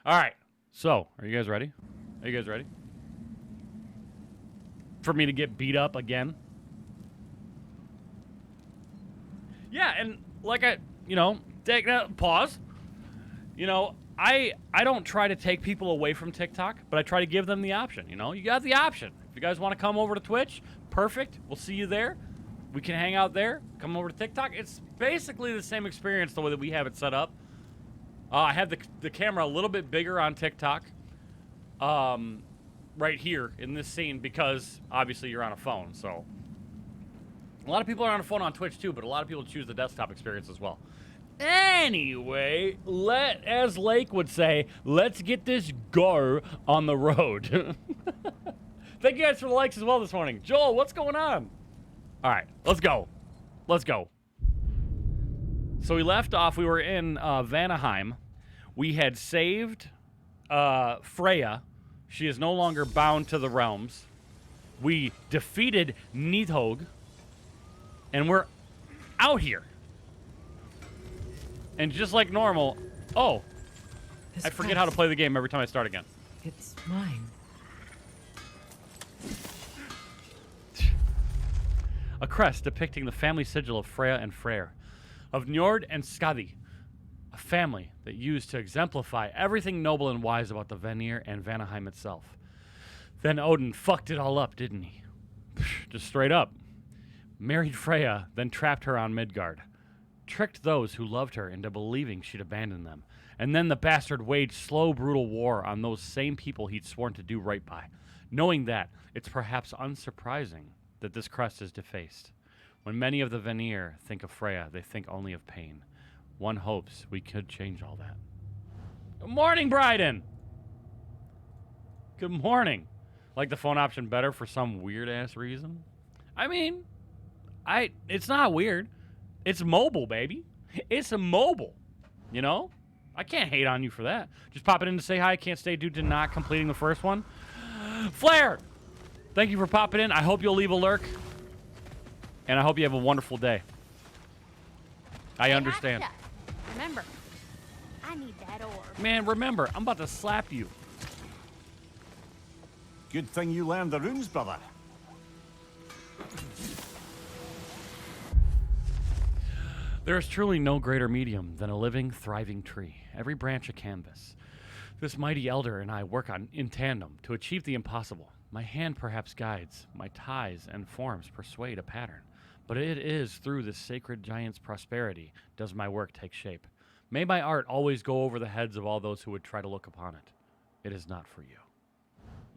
All right. So, are you guys ready? Are you guys ready? For me to get beat up again? Yeah, and like take that pause. You know, I don't try to take people away from TikTok, but I try to give them the option, you know? You got the option. If you guys want to come over to Twitch, perfect. We'll see you there. We can hang out there. Come over to TikTok. It's basically the same experience the way that we have it set up. I have the camera a little bit bigger on TikTok. Right here in this scene because obviously you're on a phone, so a lot of people are on a phone on Twitch too, but a lot of people choose the desktop experience as well. Anyway, as Lake would say, let's get this go on the road. Thank you guys for the likes as well this morning. Joel, what's going on? All right, let's go. Let's go. So we left off, we were in Vanaheim. We had saved Freya. She is no longer bound to the realms. We defeated Nidhogg. And we're out here. And just like normal... Oh. I forget how to play the game every time I start again. It's mine. A crest depicting the family sigil of Freya and Freyr. Of Njord and Skadi. A family that used to exemplify everything noble and wise about the Vanir and Vanaheim itself. Then Odin fucked it all up, didn't he? Just straight up. Married Freya, then trapped her on Midgard. Tricked those who loved her into believing she'd abandon them. And then the bastard waged slow, brutal war on those same people he'd sworn to do right by. Knowing that, it's perhaps unsurprising that this crest is defaced. When many of the Vanir think of Freya, they think only of pain. One hopes we could change all that. Good morning, Bryden! Good morning. Like the phone option better for some weird-ass reason? I mean, it's not weird. It's mobile, baby. It's a mobile. You know? I can't hate on you for that. Just popping in to say hi. Can't stay due to not completing the first one. Flair! Thank you for popping in. I hope you'll leave a lurk. And I hope you have a wonderful day. I understand. Remember, I need that orb. Man, remember, I'm about to slap you. Good thing you learned the runes, brother. There is truly no greater medium than a living, thriving tree, every branch a canvas. This mighty elder and I work in tandem to achieve the impossible. My hand perhaps guides, my ties and forms persuade a pattern. But it is through this sacred giant's prosperity does my work take shape. May my art always go over the heads of all those who would try to look upon it. It is not for you.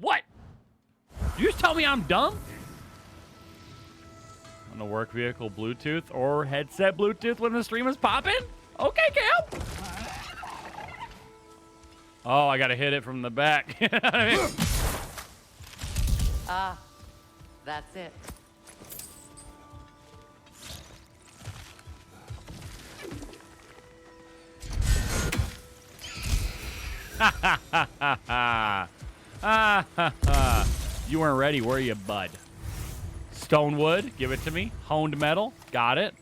What? You just tell me I'm dumb? On the work vehicle Bluetooth or headset Bluetooth when the stream is popping? Okay, Cam. Oh, I gotta hit it from the back. Ah, that's it. You weren't ready, were you, bud? Stonewood, give it to me. Honed metal, got it.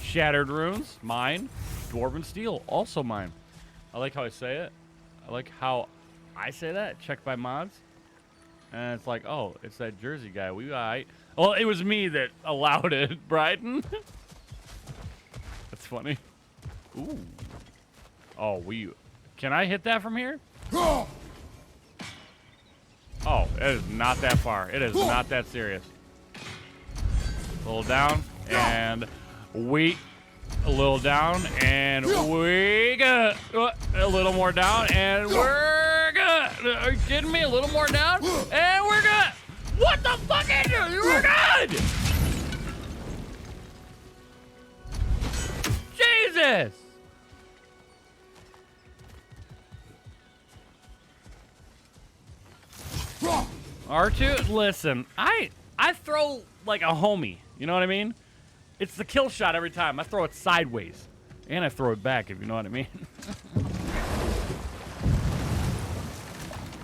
Shattered runes, mine. Dwarven steel, also mine. I like how I say it. I like how I say that. Checked by mods. And it's like, oh, it's that Jersey guy. Well, it was me that allowed it, Bryden. That's funny. Ooh. Oh, can I hit that from here? Oh, it is not that far. It is not that serious. A little down, and we... A little down, and we got a little more down, and we're good. Are you kidding me? A little more down, and we're good. What the fuck is it? We're good. Jesus. R2, listen, I throw like a homie. You know what I mean? It's the kill shot every time. I throw it sideways. And I throw it back, if you know what I mean.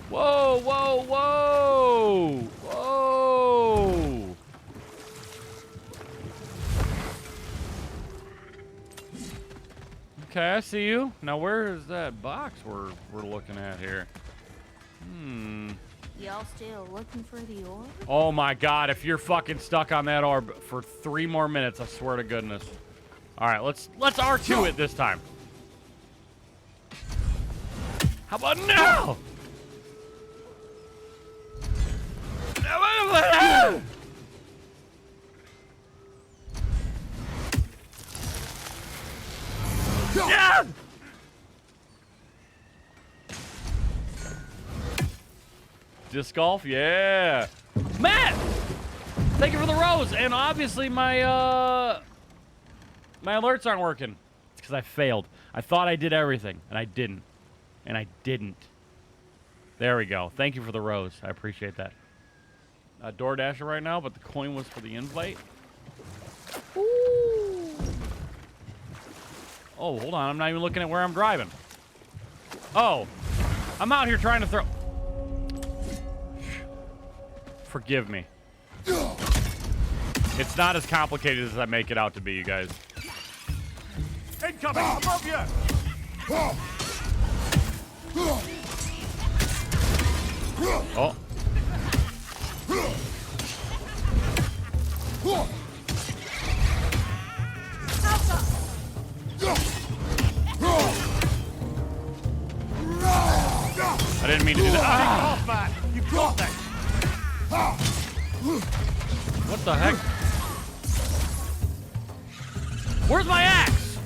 Whoa, whoa, whoa! Whoa! Okay, I see you. Now where is that box we're looking at here? Y'all still looking for the orb? Oh my god, if you're fucking stuck on that orb for 3 more minutes, I swear to goodness. Alright, let's R2 it this time. How about now? Yeah! Disc golf, yeah. Matt, thank you for the rose, and obviously my my alerts aren't working. It's because I failed. I thought I did everything, and I didn't. There we go. Thank you for the rose. I appreciate that. DoorDasher right now, but the coin was for the invite. Ooh. Oh, hold on. I'm not even looking at where I'm driving. Oh, I'm out here trying to throw. Forgive me. It's not as complicated as I make it out to be, you guys. Incoming! Above you! Oh. I didn't mean to do that. Ah! Off, man! You've got this! What the heck? Where's my axe?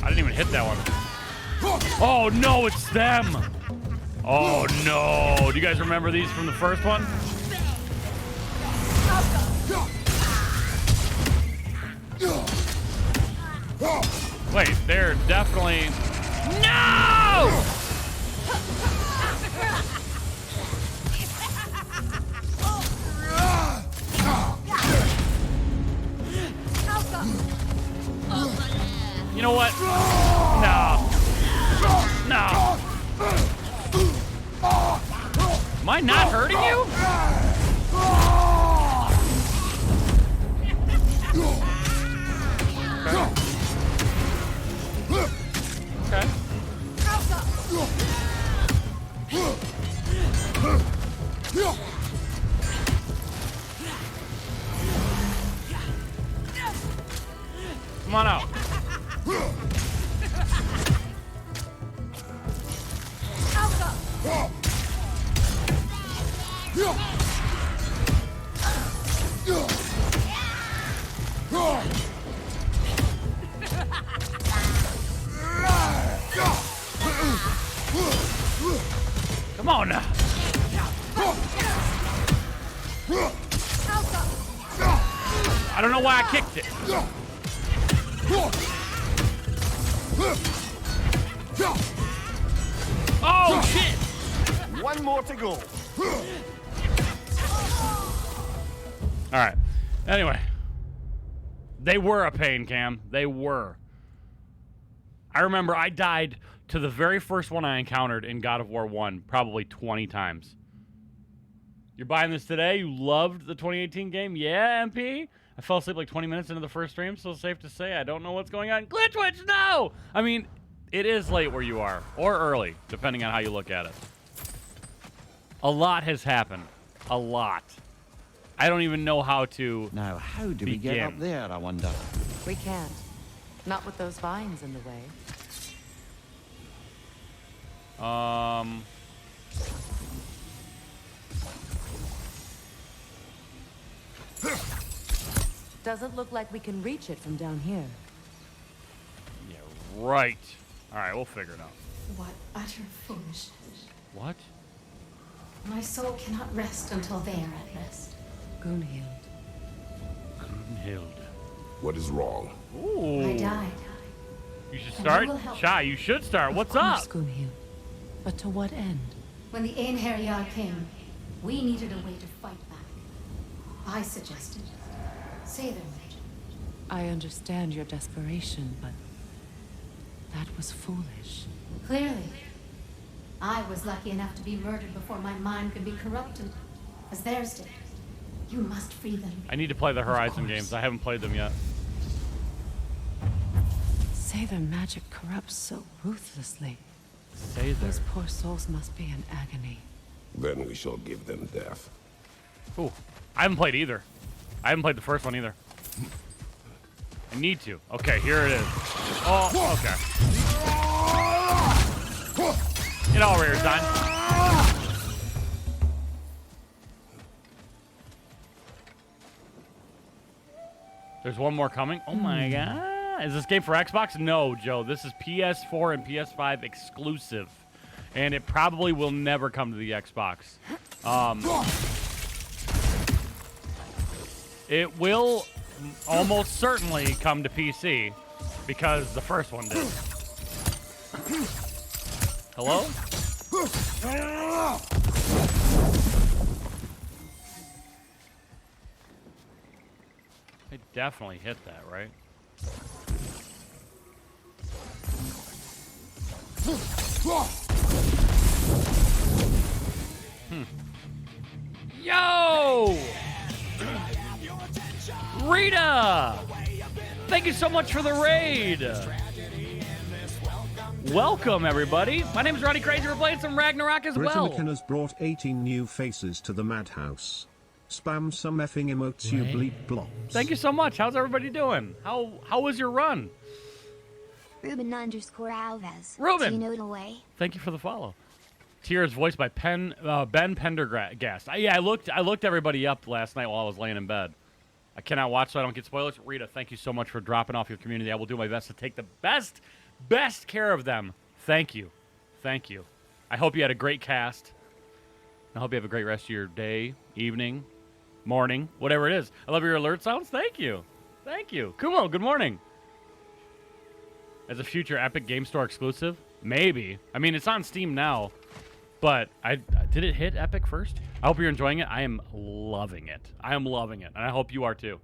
I didn't even hit that one. Oh no, it's them! Oh no! Do you guys remember these from the first one? Wait, they're definitely... No! You know what? No. No. Am I not hurting you? Okay. Come on out. Come on now. I don't know why I kicked it. Oh shit! One more to go. All right. Anyway, they were a pain, Cam. They were. I remember I died to the very first one I encountered in God of War 1 probably 20 times. You're buying this today? You loved the 2018 game? Yeah, MP? I fell asleep like 20 minutes into the first stream, so safe to say I don't know what's going on. Glitch Witch, no! I mean, it is late where you are, or early, depending on how you look at it. A lot has happened. A lot. I don't even know how to Now, how do we get up there, I wonder? We can't. Not with those vines in the way. Doesn't look like we can reach it from down here. Yeah, right. All right, we'll figure it out. What utter foolishness. What? My soul cannot rest until they are at rest. Gunhild. Gunhild. What is wrong? Ooh. I died. You should And start? I will help. Shy, you should start. What's Of course, up? Gunhild. But to what end? When the Einherjar came, we needed a way to fight back. I suggested, say their legend. I understand your desperation, but that was foolish. Clearly, I was lucky enough to be murdered before my mind could be corrupted, as theirs did. You must free them. I need to play the Horizon course. games. I haven't played them yet. say their magic corrupts so ruthlessly. Say there. Those poor souls must be in agony. Then we shall give them death. Ooh, I haven't played either. I haven't played the first one either. I need to. Okay, here it is. Oh, okay. Get over here, son. There's one more coming. Oh my god. Is this game for Xbox? No, Joe. This is PS4 and PS5 exclusive. And it probably will never come to the Xbox. It will almost certainly come to PC because the first one did. Hello? I definitely hit that, right? Yo! Rita! Thank you so much for the raid! Welcome, everybody. My name is Roddy Crazy. We're playing some Ragnarok as well. Britannica has brought 18 new faces to the madhouse. Spam some effing emotes, you bleep blobs. Thank you so much. How's everybody doing? How was your run? Ruben_Alves. Ruben! Do you know the way? Thank you for the follow. Tears voiced by Ben Pendergast. I looked everybody up last night while I was laying in bed. I cannot watch so I don't get spoilers. Rita, thank you so much for dropping off your community. I will do my best to take the best care of them. Thank you. Thank you. I hope you had a great cast. I hope you have a great rest of your day, evening, morning, whatever it is. I love your alert sounds. Thank you. Thank you. Kumo, good morning. As a future Epic Game Store exclusive? Maybe. I mean, it's on Steam now. But did it hit Epic first? I hope you're enjoying it. I am loving it. I am loving it. And I hope you are too.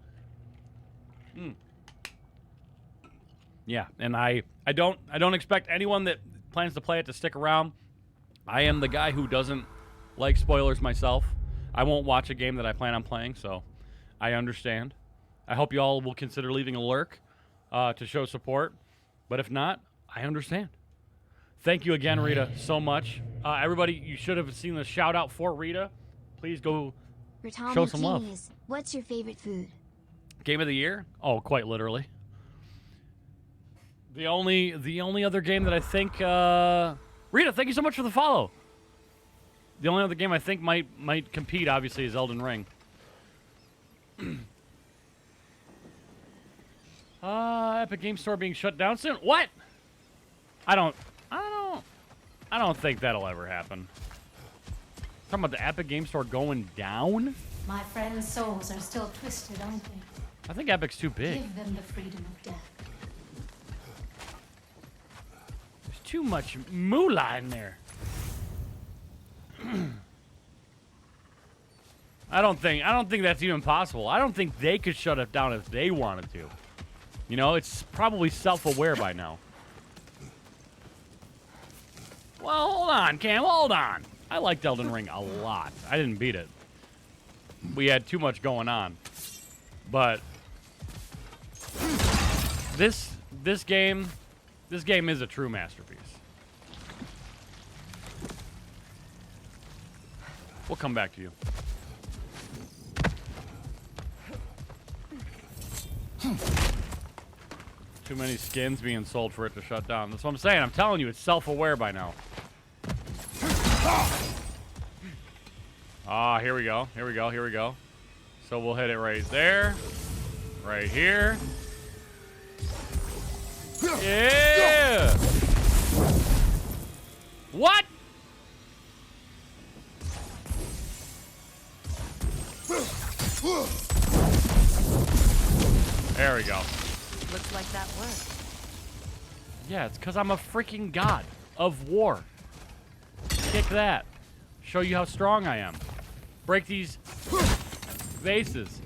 Yeah, and I don't expect anyone that plans to play it to stick around. I am the guy who doesn't like spoilers myself. I won't watch a game that I plan on playing, so I understand. I hope you all will consider leaving a lurk to show support. But if not, I understand. Thank you again, Rita, so much. Everybody, you should have seen the shout out for Rita. Please go show some love. What's your favorite food? Game of the year? Oh, quite literally. The only other game that I think Rita, thank you so much for the follow. The only other game I think might compete, obviously, is Elden Ring. Epic Game Store being shut down soon. What? I don't think that'll ever happen. Talking about the Epic Game Store going down? My friends' souls are still twisted, aren't they? I think Epic's too big. Give them the freedom of death. There's too much moolah in there. I don't think that's even possible. I don't think they could shut it down if they wanted to. You know, it's probably self-aware by now. Well, hold on, Cam, hold on. I liked Elden Ring a lot. I didn't beat it. We had too much going on. But this game is a true masterpiece. We'll come back to you. Too many skins being sold for it to shut down. That's what I'm saying. I'm telling you, it's self-aware by now. Ah, here we go. Here we go. Here we go. So we'll hit it right there. Right here. Yeah! What? There we go. Looks like that worked. Yeah, it's because I'm a freaking god of war. Kick that. Show you how strong I am. Break these vases.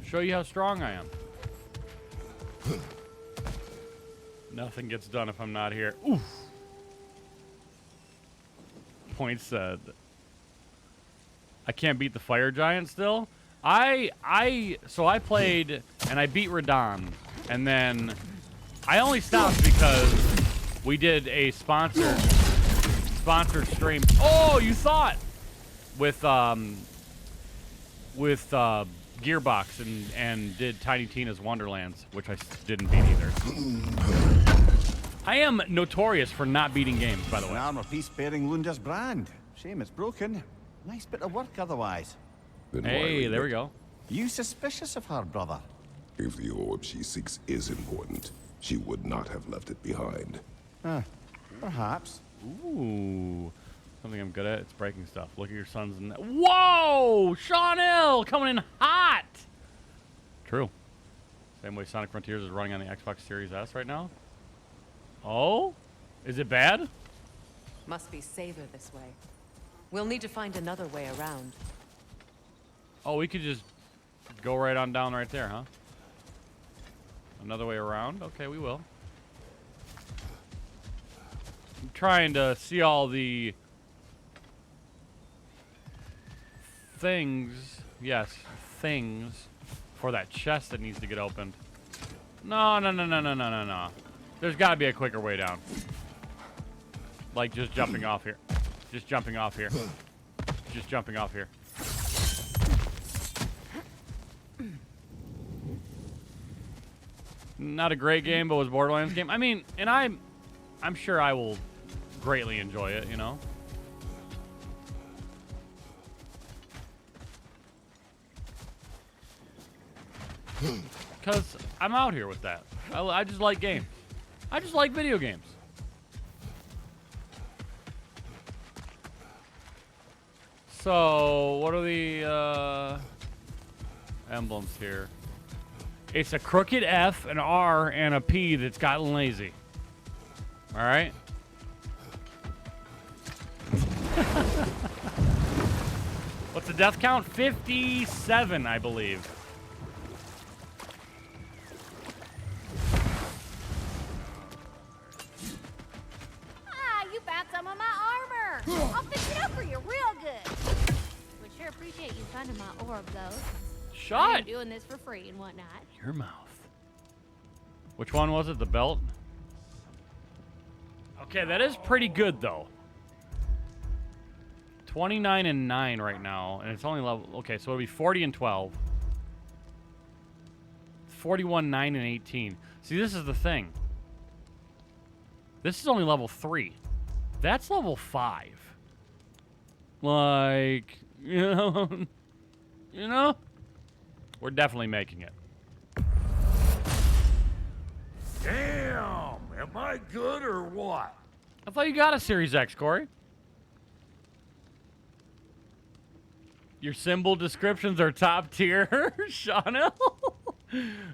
Show you how strong I am. Nothing gets done if I'm not here. Oof. Point said. I can't beat the fire giant still. So I played and I beat Radahn, and then I only stopped because we did a sponsored stream. Oh, you saw it with Gearbox and did Tiny Tina's Wonderlands, which I didn't beat either. I am notorious for not beating games, by the way. An armor piece bearing Lunda's brand. Shame it's broken. Nice bit of work otherwise. Then why Hey, leave there it? we go. You suspicious of her, brother? If the orb she seeks is important, she would not have left it behind. Perhaps. Ooh, something I'm good at. It's breaking stuff. Look at your sons and whoa, Sean Hill coming in hot. True. Same way Sonic Frontiers is running on the Xbox Series S right now. Oh, is it bad? Must be safer this way. We'll need to find another way around. Oh, we could just go right on down right there, huh? Another way around? Okay, we will. I'm trying to see all the things. Yes, things for that chest that needs to get opened. No. There's got to be a quicker way down. Like just jumping off here. Just jumping off here. Just jumping off here. Not a great game, but was a Borderlands game. I mean, and I'm sure I will greatly enjoy it, you know? Because I'm out here with that. I just like games. I just like video games. So, what are the emblems here? It's a crooked F, an R, and a P that's gotten lazy. All right? What's the death count? 57, I believe. You found some of my armor. I'll fix it up for you real good. Would sure appreciate you finding my orb, though. Shut! I'm doing this for free and whatnot. Your mouth. Which one was it? The belt? Okay, that is pretty good, though. 29 and 9 right now, and it's only level... Okay, so it'll be 40 and 12. 41, 9, and 18. See, this is the thing. This is only level 3. That's level 5. Like, you know? We're definitely making it. Damn! Am I good or what? I thought you got a Series X, Corey. Your symbol descriptions are top tier, Shauna.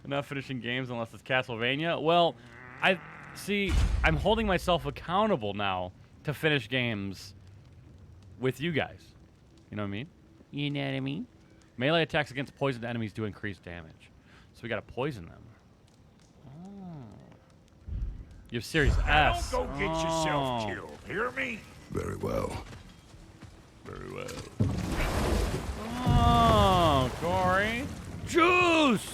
Not finishing games unless it's Castlevania. Well, I'm holding myself accountable now to finish games with you guys. You know what I mean? You know what I mean? Melee attacks against poisoned enemies do increase damage. So we gotta poison them. Oh. You have Series S. Don't go get yourself killed. Hear me? Very well. Very well. Oh, Corey. Juiced!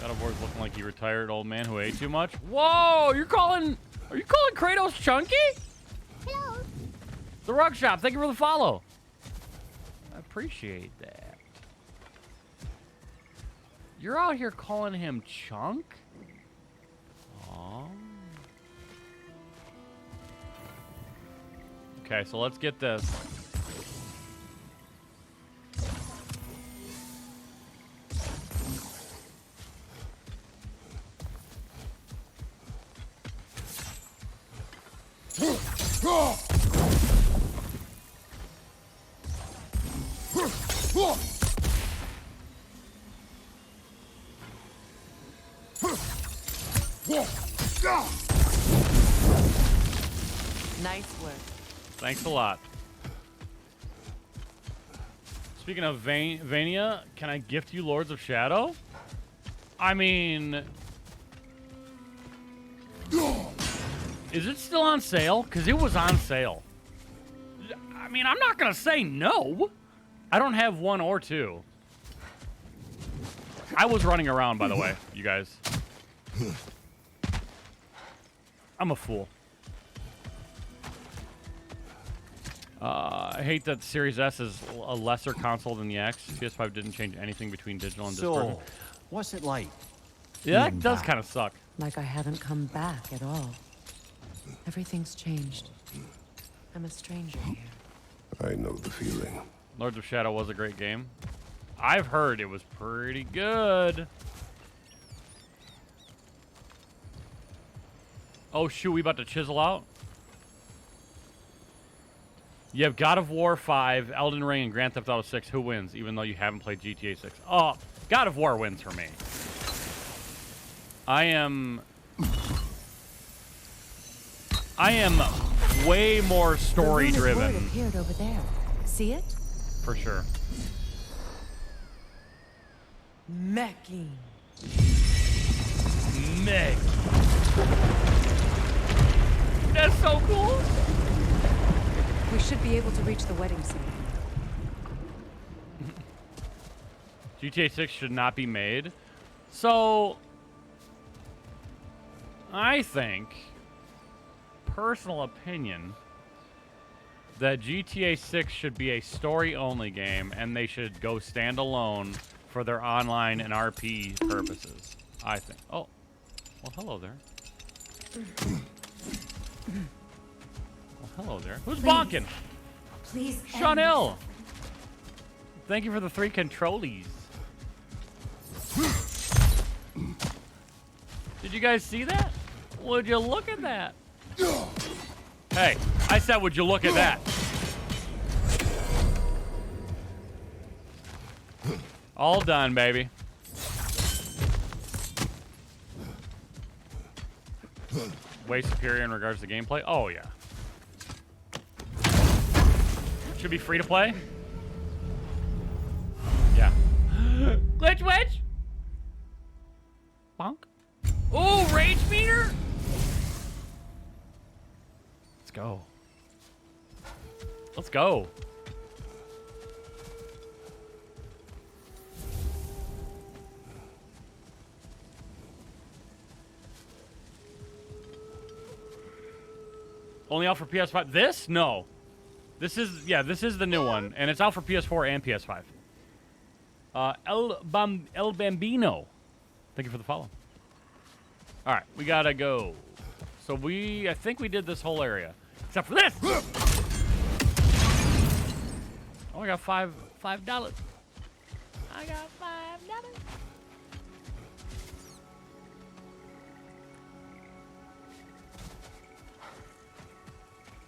God of War's looking like he retired old man who ate too much. Whoa! Are you calling Kratos chunky? Hello. The Rug Shop, thank you for the follow. I appreciate that. You're out here calling him chunk? Aw. Okay, so let's get this. Nice work. Thanks a lot. Speaking of Vania, can I gift you Lords of Shadow? I mean... Is it still on sale? Because it was on sale. I mean, I'm not going to say no. I don't have 1 or 2. I was running around, by the way, you guys. I'm a fool. I hate that Series S is a lesser console than the X. PS5 didn't change anything between digital and disc version. So, what's it like? Yeah, that does kind of suck. Like I haven't come back at all. Everything's changed. I'm a stranger here. I know the feeling. Lords of Shadow was a great game. I've heard it was pretty good. Oh shoot, we about to chisel out? You have God of War 5, Elden Ring, and Grand Theft Auto 6. Who wins, even though you haven't played GTA 6? Oh, God of War wins for me. I am way more story-driven. The appeared over there. See it? For sure. Mecking. Meg. That's so cool. We should be able to reach the wedding scene. GTA 6 should not be made. So, I think, personal opinion, that GTA 6 should be a story-only game, and they should go standalone for their online and RP purposes. I think. Oh, well, hello there. Well, hello there. Who's bonking? Please. Chanel. Thank you for the 3 controllies. Did you guys see that? Would you look at that? Hey, I said, would you look at that? All done, baby. Way superior in regards to gameplay? Oh, yeah. Should be free to play? Yeah. Glitch wedge? Bonk. Oh, rage meter? Let's go. Let's go. Only out for PS5. This? No. This is, yeah, this is the new one. And it's out for PS4 and PS5. El Bambino. Thank you for the follow. All right, we gotta go. So I think we did this whole area. Except for this! Oh, I got $5. I got $5.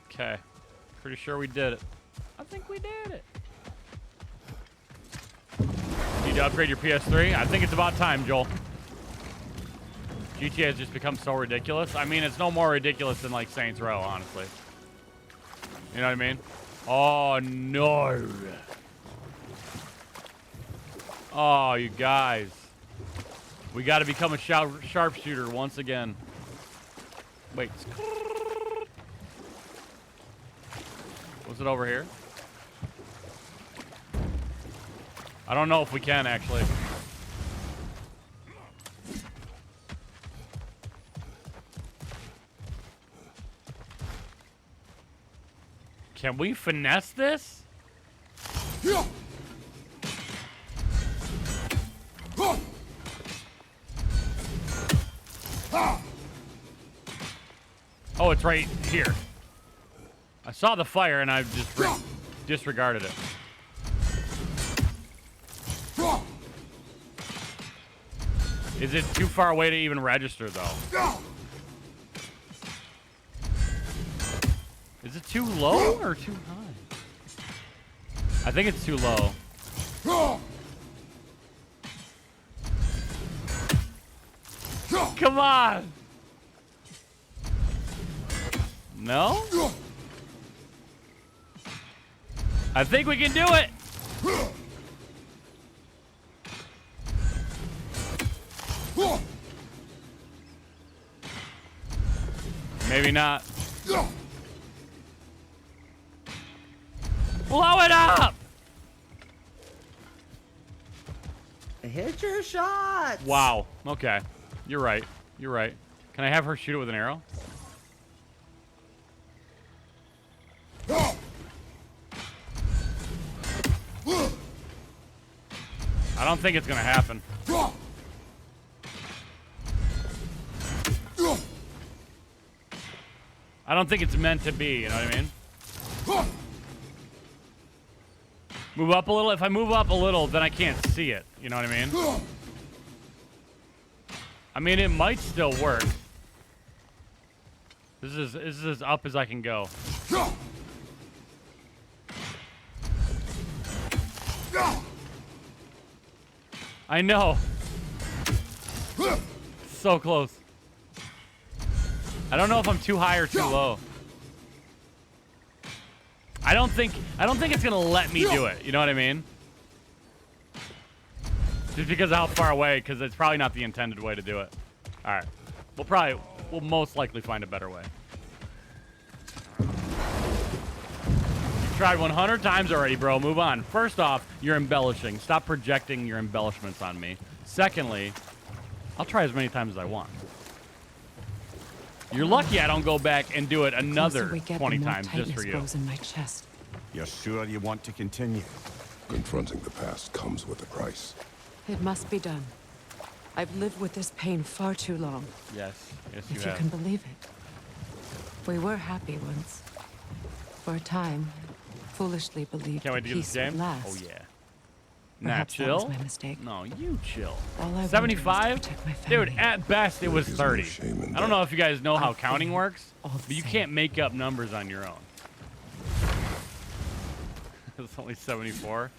Okay. Pretty sure we did it. I think we did it. Need to upgrade your PS3? I think it's about time, Joel. GTA has just become so ridiculous. I mean, it's no more ridiculous than, like, Saints Row, honestly. You know what I mean? Oh, no. Oh, you guys. We got to become a sharpshooter once again. Wait. Was it over here? I don't know if we can, actually. Can we finesse this? Oh, it's right here. I saw the fire and I just disregarded it. Is it too far away to even register, though? Is it too low or too high? I think it's too low. Come on! No? I think we can do it! Maybe not. Blow it up! Hit your shot. Wow. Okay. You're right. You're right. Can I have her shoot it with an arrow? I don't think it's gonna happen. I don't think it's meant to be, you know what I mean? Move up a little. If I move up a little, then I can't see it. You know what I mean? I mean, it might still work. This is as up as I can go. I know. So close. I don't know if I'm too high or too low. I don't think it's gonna let me do it. You know what I mean? Just because of how far away, because it's probably not the intended way to do it. All right, we'll most likely find a better way. You've tried 100 times already, bro. Move on. First off, you're embellishing. Stop projecting your embellishments on me. Secondly, I'll try as many times as I want. You're lucky I don't go back and do it another 20 times just for you. In my chest. You're sure you want to continue? Confronting the past comes with a price. It must be done. I've lived with this pain far too long. Yes, yes, If you can believe it. We were happy once. For a time, foolishly believed Can't wait to get this peace would game. last. Oh yeah. Nah, Perhaps that chill. was my mistake. No, you chill. All I wanted was to 75? protect my Dude, family. at best it was There's no 30. shame in I don't know if you guys know how I counting feel works, all the but you same. can't make up numbers on your own. It's only 74.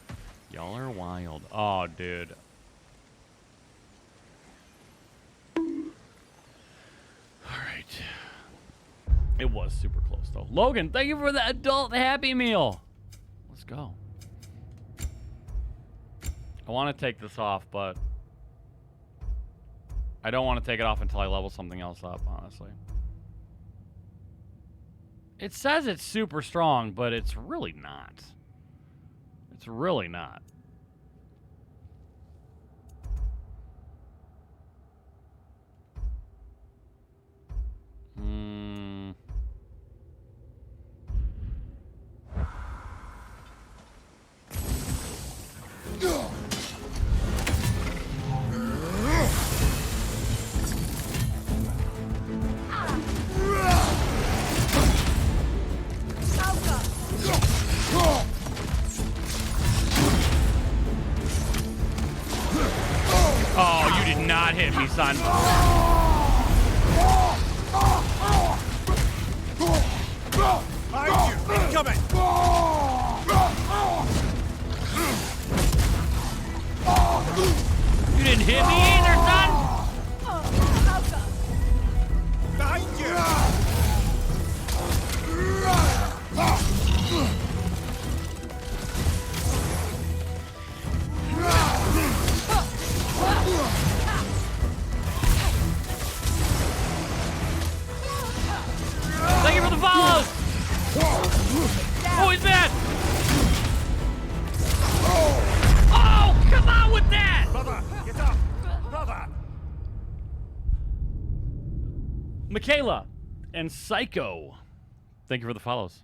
Y'all are wild. Oh, dude. Alright. It was super close, though. Logan, thank you for the adult Happy Meal. Let's go. I want to take this off, but I don't want to take it off until I level something else up, honestly. It says it's super strong, but it's really not. It's really not. Oh, you did not hit me, son. You didn't hit me either, son. Thank you for the follows. Oh, he's mad. Oh, come on with that. Brother, get up! Brother! Michaela and Psycho, thank you for the follows.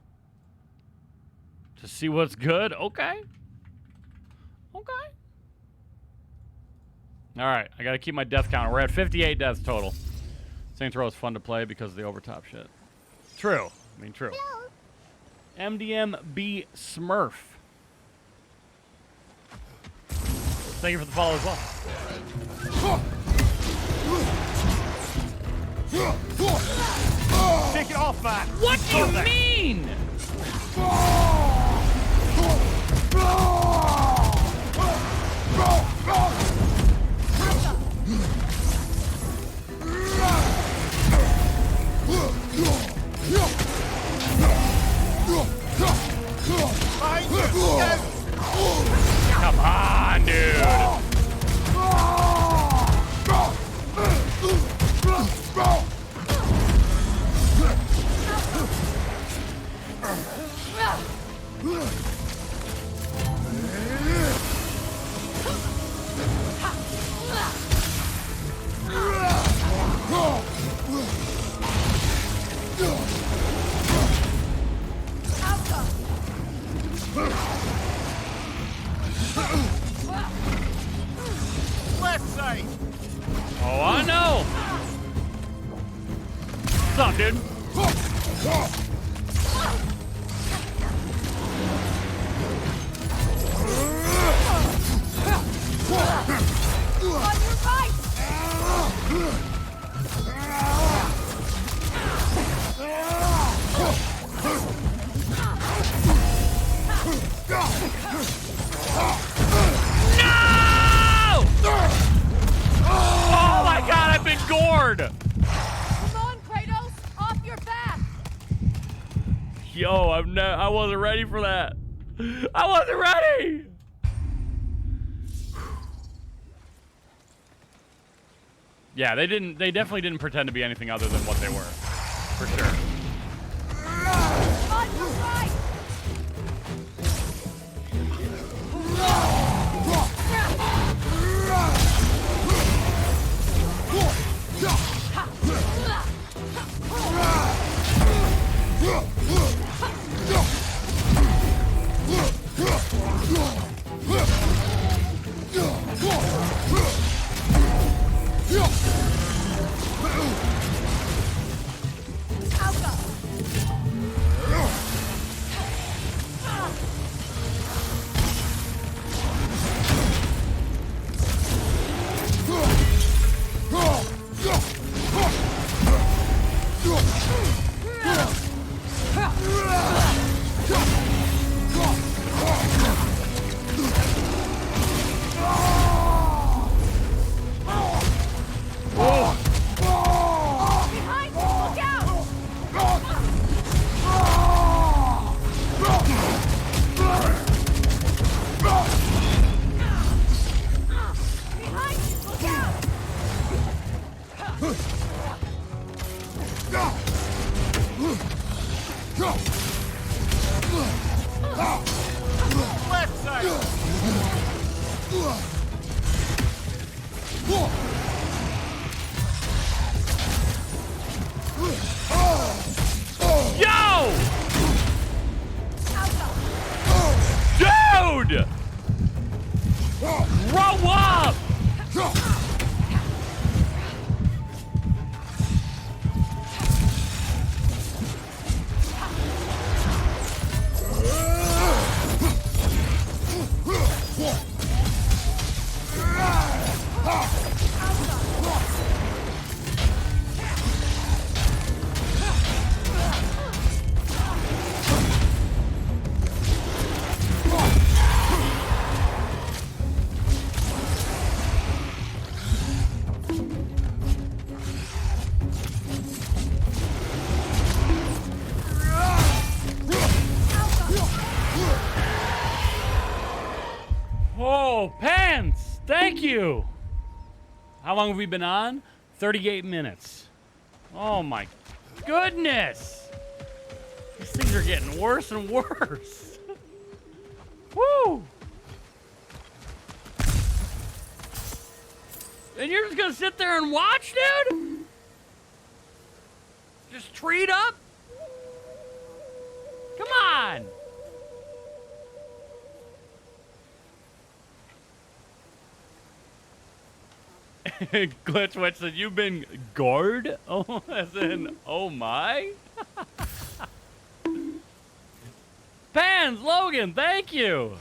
To see what's good, okay. Okay. All right, I gotta keep my death counter. We're at 58 deaths total. Saints Row is fun to play because of the overtop shit. True. I mean, true. MDMB Smurf. Thank you for the follow as well. Take it off, man! What do you mean? Come on, dude. Left side. Oh, I know. What's up, dude? On your right! Oh my god, I've been gored! Come on, Kratos! Off your back! Yo, I wasn't ready for that. I wasn't ready! Yeah, they definitely didn't pretend to be anything other than what they were. For sure. On your right! Left side. Yo! Dude! Grow up! Oh, pants! Thank you! How long have we been on? 38 minutes. Oh my goodness! These things are getting worse and worse. Woo! And you're just gonna sit there and watch, dude? Just treat up? Come on! Glitch Witch said, you've been gored? Oh, as in, oh my? Pans, Logan, thank you!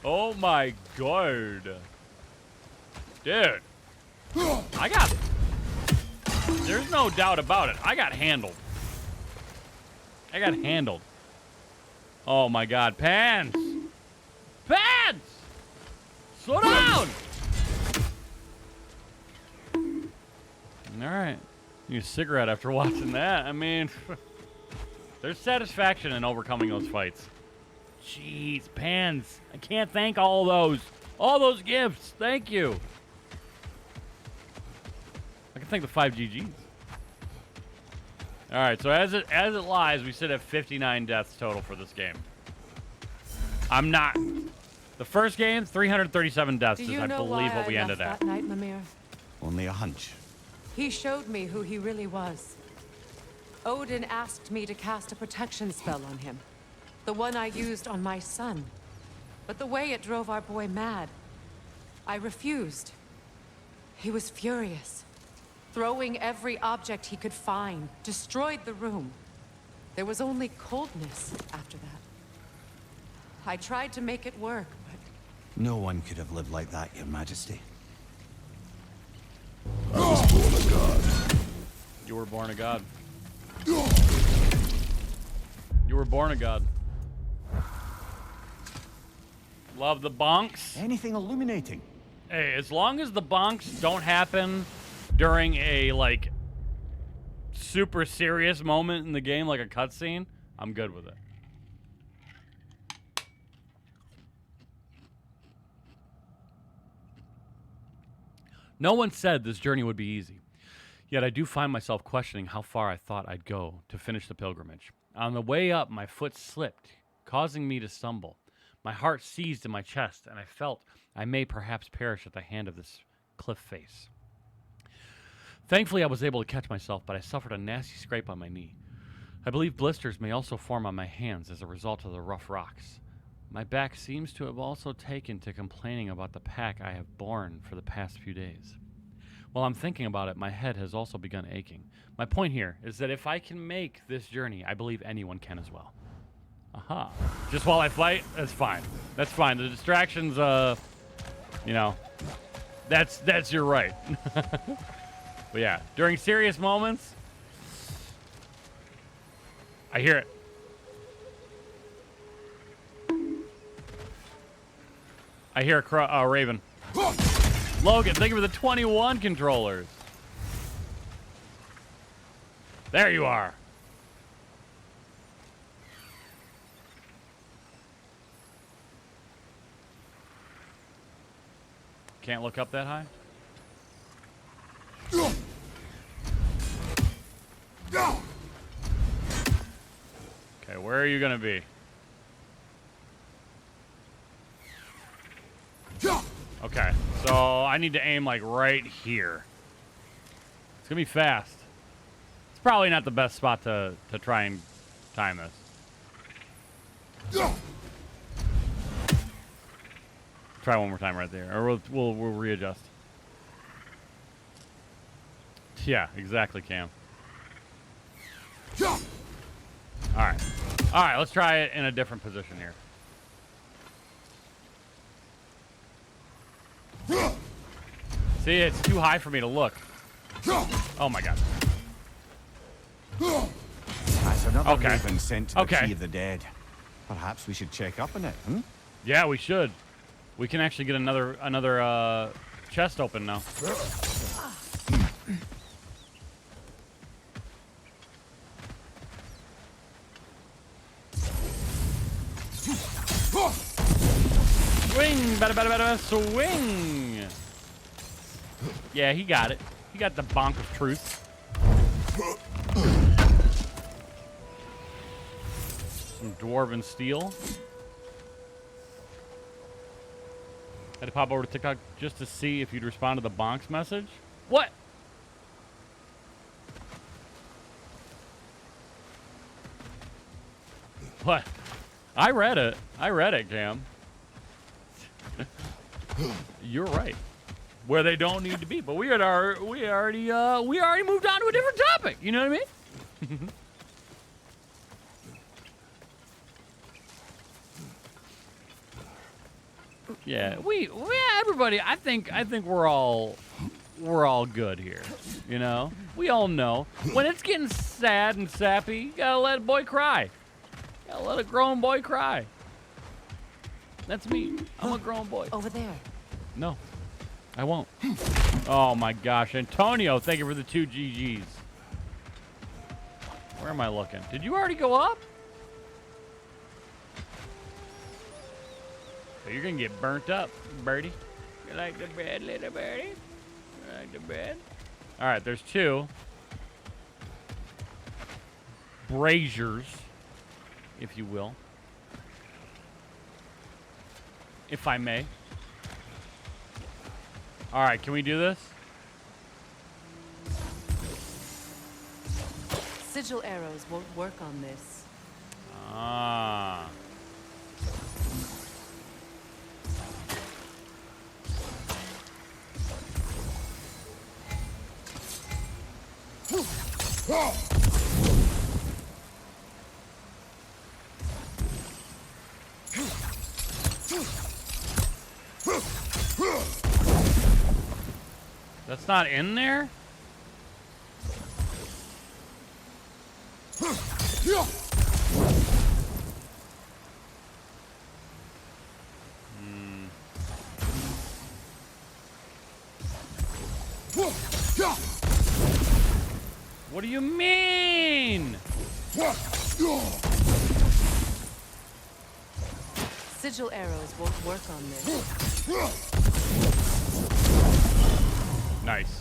Oh my god. Dude. I got... There's no doubt about it. I got handled. I got handled. Oh my god, Pans! Pans! Slow down! Alright. Need a cigarette after watching that. I mean, there's satisfaction in overcoming those fights. Jeez, Pans. I can't thank all those. All those gifts. Thank you. I can thank the 5 GGs. Alright, so as it lies, we sit at 59 deaths total for this game. I'm not... The first game, 337 deaths is, I believe, what we ended at. That night, Mimir? Only a hunch. He showed me who he really was. Odin asked me to cast a protection spell on him. The one I used on my son. But the way it drove our boy mad, I refused. He was furious. Throwing every object he could find, destroyed the room. There was only coldness after that. I tried to make it work, but... No one could have lived like that, Your Majesty. I was born a god. You were born a god. You were born a god. Love the bonks. Anything illuminating? Hey, as long as the bonks don't happen during a, like, super serious moment in the game, like a cutscene, I'm good with it. No one said this journey would be easy. Yet I do find myself questioning how far I thought I'd go to finish the pilgrimage. On the way up, my foot slipped, causing me to stumble. My heart seized in my chest, and I felt I may perhaps perish at the hand of this cliff face. Thankfully, I was able to catch myself, but I suffered a nasty scrape on my knee. I believe blisters may also form on my hands as a result of the rough rocks. My back seems to have also taken to complaining about the pack I have borne for the past few days. While I'm thinking about it, my head has also begun aching. My point here is that if I can make this journey, I believe anyone can as well. Aha. Just while I fight, that's fine. That's fine. The distractions, you know, that's your right. But yeah, during serious moments, I hear it. I hear a Raven. Logan, thank you for the 21 controllers. There you are. Can't look up that high? Okay, where are you gonna be? Okay, so I need to aim like right here. It's gonna be fast. It's probably not the best spot to try and time this. Try one more time right there, or we'll readjust. Yeah, exactly, Cam. All right, let's try it in a different position here. See, it's too high for me to look. Oh my god. That's another raven sent to the Okay. Key of the Dead. Perhaps we should check up on it, hmm? Yeah, we should. We can actually get another chest open now. Swing, bada, swing. Yeah, he got it. He got the bonk of truth. Some dwarven steel. Had to pop over to TikTok just to see if you'd respond to the bonks message. What? What? I read it. I read it, Cam. You're right. Where they don't need to be, but we already moved on to a different topic. You know what I mean? Yeah, everybody. I think we're all good here. You know, we all know when it's getting sad and sappy, you gotta let a boy cry. You gotta let a grown boy cry. That's me. I'm a grown boy. Over there. No, I won't. Oh my gosh, Antonio, thank you for the 2 GGs. Where am I looking? Did you already go up? So you're gonna get burnt up, birdie. You like the bed, little birdie? You like the bed? All right, there's 2 braziers, if you will, if I may. All right, can we do this? Sigil arrows won't work on this. Ah. That's not in there? What do you mean? Sigil arrows won't work on this. Nice.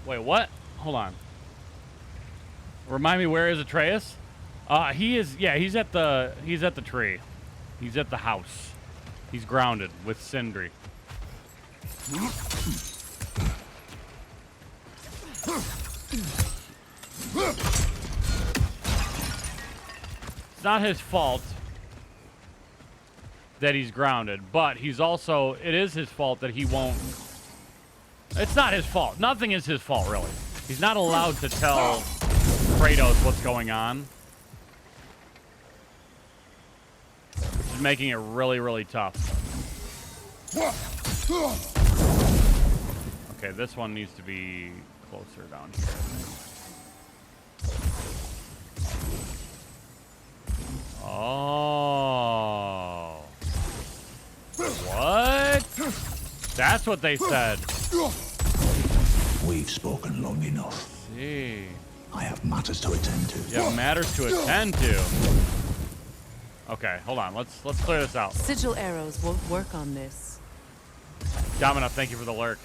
Wait, what? Hold on. Remind me, where is Atreus? He is, yeah, he's at the tree. He's at the house. He's grounded with Sindri. It's not his fault that he's grounded, but he's also, it is his fault that he won't. It's not his fault. Nothing is his fault, really. He's not allowed to tell Kratos what's going on, which is making it really, really tough. Okay, this one needs to be closer down here. Oh. What? That's what they said. We've spoken long enough. See. I have matters to attend to. You have matters to attend to. Okay, hold on. Let's clear this out. Sigil arrows won't work on this. Domino, thank you for the lurk.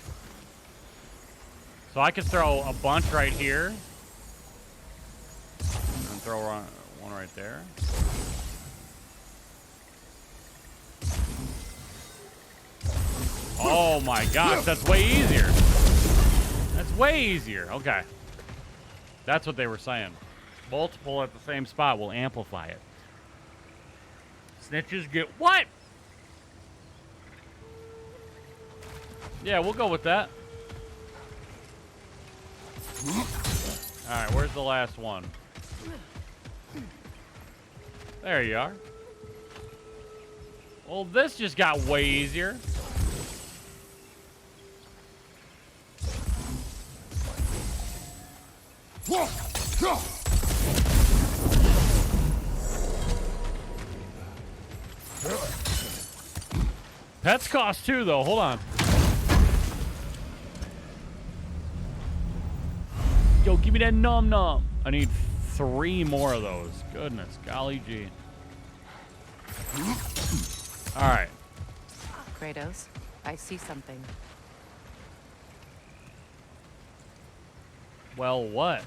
So I could throw a bunch right here. And throw one right there. Oh my gosh, that's way easier. That's way easier. Okay. That's what they were saying. Multiple at the same spot will amplify it. Snitches get what? Yeah, we'll go with that. Alright, where's the last one? There you are. Well, this just got way easier. Pets cost too, though. Hold on. Yo, give me that nom nom. I need 3 more of those. Goodness, golly gee. All right. Kratos, I see something. Well, what?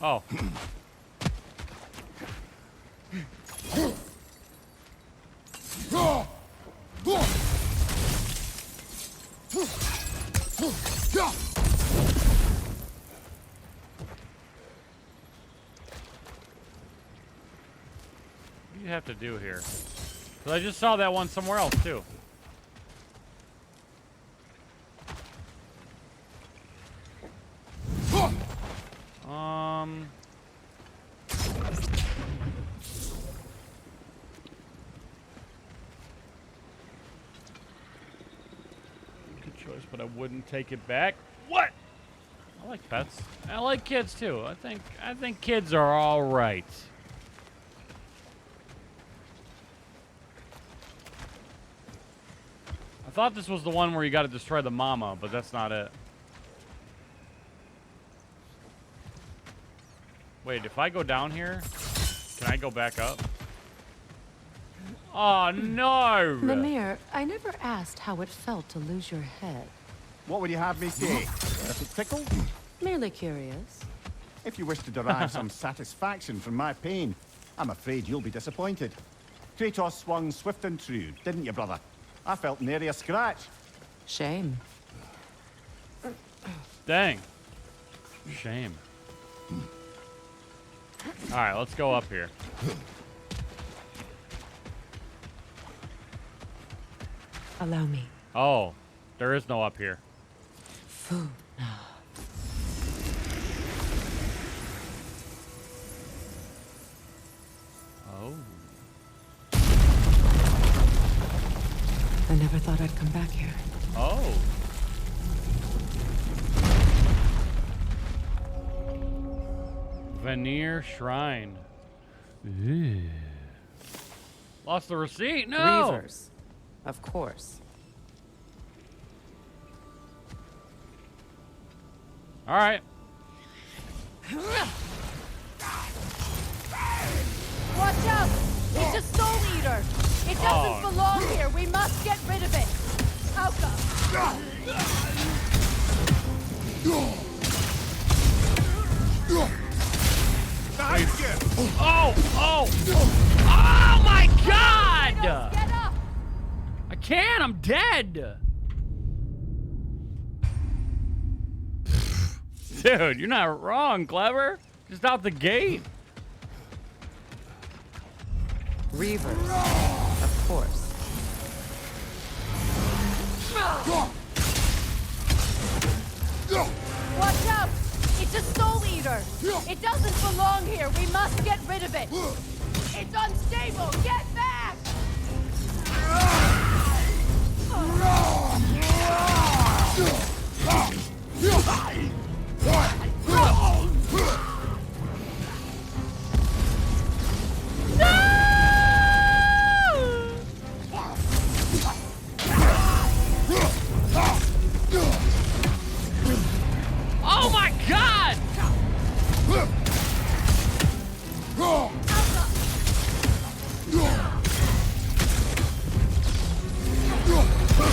Oh. What do you have to do here? Because I just saw that one somewhere else, too. Good choice, but I wouldn't take it back. What? I like pets. I like kids too. I think kids are all right. I thought this was the one where you got to destroy the mama, but that's not it. Wait, if I go down here, can I go back up? Oh, no! Mimir, I never asked how it felt to lose your head. What would you have me say? Does it tickle? Merely curious. If you wish to derive some satisfaction from my pain, I'm afraid you'll be disappointed. Kratos swung swift and true, didn't you, brother? I felt nary a scratch. Shame. Dang. Shame. All right, let's go up here. Allow me. Oh, there is no up here. Food. Oh. I never thought I'd come back here. Oh. Veneer Shrine. Ew. Lost the receipt? No! Reavers. Of course. All right. Watch out! It's a soul eater! It doesn't belong here! We must get rid of it! Alka! Oh! Oh! Oh my God! Get up! I can't! I'm dead! Dude, you're not wrong, Clever. Just out the gate. Reavers. Of course. Watch out! It's a soul eater! It doesn't belong here! We must get rid of it! It's unstable! Get back! Oh my God!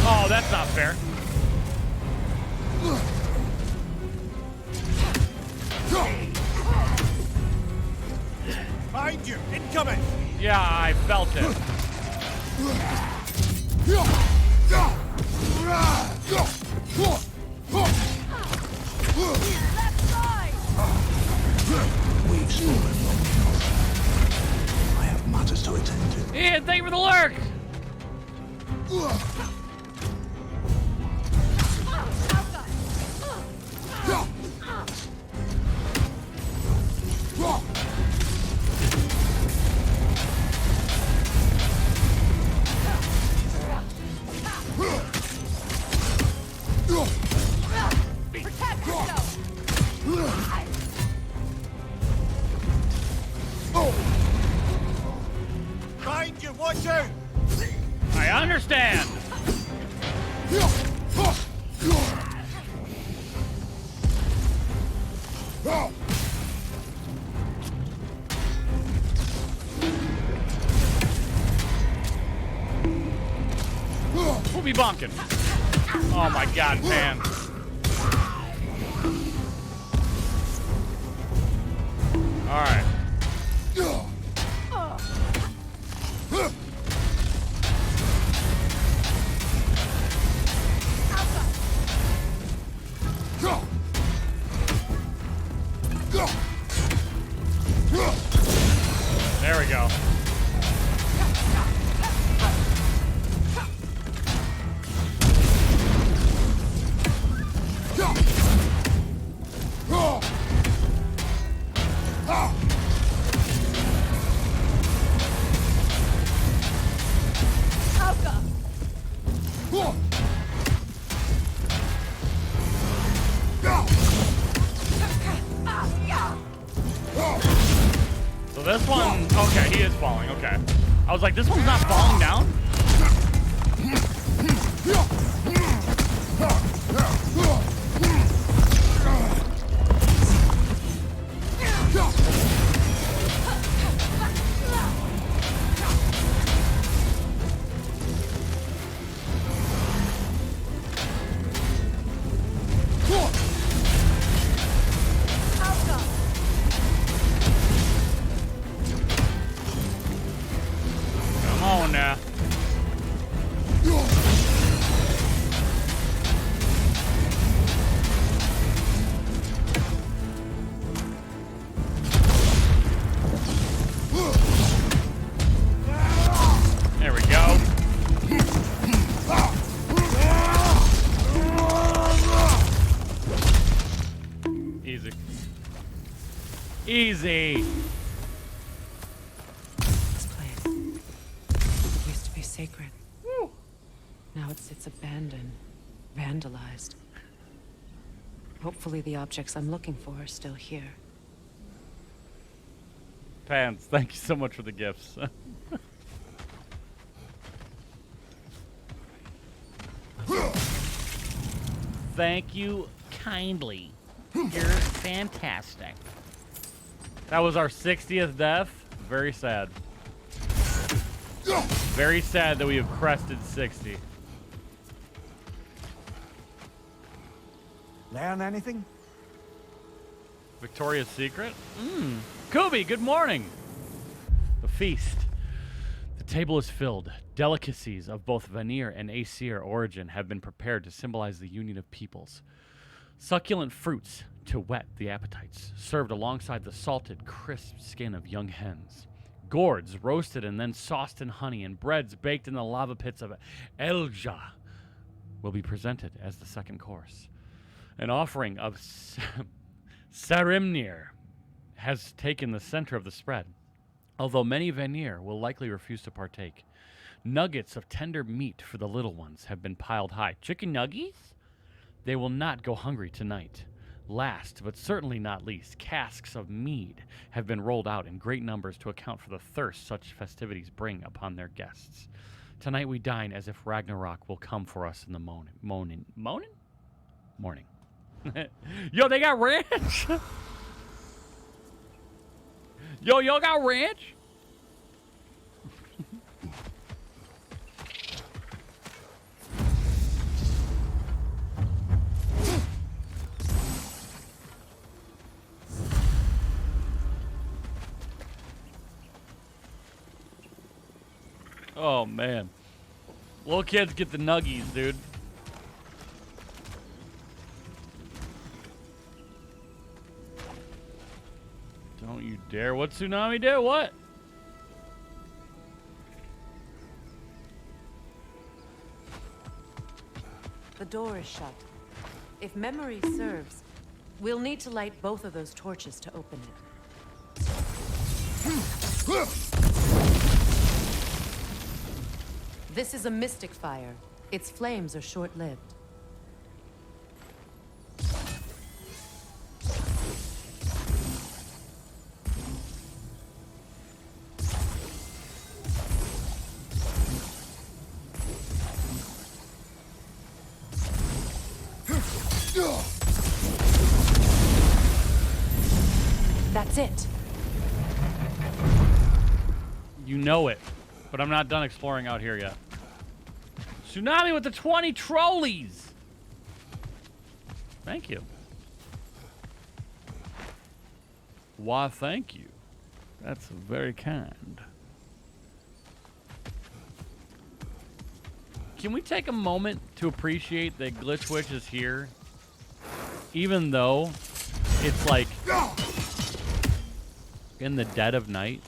Oh, that's not fair. Behind you! Incoming! Yeah, I felt it. Left side! We've stolen long enough. I have matters to attend to. Ian, thank you for the lurk! Protect yourself! Behind you! Watch out! I understand. We'll be bonking. Oh my God, man. All right. There we go. So this one, okay, he is falling, okay. I was like, this one's not falling down? Easy. This place. It used to be sacred. Woo. Now it sits abandoned, vandalized. Hopefully the objects I'm looking for are still here. Pans, thank you so much for the gifts. Thank you kindly. You're fantastic. That was our 60th death. Very sad. Very sad that we have crested 60. Learn anything? Victoria's Secret? Kubi, good morning. The feast. The table is filled. Delicacies of both Vanir and Aesir origin have been prepared to symbolize the union of peoples. Succulent fruits to whet the appetites, served alongside the salted, crisp skin of young hens. Gourds roasted and then sauced in honey, and breads baked in the lava pits of Elja will be presented as the second course. An offering of Sarimnir has taken the center of the spread, although many Vanir will likely refuse to partake. Nuggets of tender meat for the little ones have been piled high. Chicken nuggies? They will not go hungry tonight. Last, but certainly not least, casks of mead have been rolled out in great numbers to account for the thirst such festivities bring upon their guests. Tonight we dine as if Ragnarok will come for us in the morning. Yo, they got ranch? Yo, y'all got ranch? Oh, man. Little kids get the nuggies, dude. Don't you dare. What Tsunami did? What? The door is shut. If memory serves, we'll need to light both of those torches to open it. This is a mystic fire. Its flames are short-lived. That's it. You know it, but I'm not done exploring out here yet. Tsunami with the 20 trolleys. Thank you. Why, thank you. That's very kind. Can we take a moment to appreciate that Glitch Witch is here? Even though it's like in the dead of night.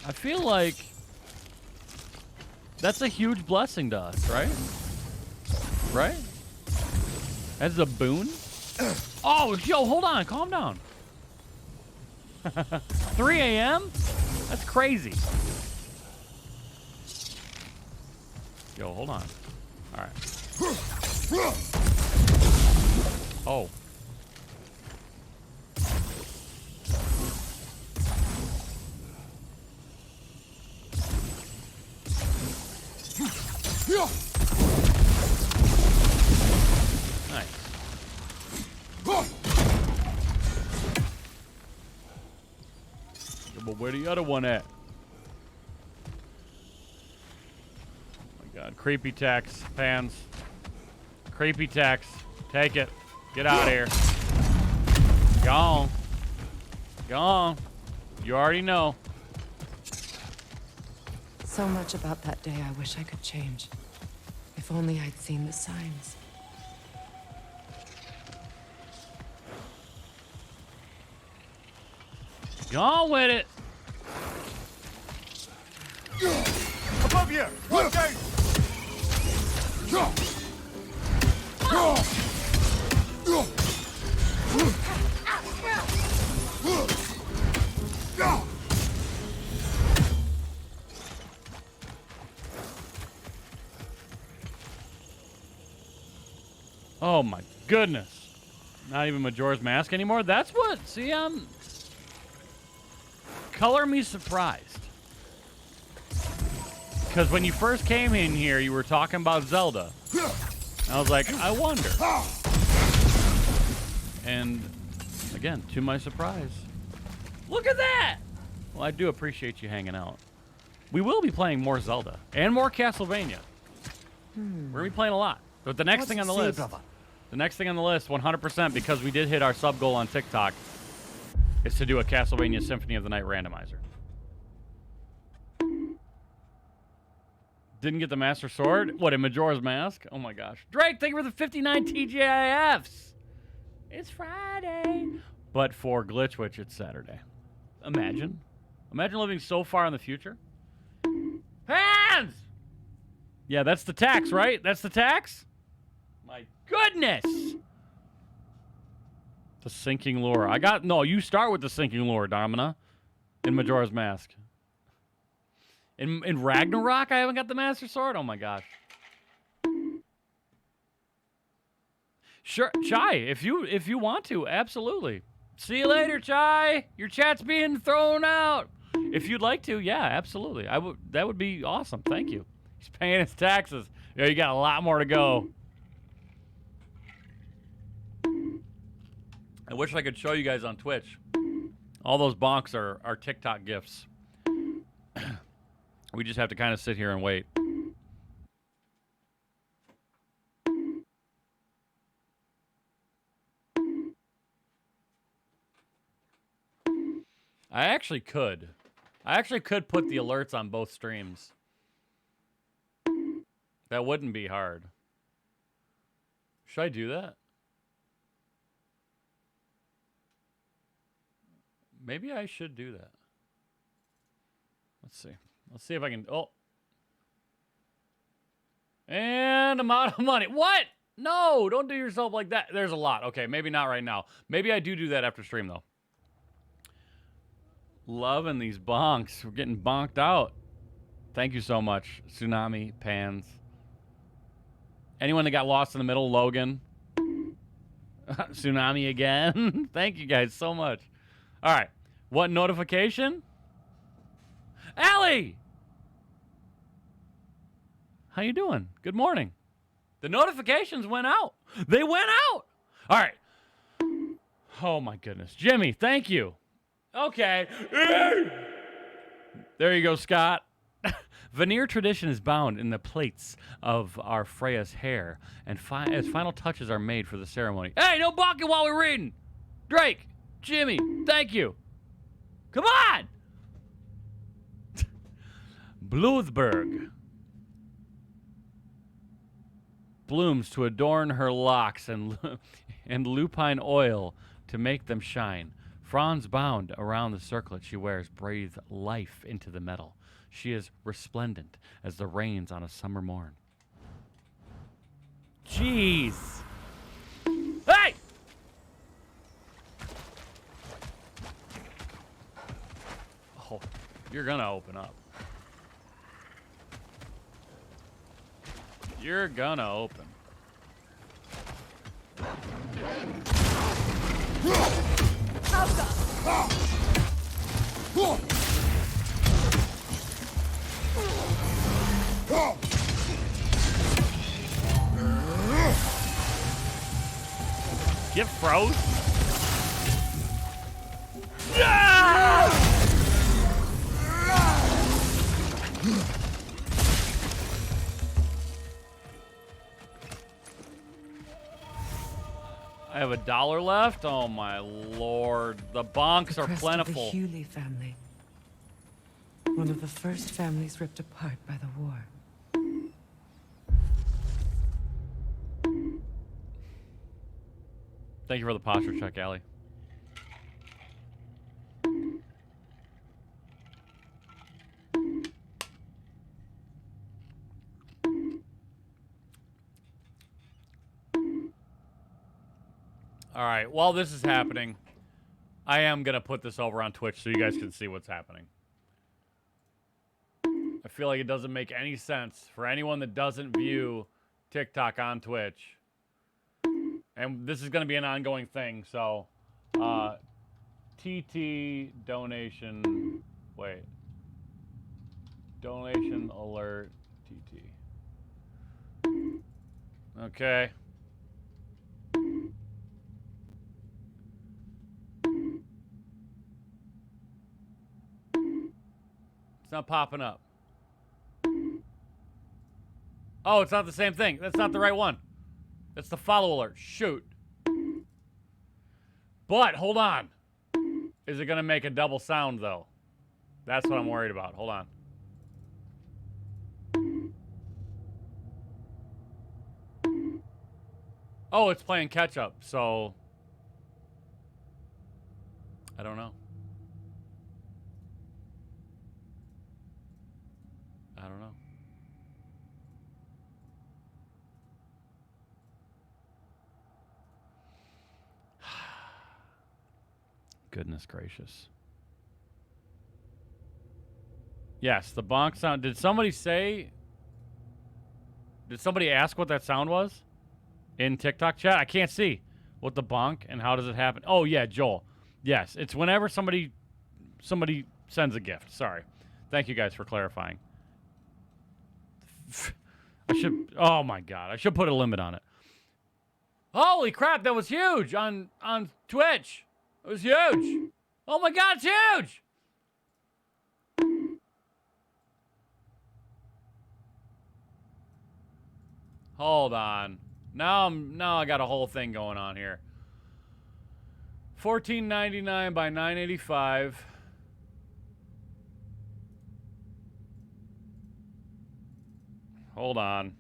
I feel like that's a huge blessing to us, right? Right? As a boon? Oh, yo, hold on. Calm down. 3 a.m.? That's crazy. Yo, hold on. All right. Oh. Nice. Yeah, but where the other one at? Oh my god. Creepy tax. Pans. Creepy tax. Take it. Get out of here. Gone. Gone. You already know. So much about that day I wish I could change. If only I'd seen the signs. Gone with it. Above you! Watch out! Oh my goodness. Not even Majora's Mask anymore? That's what, see, color me surprised. Because when you first came in here, you were talking about Zelda. I was like, I wonder. And again, to my surprise, look at that! Well, I do appreciate you hanging out. We will be playing more Zelda and more Castlevania. We're gonna be playing a lot. But the next thing on the list, the next thing on the list, 100%, because we did hit our sub goal on TikTok, is to do a Castlevania Symphony of the Night randomizer. Didn't get the Master Sword? What, in Majora's Mask? Oh my gosh. Drake, thank you for the 59 TGIFs. It's Friday. But for Glitchwitch, it's Saturday. Imagine. Imagine living so far in the future. Hands! Yeah, that's the tax, right? That's the tax? My goodness! The sinking lure. No, you start with the sinking lure, Domina. In Majora's Mask. In Ragnarok, I haven't got the Master Sword? Oh my gosh. Sure, Chai, if you want to, absolutely. See you later, Chai. Your chat's being thrown out. If you'd like to, yeah, absolutely. That would be awesome. Thank you. He's paying his taxes. Yeah, you got a lot more to go. I wish I could show you guys on Twitch. All those bonks are TikTok gifts. We just have to kind of sit here and wait. I actually could put the alerts on both streams. That wouldn't be hard. Should I do that? Maybe I should do that. Let's see. Let's see if I can... Oh. And I'm out of money. What? No, don't do yourself like that. There's a lot. Okay, maybe not right now. Maybe I do that after stream, though. Loving these bonks. We're getting bonked out. Thank you so much. Tsunami, Pans. Anyone that got lost in the middle, Logan. Tsunami again. Thank you guys so much. All right. What notification? Allie! How you doing? Good morning. The notifications went out. They went out. All right. Oh, my goodness. Jimmy, thank you. Okay. There you go, Scott. Veneer tradition is bound in the plaits of our Freya's hair, and as final touches are made for the ceremony. Hey, no bonking while we're reading. Drake, Jimmy, thank you. Come on. Bluthberg blooms to adorn her locks and lupine oil to make them shine. Fronds bound around the circlet she wears breathe life into the metal. She is resplendent as the rains on a summer morn. Jeez. Hey! Oh, you're gonna open up. You're gonna open. Get froze. I have $1 left. Oh my lord, the bonks are plentiful. The Hewley family, one of the first families ripped apart by the war. Thank you for the posture check, Allie. All right, while this is happening, I am going to put this over on Twitch so you guys can see what's happening. I feel like it doesn't make any sense for anyone that doesn't view TikTok on Twitch And this is going to be an ongoing thing, so... TT donation... Wait. Donation alert TT. Okay. It's not popping up. Oh, it's not the same thing. That's not the right one. That's the follow alert. Shoot. But, hold on. Is it going to make a double sound, though? That's what I'm worried about. Hold on. Oh, it's playing catch-up, so... I don't know. I don't know. Goodness gracious. Yes, the bonk sound. Did somebody say... Did somebody ask what that sound was? In TikTok chat? I can't see what the bonk and how does it happen. Oh, yeah, Joel. Yes, it's whenever somebody sends a gift. Sorry. Thank you guys for clarifying. I should... Oh, my God. I should put a limit on it. Holy crap, that was huge on Twitch. It was huge. Oh, my God, it's huge. Hold on. Now I got a whole thing going on here. $14.99 by $9.85. Hold on.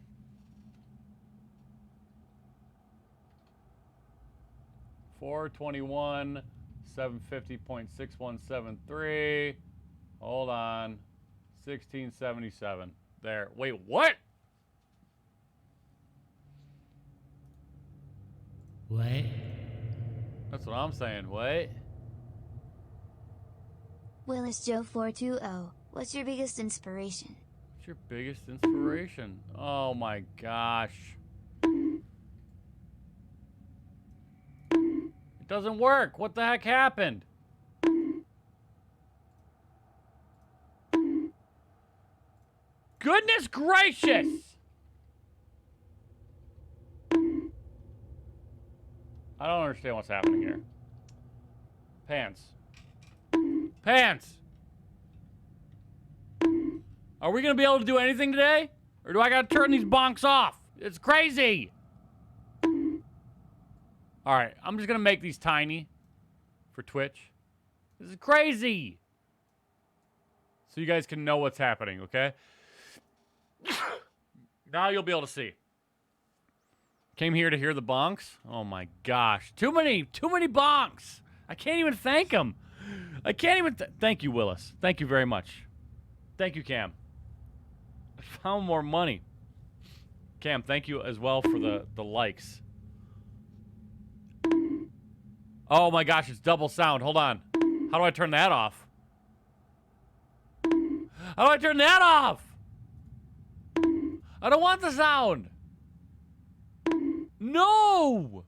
$421, 750.6173. Hold on. 1677. There. Wait, what? What? That's what I'm saying. What? Willis Joe 420. What's your biggest inspiration? What's your biggest inspiration? Oh my gosh. It doesn't work. What the heck happened? Goodness gracious! I don't understand what's happening here. Pants. Pants! Are we gonna be able to do anything today? Or do I gotta turn these bonks off? It's crazy! Alright, I'm just gonna make these tiny for Twitch. This is crazy! So you guys can know what's happening, okay? Now you'll be able to see. Came here to hear the bonks. Oh my gosh. Too many bonks. I can't even thank them. I can't even thank you, Willis. Thank you very much. Thank you, Cam. I found more money. Cam, thank you as well for the likes. Oh my gosh, it's double sound. Hold on. How do I turn that off? How do I turn that off? I don't want the sound. No!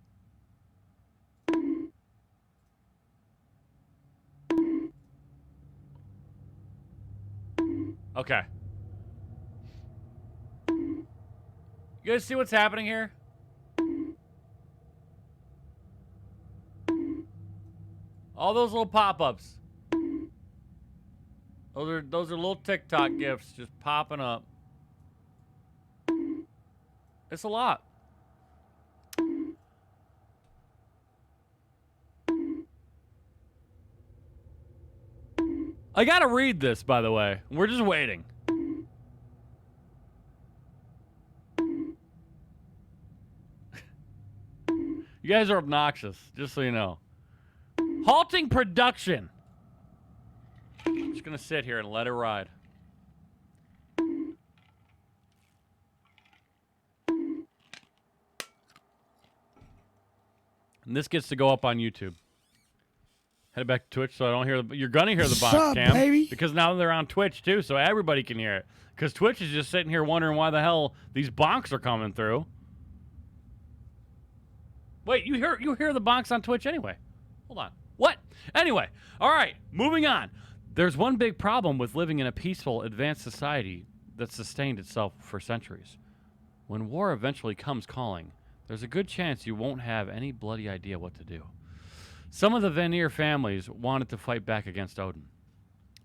Okay. You guys see what's happening here? All those little pop-ups. Those are little TikTok gifts just popping up. It's a lot. I gotta read this, by the way. We're just waiting. You guys are obnoxious, just so you know. Halting production. I'm just gonna sit here and let it ride. And this gets to go up on YouTube. Head back to Twitch so I don't hear the... You're gonna hear the box, Cam. Baby? Because now they're on Twitch, too, so everybody can hear it. Because Twitch is just sitting here wondering why the hell these bonks are coming through. Wait, you hear the box on Twitch anyway. Hold on. What? Anyway, all right, moving on. There's one big problem with living in a peaceful, advanced society that sustained itself for centuries. When war eventually comes calling, there's a good chance you won't have any bloody idea what to do. Some of the Vanir families wanted to fight back against Odin.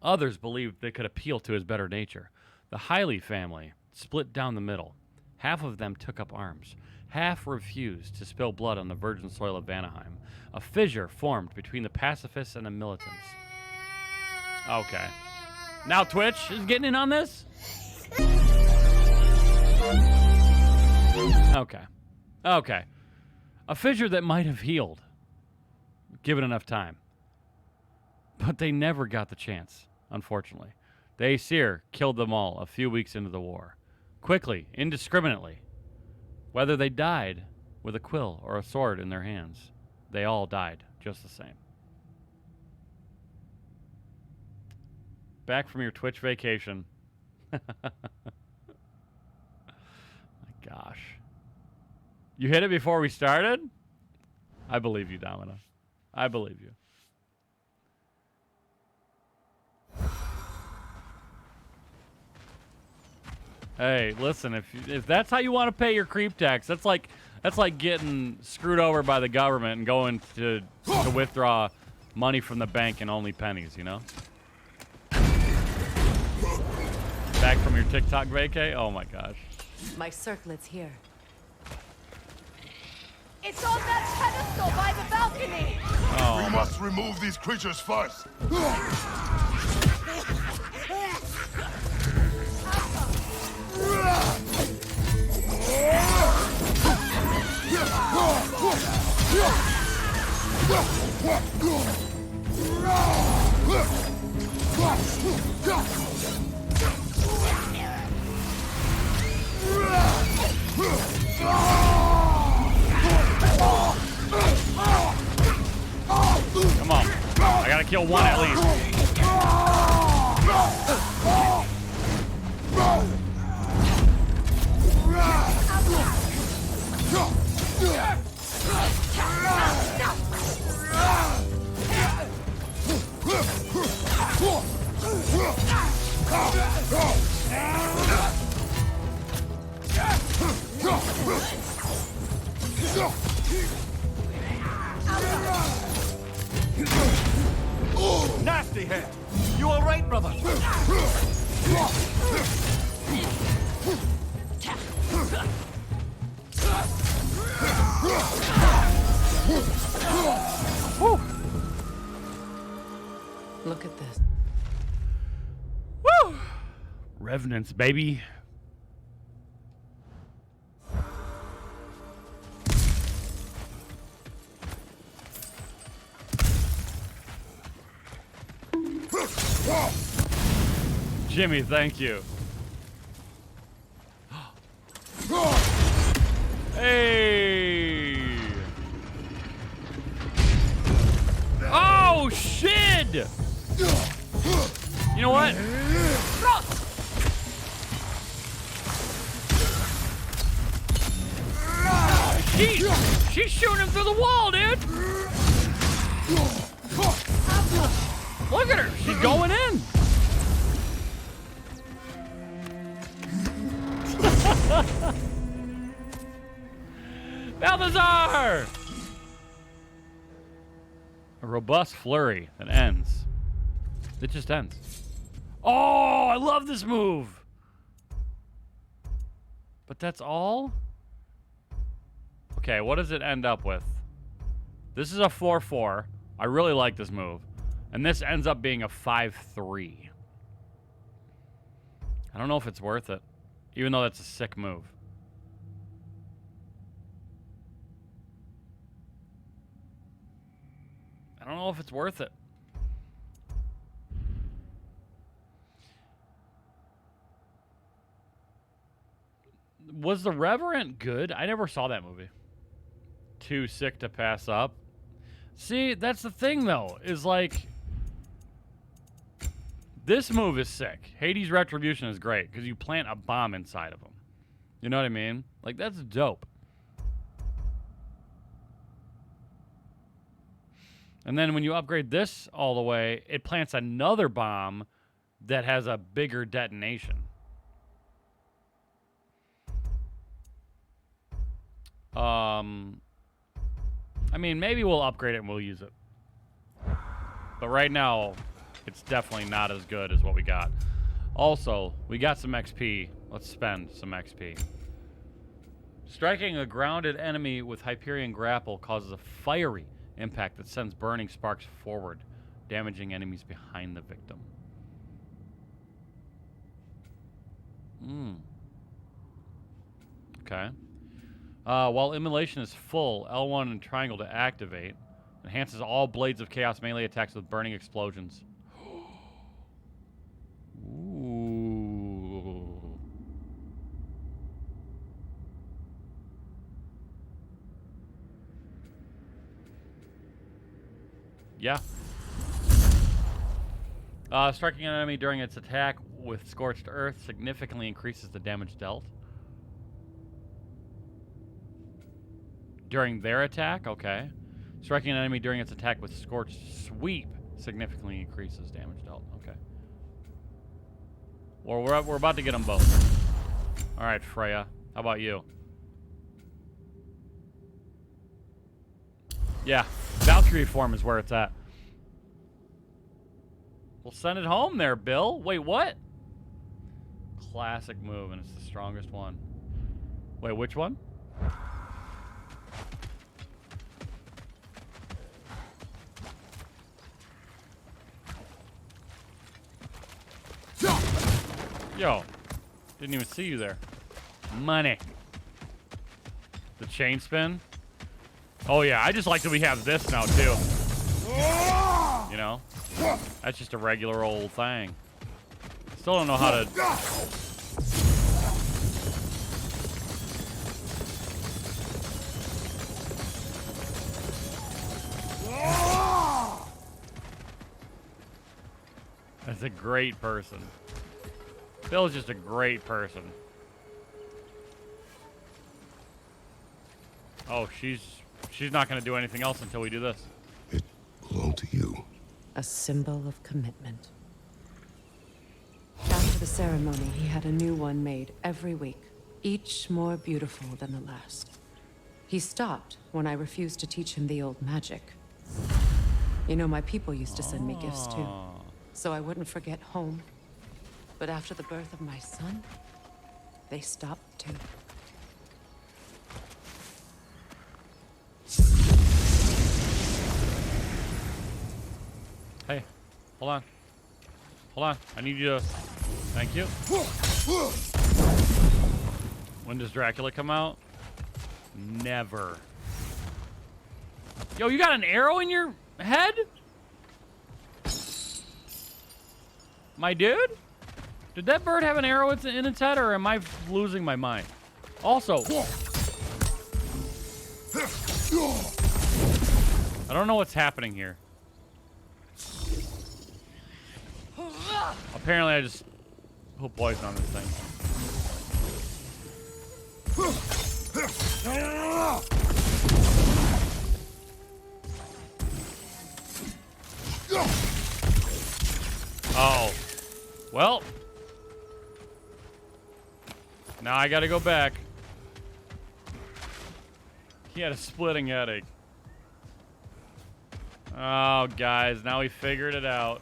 Others believed they could appeal to his better nature. The Haile family split down the middle. Half of them took up arms. Half refused to spill blood on the virgin soil of Vanaheim. A fissure formed between the pacifists and the militants. Okay. Now Twitch is getting in on this? Okay. Okay. A fissure that might have healed, given enough time. But they never got the chance, unfortunately. The Aesir killed them all a few weeks into the war. Quickly, indiscriminately. Whether they died with a quill or a sword in their hands, they all died just the same. Back from your Twitch vacation. My gosh. You hit it before we started? I believe you, Domino. I believe you. Hey, listen, if that's how you want to pay your creep tax, that's like getting screwed over by the government and going to withdraw money from the bank in only pennies, you know? Back from your TikTok vacay? Oh my gosh. My circlet's here. It's on that pedestal by the balcony! We must remove these creatures first. Come on. I gotta kill one at least. Nasty head! You alright, brother? Look at this. Woo! Revenants, baby. Jimmy, thank you. Hey! Oh, shit! You know what? She's shooting him through the wall, dude! Look at her! She's going in! Balthazar! A robust flurry that ends. It just ends. Oh, I love this move! But that's all? Okay, what does it end up with? This is a 4-4. I really like this move. And this ends up being a 5-3. I don't know if it's worth it. Even though that's a sick move. I don't know if it's worth it. Was The Reverend good? I never saw that movie. Too sick to pass up. See, that's the thing, though, is like... This move is sick. Hades' Retribution is great, because you plant a bomb inside of him. You know what I mean? Like, that's dope. And then when you upgrade this all the way, it plants another bomb that has a bigger detonation. I mean, maybe we'll upgrade it and we'll use it. But right now, it's definitely not as good as what we got. Also, we got some XP. Let's spend some XP. Striking a grounded enemy with Hyperion Grapple causes a fiery impact that sends burning sparks forward, damaging enemies behind the victim. Okay. While immolation is full, L1 and triangle to activate. Enhances all Blades of Chaos melee attacks with burning explosions. Ooh. Yeah. Striking an enemy during its attack with Scorched Earth significantly increases the damage dealt. During their attack? Okay. Striking an enemy during its attack with Scorched Sweep significantly increases damage dealt. Okay. Well, we're about to get them both. All right, Freya. How about you? Yeah. Valkyrie form is where it's at. We'll send it home there, Bill. Wait, what? Classic move, and it's the strongest one. Wait, which one? Yo, didn't even see you there. Money. The chain spin. Oh yeah, I just like that we have this now too. You know, that's just a regular old thing. Still don't know how to. That's a great person. Bill's just a great person. Oh, she's not going to do anything else until we do this. It belonged to you. A symbol of commitment. After the ceremony, he had a new one made every week, each more beautiful than the last. He stopped when I refused to teach him the old magic. You know, my people used to send me gifts too, so I wouldn't forget home. But after the birth of my son, they stopped too. Hey, hold on. Hold on. I need you to... Thank you. When does Dracula come out? Never. Yo, you got an arrow in your head? My dude? Did that bird have an arrow in its head, or am I losing my mind? Also... I don't know what's happening here. Apparently I just put poison on this thing. Oh. Well. Now I gotta go back. He had a splitting headache. Oh, guys, now we figured it out.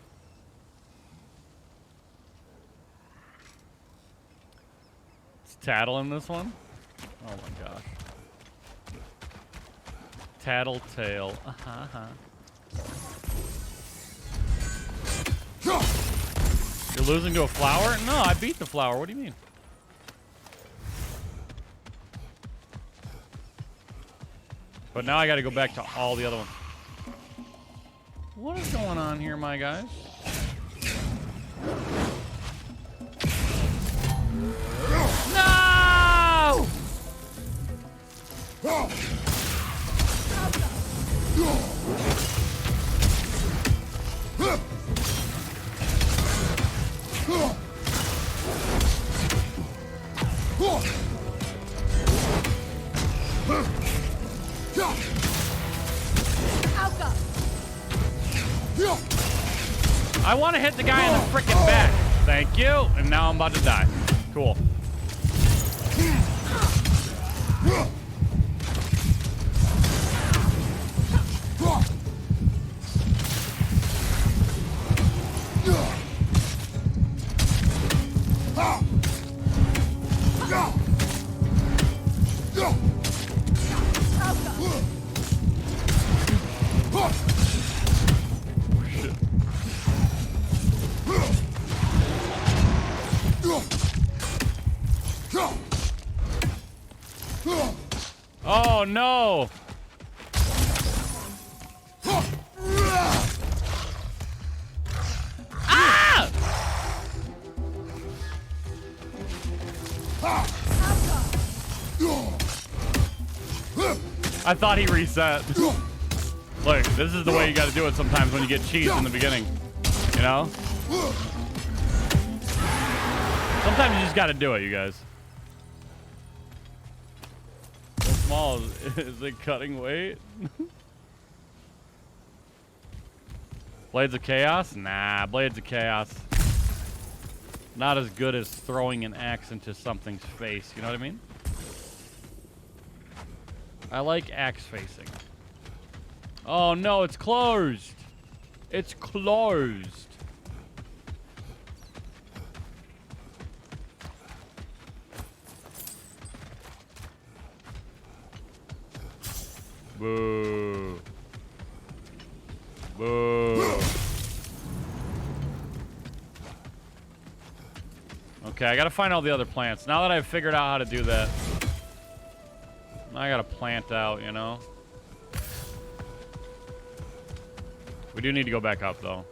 Is Tattle in this one? Oh my gosh. Tattletale. You're losing to a flower? No, I beat the flower. What do you mean? But now I gotta go back to all the other ones. What is going on here, my guys? No! I want to hit the guy in the frickin' back. Thank you. And now I'm about to die. Cool. Oh no! Ah! I thought he reset. Look, this is the way you gotta do it sometimes when you get cheesed in the beginning. You know? Sometimes you just gotta do it, you guys. How small is it cutting weight? Blades of Chaos? Nah, Blades of Chaos. Not as good as throwing an axe into something's face, you know what I mean? I like axe facing. Oh no, it's closed. It's closed. Boo. Boo. Okay, I gotta find all the other plants. Now that I've figured out how to do that, I gotta plant out, you know? We do need to go back up, though.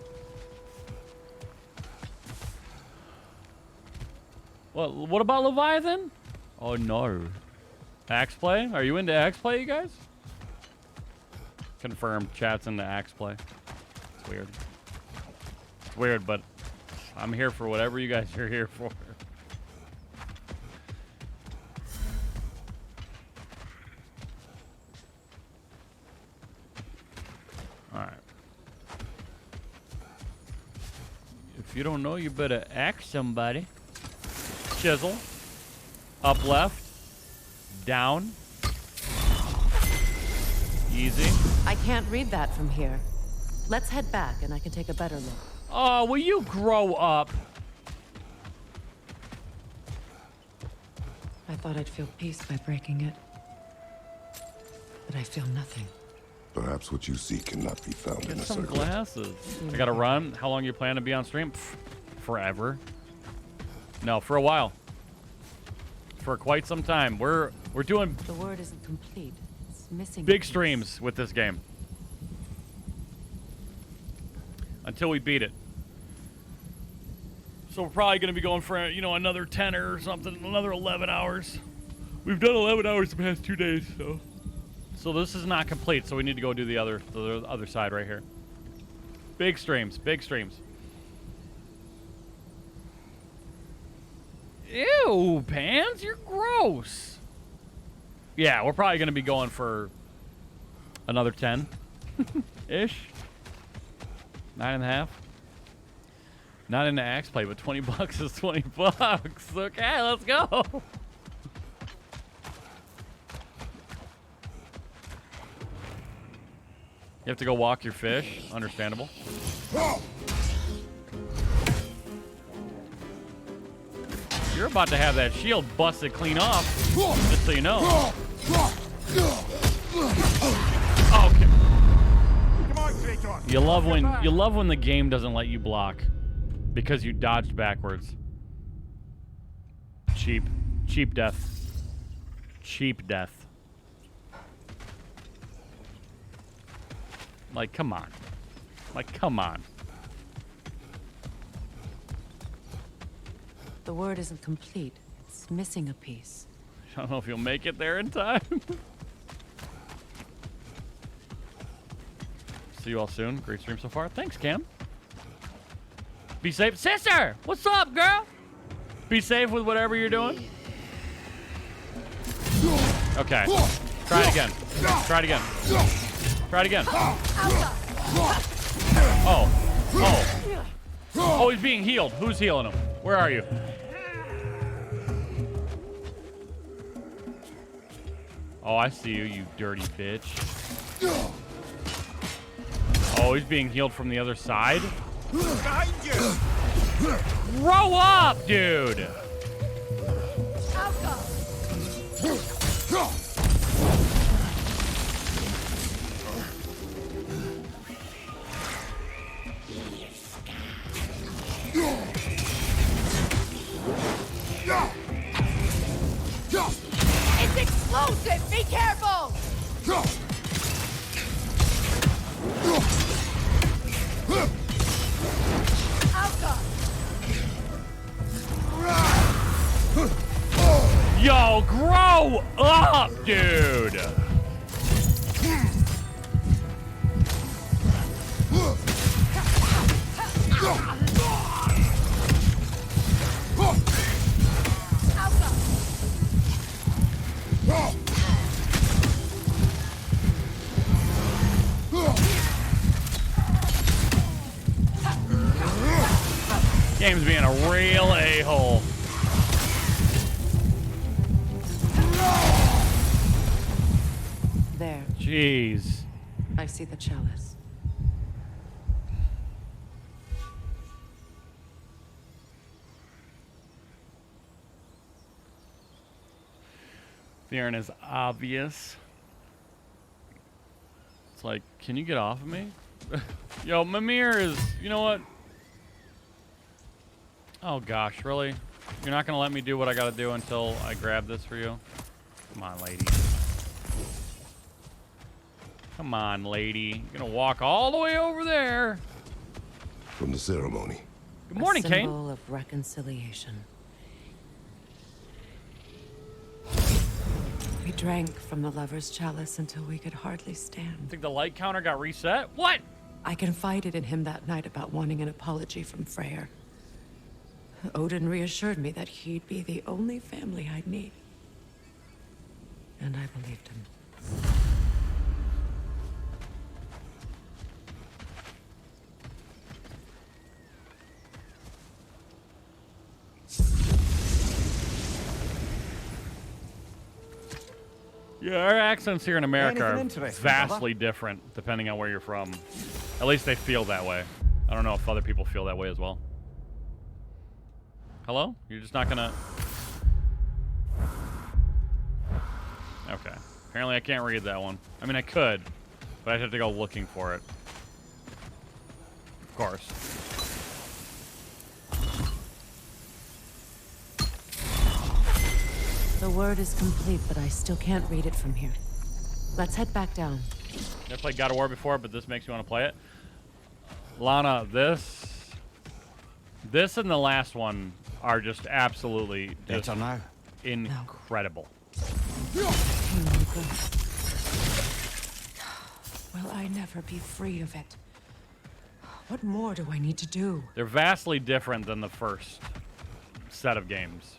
What about Leviathan? Oh, no. Axe play? Are you into axe play, you guys? Confirmed. Chat's into axe play. It's weird. It's weird, but I'm here for whatever you guys are here for. Alright. If you don't know, you better ask somebody. Chisel. Up left. Down. Easy. I can't read that from here. Let's head back and I can take a better look. Oh, will you grow up? I thought I'd feel peace by breaking it. But I feel nothing. Perhaps what you seek cannot be found in a Some circle. glasses. I gotta run. How long you plan to be on stream? Pff, forever. No, for a while. For quite some time. We're doing The word isn't complete. It's missing. big streams with this game. Until we beat it. So we're probably gonna be going for, you know, another 10 or something, another 11 hours. We've done 11 hours the past 2 days, so. So this is not complete, so we need to go do the other side right here. Big streams, big streams. Ew, Pans, you're gross. Yeah, we're probably gonna be going for another 10-ish. 9.5. Not into axe play, but 20 bucks is 20 bucks. Okay, let's go. You have to go walk your fish. Understandable. You're about to have that shield busted clean off, just so you know. Oh, okay. Come on, Kratos. You love when the game doesn't let you block because you dodged backwards. Cheap death. Cheap death. Like, come on. Like, come on. The word isn't complete. It's missing a piece. I don't know if you'll make it there in time. See you all soon. Great stream so far. Thanks, Cam. Be safe. Sister! What's up, girl? Be safe with whatever you're doing. Okay. Try it again. Try it again. Try it again. Oh. Oh. Oh, he's being healed. Who's healing him? Where are you? Oh, I see you, you dirty bitch. Oh, he's being healed from the other side? Grow up, dude! It's explosive! Be careful! Yo, grow up, dude! Game's being a real a-hole. There. Jeez. I see the chalice. The urn is obvious. It's like, can you get off of me? Yo, Mimir is, you know what? Oh gosh, really? You're not gonna let me do what I gotta do until I grab this for you? Come on, lady. Come on, lady. You're gonna walk all the way over there. From the ceremony. Good morning, Kane. A symbol of reconciliation. We drank from the lover's chalice until we could hardly stand. Think the light counter got reset? What? I confided in him that night about wanting an apology from Freyr. Odin reassured me that he'd be the only family I'd need. And I believed him. Yeah, our accents here in America are Anything interesting, vastly different depending on where you're from. At least they feel that way. I don't know if other people feel that way as well. Hello? You're just not gonna... Okay. Apparently I can't read that one. I mean, I could, but I'd have to go looking for it. Of course. The word is complete, but I still can't read it from here. Let's head back down. Never played God of War before, but this makes me want to play it. Lana, this and the last one are just absolutely just better now. Incredible. Will I never be free of it? What more do I need to do? They're vastly different than the first set of games.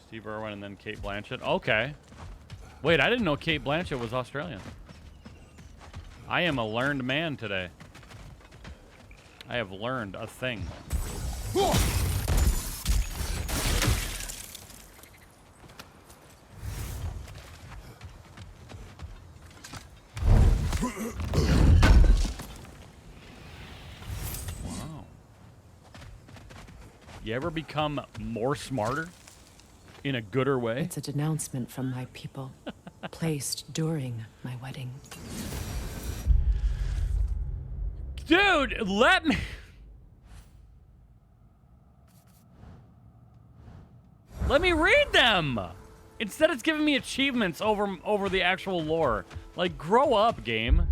Steve Irwin and then Kate Blanchett. Okay. Wait, I didn't know Kate Blanchett was Australian. I am a learned man today. I have learned a thing. Wow. You ever become more smarter? In a gooder way? It's a denouncement from my people, placed during my wedding. Dude, let me... Let me read them! Instead it's giving me achievements over the actual lore. Like, grow up, game.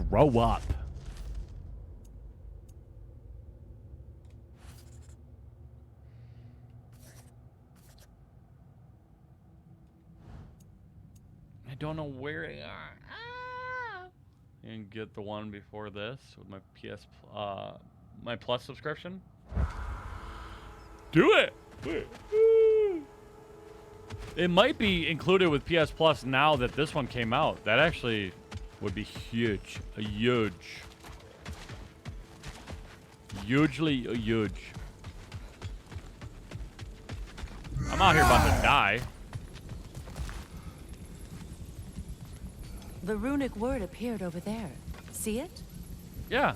Grow up. I don't know where they are. Ah! And get the one before this with my my Plus subscription. Do it. It might be included with PS Plus now that this one came out. That actually would be huge. Huge. Hugely huge. I'm out here about to die. The runic word appeared over there. See it? Yeah.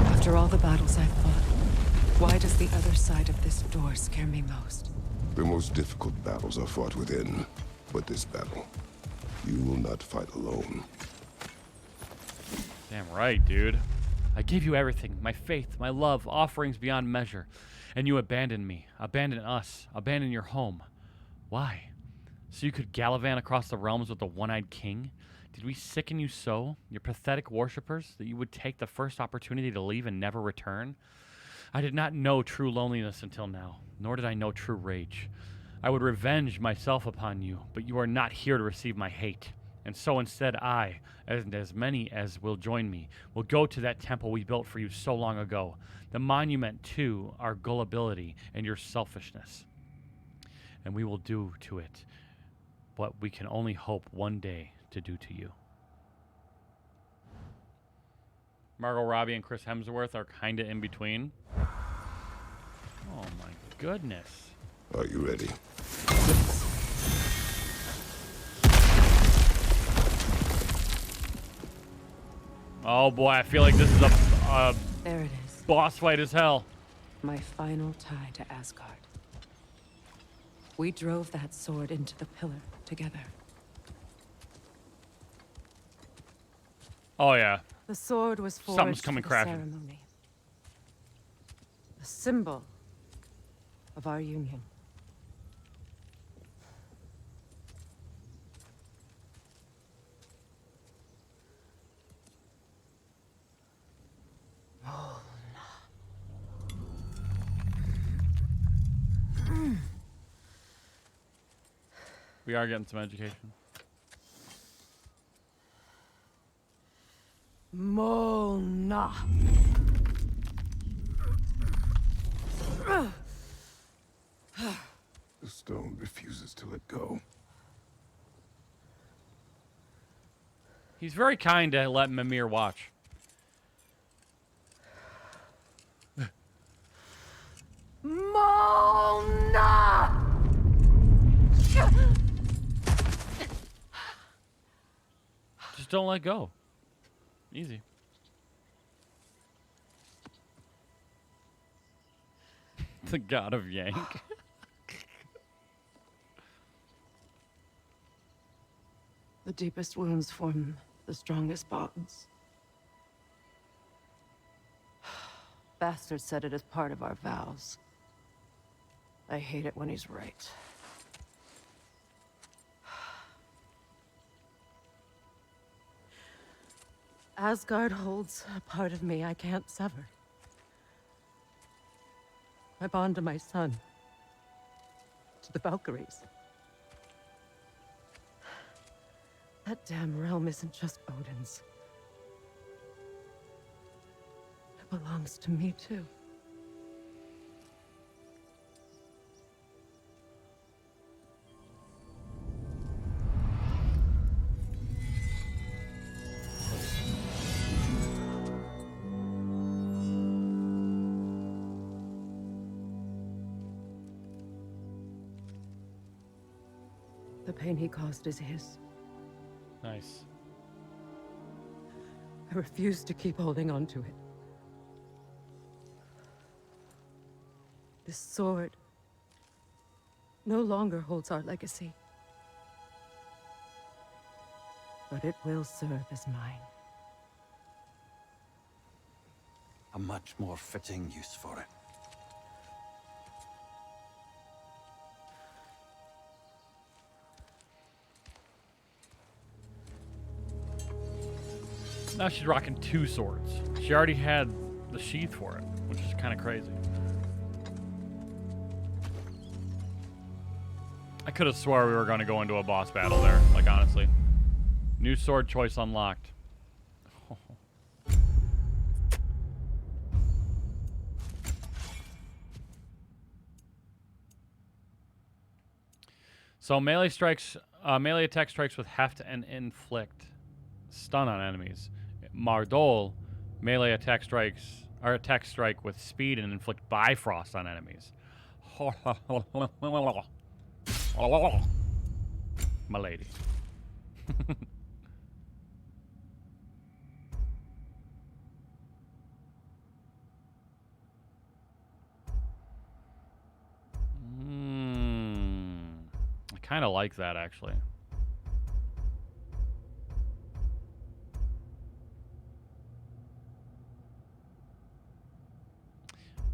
After all the battles I've fought, why does the other side of this door scare me most? The most difficult battles are fought within, but this battle, you will not fight alone. Damn right, dude. I gave you everything, my faith, my love, offerings beyond measure, and you abandoned me, abandoned us, abandoned your home. Why? So you could gallivant across the realms with the one-eyed king? Did we sicken you so, your pathetic worshippers, that you would take the first opportunity to leave and never return? I did not know true loneliness until now, nor did I know true rage. I would revenge myself upon you, but you are not here to receive my hate. And so instead I, and as many as will join me, will go to that temple we built for you so long ago, the monument to our gullibility and your selfishness. And we will do to it what we can only hope one day to do to you. Margot Robbie and Chris Hemsworth are kind of in between. Oh my goodness. Are you ready? Oh boy, I feel like this is a There it is. boss fight as hell. My final tie to Asgard. We drove that sword into the pillar together. Oh yeah. The sword was forged Something's coming for the crashing. ceremony. The symbol of our union. We are getting some education. Molna. The stone refuses to let go. He's very kind to let Mimir watch. Molna! Just don't let go. Easy. The god of Yank. The deepest wounds form the strongest bonds. Bastard said it as part of our vows. I hate it when he's right. Asgard holds a part of me I can't sever. My bond to my son. To the Valkyries. That damn realm isn't just Odin's. It belongs to me too. The pain he caused is his. Nice. I refuse to keep holding on to it. This sword no longer holds our legacy. But it will serve as mine. A much more fitting use for it. Now she's rocking 2 swords. She already had the sheath for it, which is kind of crazy. I could have swore we were going to go into a boss battle there, like honestly. New sword choice unlocked. So melee strikes Melee attack strikes with heft and inflict stun on enemies. Mardol, melee attack strikes or attack strike with speed and inflict Bifrost on enemies. My lady. I kind of like that, actually.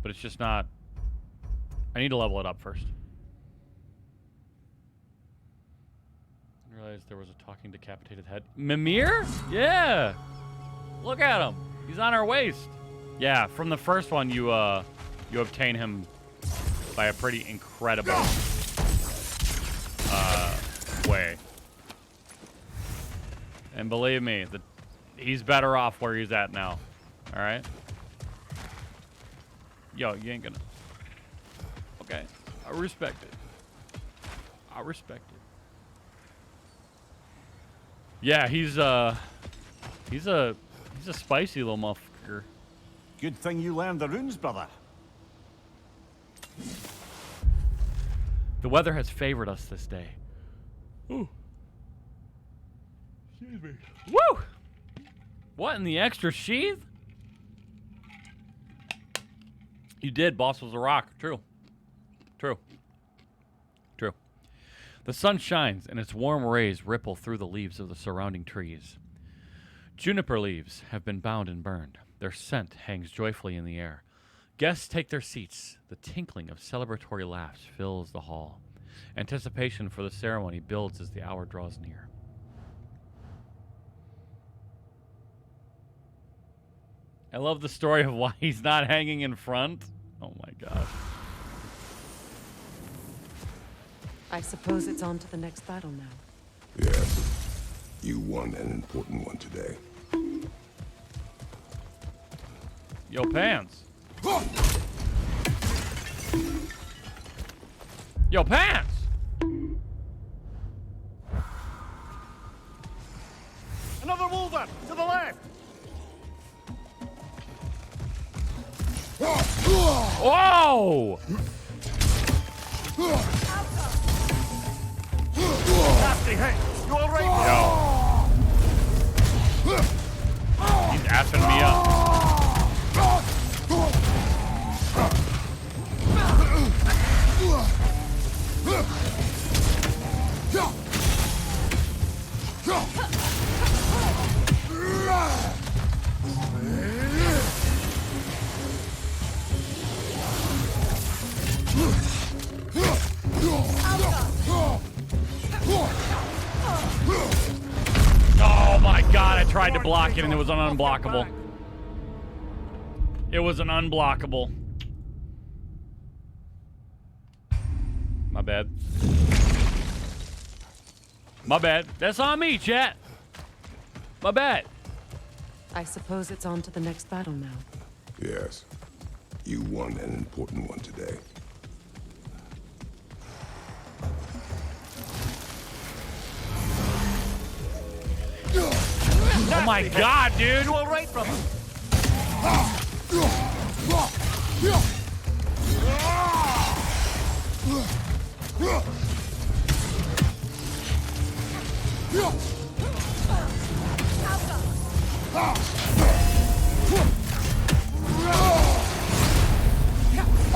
But it's just not... I need to level it up first. I realized there was a talking decapitated head. Mimir? Yeah! Look at him. He's on our waist. Yeah, from the first one, you obtain him by a pretty incredible way. And believe me, he's better off where he's at now. All right? Yo, you ain't gonna... Okay, I respect it. I respect it. Yeah, he's a spicy little motherfucker. Good thing you learned the runes, brother. The weather has favored us this day. Ooh. Excuse me. Woo! What in the extra sheath? You did. Boss was a rock. True. True. True. The sun shines, and its warm rays ripple through the leaves of the surrounding trees. Juniper leaves have been bound and burned. Their scent hangs joyfully in the air. Guests take their seats. The tinkling of celebratory laughs fills the hall. Anticipation for the ceremony builds as the hour draws near. I love the story of why he's not hanging in front. Oh my god. I suppose it's on to the next battle now. Yes. You won an important one today. Yo, Pants. Yo, Pants! Another wolver! To the left! Whoa! Nasty hit! You alright? Yo. He's effing me up. Oh my god, I tried to block it and it was an unblockable. It was an unblockable. My bad. My bad. That's on me, chat. My bad. I suppose it's on to the next battle now. Yes. You won an important one today. Oh my god, dude! You alright, brother?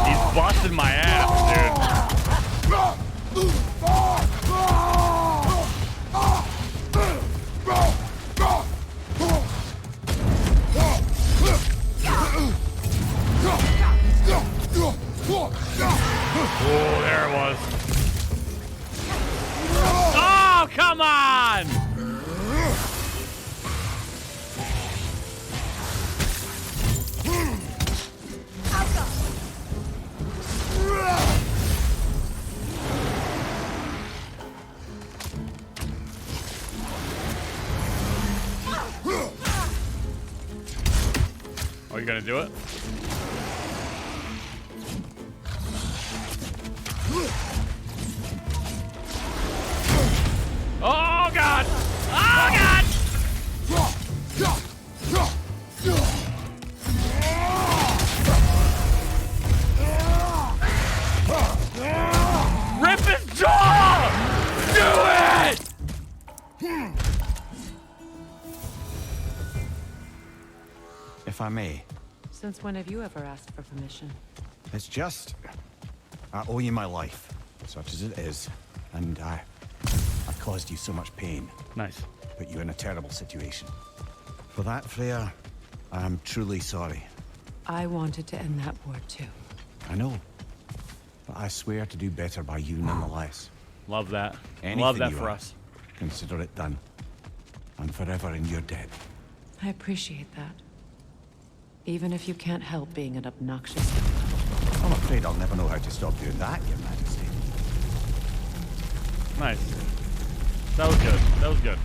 He's busting my ass, dude. Oh, there it was. Oh, come on! Oh, you gonna do it? if I may. Since when have you ever asked for permission? It's just... I owe you my life, such as it is. And I've caused you so much pain. Nice. Put you in a terrible situation. For that, Freya, I'm truly sorry. I wanted to end that war too. I know. But I swear to do better by you nonetheless. Love that. Anything Love that you for are, us. Consider it done. I'm forever in your debt. I appreciate that. Even if you can't help being an obnoxious... I'm afraid I'll never know how to stop doing that, Your Majesty. Nice. That was good. That was good.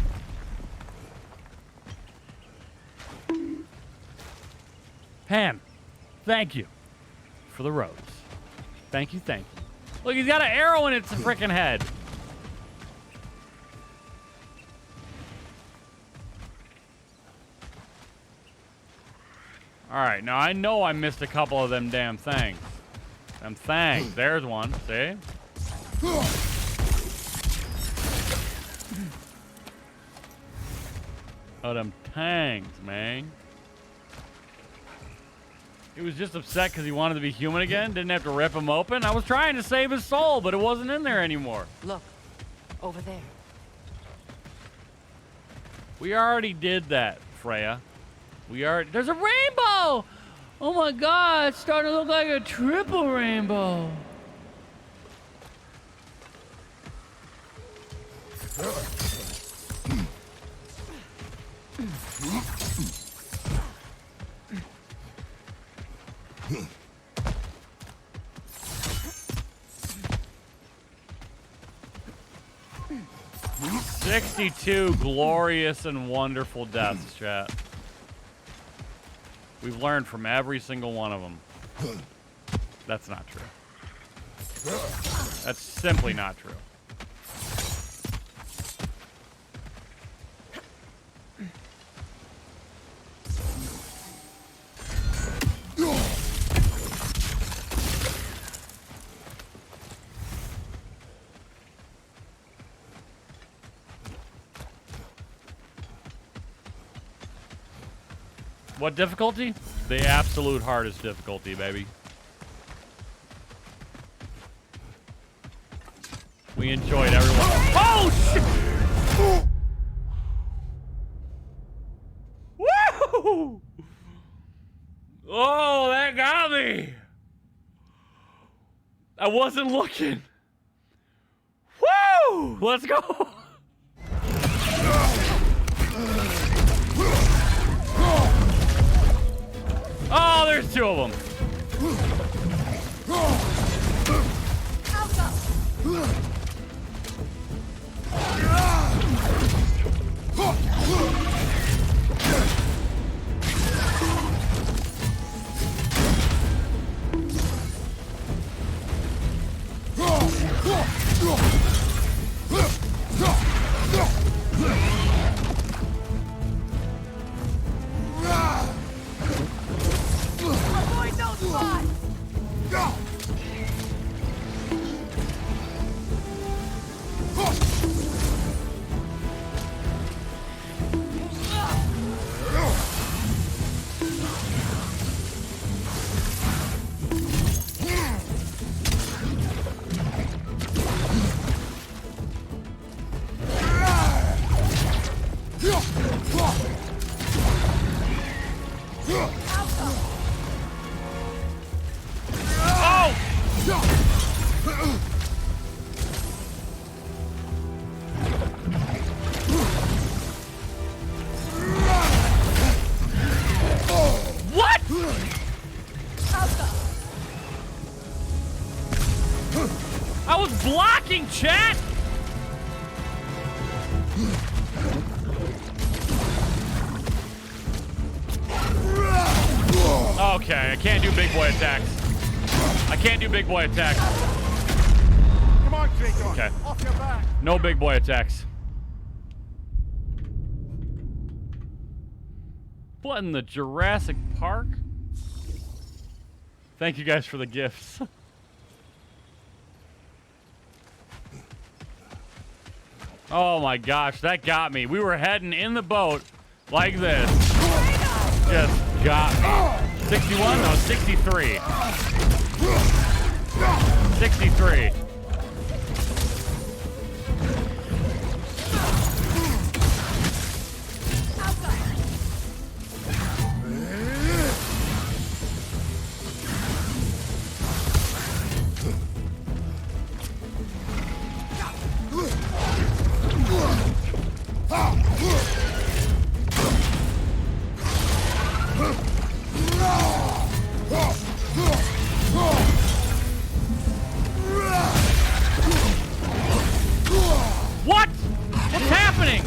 Ham, thank you for the rose. Thank you, thank you. Look, he's got an arrow in its freaking head. All right, now I know I missed a couple of them damn things. Them things. There's one. See? Oh, them tangs, man. He was just upset because he wanted to be human again. Didn't have to rip him open. I was trying to save his soul, but it wasn't in there anymore. Look, over there. We already did that, Freya. We already... There's a rainbow! Oh my god, it's starting to look like a triple rainbow. "62 glorious and wonderful deaths, chat. We've learned from every single one of them. That's not true. That's simply not true. What difficulty? The absolute hardest difficulty, baby. We enjoyed everyone. Oh, shit! Woo! Oh, that got me. I wasn't looking. Woo! Let's go. Oh, there's two of them. Blocking, chat. Okay, I can't do big boy attacks. I can't do big boy attacks. Come on, Kratos. Okay. Off your back. No big boy attacks. What in the Jurassic Park? Thank you guys for the gifts. Oh my gosh, that got me. We were heading in the boat like this. Just got me. 61? No, 63. 63. What? What's happening?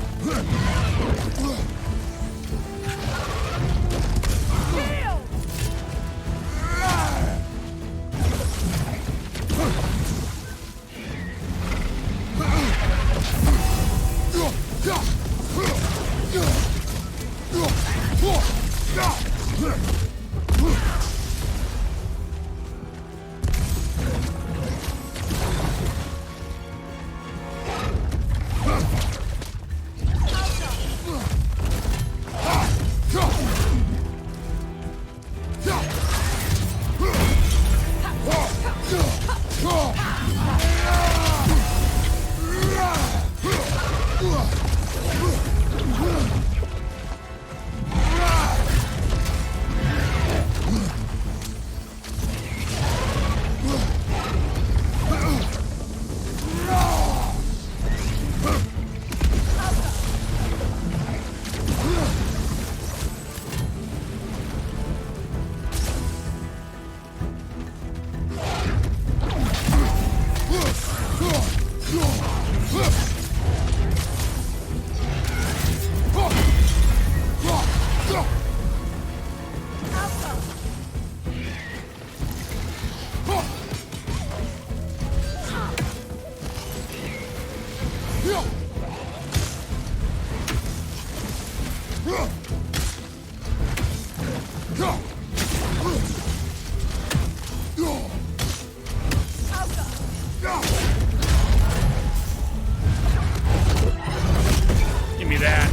Give me that.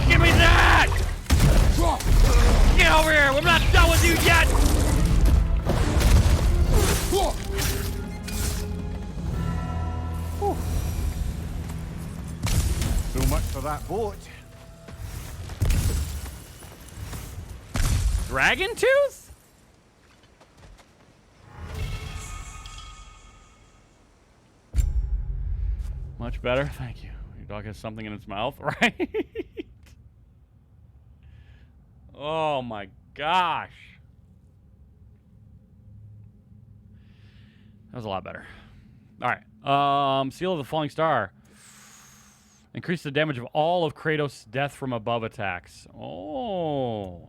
Give me that! Get over here! We're not done with you yet! So much for that boat. Dragon Tooth? Much better, thank you. Your dog has something in its mouth, right? Oh my gosh. That was a lot better. All right. Seal of the Falling Star. Increase the damage of all of Kratos' death from above attacks. Oh.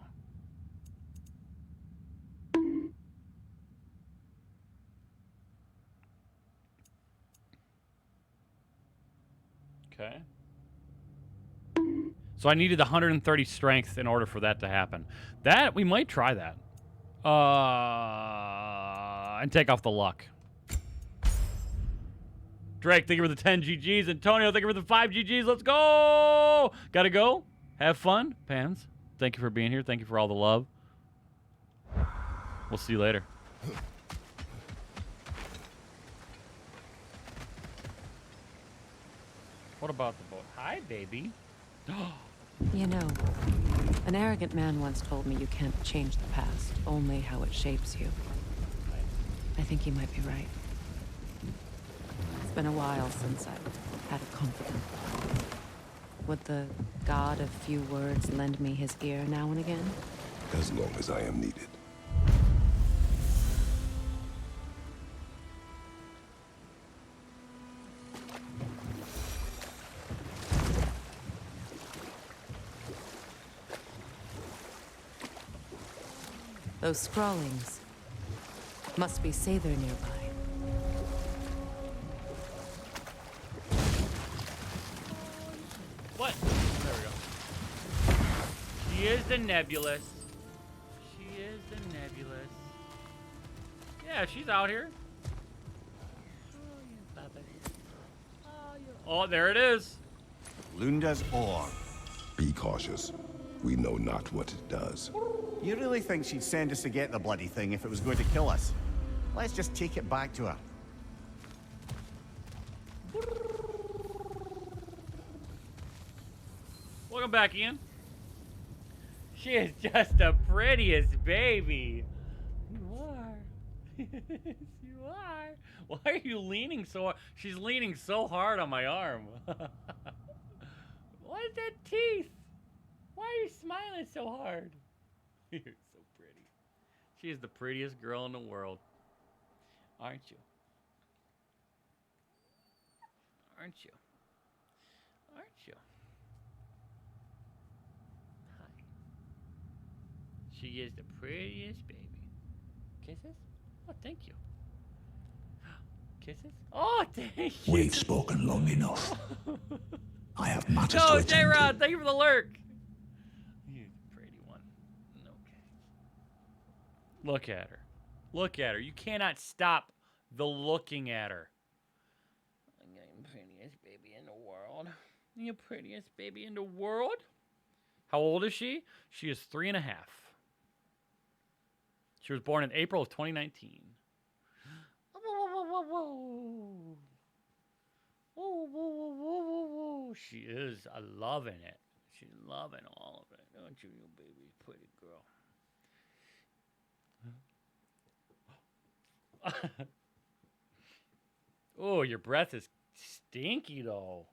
Okay. So I needed 130 strength in order for that to happen. That, we might try that. And take off the luck. Drake, thank you for the 10 GGs. Antonio, thank you for the 5 GGs. Let's go! Gotta go. Have fun. Pans, thank you for being here. Thank you for all the love. We'll see you later. What about the boat? Hi, baby. You know, an arrogant man once told me you can't change the past, only how it shapes you. I think he might be right. It's been a while since I've had a confidant. Would the god of few words lend me his ear now and again? As long as I am needed. Those scrawlings must be Sather nearby. What? There we go. She is the Nebulous. She is the Nebulous. Yeah, she's out here. Oh, there it is. Lunda's ore. Be cautious. we know not what it does. You really think she'd send us to get the bloody thing if it was going to kill us? Let's just take it back to her. Welcome back, Ian. She is just the prettiest baby. You are. You are. Why are you leaning so hard? She's leaning so hard on my arm. What is that teeth? Why are you smiling so hard? You're so pretty. She is the prettiest girl in the world. Aren't you? Aren't you? Aren't you? Hi. She is the prettiest baby. Kisses? Oh, thank you. Kisses? Oh, thank you. We've spoken long enough. I have matters to No, attend to. J-Rod, thank you for the lurk. You pretty one. Okay. Look at her. Look at her. You cannot stop the looking at her. I'm the prettiest baby in the world. The prettiest baby in the world. How old is she? She is 3.5. She was born in April of 2019. She is loving it. She's loving all of it. Don't you, you baby, pretty girl. Oh, your breath is stinky, though.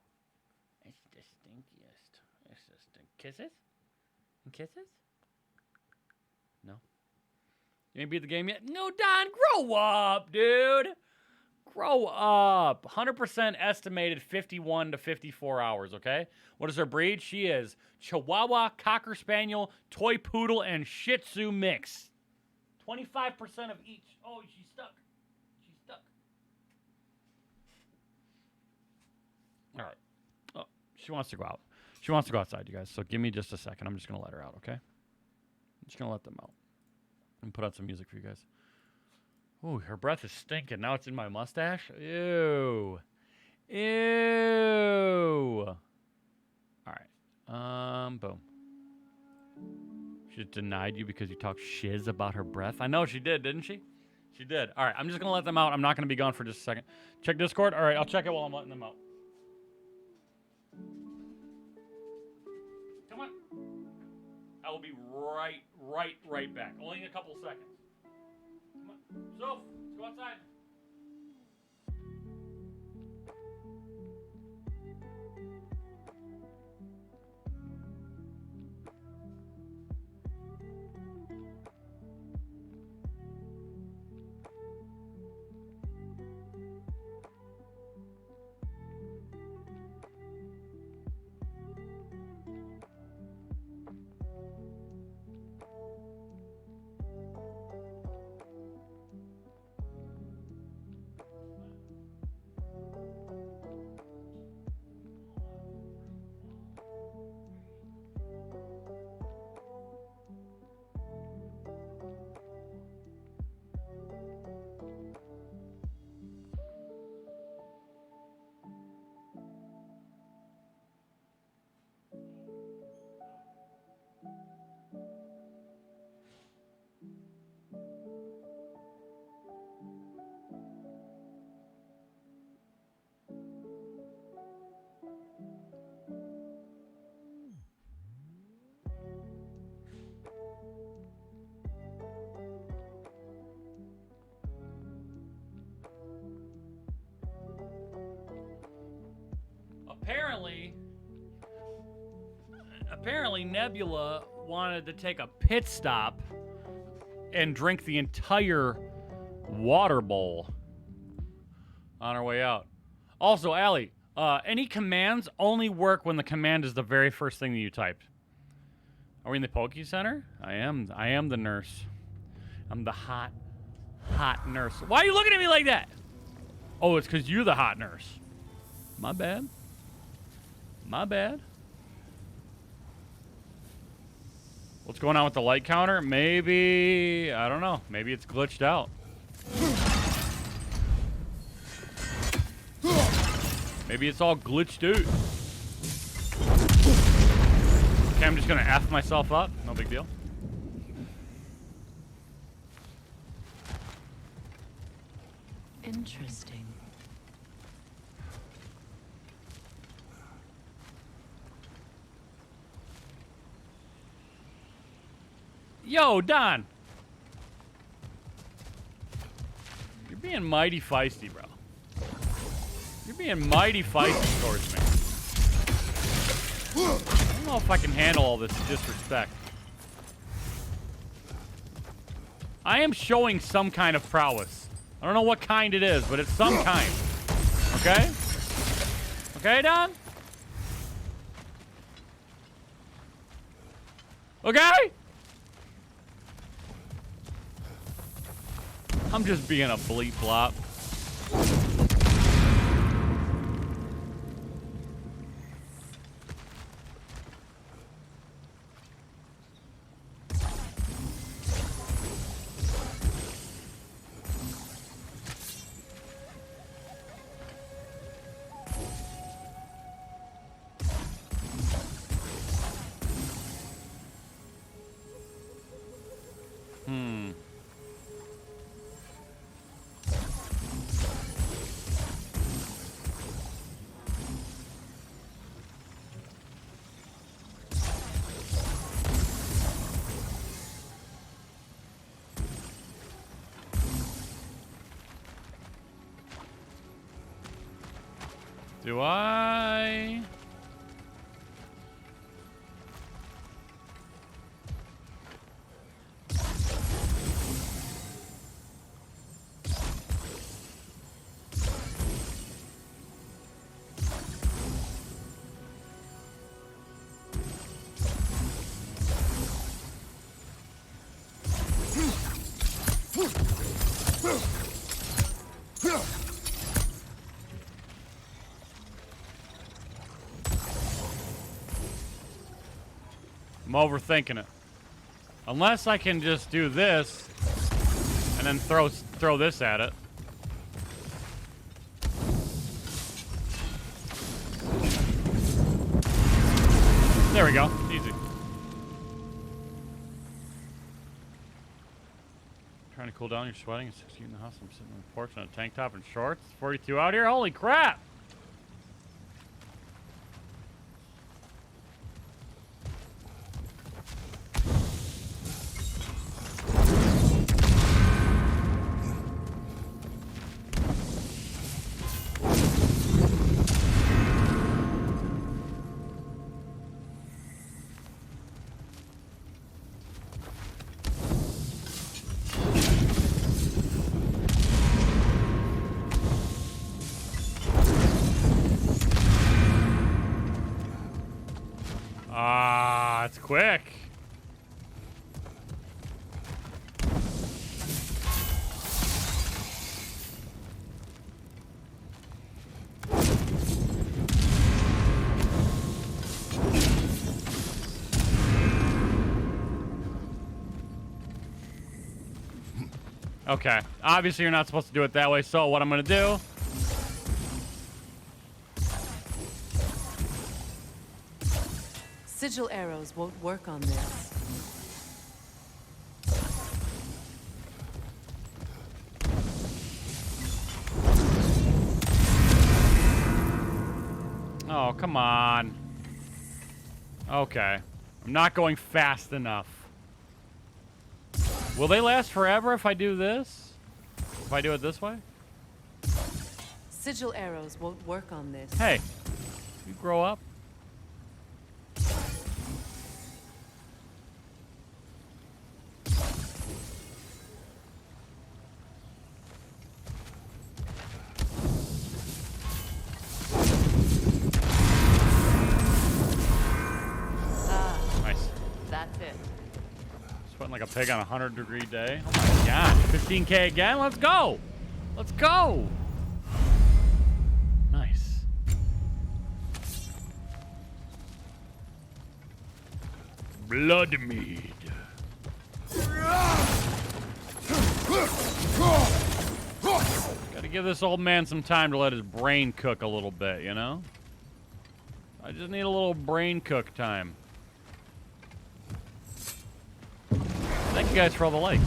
It's the stinkiest. It's the kisses? And kisses? No. You ain't beat the game yet? No, Don, grow up, dude. Grow up. 100% estimated 51 to 54 hours, okay? What is her breed? She is Chihuahua, Cocker Spaniel, Toy Poodle, and Shih Tzu mix. 25% of each. Oh, she's stuck. She's stuck. All right. Oh, she wants to go out. She wants to go outside, you guys. So give me just a second. I'm just going to let her out, okay? I'm just going to let them out. And put out some music for you guys. Ooh, her breath is stinking. Now it's in my mustache. Ew. Ew. All right. Boom. She just denied you because you talked shiz about her breath. I know she did, didn't she? She did. All right, I'm just going to let them out. I'm not going to be gone for just a second. Check Discord. All right, I'll check it while I'm letting them out. Come on. I will be right back. Only in a couple seconds. Come on. Soph, let's go outside. Apparently Nebula wanted to take a pit stop and drink the entire water bowl on our way out. Also, Allie, any commands only work when the command is the very first thing that you typed. Are we in the Poke Center? I am the nurse. I'm the hot nurse. Why are you looking at me like that? Oh, it's because you're the hot nurse. My bad. My bad. What's going on with the light counter? Maybe, I don't know. Maybe it's glitched out. Maybe it's all glitched out. Okay, I'm just gonna F myself up. No big deal. Interesting. Yo, Don. You're being mighty feisty, bro. You're being mighty feisty towards me. I don't know if I can handle all this disrespect. I am showing some kind of prowess. I don't know what kind it is, but it's some kind. Okay? Okay, Don? Okay? I'm just being a bleep flop. Do I? I'm overthinking it. Unless I can just do this and then throw this at it. There we go. Easy. Trying to cool down, you're sweating. It's 16 in the house. I'm sitting on the porch in a tank top and shorts. 42 out here. Holy crap! It's quick. Okay, obviously you're not supposed to do it that way, so what I'm gonna do Sigil arrows won't work on this. Oh, come on. Okay. I'm not going fast enough. Will they last forever if I do this? If I do it this way? Sigil arrows won't work on this. Hey, you grow up. Like a pig on a 100-degree day. Oh my god. 15K again? Let's go! Let's go! Nice. Blood mead. Gotta give this old man some time to let his brain cook a little bit, you know? I just need a little brain cook time. you guys for all the likes.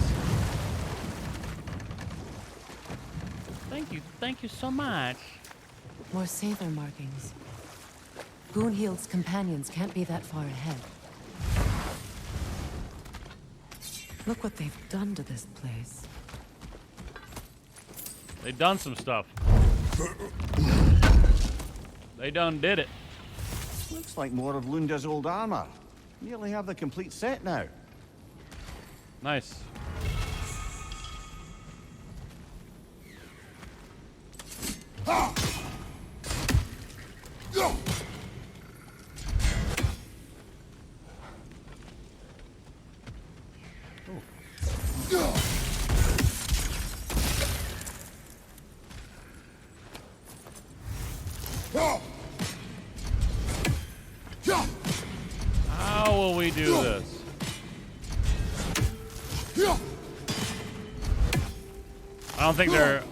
Thank you so much. More Sather markings. Gunhild's companions can't be that far ahead. Look what they've done to this place. They done some stuff. They done did it. Looks like more of Lunda's old armor. Nearly have the complete set now. Nice. How will we do this? I don't think they're...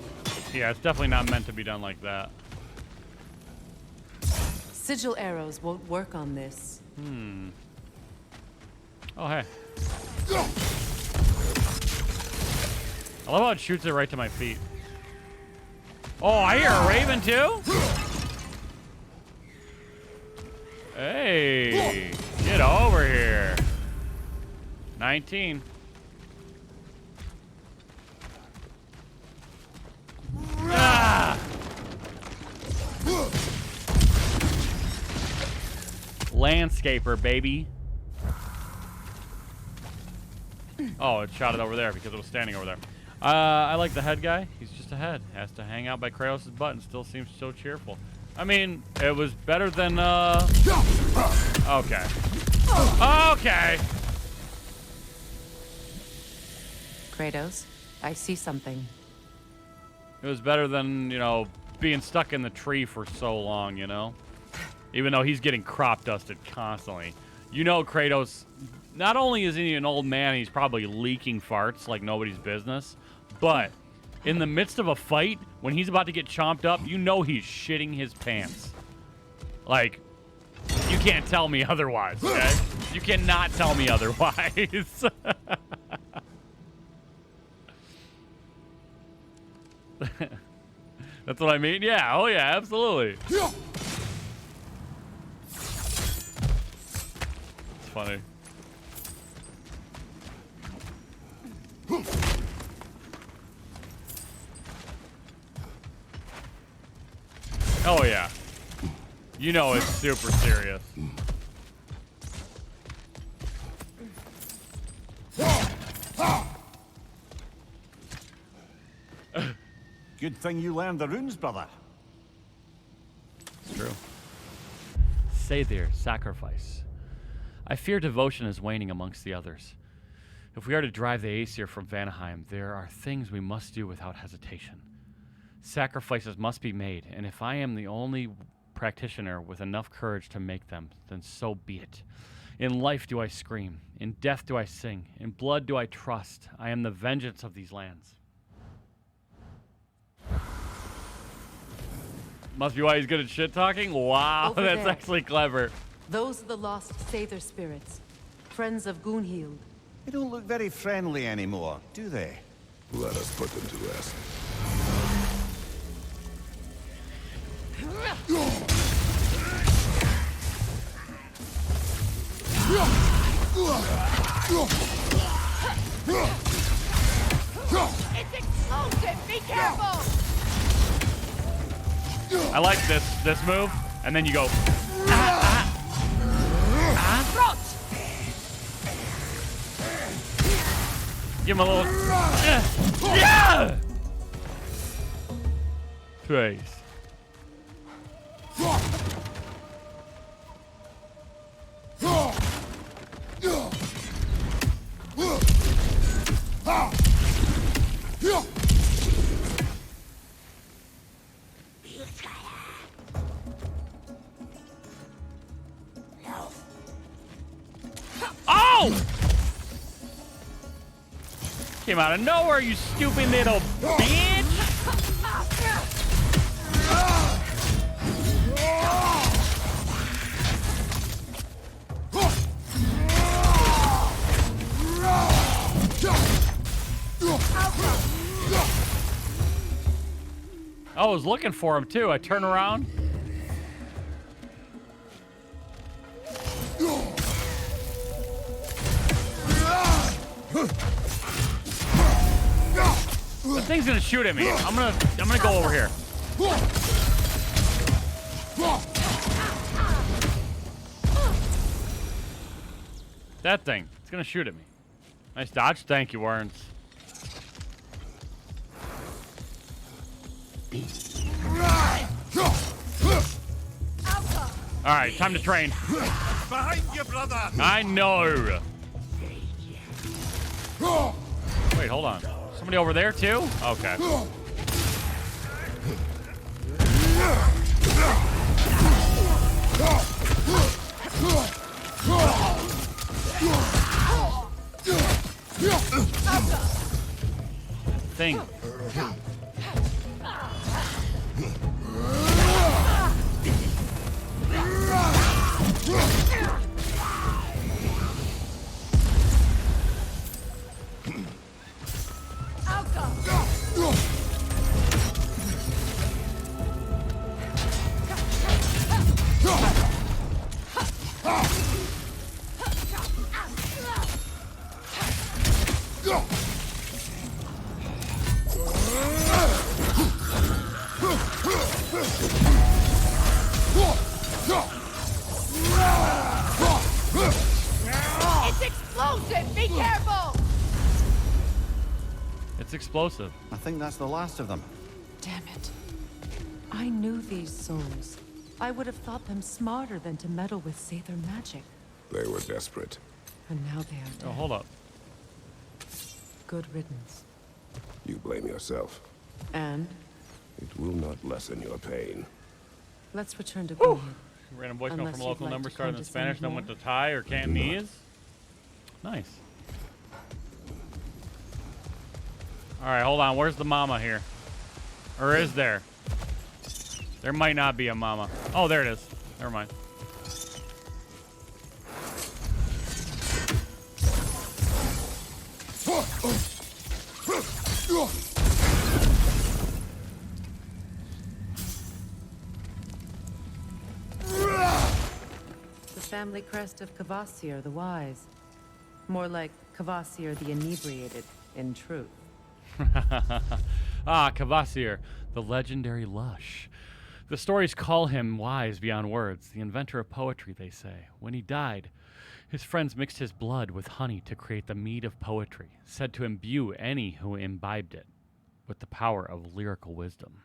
Yeah, it's definitely not meant to be done like that. Sigil arrows won't work on this. Oh, hey. I love how it shoots it right to my feet. Oh, I hear a raven too? Hey, get over here. 19. Ah! Landscaper, baby. Oh, it shot it over there because it was standing over there. I like the head guy. He's just a head. Has to hang out by Kratos' butt and still seems so cheerful. I mean, it was better than, Okay. Okay! Kratos, I see something. It was better than, you know, being stuck in the tree for so long, you know? Even though he's getting crop dusted constantly. You know Kratos, not only is he an old man, he's probably leaking farts like nobody's business, but in the midst of a fight, when he's about to get chomped up, you know he's shitting his pants. Like, you can't tell me otherwise, okay? You cannot tell me otherwise. That's what I mean? Yeah, oh yeah, absolutely. It's funny. Oh yeah. You know it's super serious. Good thing you learned the runes, brother. It's true. Say there, sacrifice. I fear devotion is waning amongst the others. If we are to drive the Aesir from Vanaheim, there are things we must do without hesitation. Sacrifices must be made, and if I am the only practitioner with enough courage to make them, then so be it. In life do I scream, in death do I sing, in blood do I trust. I am the vengeance of these lands. Must be why he's good at shit talking? Wow, Over that's there. actually clever. Those are the lost Sather spirits, friends of Gunhild. They don't look very friendly anymore, do they? Let us put them to rest. It's explosive! Be careful! I like this move, and then you go. Give him a little. Yeah! Trace. Oh! Came out of nowhere, you stupid little bitch! I was looking for him too. I turn around. The thing's gonna shoot at me. I'm gonna go over here. That thing, it's gonna shoot at me. Nice dodge. Thank you, Warrens. All right, time to train. Behind you, brother. I know. Wait, hold on. Somebody over there too? Okay. Thing. It's explosive! Be careful! It's explosive. I think that's the last of them. Damn it. I knew these souls. I would have thought them smarter than to meddle with Sather magic. They were desperate. And now they are dead. Oh, hold up. Good riddance. You blame yourself. And It will not lessen your pain. let's return to Gullion. Random voicemail Unless from a you'd local like number to started in condescend Spanish, then more. went to Thai or Cantonese. Nice. All right, hold on. Where's the mama here? Or is there? There might not be a mama. Oh, there it is. Never mind. The family crest of Kvasir the Wise. More like Kvasir the Inebriated, in truth. Ah, Kvasir, the legendary lush. The stories call him wise beyond words, the inventor of poetry, they say. When he died, his friends mixed his blood with honey to create the mead of poetry, said to imbue any who imbibed it with the power of lyrical wisdom.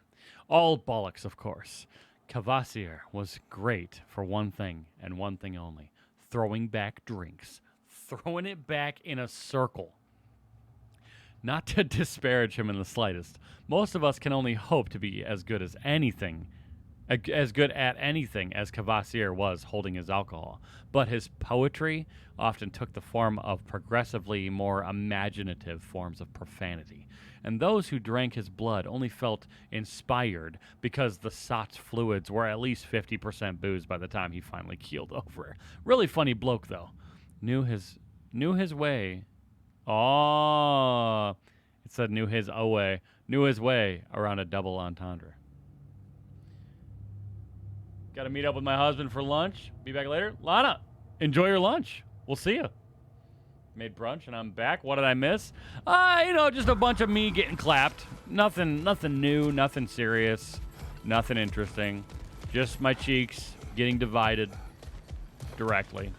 All bollocks, of course. Kvasir was great for one thing, and one thing only. Throwing back drinks. Throwing it back in a circle. Not to disparage him in the slightest. Most of us can only hope to be as good as anything, as good at anything as Kvasir was holding his alcohol. But his poetry often took the form of progressively more imaginative forms of profanity. And those who drank his blood only felt inspired because the sot's fluids were at least 50% booze by the time he finally keeled over. Really funny bloke, though. Knew his way. Oh, it said knew his way around a double entendre. Got to meet up with my husband for lunch. Be back later. Lana, enjoy your lunch. We'll see you. Made brunch and I'm back. What did I miss? Just a bunch of me getting clapped. Nothing new, nothing serious, nothing interesting. Just my cheeks getting divided directly.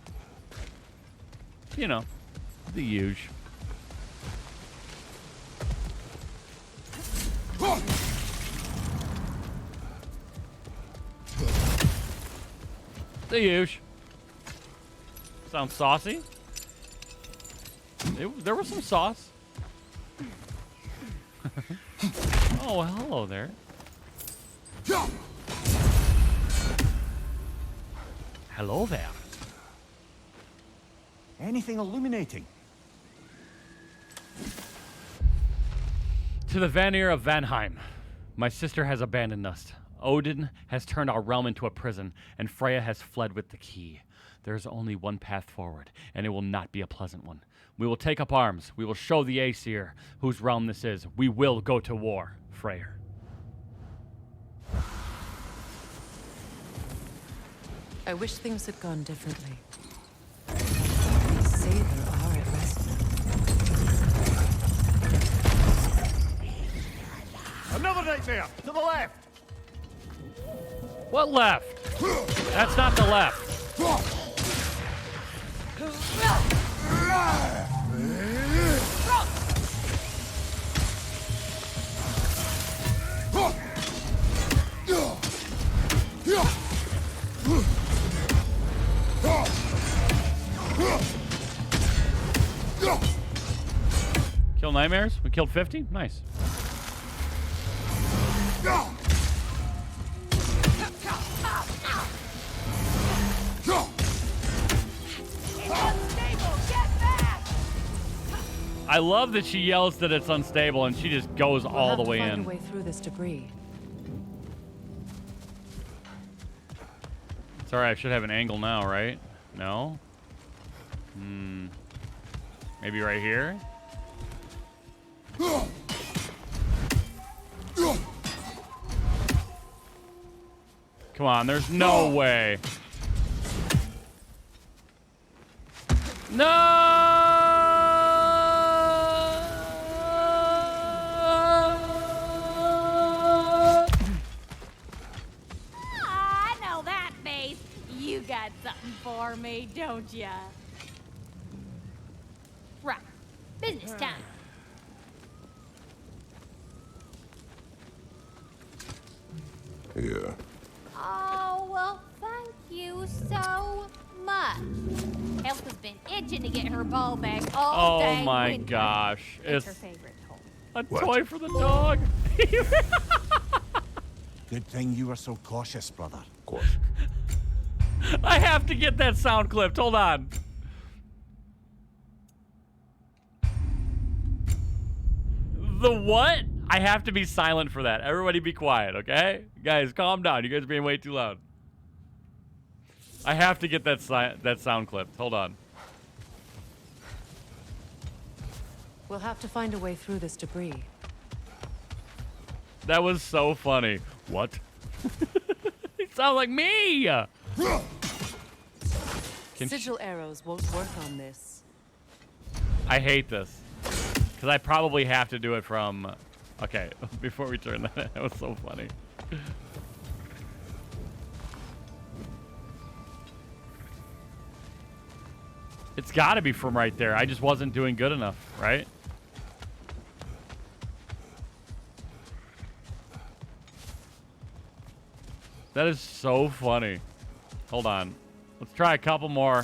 You know, the huge. The huge. Sounds saucy. There was some sauce. Oh, well, hello there. Hello there. Anything illuminating? To the Vanir of Vanheim. My sister has abandoned us. Odin has turned our realm into a prison, and Freya has fled with the key. There is only one path forward, and it will not be a pleasant one. We will take up arms. We will show the Aesir whose realm this is. We will go to war, Freyr. I wish things had gone differently. They say there are at rest now. Another nightmare! To the left! What left? That's not the left. Kill nightmares? We killed 50? Nice. I love that she yells that it's unstable and she just goes all the way in. We'll have to find a way through this debris. Sorry, I should have an angle now, right? No? Maybe right here? Come on, there's no way. No! I know that face. You got something for me, don't ya? Right. Business time. Here. Oh, well, thank you so much. Elf has been itching to get her ball back all day. Oh my winter. gosh. It's her favorite toy. A toy for the dog. Good thing you were so cautious, brother. Of course. I have to get that sound clipped. Hold on. The what? I have to be silent for that. Everybody be quiet, okay? Guys, calm down. You guys are being way too loud. I have to get that sound clipped. Hold on. We'll have to find a way through this debris. That was so funny. What? You sound like me! Sigil arrows won't work on this. I hate this. Because I probably have to do it from... Okay, before we turn that was so funny. It's got to be from right there. I just wasn't doing good enough, right? That is so funny. Hold on. Let's try a couple more.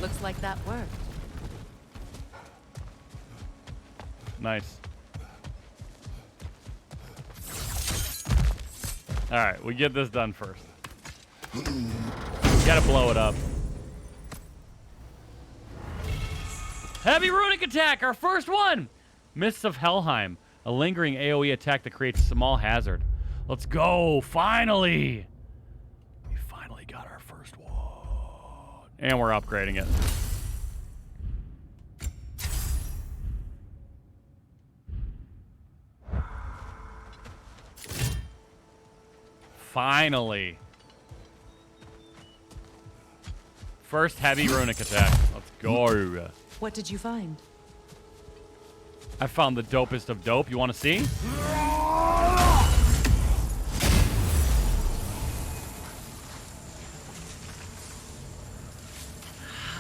Looks like that worked. Nice. All right, we get this done first. We gotta blow it up. Heavy runic attack, our first one! Mists of Helheim, a lingering AoE attack that creates a small hazard. Let's go, finally! We finally got our first one. And we're upgrading it. Finally. First heavy runic attack. Let's go. What did you find? I found the dopest of dope. You want to see?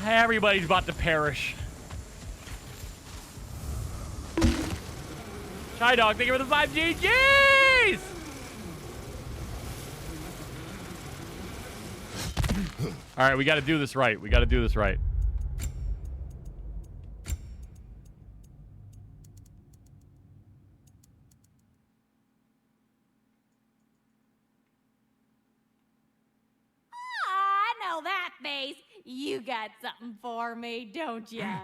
Everybody's about to perish. Shy Dog, thank you for the 5 GGs! All right, we got to do this right. We got to do this right. I know that face. You got something for me, don't ya?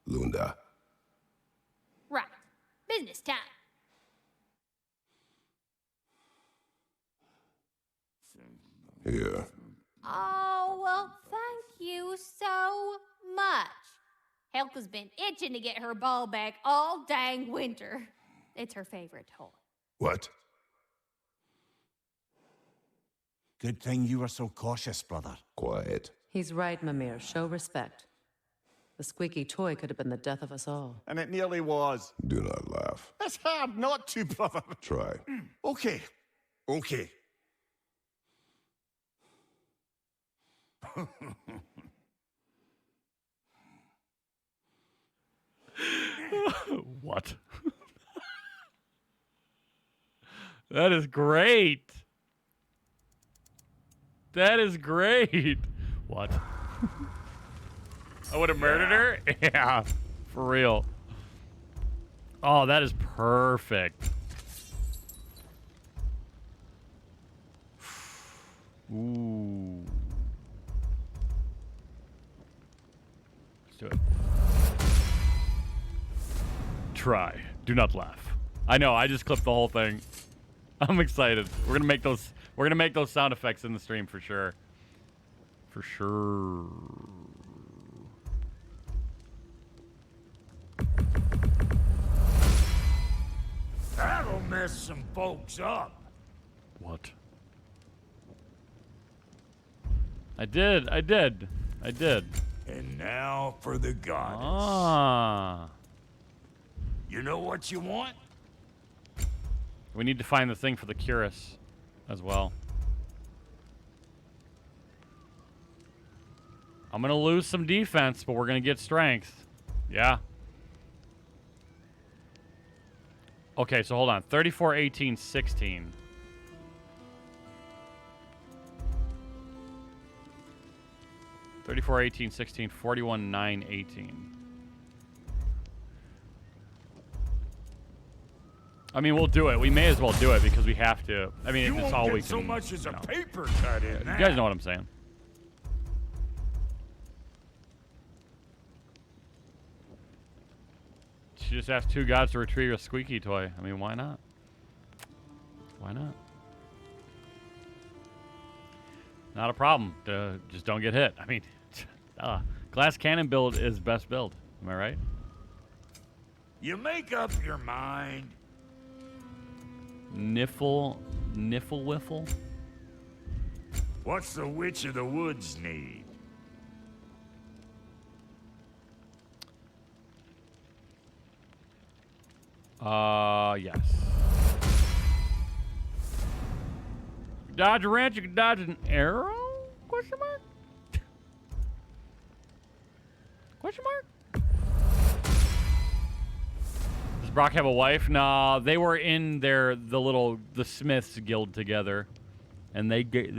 Lunda. Right. Business time. Here. Oh, well, thank you so much. Helga's been itching to get her ball back all dang winter. It's her favorite toy. What? Good thing you were so cautious, brother. Quiet. He's right, Mimir. Show respect. The squeaky toy could have been the death of us all. And it nearly was. Do not laugh. It's hard not to, brother. Try. Okay. Okay. What? That is great. That is great. What? I would have murdered her? Yeah, for real. Oh, that is perfect. Ooh. Let's do it. Try. Do not laugh. I know, I just clipped the whole thing. I'm excited. We're gonna make those sound effects in the stream for sure. For sure. That'll mess some folks up. What? I did. And now for the goddess. Ah. You know what you want? We need to find the thing for the Curus as well. I'm gonna lose some defense, but we're gonna get strength. Yeah. Okay, so hold on. 34, 18, 16. $34, 18, 16, 41, 9, 18. I mean, we'll do it. We may as well do it because we have to. I mean, You it's won't all get we can. so much as a know. paper cut in You that. guys know what I'm saying. She just asked two gods to retrieve a squeaky toy. I mean, why not? Why not? Not a problem. Just don't get hit. I mean, glass cannon build is best build. Am I right? You make up your mind. Niffle wiffle? What's the Witch of the Woods need? Yes. Dodge a wrench, you can dodge an arrow? Question mark? Question mark? Does Brock have a wife? Nah, they were in the Smiths guild together. And they get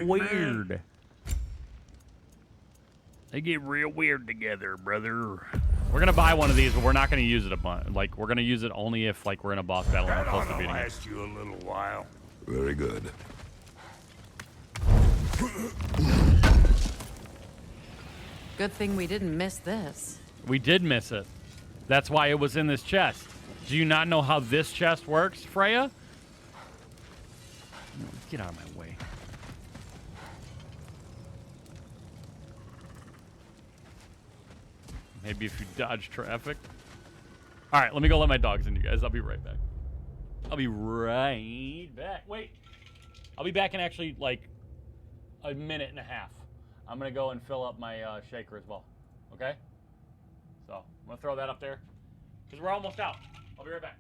weird. They get real weird together, brother. We're gonna buy one of these, but we're not gonna use it a bunch. Like, we're gonna use it only if, like, we're in a boss battle and we're That close ought to to beating it. last you a little while. Very good. Good thing we didn't miss this. We did miss it. That's why it was in this chest. Do you not know how this chest works, Freya? Get out of my way. Maybe if you dodge traffic. All right, let me go let my dogs in, you guys. I'll be right back. I'll be right back. Wait. I'll be back in actually like a minute and a half. I'm going to go and fill up my shaker as well. Okay? So I'm going to throw that up there because we're almost out. I'll be right back.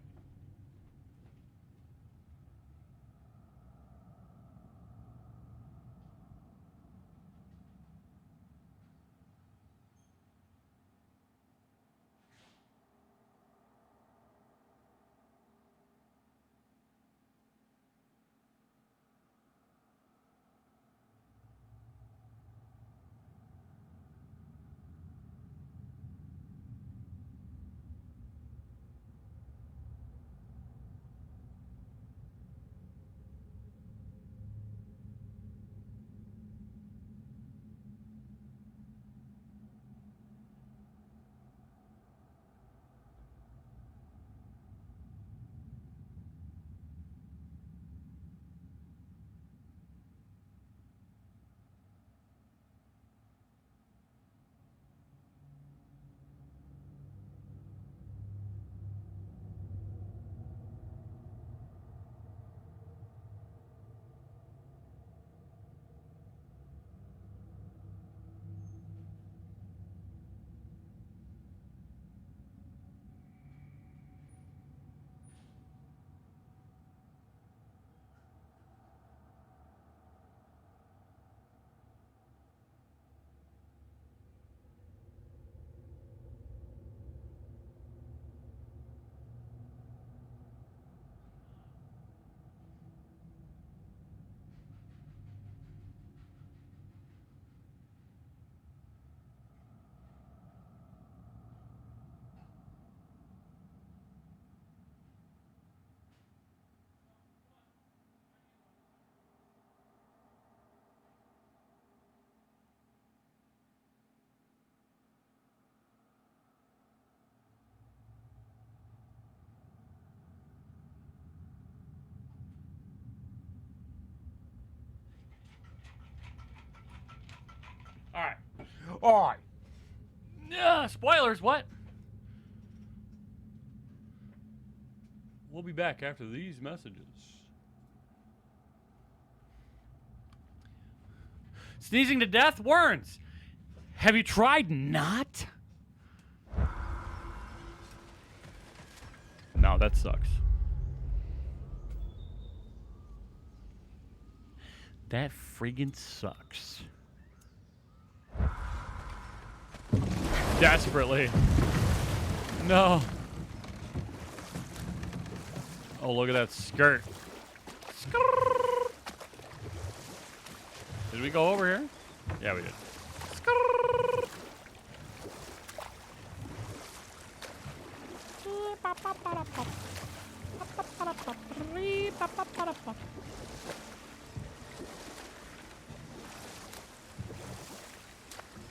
Oi! Spoilers, what? We'll be back after these messages. Sneezing to death? Werns! Have you tried not? No, that sucks. That friggin' sucks. Desperately. No. Oh, look at that skirt. Skirt. Did we go over here? Yeah, we did. Skirt.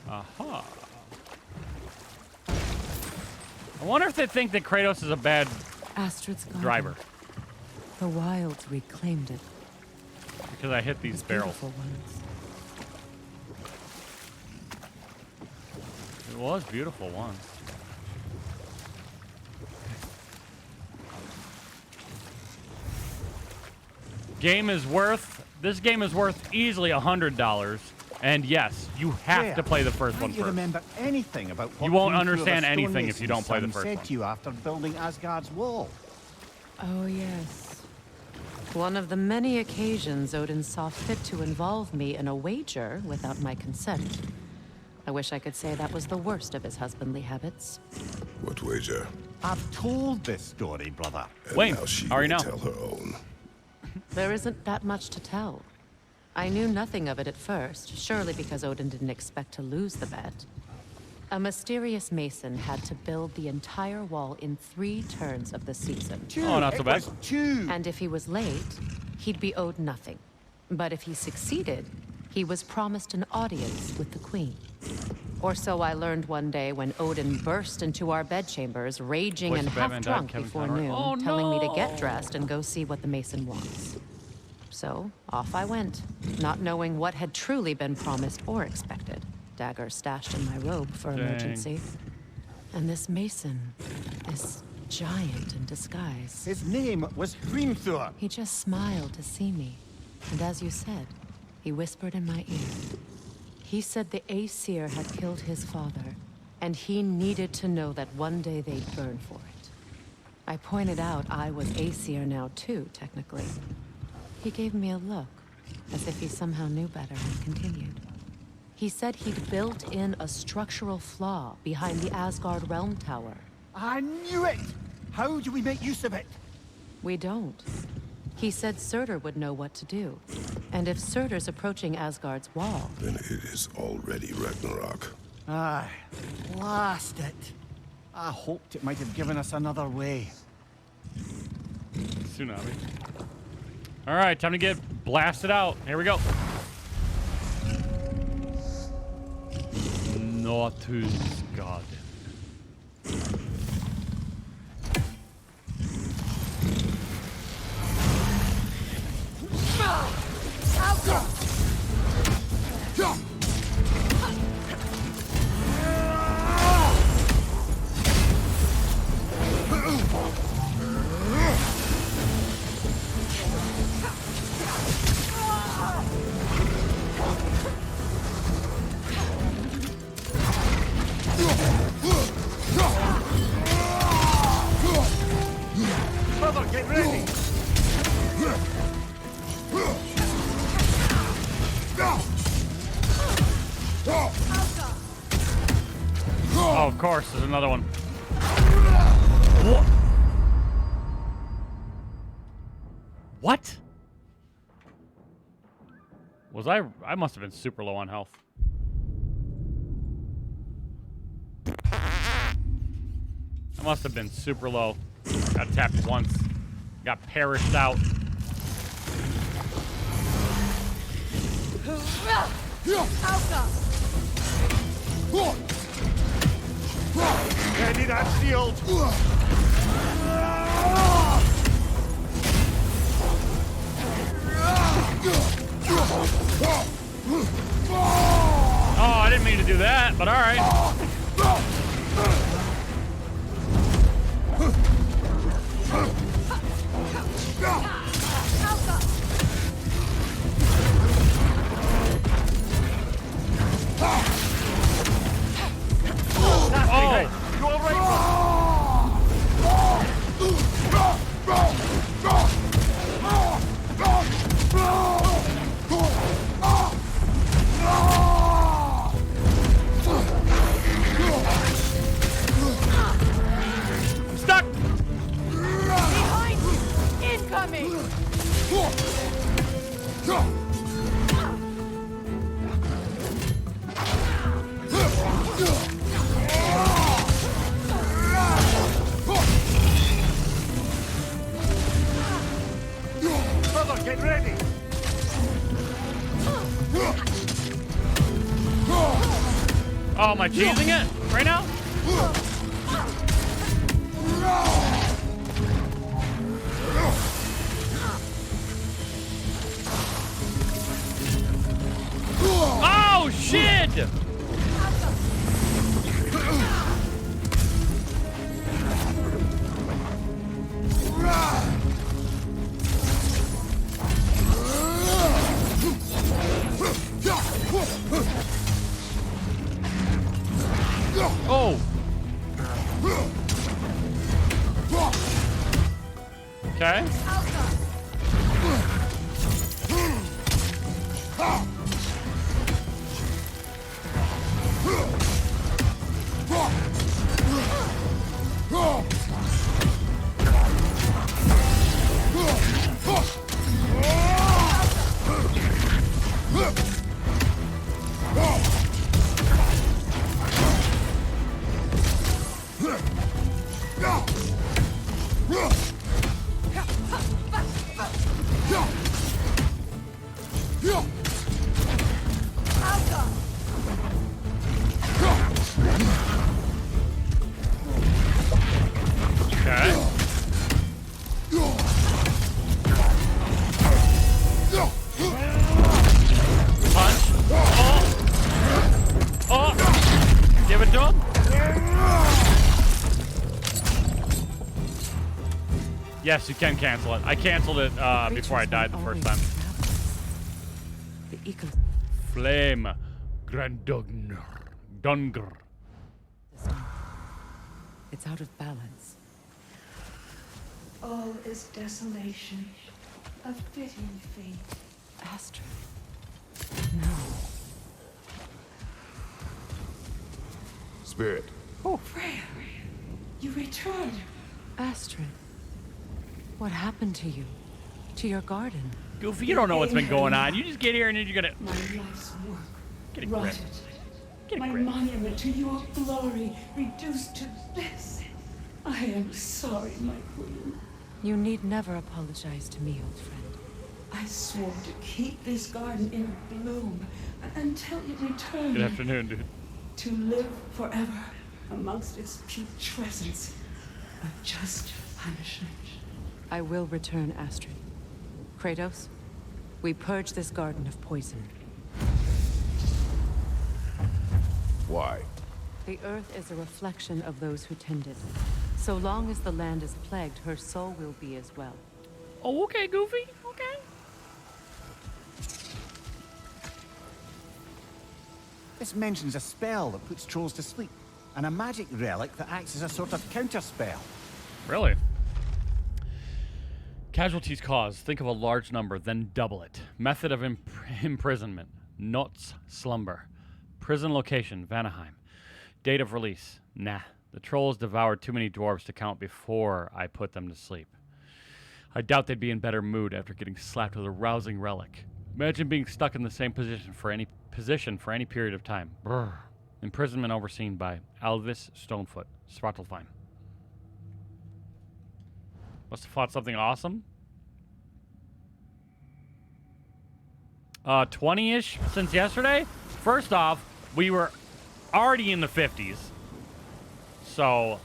Aha. I wonder if they think that Kratos is a bad Astrid's garden. driver. The wilds reclaimed it. Because I hit these barrels. Beautiful ones. It was beautiful once. This game is worth easily $100. And yes, you have to play the first one You first. remember anything about what You won't came through understand the anything if you don't play the stonemason's first son one. said to you after building Asgard's wall. Oh, yes. One of the many occasions Odin saw fit to involve me in a wager without my consent. I wish I could say that was the worst of his husbandly habits. What wager? I've told this story, brother. And Wait, now she already will know. tell her own. There isn't that much to tell. I knew nothing of it at first, surely because Odin didn't expect to lose the bet. A mysterious mason had to build the entire wall in 3 turns of the season. Oh, not so bad. And if he was late, he'd be owed nothing. But if he succeeded, he was promised an audience with the queen. Or so I learned one day when Odin burst into our bedchambers, raging Voice and of Batman died, half-drunk Kevin before Conroy. noon, Oh, telling me to no. get dressed and go see what the mason wants. So, off I went, not knowing what had truly been promised or expected. Dagger stashed in my robe for Dang. emergency. And this mason, this giant in disguise. His name was Hrimthur. He just smiled to see me. And as you said, he whispered in my ear. He said the Aesir had killed his father, and he needed to know that one day they'd burn for it. I pointed out I was Aesir now too, technically. He gave me a look, as if he somehow knew better, and continued. He said he'd built in a structural flaw behind the Asgard Realm Tower. I knew it! How do we make use of it? We don't. He said Surtur would know what to do. And if Surtur's approaching Asgard's wall... Then it is already Ragnarok. Aye, blast it. I hoped it might have given us another way. Tsunami. All right, time to get blasted out. Here we go. Not to God. Brother, get ready! Oh, of course, there's another one. What? Was I must have been super low on health. I must have been super low. Got tapped once. Got perished out. Ready that shield! Oh, I didn't mean to do that, but all right. Oh! You all right? I'm stuck! Behind you! Incoming! Brother, get ready! Oh, am I cheesing it right now? Oh, shit! Oh! Okay. Yes, you can cancel it. I canceled it before I died the first time. The eco. Flame. Grandugner. Dungr. It's out of balance. All is desolation. A fitting fate. Astrid. No. Spirit. Oh, Freya. You returned. Astrid. What happened to you? To your garden? Goofy, you don't know what's been going on. You just get here and then you're gonna... My life's work. Get a grip. Rotted. Get a My grip. monument to your glory reduced to this. I am sorry, my queen. You need never apologize to me, old friend. I swore to keep this garden in bloom until you return. Good afternoon, dude. To live forever amongst its putrescence. A just punishment. I will return, Astrid. Kratos, we purge this garden of poison. Why? The earth is a reflection of those who tend it. So long as the land is plagued, her soul will be as well. Oh, okay, Goofy. Okay. This mentions a spell that puts trolls to sleep, and a magic relic that acts as a sort of counterspell. Really? Casualties caused. Think of a large number, then double it. Method of imprisonment. Nuts slumber. Prison location, Vanaheim. Date of release. Nah. The trolls devoured too many dwarves to count before I put them to sleep. I doubt they'd be in better mood after getting slapped with a rousing relic. Imagine being stuck in the same position for any period of time. Brr. Imprisonment overseen by Alvis Stonefoot, Svartalfheim. Must have fought something awesome. 20-ish since yesterday. First off, we were already in the 50s. So,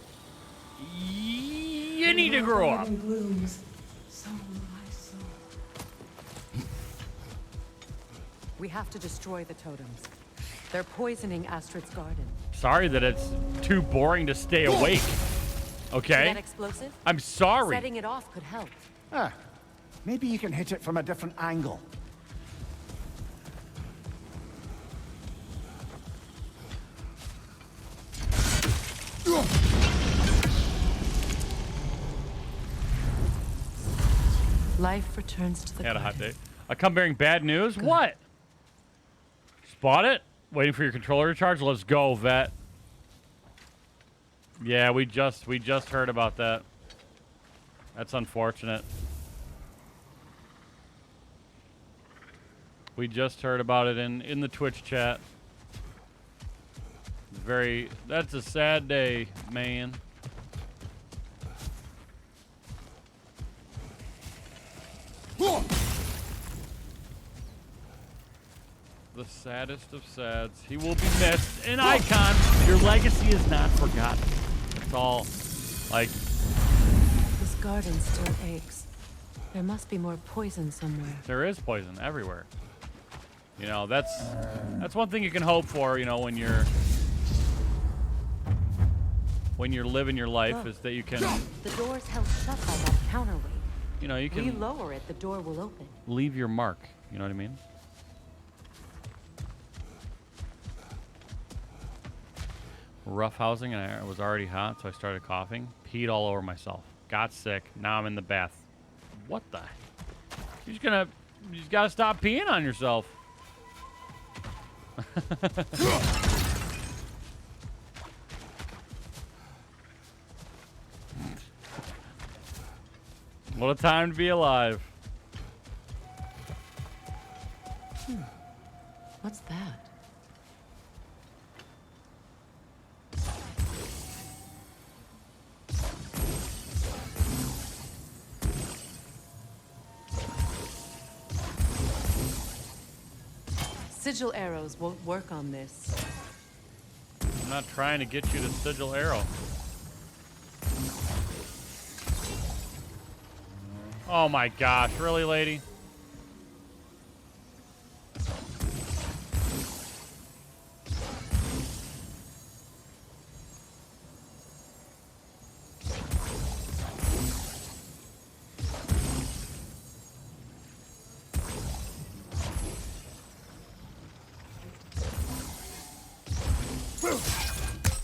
you need to grow up. Blooms, so will my soul. We have to destroy the totems. They're poisoning Astrid's garden. Sorry that it's too boring to stay awake. Okay? That explosive? I'm sorry. Setting it off could help. Ah, maybe you can hit it from a different angle. Life returns to the Had a hot garden. day. I come bearing bad news? Good. What? Spot it? Waiting for your controller to charge? Let's go, vet. Yeah, we just heard about that. That's unfortunate. We just heard about it in the Twitch chat. That's a sad day, man. The saddest of sads. He will be missed. An icon. Your legacy is not forgotten. It's all like. This garden still aches. There must be more poison somewhere. There is poison everywhere. You know, that's one thing you can hope for, you know, when you're living your life. Look, is that you can, the door's held shut by that counterweight. you know, you We can lower it, the door will open. leave your mark. You know what I mean? Rough housing, and I was already hot, so I started coughing. Peed all over myself. Got sick. Now I'm in the bath. What the? You just gotta stop peeing on yourself. What a time to be alive. What's that? Sigil arrows won't work on this. I'm not trying to get you to sigil arrow. Oh my gosh, really, lady?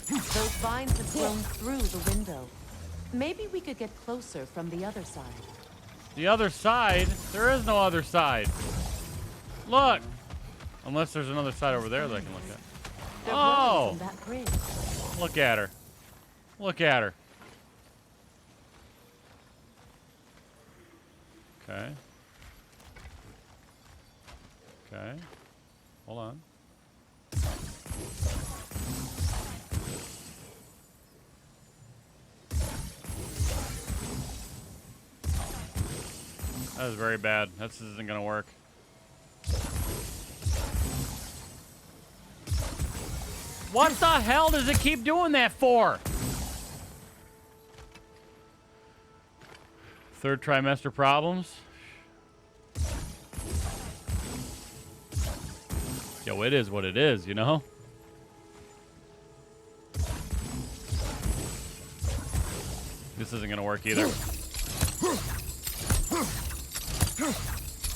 Those vines have grown through the window. Maybe we could get closer from the other side. The other side? There is no other side. Look! Unless there's another side over there that I can look at. There Oh! was in that bridge. Look at her. Look at her. Okay. Okay. Hold on. That is very bad. This isn't gonna work. What the hell does it keep doing that for? Third trimester problems? Yo, it is what it is, you know? This isn't gonna work either.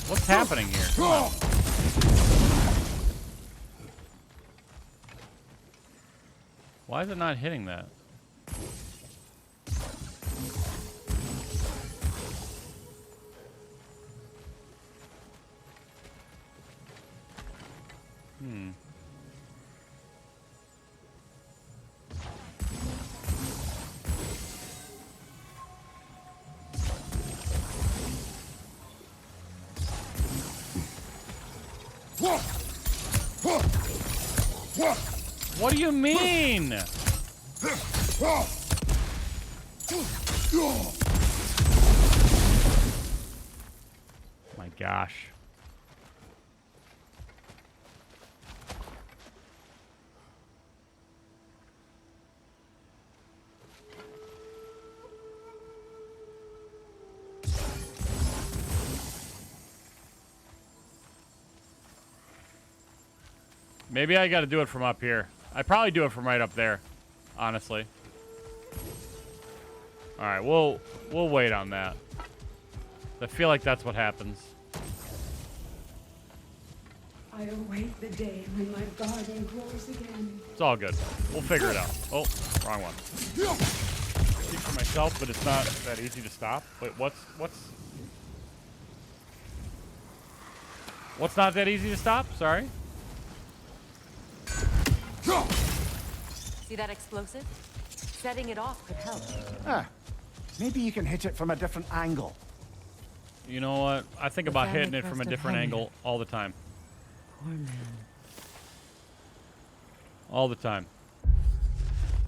What's happening here? Come on. Why is it not hitting that? What do you mean? My gosh. Maybe I got to do it from up here. I probably do it from right up there, honestly. All right, we'll wait on that. I feel like that's what happens. I await the day when my garden grows again. It's all good. We'll figure it out. Oh, wrong one. Speak for myself, but it's not that easy to stop. Wait, what's not that easy to stop? Sorry. See that explosive? Setting it off could help. Ah, maybe you can hit it from a different angle. You know what? I think about hitting it from a different angle all the time. Poor man. All the time.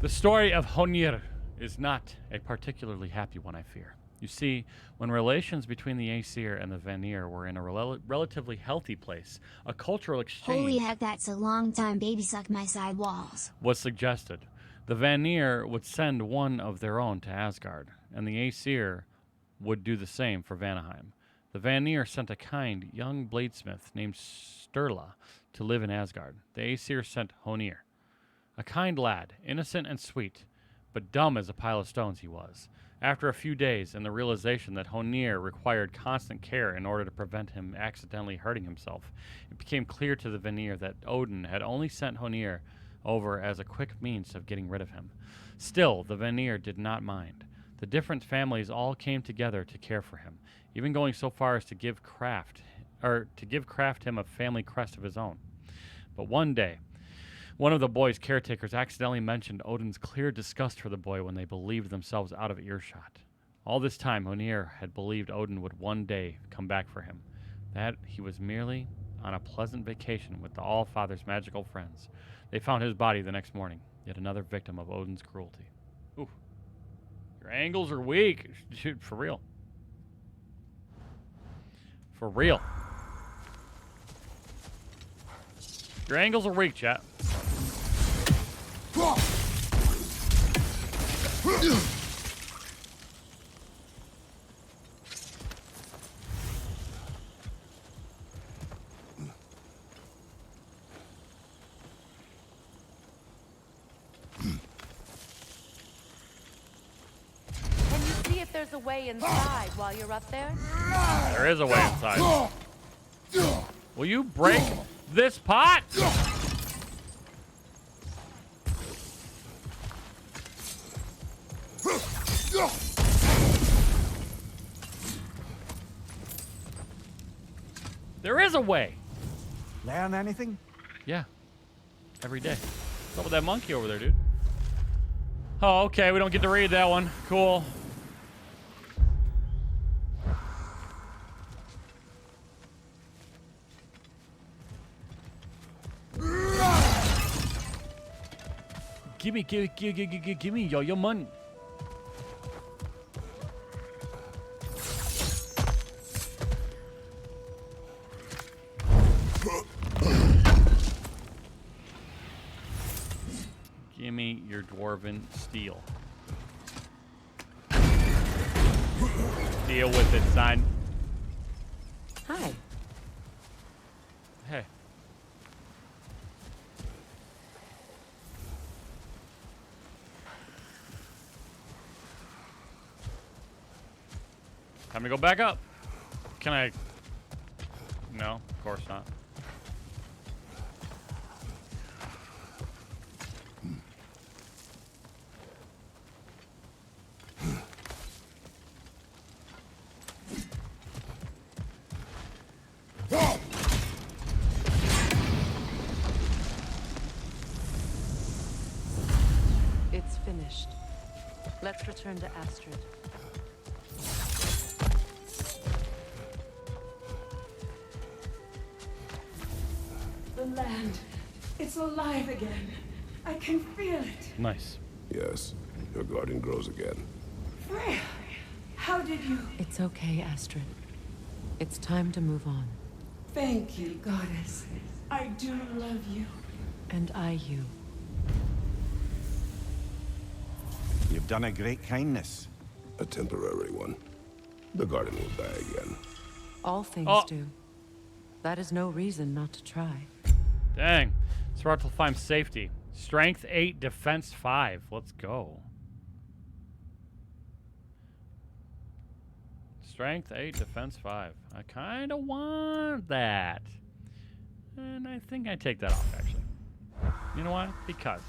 The story of Honir is not a particularly happy one, I fear. You see, when relations between the Aesir and the Vanir were in a relatively healthy place, a cultural exchange... Holy heck, that's a long time baby suck my side walls. ...was suggested. The Vanir would send one of their own to Asgard, and the Aesir would do the same for Vanaheim. The Vanir sent a kind young bladesmith named Sturla to live in Asgard. The Aesir sent Honir. A kind lad, innocent and sweet, but dumb as a pile of stones he was. After a few days and the realization that Honir required constant care in order to prevent him accidentally hurting himself, it became clear to the Vanir that Odin had only sent Honir over as a quick means of getting rid of him. Still, the Vanir did not mind. The different families all came together to care for him, even going so far as to give Kraft him a family crest of his own. But one day, one of the boy's caretakers accidentally mentioned Odin's clear disgust for the boy when they believed themselves out of earshot. All this time, Honir had believed Odin would one day come back for him, that he was merely on a pleasant vacation with the All-Father's magical friends. They found his body the next morning, yet another victim of Odin's cruelty. Ooh. Your angles are weak. Shoot, for real. For real. Your angles are weak, chat. There's a way inside while you're up there? There is a way inside. Will you break this pot? There is a way. Learn anything? Yeah. Every day. What's up with that monkey over there, dude? Oh, okay. We don't get to read that one. Cool. Give me your money. Give me your dwarven steel. Deal with it, son. Hi. Hey. Time to go back up. Can I? No, of course not. It's finished. Let's return to Astrid. The land. It's alive again. I can feel it. Nice. Yes, your garden grows again. Freya, how did you... It's okay, Astrid. It's time to move on. Thank you, goddess. I do love you. And I you. You've done a great kindness. A temporary one. The garden will die again. All things do. That is no reason not to try. Dang. Svartalfheim safety. Strength 8, defense 5. Let's go. Strength 8, defense 5. I kind of want that. And I think I take that off, actually. You know why? Because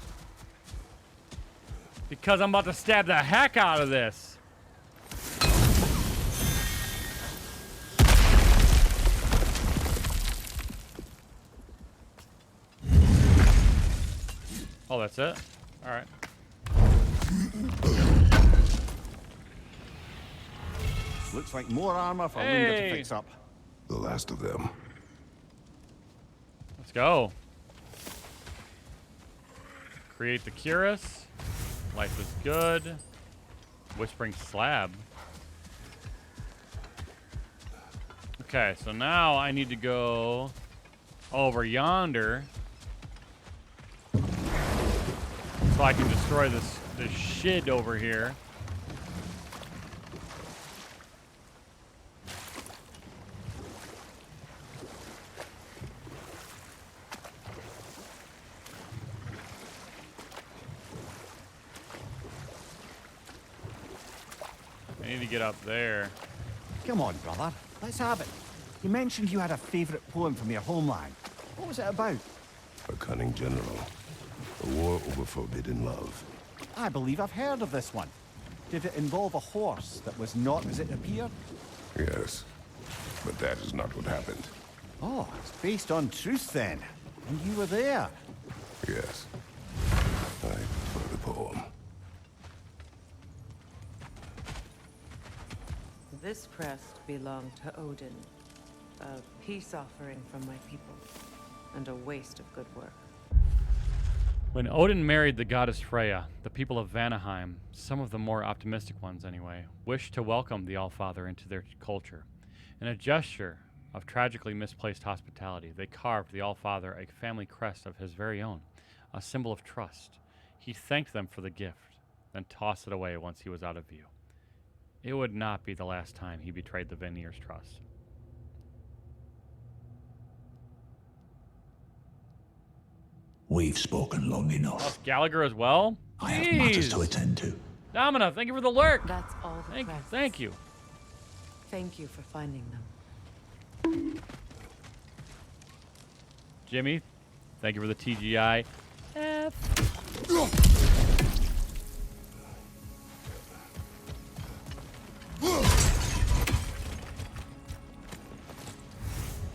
I'm about to stab the heck out of this. Oh, that's it? All right. Looks like more armor for Linda to fix up. The last of them. Let's go. Create the cuirass. Life is good. Whispering slab. Okay, so now I need to go over yonder so I can destroy this shit over here. I need to get up there. Come on, brother. Let's have it. You mentioned you had a favorite poem from your homeland. What was it about? A cunning general. A war over forbidden love. I believe I've heard of this one. Did it involve a horse that was not as it appeared? Yes, but that is not what happened. Oh, it's based on truth then. And you were there. Yes. I prefer the poem. This crest belonged to Odin. A peace offering from my people. And a waste of good work. When Odin married the goddess Freya, the people of Vanaheim, some of the more optimistic ones anyway, wished to welcome the Allfather into their culture. In a gesture of tragically misplaced hospitality, they carved the Allfather a family crest of his very own, a symbol of trust. He thanked them for the gift, then tossed it away once he was out of view. It would not be the last time he betrayed the Vanir's trust. We've spoken long enough. Plus Gallagher as well? I have matters to attend to. Domina, thank you for the lurk. That's all the crests. Thank you. Thank you for finding them. Jimmy, thank you for the TGI.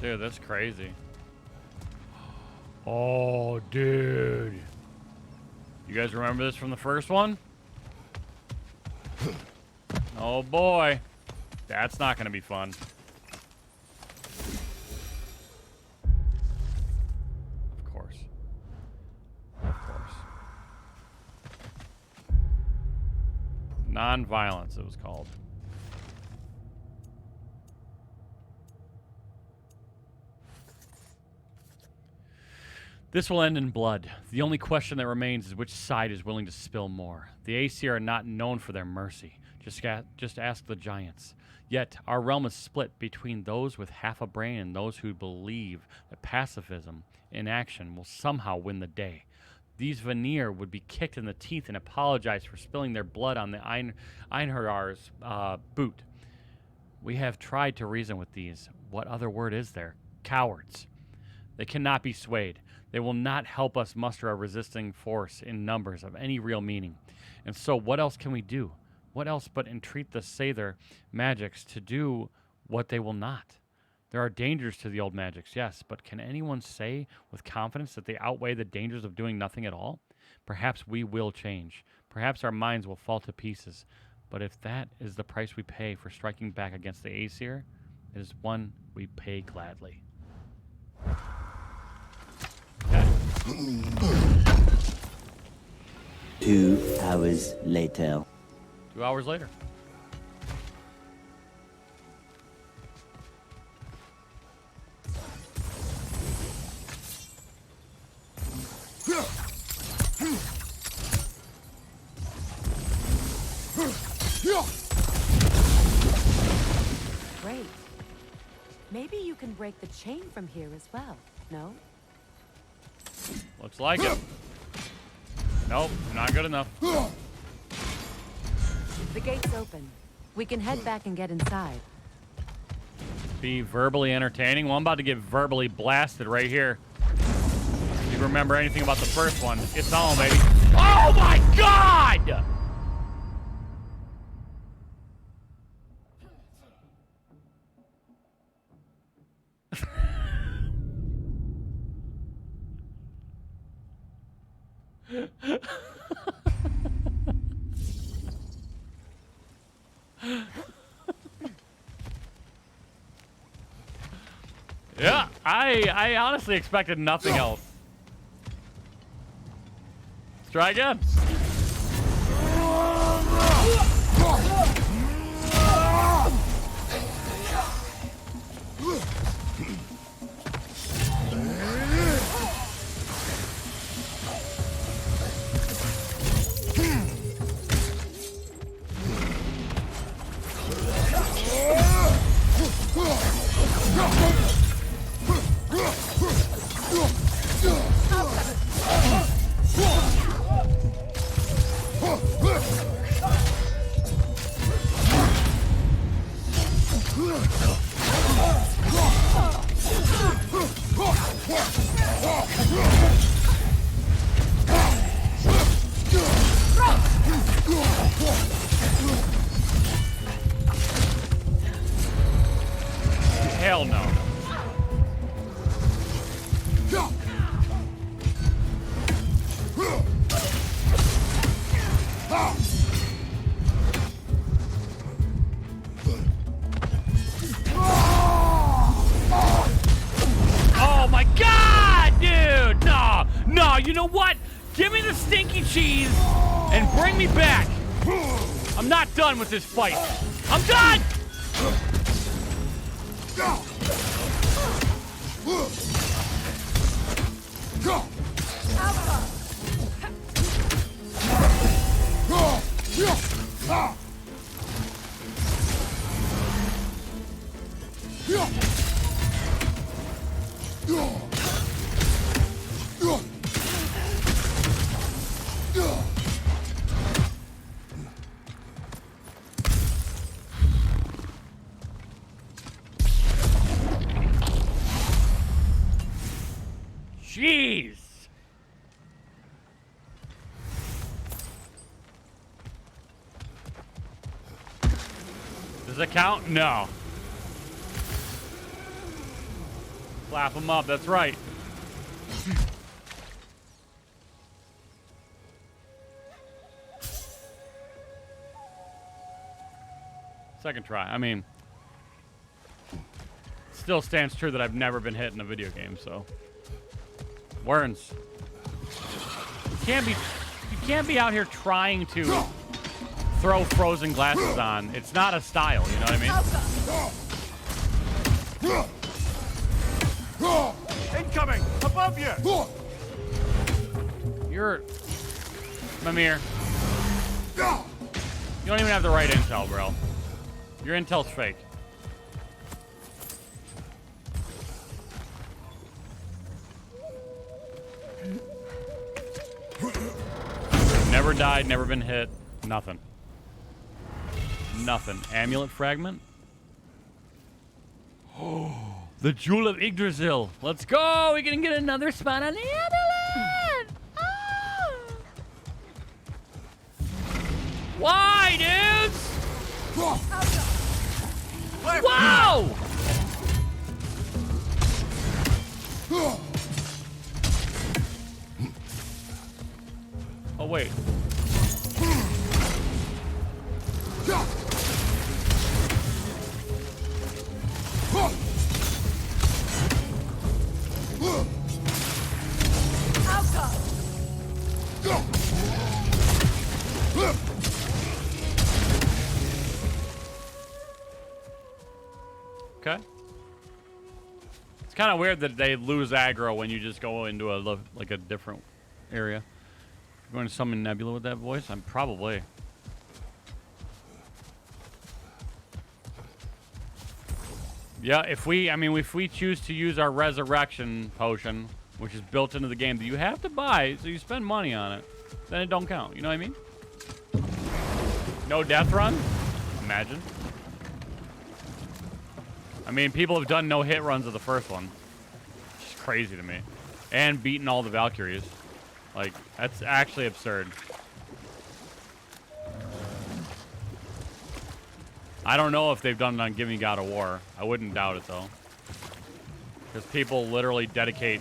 Dude, that's crazy. Oh, dude. You guys remember this from the first one? Oh, boy. That's not going to be fun. Of course. Of course. Non-violence, it was called. This will end in blood. The only question that remains is which side is willing to spill more. The Aesir are not known for their mercy. Just ask the giants. Yet, our realm is split between those with half a brain and those who believe that pacifism in action will somehow win the day. These Vanir would be kicked in the teeth and apologize for spilling their blood on the Einherjar's boot. We have tried to reason with these. What other word is there? Cowards. They cannot be swayed. They will not help us muster a resisting force in numbers of any real meaning. And so what else can we do? What else but entreat the Sather magics to do what they will not? There are dangers to the old magics, yes, but can anyone say with confidence that they outweigh the dangers of doing nothing at all? Perhaps we will change. Perhaps our minds will fall to pieces. But if that is the price we pay for striking back against the Aesir, it is one we pay gladly. 2 hours later. 2 hours later. Great. Maybe you can break the chain from here as well, no? Looks like it. Nope, not good enough. The gate's open. We can head back and get inside. Be verbally entertaining. Well, I'm about to get verbally blasted right here. If you remember anything about the first one, it's on, baby. Oh my God! Yeah, I honestly expected nothing else. Let's try again. Hell no. Oh my God, dude! No, no, you know what? Give me the stinky cheese and bring me back. I'm not done with this fight. I'm done! Jeez. Does it count? No. Clap them up, that's right. Second try. I mean, still stands true that I've never been hit in a video game, so. Worms. You can't be out here trying to throw frozen glasses on. It's not a style, you know what I mean? Incoming! Above you! You're... Mimir. You don't even have the right intel, bro. Your intel's fake. Never died, never been hit. Nothing. Nothing. Amulet fragment? Oh, the Jewel of Yggdrasil. Let's go! We can get another spot on the amulet! Oh. Why, dudes? Wow! Oh, wait. Okay. It's kind of weird that they lose aggro when you just go into a like a different area. You're going to summon Nebula with that voice? I'm probably. Yeah, if we choose to use our resurrection potion, which is built into the game that you have to buy, so you spend money on it, then it don't count. You know what I mean? No death run? Imagine. I mean, people have done no hit runs of the first one. Which is crazy to me. And beaten all the Valkyries. Like, that's actually absurd. I don't know if they've done it on Give Me God of War. I wouldn't doubt it, though. Because people literally dedicate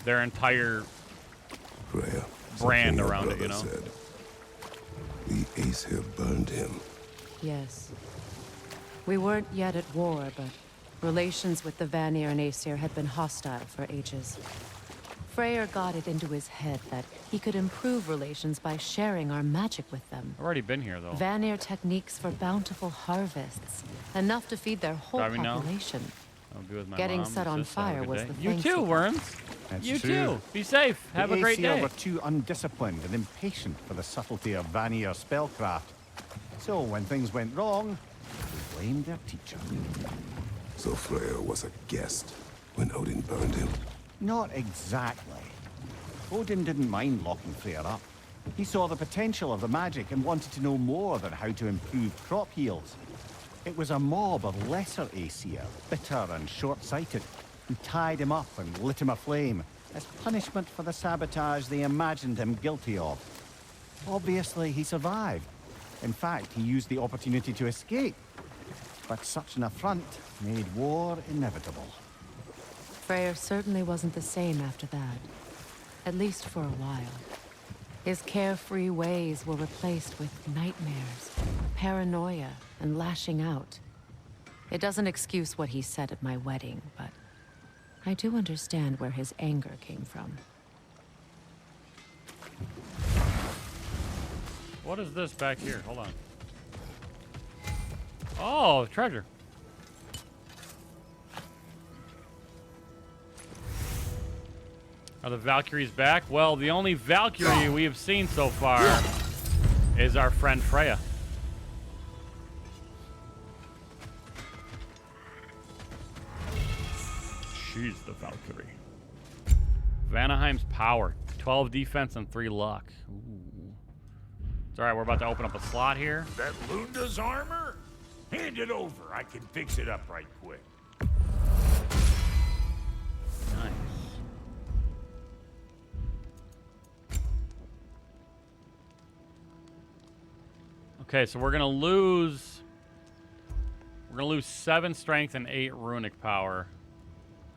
their entire brand around it, you know? Said. The Aesir burned him. Yes. We weren't yet at war, but relations with the Vanir and Aesir had been hostile for ages. Freyr got it into his head that he could improve relations by sharing our magic with them. I've already been here, though. Vanir techniques for bountiful harvests, enough to feed their whole population. I'll be with my Getting mom. set on fire was the You too, Worms. That's you true. too. Be safe. Have a great Aesir day. were too undisciplined and impatient for the subtlety of Vanir spellcraft. So when things went wrong, they blamed their teacher. So Freyr was a guest when Odin burned him? Not exactly. Odin didn't mind locking Freyr up. He saw the potential of the magic and wanted to know more than how to improve crop yields. It was a mob of lesser Aesir, bitter and short-sighted, who tied him up and lit him aflame as punishment for the sabotage they imagined him guilty of. Obviously, he survived. In fact, he used the opportunity to escape. But such an affront made war inevitable. Freyr certainly wasn't the same after that. At least for a while. His carefree ways were replaced with nightmares, paranoia, and lashing out. It doesn't excuse what he said at my wedding, but I do understand where his anger came from. What is this back here? Hold on. Oh, treasure. Are the Valkyries back? Well, the only Valkyrie we have seen so far is our friend Freya. She's the Valkyrie. Vanaheim's power. 12 defense and 3 luck. Ooh. It's alright, we're about to open up a slot here. That Lunda's armor? Hand it over. I can fix it up right quick. Nice. Okay, so we're gonna lose 7 strength and 8 runic power.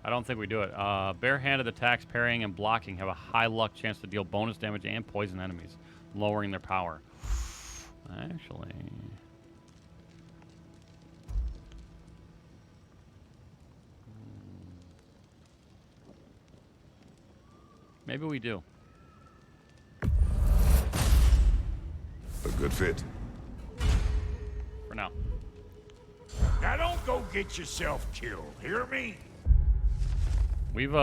I don't think we do it. Barehanded attacks, parrying, and blocking have a high luck chance to deal bonus damage and poison enemies, lowering their power. Actually, maybe we do. A good fit. For now. Now don't go get yourself killed, hear me? We've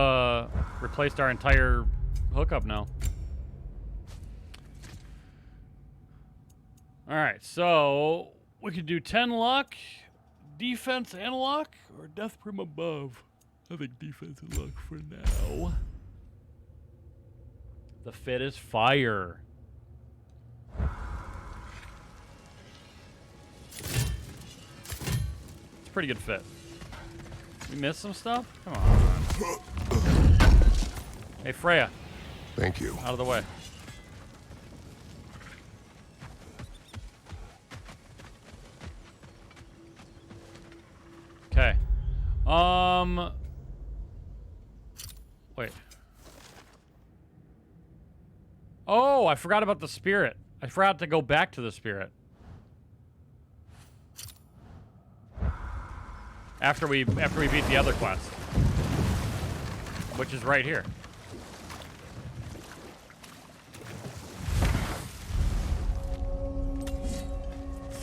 replaced our entire hookup now. Alright, so we could do 10 luck, defense and luck, or death from above. I think defense and luck for now. The fit is fire. It's a pretty good fit. We missed some stuff? Come on. Hey, Freya. Thank you. Out of the way. Okay. Wait. Oh, I forgot about the spirit. I forgot to go back to the spirit. After we beat the other quest, which is right here.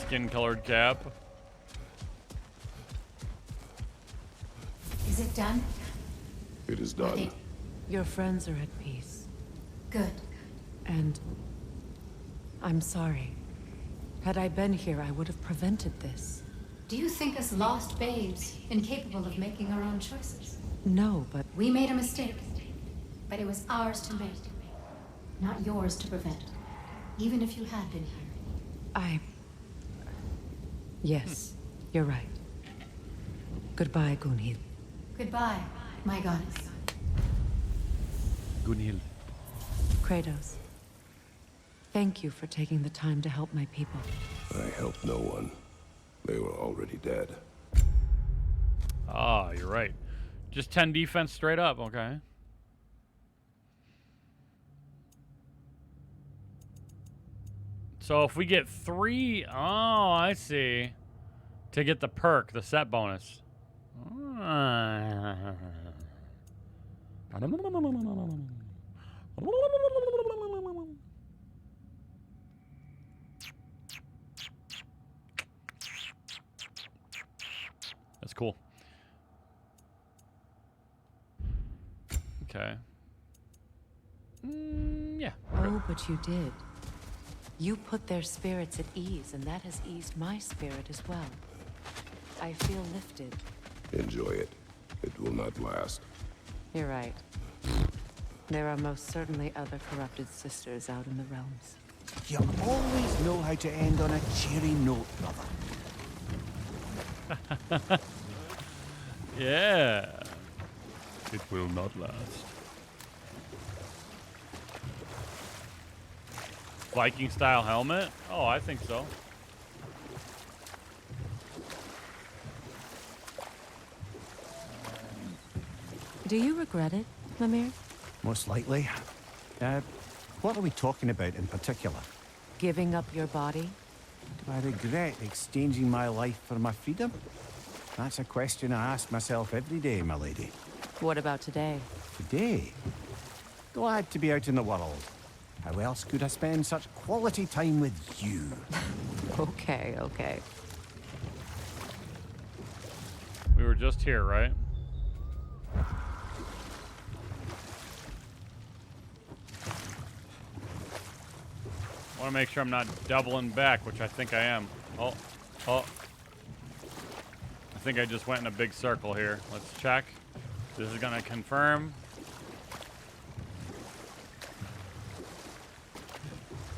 Skin-colored cap. Is it done? It is done. Your friends are at peace. Good. And I'm sorry. Had I been here, I would have prevented this. Do you think us lost babes, incapable of making our own choices? No, but we made a mistake. But it was ours to make, not yours to prevent. Even if you had been here. Yes, you're right. Goodbye, Gunhild. Goodbye, my goddess. Gunhild. Kratos. Thank you for taking the time to help my people. I helped no one. They were already dead. Ah, you're right. Just 10 defense straight up, okay. So if we get 3, oh, I see. To get the perk, the set bonus. That's cool. Okay. Yeah. Oh, but you did. You put their spirits at ease, and that has eased my spirit as well. I feel lifted. Enjoy it. It will not last. You're right. There are most certainly other corrupted sisters out in the realms. You always know how to end on a cheery note, brother. Yeah. It will not last. Viking style helmet? Oh, I think so. Do you regret it, Mimir? Most likely. What are we talking about in particular? Giving up your body? Do I regret exchanging my life for my freedom? That's a question I ask myself every day, my lady. What about today? Today? Glad to be out in the world. How else could I spend such quality time with you? Okay, okay. We were just here, right? I want to make sure I'm not doubling back, which I think I am. Oh. I think I just went in a big circle here. Let's check. This is gonna confirm.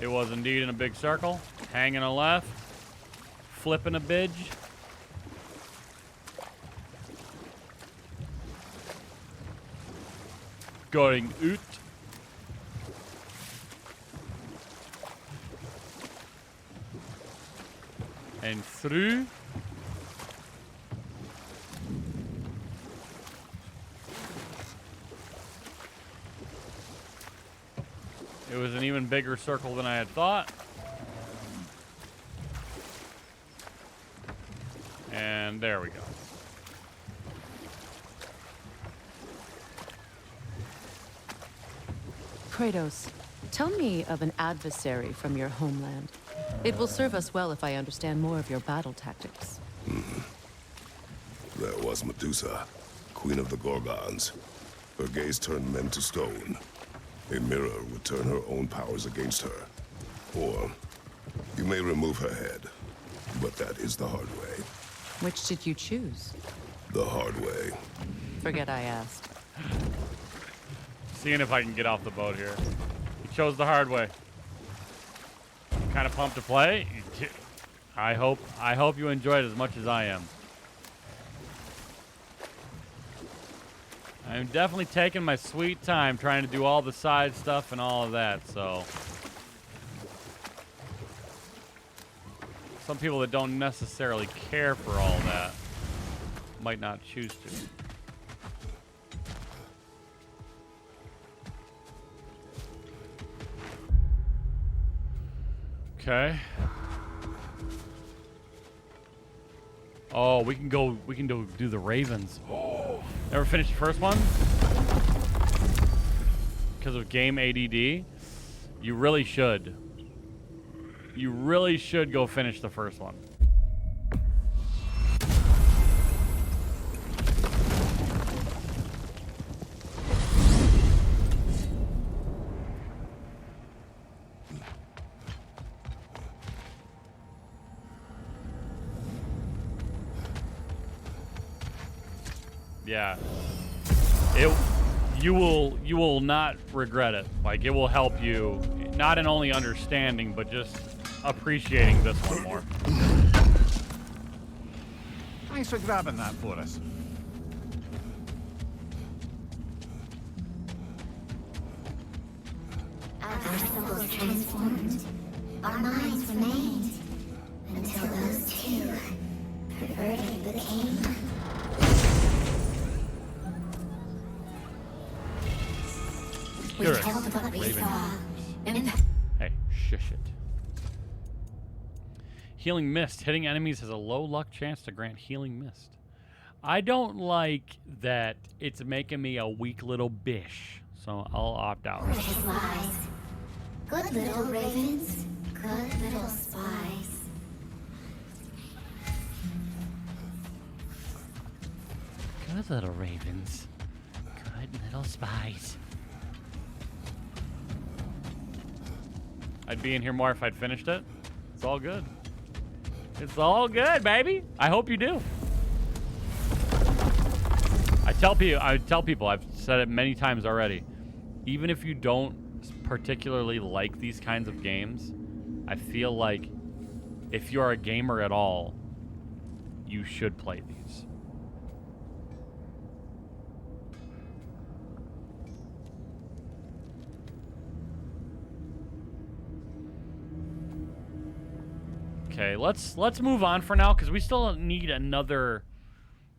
It was indeed in a big circle. Hanging a left. Flipping a bidge. Going out. And through. It was an even bigger circle than I had thought. And there we go. Kratos, tell me of an adversary from your homeland. It will serve us well if I understand more of your battle tactics. There was Medusa, queen of the Gorgons. Her gaze turned men to stone. A mirror would turn her own powers against her. Or, you may remove her head, but that is the hard way. Which did you choose? The hard way. Forget I asked. Seeing if I can get off the boat here. You chose the hard way. Kind of pumped to play. I hope you enjoy it as much as I am. I'm definitely taking my sweet time trying to do all the side stuff and all of that, so. Some people that don't necessarily care for all that might not choose to. Okay. Oh, we can do the Ravens. Oh, never finished the first one? Because of game ADD? You really should. You really should go finish the first one. Yeah. you will not regret it. Like, it will help you, not in only understanding, but just appreciating this one more. Thanks for grabbing that for us. Our souls transformed. Our minds remained. Until those two perverted the king. We Sure. told what we saw. Hey, shush it. Healing Mist. Hitting enemies has a low luck chance to grant Healing Mist. I don't like that it's making me a weak little bish, so I'll opt out. Precious lies. Good little ravens. Good little spies. Good little ravens. Good little spies. I'd be in here more if I'd finished it. It's all good. It's all good, baby. I hope you do. I tell people, I've said it many times already, even if you don't particularly like these kinds of games, I feel like if you're a gamer at all, you should play these. Okay, let's move on for now, because we still need another.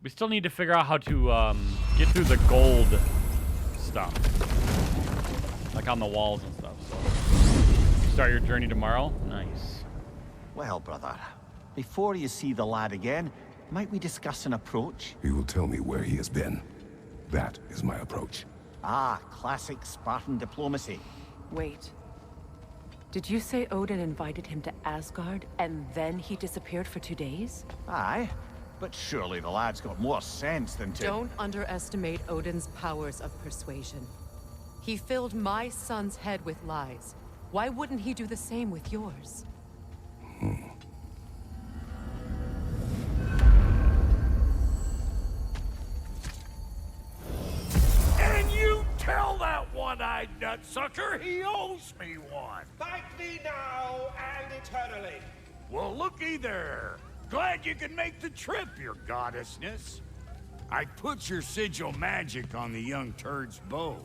We still need to figure out how to get through the gold stuff, like on the walls and stuff. So, start your journey tomorrow. Nice. Well, brother, before you see the lad again, might we discuss an approach? He will tell me where he has been. That is my approach. Ah, classic Spartan diplomacy. Wait. Did you say Odin invited him to Asgard, and then he disappeared for 2 days? Aye, but surely the lad's got more sense than to... Don't underestimate Odin's powers of persuasion. He filled my son's head with lies. Why wouldn't he do the same with yours? And you tell that one-eyed nutsucker he owes me one. Thank thee now and eternally. Well, looky there. Glad you can make the trip, your goddessness. I put your sigil magic on the young turd's bow,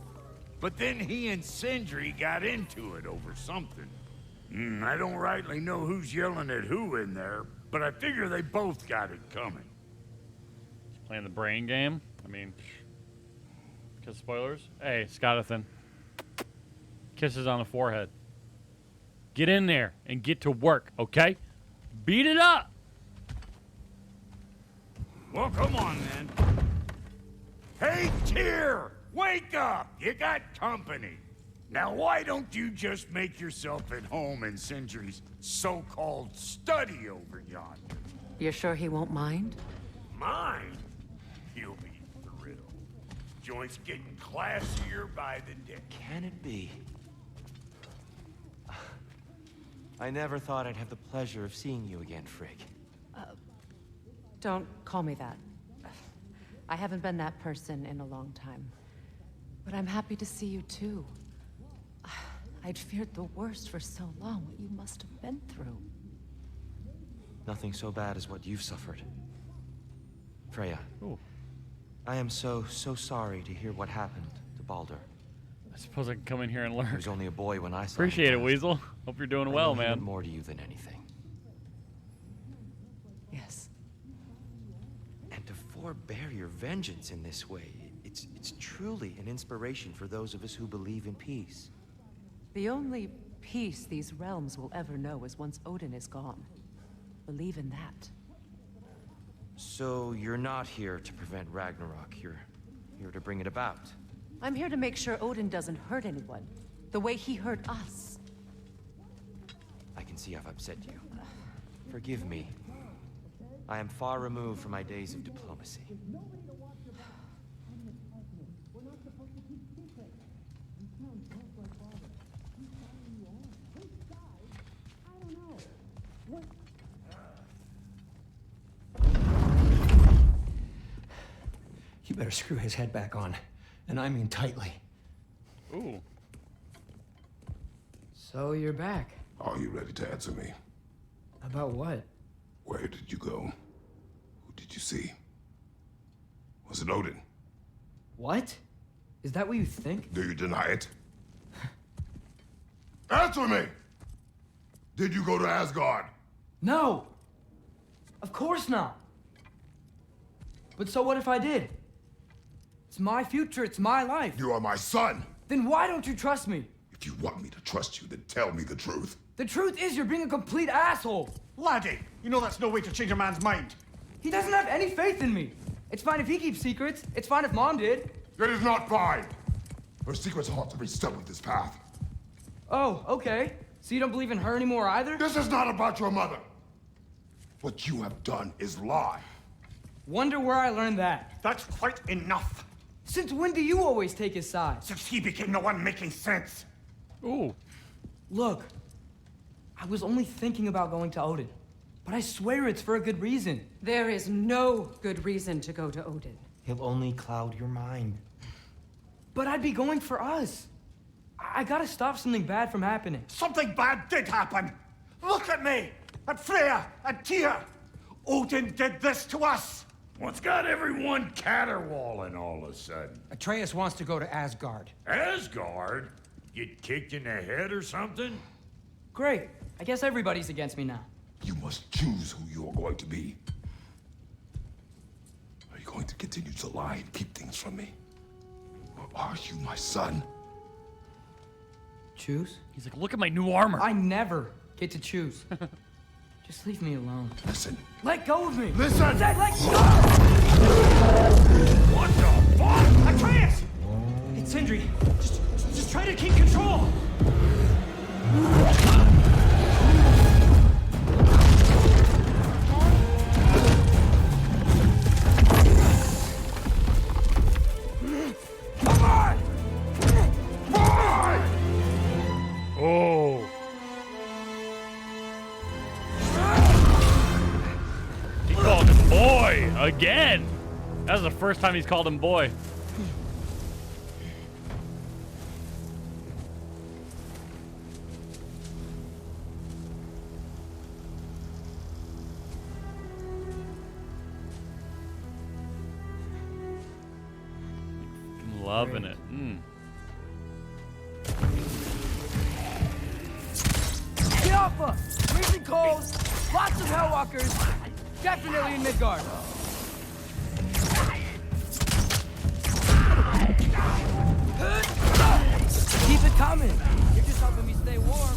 but then he and Sindri got into it over something. I don't rightly know who's yelling at who in there, but I figure they both got it coming. Playing the brain game. I mean, because spoilers. Hey, Scottathan. Kisses on the forehead. Get in there and get to work, okay? Beat it up! Well, come on, then. Hey, Tyr! Wake up! You got company. Now, why don't you just make yourself at home in Sindri's so-called study over yonder? You're sure he won't mind? Mine? He'll be thrilled. Joint's getting classier by the day. Can it be? I never thought I'd have the pleasure of seeing you again, Frigg. Don't call me that. I haven't been that person in a long time. But I'm happy to see you too. I'd feared the worst for so long, what you must have been through. Nothing so bad as what you've suffered. Freya. Ooh. I am so sorry to hear what happened to Baldur. I suppose I can come in here and learn. He was only a boy when I saw Appreciate him it, last. Weasel. Hope you're doing I well, know he man. meant more to you than anything. Yes. And to forbear your vengeance in this way, it's truly an inspiration for those of us who believe in peace. The only peace these realms will ever know is once Odin is gone. Believe in that. So you're not here to prevent Ragnarok. You're here to bring it about. I'm here to make sure Odin doesn't hurt anyone, the way he hurt us. I can see I've upset you. Forgive me. I am far removed from my days of diplomacy. You better screw his head back on. And I mean tightly. Ooh. So you're back. Are you ready to answer me? About what? Where did you go? Who did you see? Was it Odin? What? Is that what you think? Do you deny it? Answer me! Did you go to Asgard? No! Of course not! But so what if I did? It's my future, it's my life. You are my son! Then why don't you trust me? If you want me to trust you, then tell me the truth. The truth is you're being a complete asshole! Laddie, you know that's no way to change a man's mind. He doesn't have any faith in me. It's fine if he keeps secrets. It's fine if Mom did. It is not fine! Her secrets ought to be stuck with this path. Oh, okay. So you don't believe in her anymore either? This is not about your mother. What you have done is lie. Wonder where I learned that. That's quite enough. Since when do you always take his side? Since he became the one making sense. Ooh. Look, I was only thinking about going to Odin, but I swear it's for a good reason. There is no good reason to go to Odin. He'll only cloud your mind. But I'd be going for us. I gotta stop something bad from happening. Something bad did happen. Look at me, at Freya, at Tyr. Odin did this to us. What's got everyone caterwauling all of a sudden? Atreus wants to go to Asgard. Asgard? Get kicked in the head or something? Great. I guess everybody's against me now. You must choose who you are going to be. Are you going to continue to lie and keep things from me? Or are you my son? Choose? He's like, look at my new armor. I never get to choose. Just leave me alone. Listen. Let go of me. Listen. Let go! What the fuck? Atreus! It's Sindri. Just try to keep control. Come on! Boy! Oh. He called him boy again. That's the first time he's called him boy. Loving it. The Alpha! Freezing cold, lots of Hellwalkers, definitely in Midgard. Keep it coming. You're just helping me stay warm.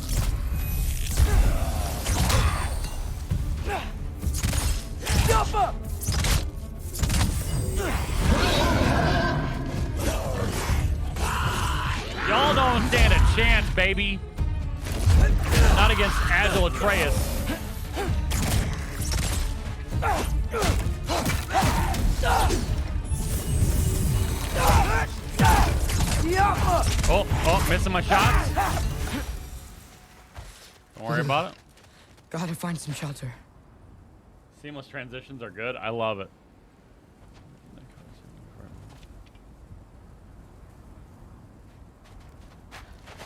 Jump up! Y'all don't stand a chance, baby. Not against Agile Atreus. Oh, missing my shots. Don't worry about it. Gotta find some shelter. Seamless transitions are good. I love it.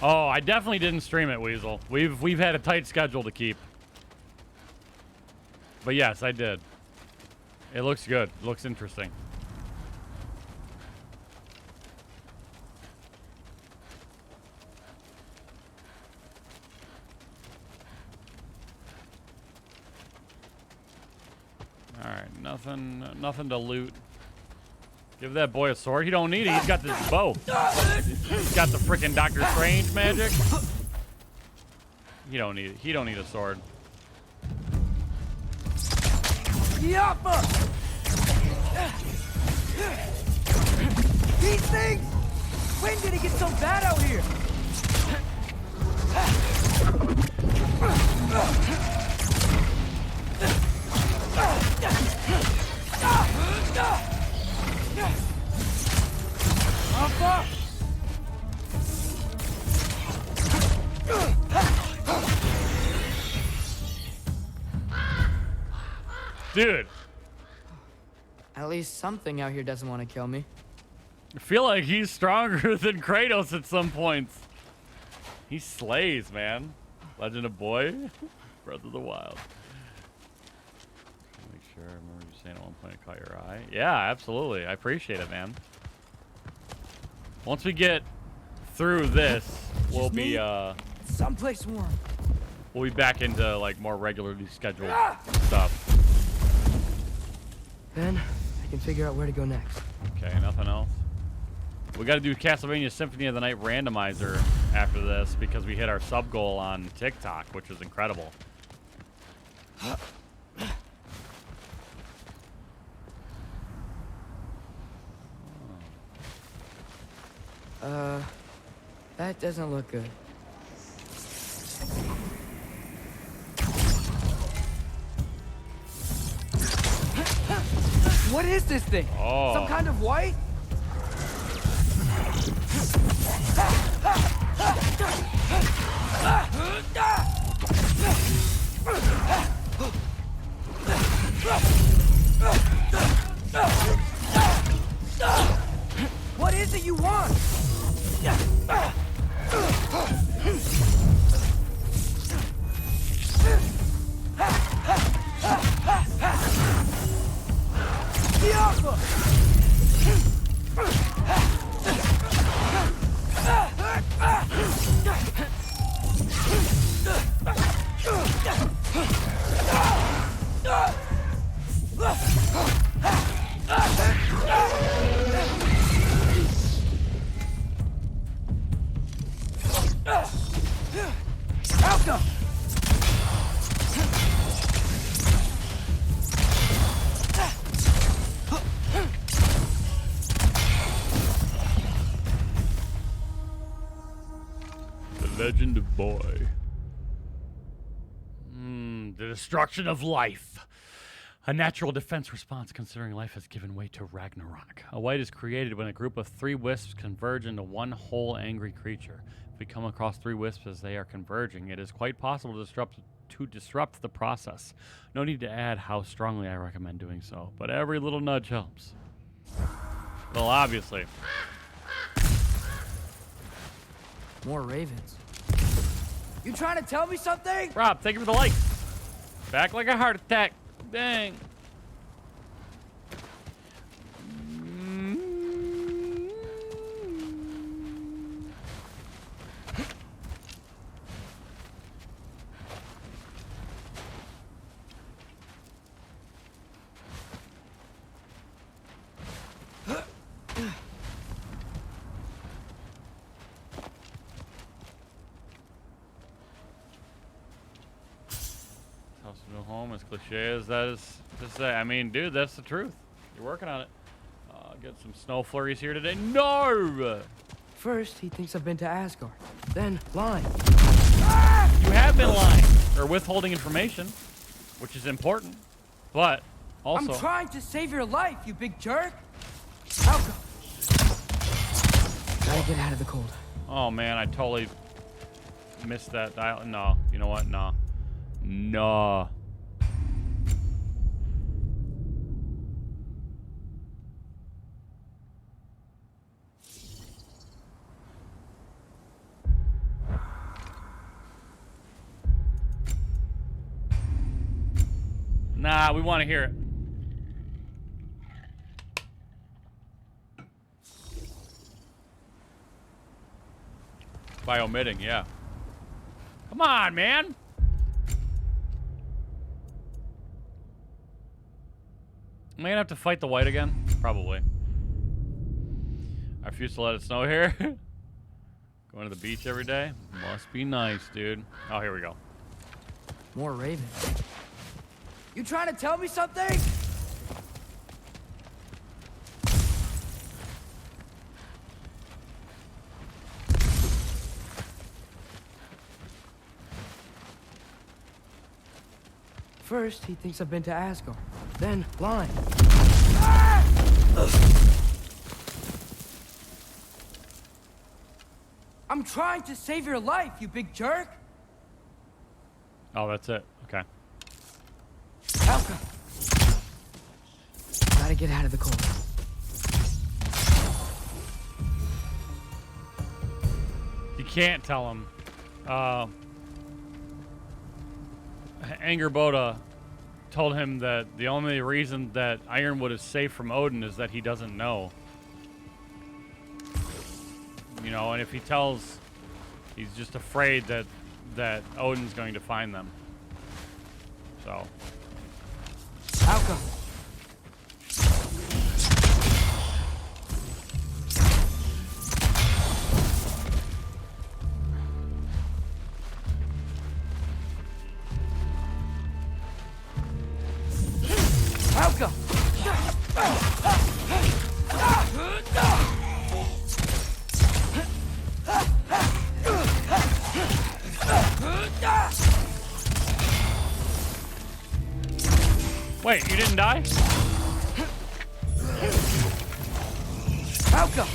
Oh, I definitely didn't stream it, Weasel. We've had a tight schedule to keep. But yes, I did. It looks good. It looks interesting. All right, nothing to loot. Give that boy a sword. He don't need it. He's got this bow. He's got the freaking Doctor Strange magic. He don't need it. He don't need a sword. Yappa! These things! When did it get so bad out here? Alpha! Dude. At least something out here doesn't want to kill me. I feel like he's stronger than Kratos at some points. He slays, man. Legend of Boy, Breath of the Wild. Make sure I remember you saying at one point it caught your eye. Yeah, absolutely. I appreciate it, man. Once we get through this, we'll be someplace warm. We'll be back into like more regularly scheduled stuff. Then I can figure out where to go next. Okay, nothing else. We got to do Castlevania Symphony of the Night randomizer after this because we hit our sub goal on TikTok, which was incredible. That doesn't look good. What is this thing? Oh. Some kind of white? What is it you want? Legend of Boy. The destruction of life. A natural defense response considering life has given way to Ragnarok. A white is created when a group of 3 wisps converge into one whole angry creature. If we come across 3 wisps as they are converging, it is quite possible to disrupt the process. No need to add how strongly I recommend doing so, but every little nudge helps. Well, obviously. More ravens. You trying to tell me something? Rob, thank you for the like. Back like a heart attack. Dang. Home, as cliche as that is to say. I mean, dude, that's the truth. You're working on it. Get some snow flurries here today. No! First, he thinks I've been to Asgard. Then, lying. You have been lying. Or withholding information, which is important. But, also... I'm trying to save your life, you big jerk! How come? Gotta get out of the cold. Oh, man, I totally missed that dial. No. You know what? No. No. Nah, we want to hear it. By omitting, yeah. Come on, man. Am I gonna have to fight the white again? Probably. I refuse to let it snow here. Going to the beach every day? Must be nice, dude. Oh, here we go. More ravens. You trying to tell me something? First, he thinks I've been to Asgard. Then, lying. I'm trying to save your life, you big jerk! Oh, that's it. Okay. Alka! Gotta get out of the cold. can't tell him. Angerboda told him that the only reason that Ironwood is safe from Odin is that he doesn't know. You know, and if he tells, he's just afraid that Odin's going to find them. So. Alka. Alka. Wait, you didn't die? Alka.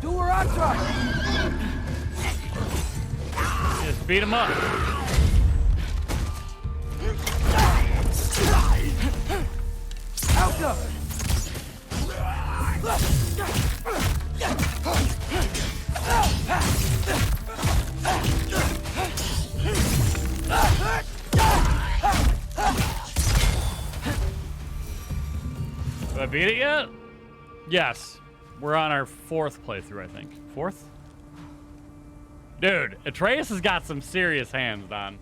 Do where I try. Just beat him up. Alka. Have I beat it yet? Yes. We're on our 4th playthrough, I think. 4th? Dude, Atreus has got some serious hands, Don.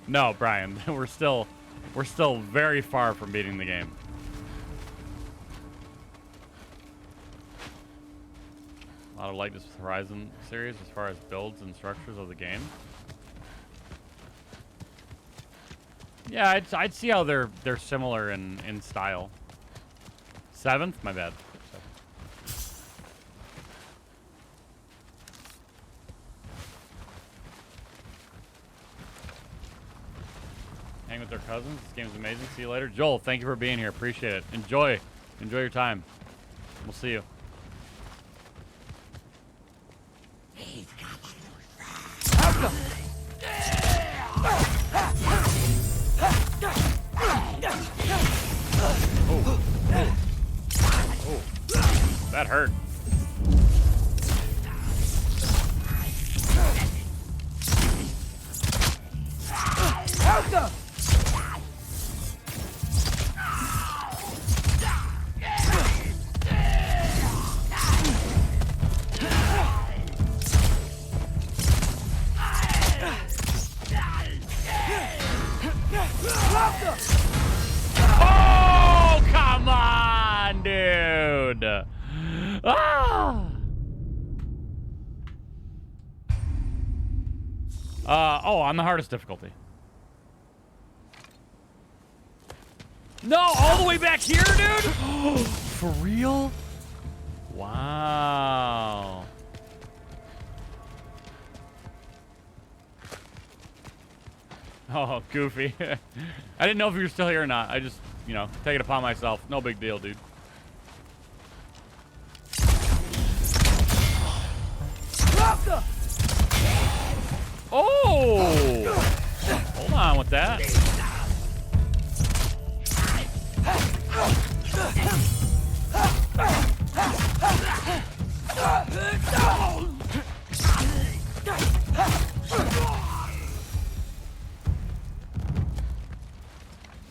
No, Brian, we're still very far from beating the game. A lot of like this Horizon series as far as builds and structures of the game. Yeah, I'd see how they're similar in style. 7th? My bad. 7th. Hang with their cousins. This game is amazing. See you later. Joel, thank you for being here. Appreciate it. Enjoy your time. We'll see you. Oh, that hurt. Oh, come on, dude. Ah. Oh, on the hardest difficulty. No, all the way back here, dude? For real? Wow. Oh, goofy. I didn't know if you were still here or not. I just, you know, take it upon myself. No big deal, dude. Oh! Hold on with that.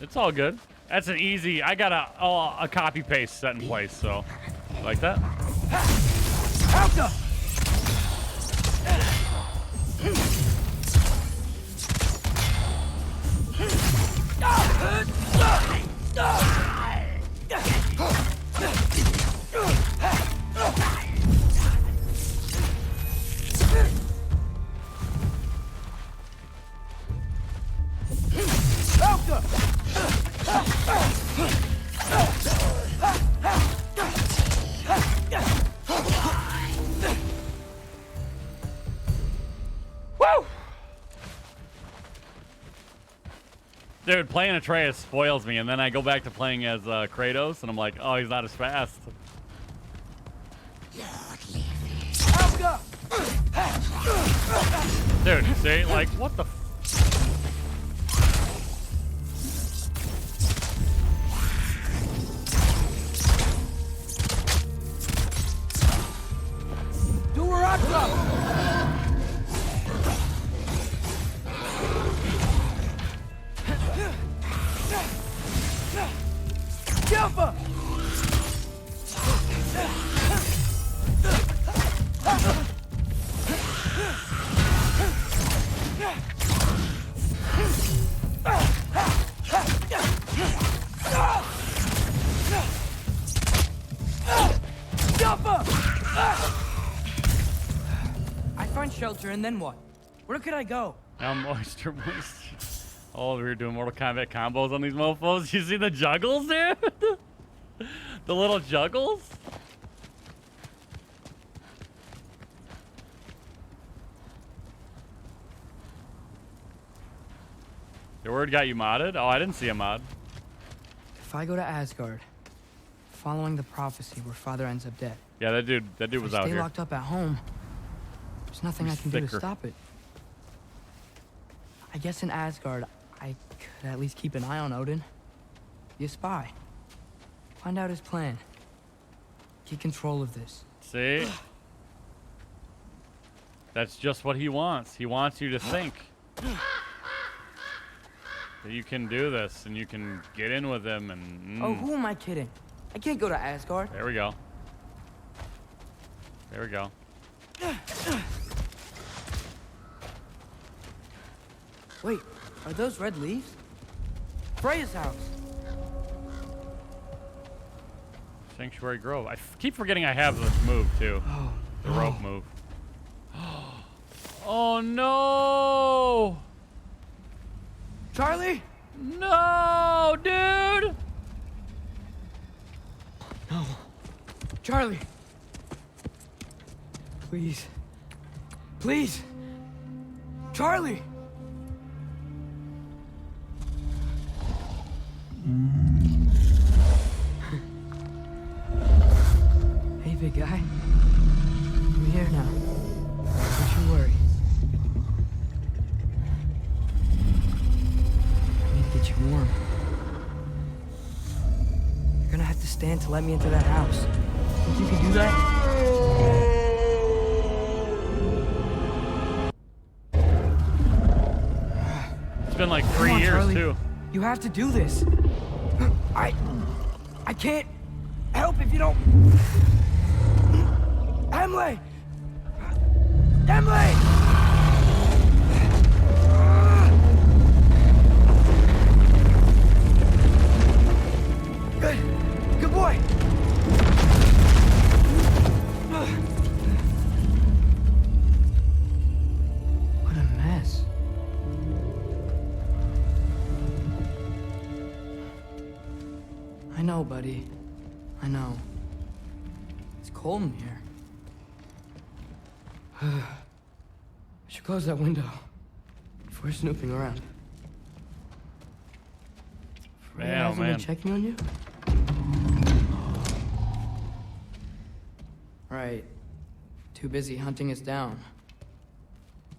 It's all good. That's an easy. I got a copy paste set in place, so like that. Dude, playing Atreus spoils me, and then I go back to playing as Kratos, and I'm like, oh, he's not as fast. Dude, see, like, what the? Do where I come. Jumper! Jumper! I find shelter and then what? Where could I go? Now moisture. Oh, we were doing Mortal Kombat combos on these mofos. You see the juggles, dude? The little juggles? Your word got you modded? Oh, I didn't see a mod. If I go to Asgard, following the prophecy where Father ends up dead. Yeah, that dude was out Stay here. locked up at home. There's nothing I can do to stop it. I guess in Asgard, I could at least keep an eye on Odin. Be a spy. Find out his plan. Get control of this. See? That's just what he wants. He wants you to think that you can do this and you can get in with him and... Oh, who am I kidding? I can't go to Asgard. There we go. There we go. Wait, are those red leaves? Freya's house. Sanctuary Grove. I keep forgetting I have this move too. Oh, the rope move. Oh no! Charlie? No, dude! No. Charlie. Please. Please. Charlie! Hey, big guy. I'm here now. Don't you worry. I need to get you warm. You're gonna have to stand to let me into that house. Think you can do that? It's been like 3 years, Charlie. too. You have to do this. I can't help if you don't. Emily! Emily! Good boy. What a mess. I know, buddy. I know. It's cold in here. I should close that window if we're snooping around. Man, oh hasn't man. been checking on you? Right. Too busy hunting us down.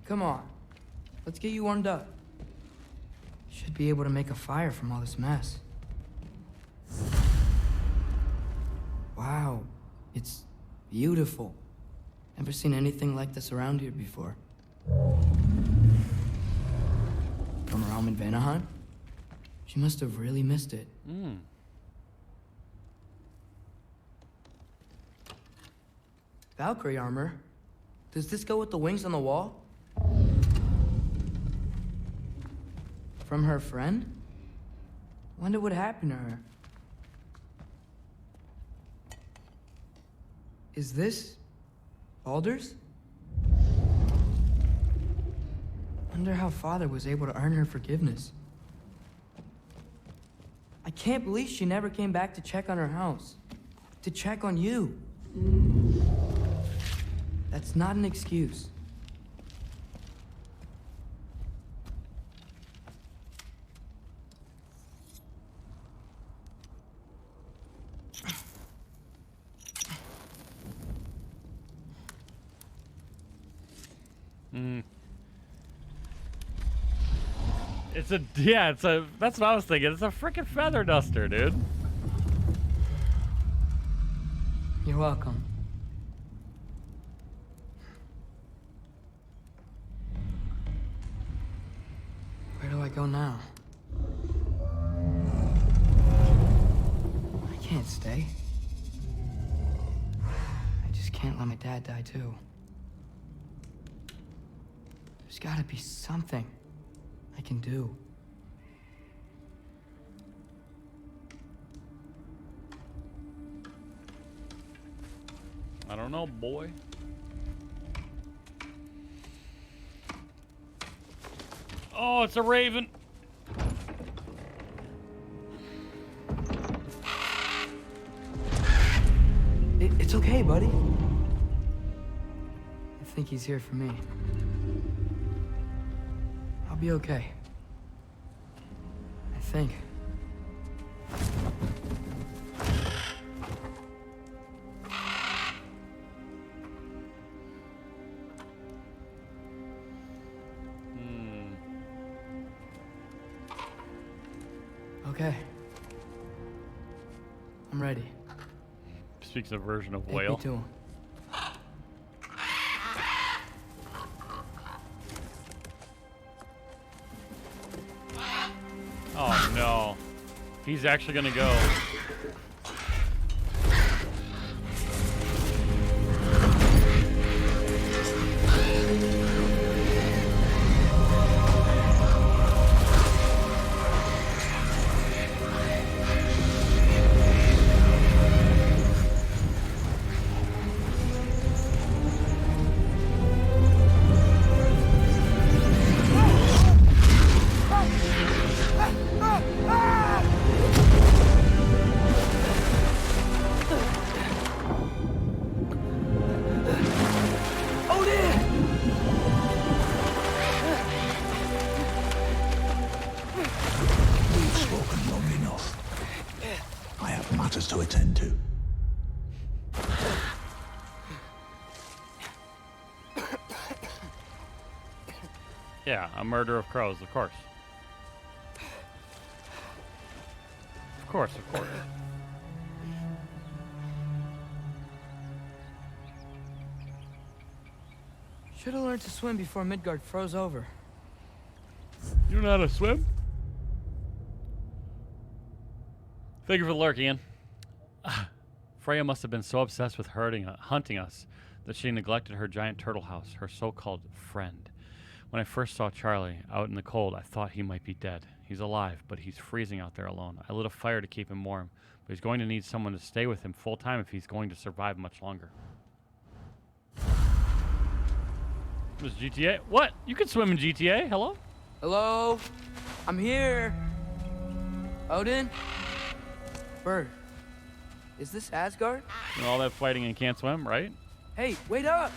Come on. Let's get you warmed up. Should be able to make a fire from all this mess. Wow. It's beautiful. Never seen anything like this around here before. From her home in Vanaheim? She must have really missed it. Valkyrie armor? Does this go with the wings on the wall? From her friend? Wonder what happened to her. Is this Baldur's? Wonder how Father was able to earn her forgiveness. I can't believe she never came back to check on her house. To check on you. That's not an excuse. It's a, yeah, it's a, that's what I was thinking. It's a freaking feather duster, dude. You're welcome. Where do I go now? I can't stay. I just can't let my dad die too. There's gotta be something I can do. I don't know, boy. Oh, it's a raven. It's okay, buddy. I think he's here for me. I'll be okay. I think. Okay. I'm ready. Speaks a version of Take whale. me to him. Oh no. He's actually gonna go. We've spoken long enough. I have matters to attend to. Yeah, a murder of crows, of course. Of course, of course. Should have learned to swim before Midgard froze over. You know how to swim? Thank you for the lurk, Ian. Freya must have been so obsessed with hunting us that she neglected her giant turtle house, her so-called friend. When I first saw Charlie out in the cold, I thought he might be dead. He's alive, but he's freezing out there alone. I lit a fire to keep him warm, but he's going to need someone to stay with him full time if he's going to survive much longer. This is GTA? What? You can swim in GTA? Hello? Hello? I'm here. Odin? Bird. Is this Asgard? And all that fighting and can't swim, right? Hey, wait up!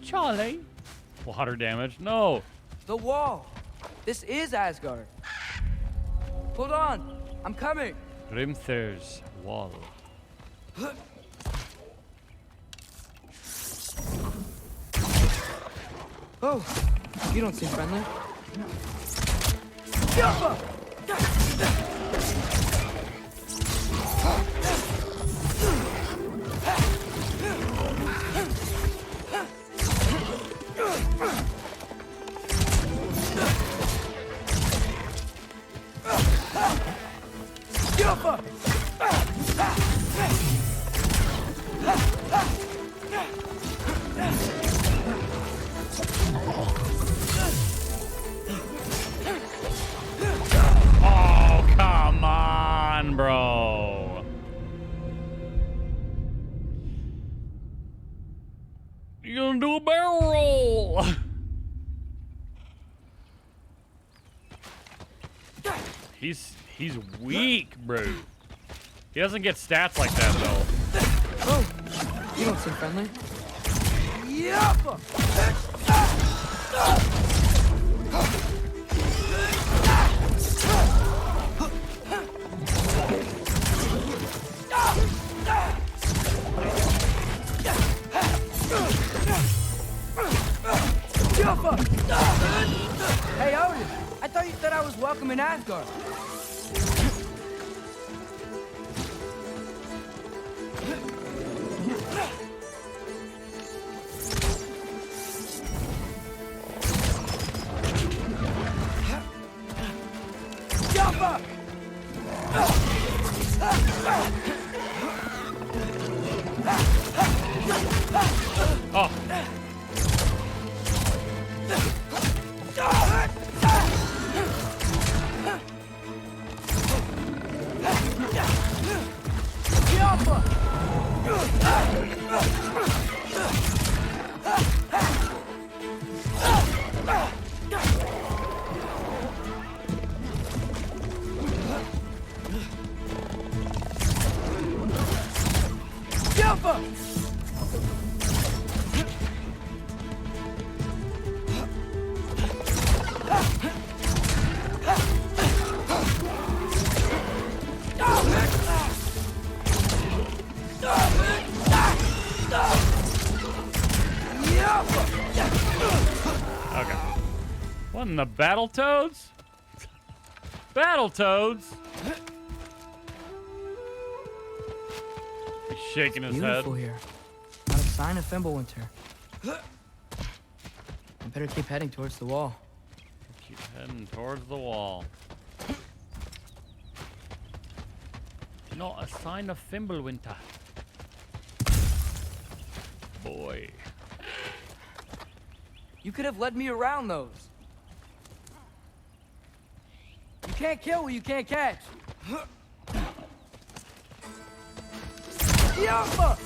Charlie? Water damage? No! The wall! This is Asgard! Hold on! I'm coming! Grimthur's wall. Oh, you don't seem friendly. Oh, come on, bro. You gonna do a barrel roll? He's weak, bro. He doesn't get stats like that though. Oh, you don't seem friendly. Asgard. Jump up! Oh. Okay. What in the Battletoads? Battletoads? He's shaking his head. Beautiful here. Not a sign of Fimbulwinter. I better keep heading towards the wall. Keep heading towards the wall. Not a sign of Fimbulwinter. Boy. You could have led me around those. You can't kill what you can't catch. Yappa!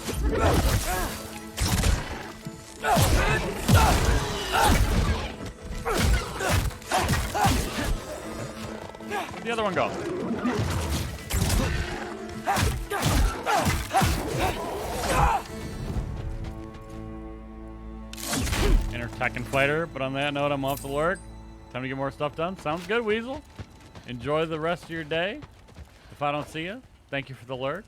Where'd the other one go? Inner Tekken fighter, but on that note, I'm off to work. Time to get more stuff done. Sounds good, Weasel. Enjoy the rest of your day. If I don't see you, thank you for the lurk.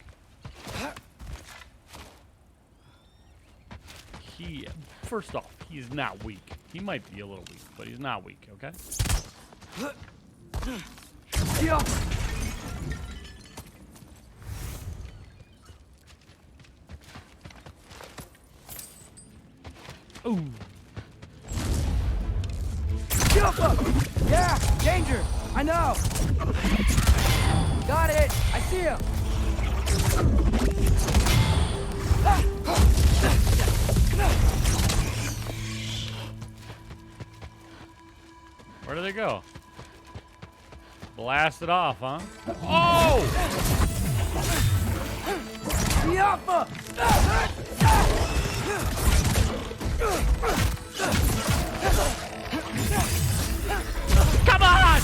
First off, he's not weak. He might be a little weak, but he's not weak, okay? Ooh. Yeah, danger. I know. Got it. I see him. Where do they go? Blast it off, huh? Oh! Come on!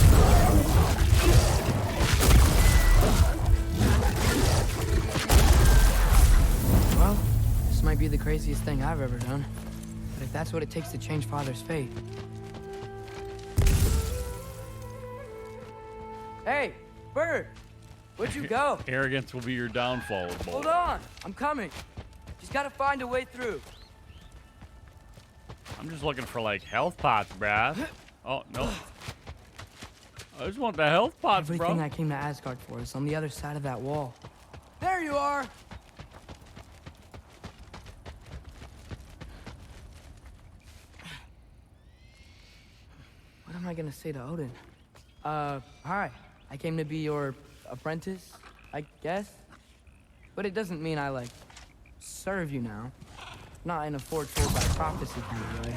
Well, this might be the craziest thing I've ever done. But if that's what it takes to change Father's fate. Hey, Bird! Where'd you go? Arrogance will be your downfall, boy. Hold on! I'm coming. Just gotta find a way through. I'm just looking for, like, health pots, bruh. Oh, no. I just want the health pots, bro. Everything I came to Asgard for is on the other side of that wall. There you are! What am I gonna say to Odin? Hi. I came to be your apprentice, I guess? But it doesn't mean I, like, serve you now. Not in a foretold by prophecy kind of way.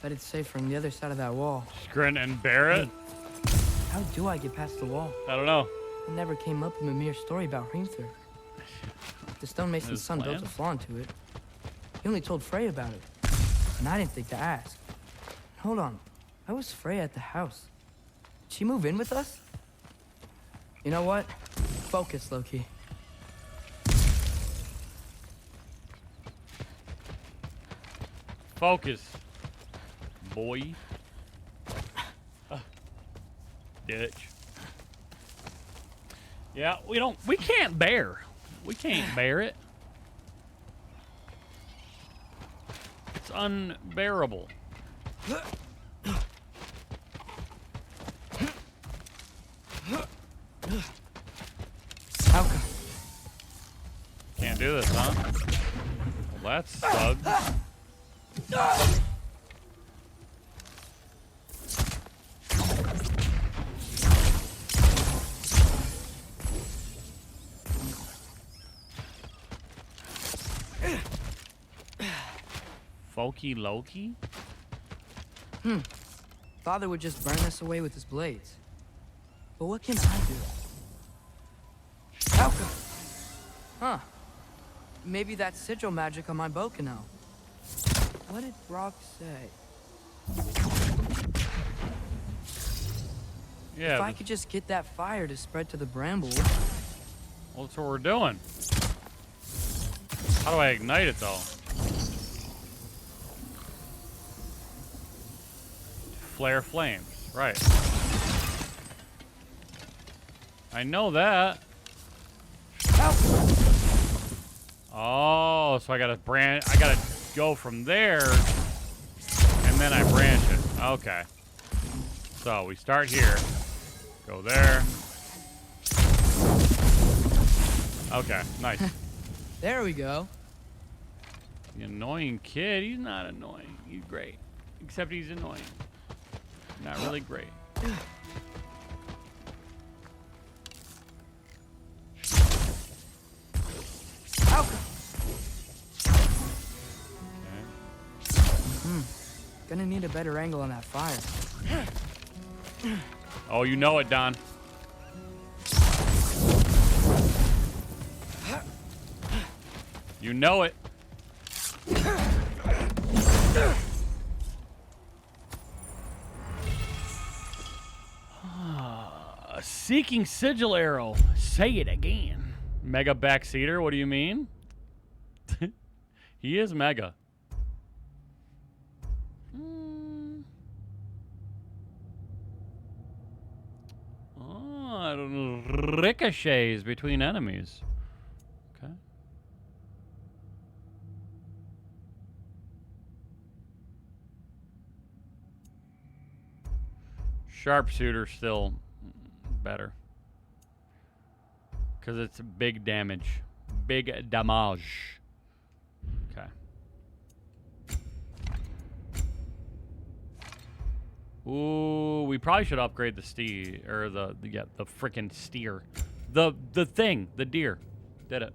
Bet it's safer on the other side of that wall. Grin and bear it? How do I get past the wall? I don't know. It never came up in Mimir's story about Hrimthur. The stonemason's son built a flaw into it. He only told Frey about it. And I didn't think to ask. Hold on. How was Frey at the house? Did she move in with us? You know what? Focus, Loki. Focus, boy. Ditch. Yeah, we can't bear. We can't bear it. It's unbearable. Can't do this, huh? Well, that's thugs. Folky Loki? Father would just burn us away with his blades. But what can I do? Alka! Huh. Maybe that's sigil magic on my bow can help. What did Brock say? Yeah. If I could just get that fire to spread to the brambles. Well, that's what we're doing. How do I ignite it, though? Flare flames. Right. I know that. Oh, so I gotta go from there, and then I branch it. Okay. So we start here. Go there. Okay, nice. There we go. The annoying kid, he's not annoying. He's great. Except he's annoying. Not really great. Gonna need a better angle on that fire. Oh, you know it, Don. You know it. Seeking sigil arrow. Say it again. Mega backseater, what do you mean? He is mega. Oh, I don't know. Ricochets between enemies. Okay. Sharpshooter still better. Because it's big damage. Big damage. Okay. Ooh, we probably should upgrade the steer, or the frickin' steer. The thing, the deer. Did it.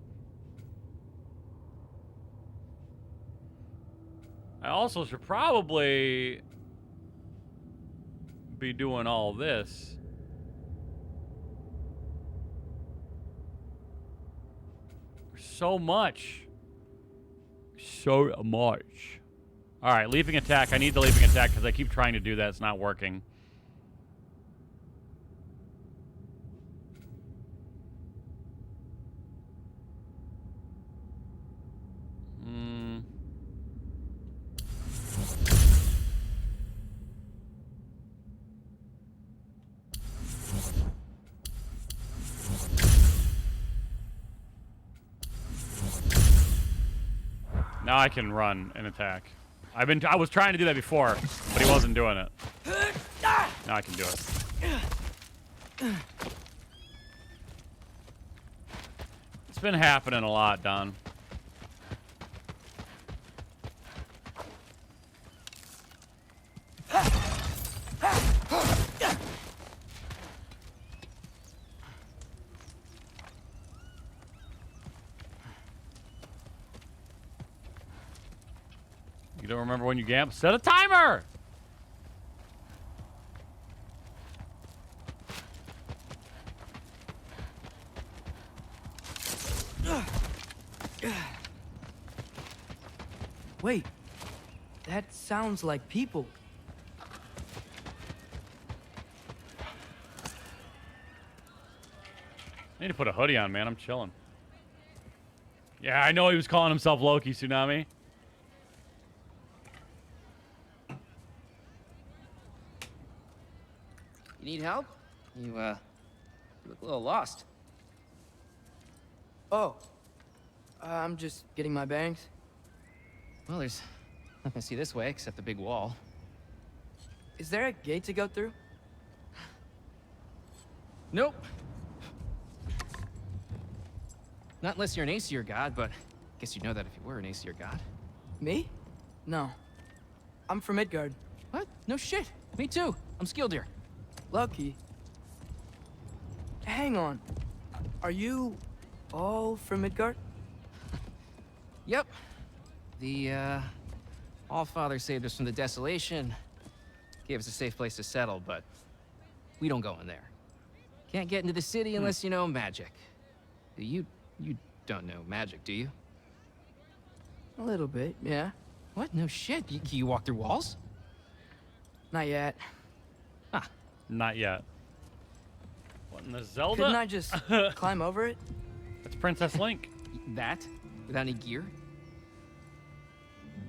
I also should probably be doing all this. So much. So much. Alright, leaping attack. I need the leaping attack because I keep trying to do that. It's not working. Now I can run and attack. I was trying to do that before, but he wasn't doing it. Now I can do it. It's been happening a lot, Don. You don't remember when you gamble? Set a timer! Wait, that sounds like people. I need to put a hoodie on, man. I'm chilling. Yeah, I know he was calling himself Loki, Tsunami. You need help? You look a little lost. Oh, I'm just getting my bearings. Well, there's nothing to see this way except the big wall. Is there a gate to go through? Nope. Not unless you're an Aesir god, but I guess you'd know that if you were an Aesir god. Me? No. I'm from Midgard. What? No shit. Me too. I'm Skildir. Lucky. Hang on. Are you all from Midgard? Yep. The, Allfather saved us from the desolation. Gave us a safe place to settle, but we don't go in there. Can't get into the city unless you know magic. You don't know magic, do you? A little bit, yeah. What? No shit. You walk through walls? Not yet. Ah. Not yet. What in the Zelda? Couldn't I just climb over it? That's Princess Link. That? Without any gear?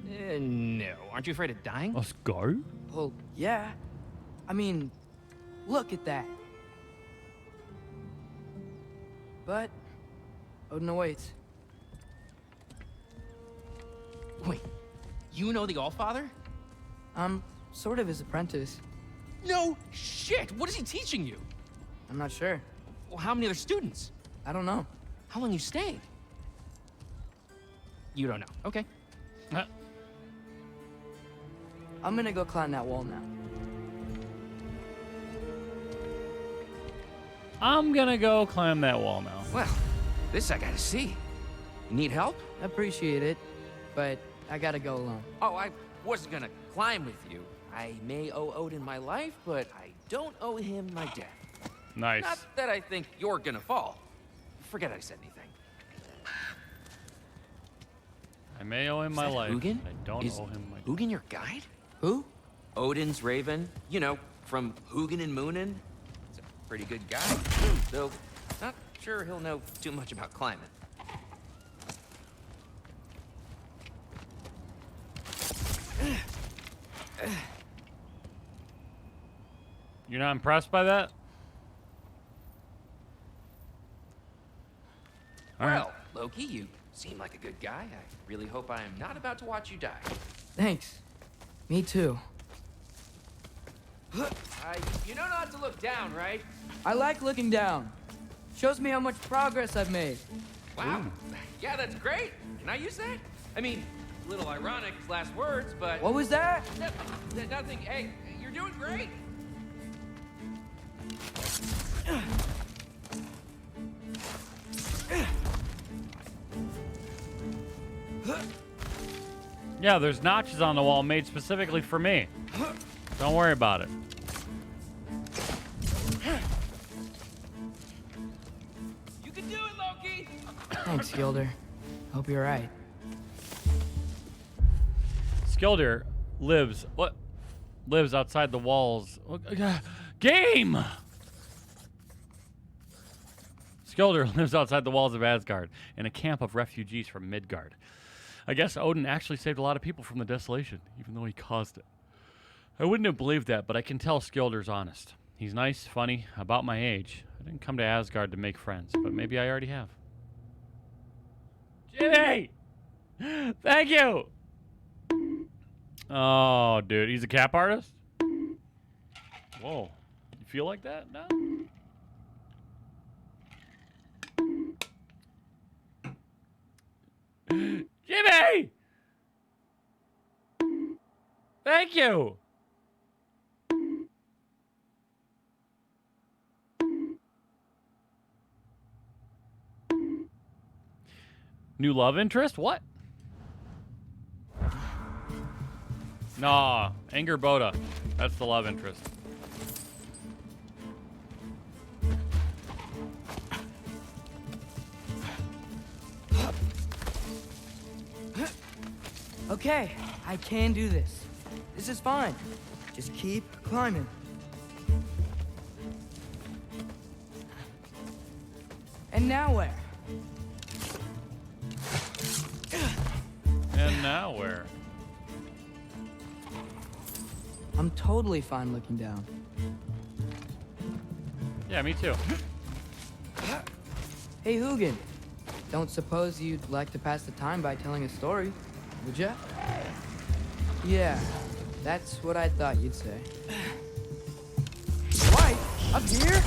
No. Aren't you afraid of dying? Let's go. Well, yeah. I mean, look at that. But Odin awaits. Wait, you know the Allfather? I'm sort of his apprentice. No shit! What is he teaching you? I'm not sure. Well, how many other students? I don't know. How long you staying? You don't know. Okay. I'm gonna go climb that wall now. I'm gonna go climb that wall now. Well, this I gotta see. You need help? Appreciate it, but I gotta go alone. Oh, I wasn't gonna climb with you. I may owe Odin my life, but I don't owe him my death. Nice. Not that I think you're gonna fall. Forget I said anything. I may owe him my life. Hugin? I don't Is owe him my death. Hugin your guide? Who? Odin's Raven. You know, from Hugin and Moonin. He's a pretty good guy. Though, not sure he'll know too much about climbing. You're not impressed by that? Well, Loki, you seem like a good guy. I really hope I am not about to watch you die. Thanks. Me too. You know not to look down, right? I like looking down. Shows me how much progress I've made. Wow. Yeah, that's great. Can I use that? I mean, a little ironic, his last words, but... What was that? Nothing. Hey, you're doing great. Yeah, there's notches on the wall made specifically for me. Don't worry about it. You can do it, Loki! Thanks, Gilder. Hope you're right. Skildir lives outside the walls. Game! Skildir lives outside the walls of Asgard in a camp of refugees from Midgard. I guess Odin actually saved a lot of people from the desolation, even though he caused it. I wouldn't have believed that, but I can tell Skildir's honest. He's nice, funny, about my age. I didn't come to Asgard to make friends, but maybe I already have. Jimmy! Thank you! Oh, dude, he's a cap artist? Whoa. You feel like that now? Jimmy! Thank you! New love interest? What? Nah, Anger Boda. That's the love interest. Okay, I can do this. This is fine. Just keep climbing. And now where? And now where? I'm totally fine looking down. Yeah, me too. Hey, Hugin. Don't suppose you'd like to pass the time by telling a story, would ya? Yeah, that's what I thought you'd say. What? Up here?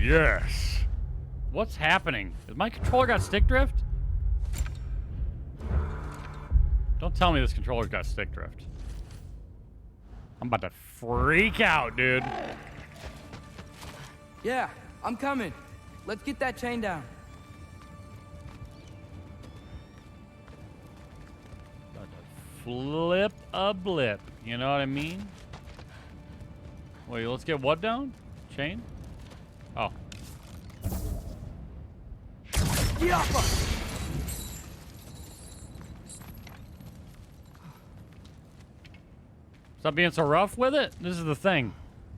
Yes. What's happening? Is my controller got stick drift? Don't tell me this controller's got stick drift. I'm about to freak out, dude. Yeah, I'm coming. Let's get that chain down. About to flip a blip. You know what I mean? Wait, let's get what down? Chain? Oh. Stop being so rough with it. This is the thing.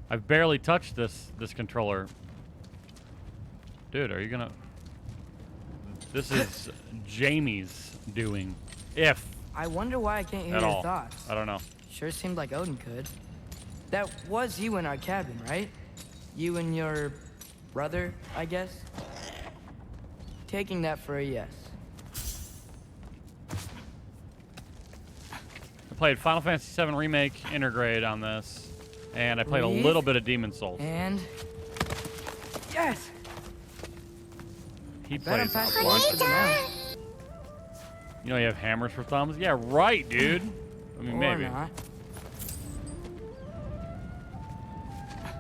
I've barely touched this controller. Dude, are you gonna... This is Jamie's doing. If. I wonder why I can't hear At your all. thoughts. I don't know. Sure seemed like Odin could. That was you in our cabin, right? You and your brother, I guess? Taking that for a yes. I played Final Fantasy VII Remake Intergrade on this, and I played a Breathe. little bit of Demon Souls. And... yes! He Bet I'm plays past a the bunch worst of of now. You know you have hammers for thumbs? Yeah, right, dude. I mean, Or maybe. not.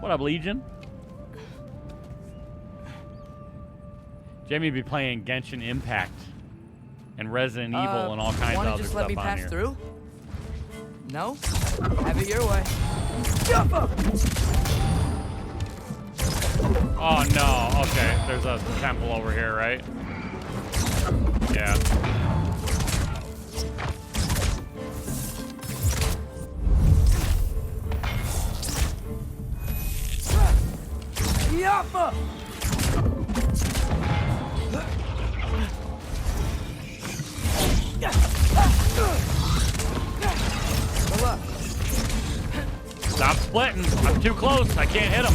What up, Legion? Jamie be playing Genshin Impact and Resident Evil and all kinds of wanna other just stuff let me on pass here. through? No? Have it your way. Jump up! Oh no, okay. There's a temple over here, right? Yeah. Yappa! Stop splitting. I'm too close. I can't hit him.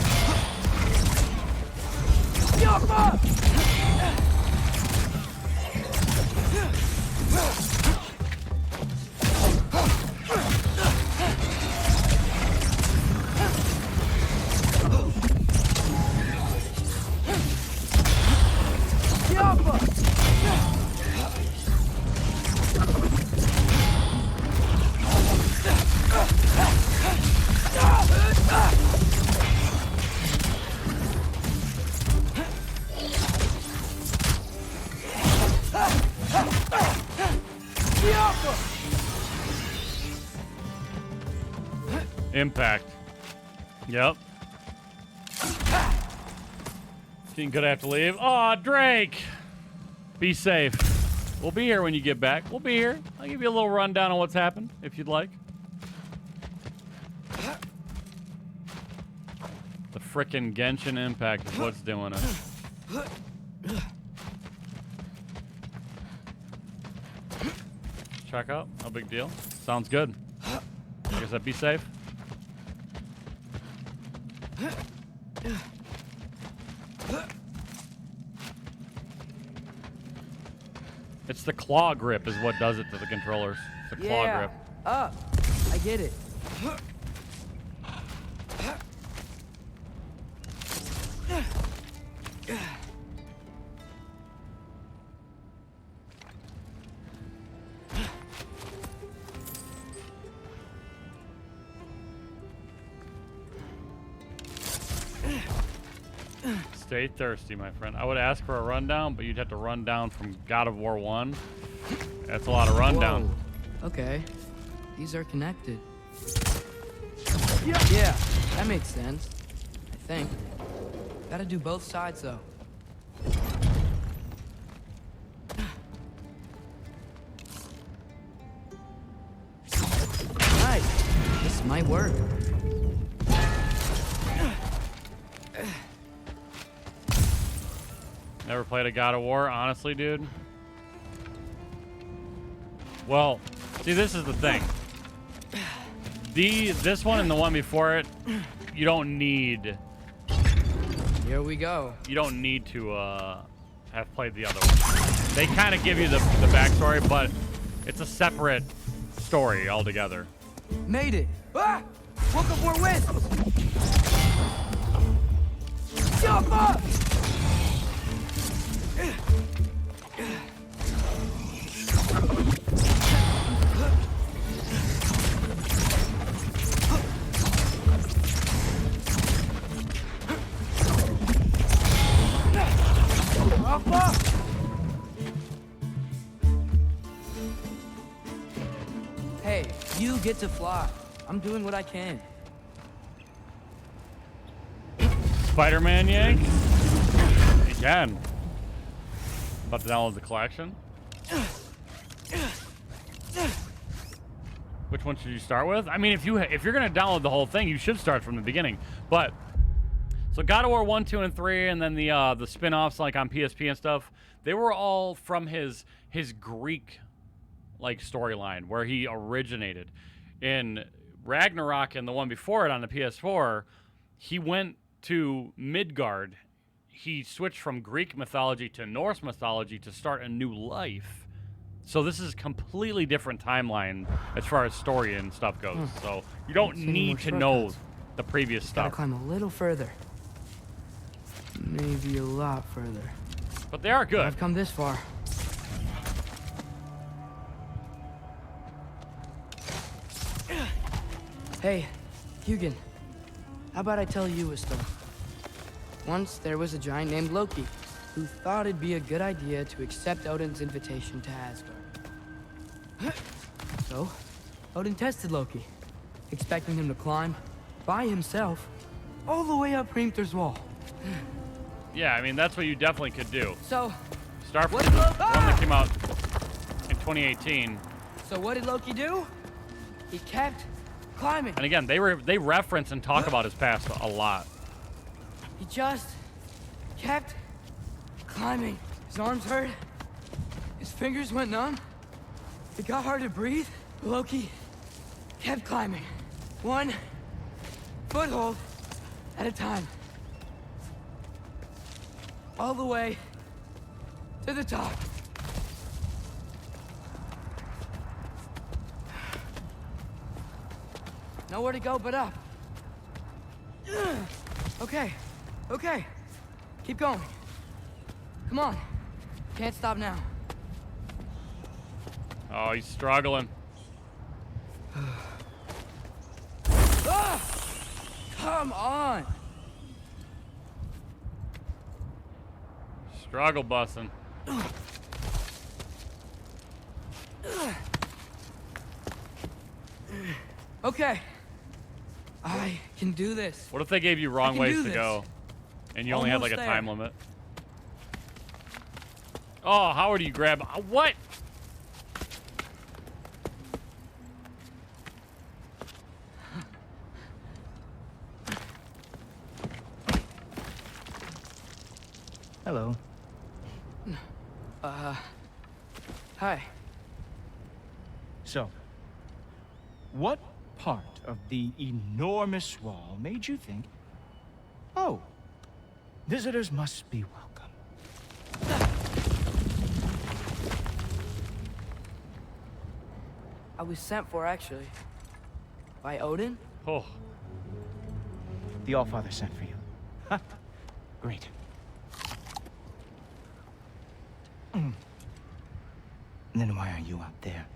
Impact. Yep. King could have to leave. Aw, Drake! Be safe. We'll be here when you get back. We'll be here. I'll give you a little rundown on what's happened, if you'd like. The frickin' Genshin Impact is what's doing it. Check out. No big deal. Sounds good. Like I said, be safe. It's the claw grip is what does it to the controllers. It's the claw grip. Up. I get it. Stay thirsty, my friend. I would ask for a rundown, but you'd have to run down from God of War 1. That's a lot of rundown. Whoa. Okay. These are connected. Yeah, that makes sense. I think. Gotta do both sides, though. Nice. This might work. Never played a God of War, honestly, dude. Well, see, this is the thing. This one and the one before it, you don't need. Here we go. You don't need to have played the other one. They kind of give you the backstory, but it's a separate story altogether. Made it. Ah! Woke up more wins. Jump up! Hey, you get to fly. I'm doing what I can. Spider-Man yank? You can. About to download the collection. Which one should you start with? I mean, if you're gonna download the whole thing, you should start from the beginning. But so God of War 1, 2, and 3, and then the spin-offs like on PSP and stuff, they were all from his Greek like storyline where he originated. In Ragnarok and the one before it on the PS4, he went to Midgard. He switched from Greek mythology to Norse mythology to start a new life. So this is a completely different timeline as far as story and stuff goes. So you don't need to know the previous stuff. Gotta climb a little further. Maybe a lot further. But they are good. I've come this far. Hey, Hugin. How about I tell you a story? Once there was a giant named Loki who thought it'd be a good idea to accept Odin's invitation to Asgard. So, Odin tested Loki, expecting him to climb by himself all the way up Hrimthur's wall. Yeah, I mean, that's what you definitely could do. So, start from the one that came out in 2018. So what did Loki do? He kept climbing. And again, they reference and talk about his past a lot. He just kept climbing. His arms hurt. His fingers went numb. It got hard to breathe. Loki kept climbing. One foothold at a time. All the way to the top. Nowhere to go but up. Okay, okay. Keep going. Come on. Can't stop now. Oh, he's struggling. Ah! Come on. Struggle busting. Okay. I can do this. What if they gave you wrong ways to go and you only had like a time limit? Oh, how do you grab? What? Hello. Hi. So, what part of the enormous wall made you think, oh, visitors must be welcome? I was sent for, actually. By Odin? Oh. The Allfather sent for you. Ha! Great. Then why are you out there?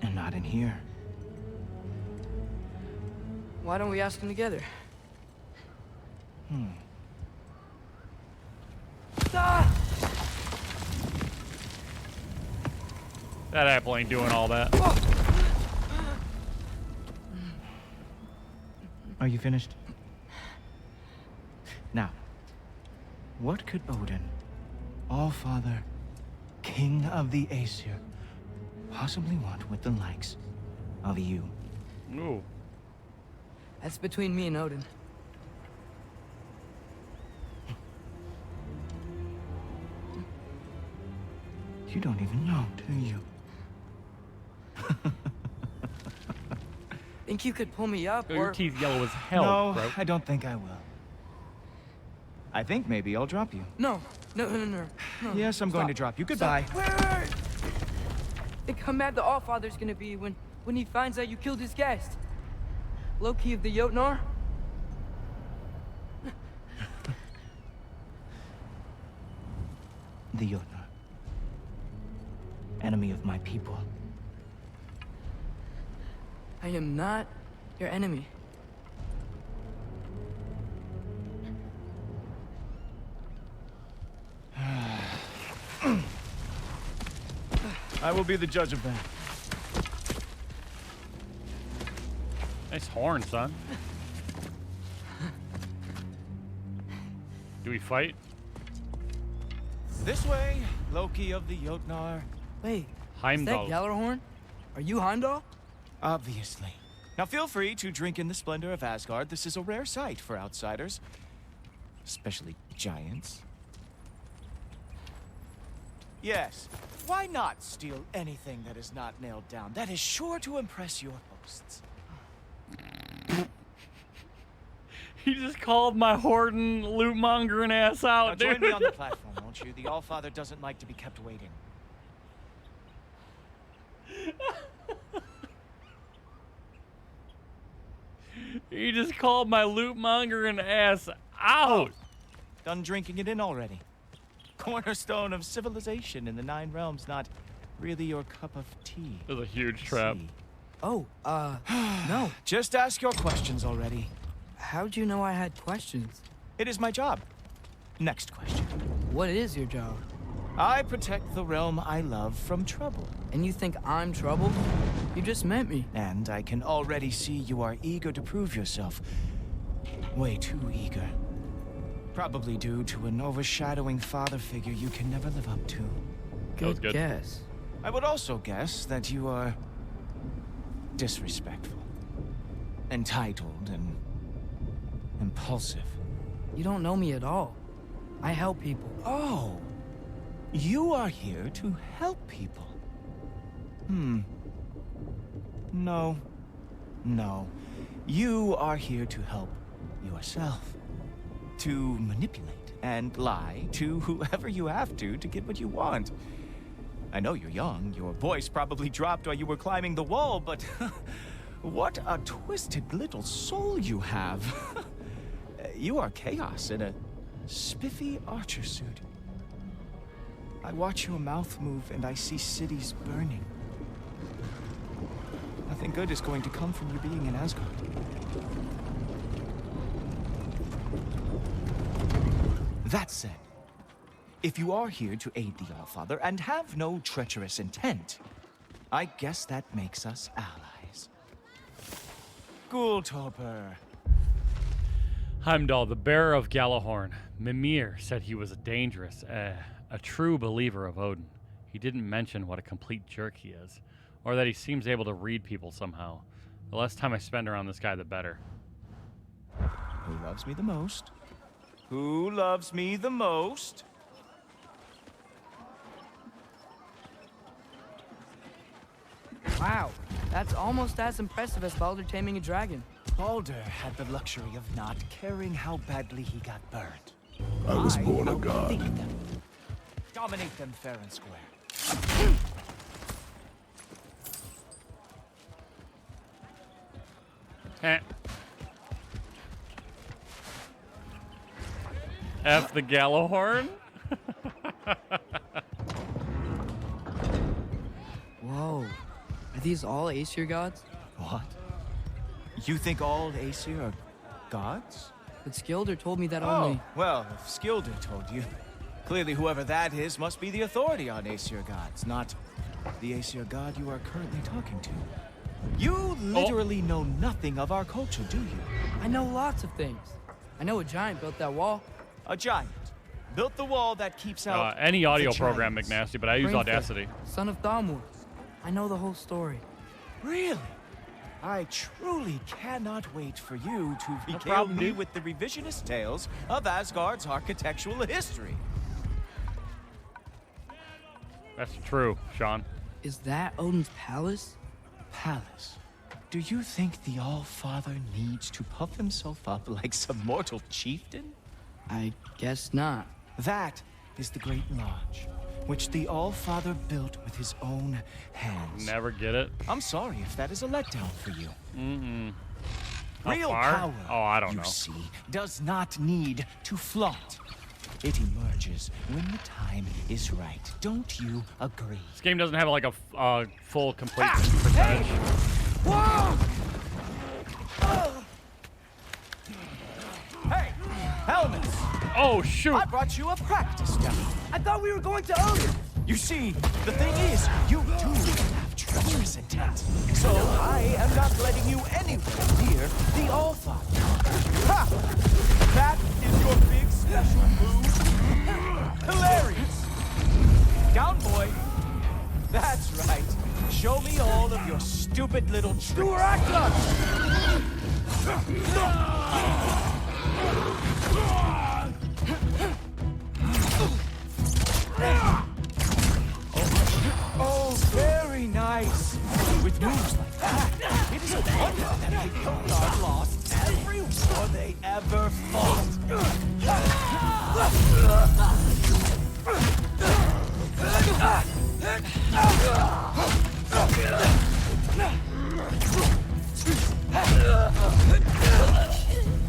And not in here? Why don't we ask him together? Ah! That apple ain't doing all that. Are you finished? Now, what could Odin, Allfather, King of the Aesir, possibly want with the likes of you? Ooh. That's between me and Odin. You don't even know, do you? Think you could pull me up, Yo, or... your teeth yellow as hell, No, bro. I don't think I will. I think maybe I'll drop you. No. No. Yes, I'm going to drop you. Goodbye. Stop. Wait. Think how mad the Allfather's gonna be when he finds out you killed his guest. Loki of the Jotnar? The Jotnar. Enemy of my people. I am not your enemy. I will be the judge of that. Nice horn, son. Do we fight? This way, Loki of the Jotnar. Wait, Heimdall. is that Gjallarhorn? Are you Heimdall? Obviously. Now feel free to drink in the splendor of Asgard. This is a rare sight for outsiders. Especially giants. Yes, why not steal anything that is not nailed down? That is sure to impress your hosts. He just called my hoarding, loot mongering ass out, Now dude. join me on the platform, won't you? The Allfather doesn't like to be kept waiting. He just called my loot mongering ass out. Done drinking it in already. Cornerstone of civilization in the 9 realms, not really your cup of tea. That was a huge trap. Oh, no. Just ask your questions already. How'd you know I had questions? It is my job. Next question. What is your job? I protect the realm I love from trouble. And you think I'm trouble? You just met me. And I can already see you are eager to prove yourself. Way too eager. Probably due to an overshadowing father figure you can never live up to. Good guess. I would also guess that you are disrespectful, entitled, and impulsive. You don't know me at all. I help people. Oh, you are here to help people. No. You are here to help yourself. To manipulate and lie to whoever you have to get what you want. I know you're young. Your voice probably dropped while you were climbing the wall, but what a twisted little soul you have. You are chaos in a spiffy archer suit. I watch your mouth move and I see cities burning. Nothing good is going to come from you being in Asgard. That said, if you are here to aid the Allfather and have no treacherous intent, I guess that makes us allies. Gultorper. Heimdall, the bearer of Gjallarhorn. Mimir said he was a dangerous, a true believer of Odin. He didn't mention what a complete jerk he is, or that he seems able to read people somehow. The less time I spend around this guy, the better. Who loves me the most? Who loves me the most? Wow, that's almost as impressive as Baldur taming a dragon. Baldur had the luxury of not caring how badly he got burned. I was born a outthink god. them. Dominate them fair and square. F the Gallowhorn? Whoa. Are these all Aesir gods? What? You think all Aesir are gods? But Skilder told me that Oh, only... well, if Skilder told you, clearly whoever that is must be the authority on Aesir gods, not the Aesir god you are currently talking to. You literally know nothing of our culture, do you? I know lots of things. I know a giant built that wall. A giant built the wall that keeps out any audio the program, giants. McNasty, but I use Brainful, Audacity. Son of Thamur. I know the whole story. Really? I truly cannot wait for you to regale problem, me dude. with the revisionist tales of Asgard's architectural history. That's true, Sean. Is that Odin's palace? Palace? Do you think the All-Father needs to puff himself up like some mortal chieftain? I guess not. That is the Great Lodge, which the All-Father built with his own hands. Never get it. I'm sorry if that is a letdown for you. How Real far? power, Oh, I don't you know. see, does not need to flaunt. It emerges when the time is right. Don't you agree? This game doesn't have like a full complete percentage. Whoa! Hey, helmets! Oh, shoot! I brought you a practice gun. I thought we were going to Odin! You see, the thing is, you do have treacherous intent. So I am not letting you anywhere near the All-Father. Ha! That is your big special move? Hilarious! Down, boy. That's right. Show me all of your stupid little tricks. Oh, very nice. With moves like that, it is a wonder that the Khaldar lost every war they ever fought.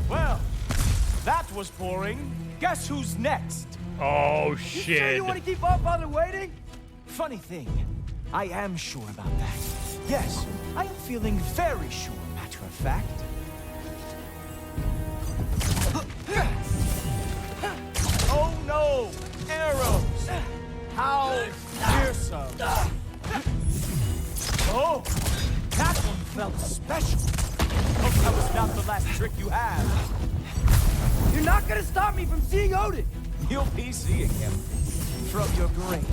Well, that was boring. Guess who's next? Oh, You shit. sure you want to keep All-Father waiting? Funny thing, I am sure about that. Yes, I am feeling very sure, matter of fact. Oh no! Arrows! How fearsome! Oh! That one felt special! Hope that was not the last trick you had. You're not going to stop me from seeing Odin! You'll be seeing him from your grave.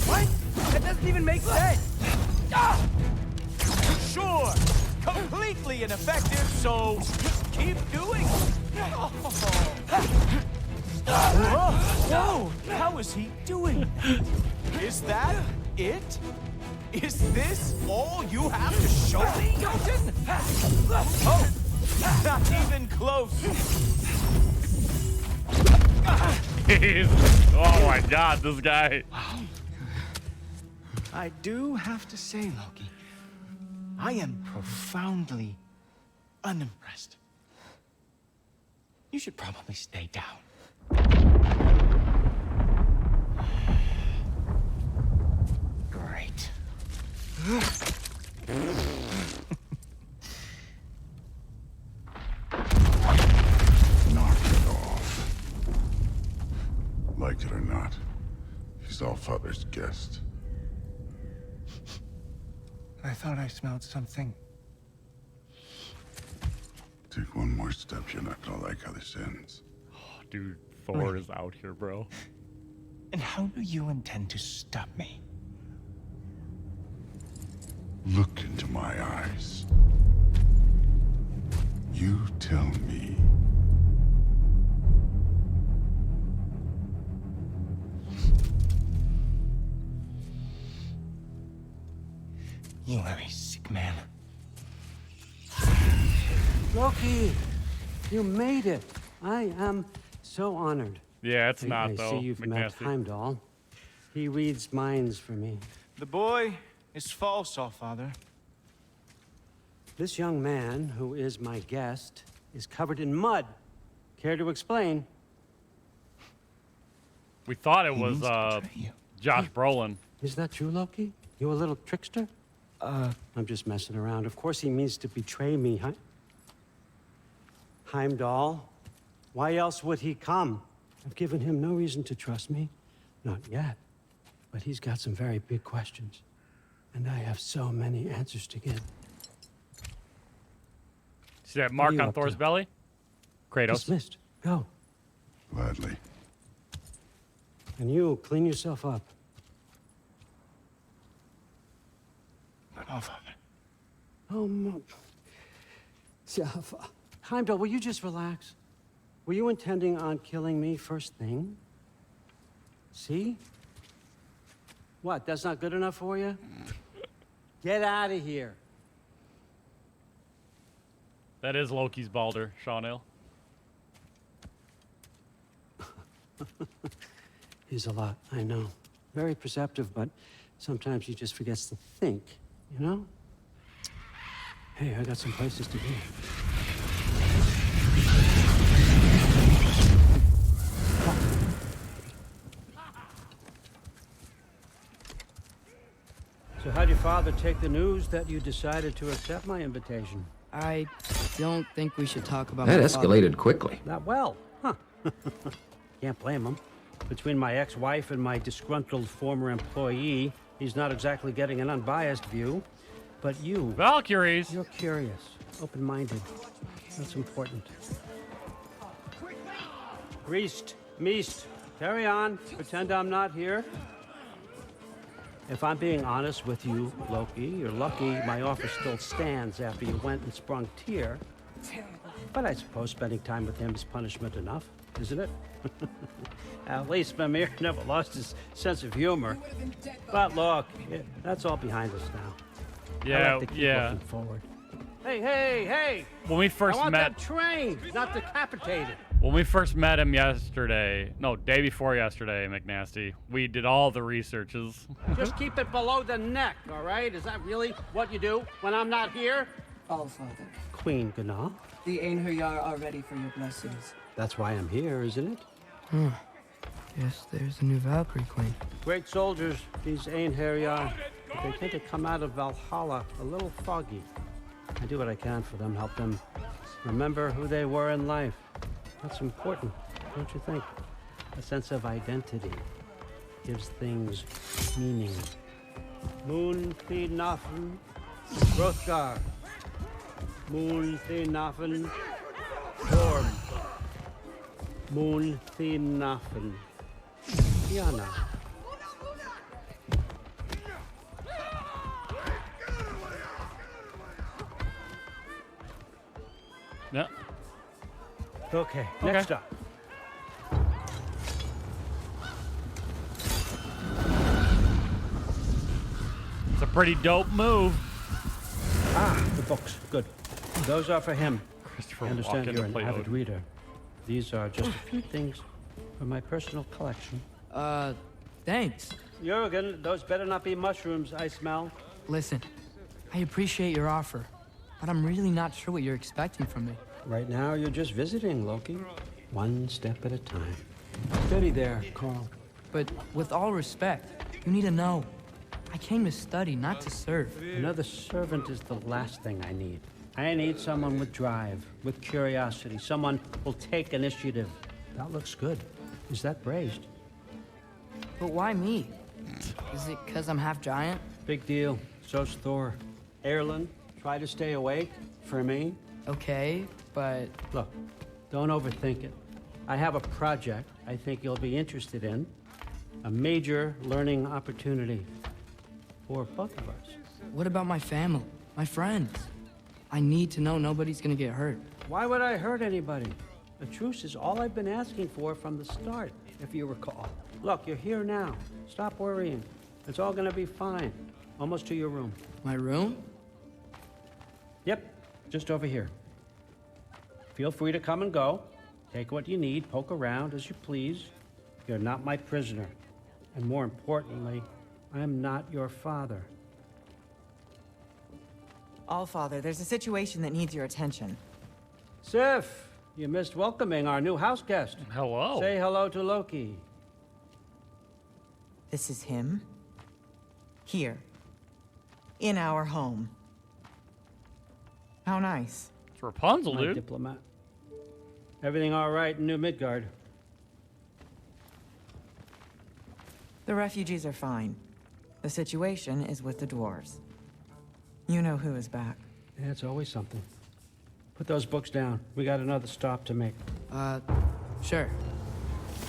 What? That doesn't even make sense! Sure! Completely ineffective, so just keep doing it! Whoa! How is he doing that? Is that it? Is this all you have to show me, Jotun? Oh! Not even close! Oh my god, this guy. I do have to say, Loki, I am profoundly unimpressed. You should probably stay down. Great. Knock it off. Like it or not, he's All-Father's guest. I thought I smelled something. Take one more step, you're not gonna like how this ends. Oh, dude, Thor is out here, bro. And how do you intend to stop me? Look into my eyes. You tell me. You are a sick man. Loki, you made it. I am so honored. Yeah, it's not, I though. see you've met McNasty. Heimdall. He reads minds for me. The boy is false, All-Father. This young man, who is my guest, is covered in mud. Care to explain? We thought it was Josh Brolin. Is that true, Loki? You a little trickster? I'm just messing around. Of course he means to betray me, huh? Heimdall? Why else would he come? I've given him no reason to trust me. Not yet. But he's got some very big questions. And I have so many answers to give. See that mark on Thor's belly? Kratos. Dismissed. Go. Gladly. And you, clean yourself up. Oh, Heimdall, will you just relax? Were you intending on killing me first thing? See? What, that's not good enough for you? Get out of here. That is Loki's Balder, Shawnale. He's a lot, I know. Very perceptive, but sometimes he just forgets to think, you know? Hey, I got some places to be. So how'd your father take the news that you decided to accept my invitation? I don't think we should talk about That my escalated father. quickly. Not well, huh? Can't blame him. Between my ex-wife and my disgruntled former employee, he's not exactly getting an unbiased view. But you... Valkyries! You're curious, open-minded. That's important. Priest, Meest, carry on. Pretend I'm not here. If I'm being honest with you, Loki, you're lucky my offer still stands after you went and sprung Tyr. But I suppose spending time with him is punishment enough, isn't it? At least Mimir never lost his sense of humor. But look, that's all behind us now. I Yeah, like to keep looking forward. Hey, hey, hey! When we first I want met, that trained, not decapitated. when we first met him yesterday, no, day before yesterday, McNasty, we did all the researches. Just keep it below the neck, all right? Is that really what you do when I'm not here? Allfather, Queen Gná. the Einherjar are ready for your blessings. That's why I'm here, isn't it? Guess there's a new Valkyrie Queen. Great soldiers, these Einherjar. But they tend to come out of Valhalla a little foggy. I do what I can for them, help them remember who they were in life. That's important, don't you think? A sense of identity gives things meaning. Moon Thinafen, Hrothgar. Moon Thinafen, Storm. Moon Thinafen, Diana. Yeah. Okay, next up. It's a pretty dope move. Ah, the books. Good. Those are for him. Christopher I understand Walken you're to an play avid Odin. reader. These are just a few things from my personal collection. Thanks. Jurgen, those better not be mushrooms I smell. Listen, I appreciate your offer, but I'm really not sure what you're expecting from me. Right now, you're just visiting, Loki. One step at a time. Steady there, Carl. But with all respect, you need to know. I came to study, not to serve. Another servant is the last thing I need. I need someone with drive, with curiosity, someone who'll take initiative. That looks good. Is that braised? But why me? Is it because I'm half giant? Big deal. So's Thor. Erlen, try to stay awake for me. Okay, but... Look, don't overthink it. I have a project I think you'll be interested in. A major learning opportunity for both of us. What about my family? My friends? I need to know nobody's gonna get hurt. Why would I hurt anybody? A truce is all I've been asking for from the start, if you recall. Look, you're here now. Stop worrying. It's all gonna be fine. Almost to your room. My room? Yep, just over here. Feel free to come and go. Take what you need, poke around as you please. You're not my prisoner. And more importantly, I'm not your father. Allfather, there's a situation that needs your attention. Sif, you missed welcoming our new house guest. Hello. Say hello to Loki. This is him. Here. In our home. How nice. It's Rapunzel, My dude. diplomat. Everything all right in New Midgard? The refugees are fine. The situation is with the dwarves. You know who is back. Yeah, it's always something. Put those books down. We got another stop to make. Sure.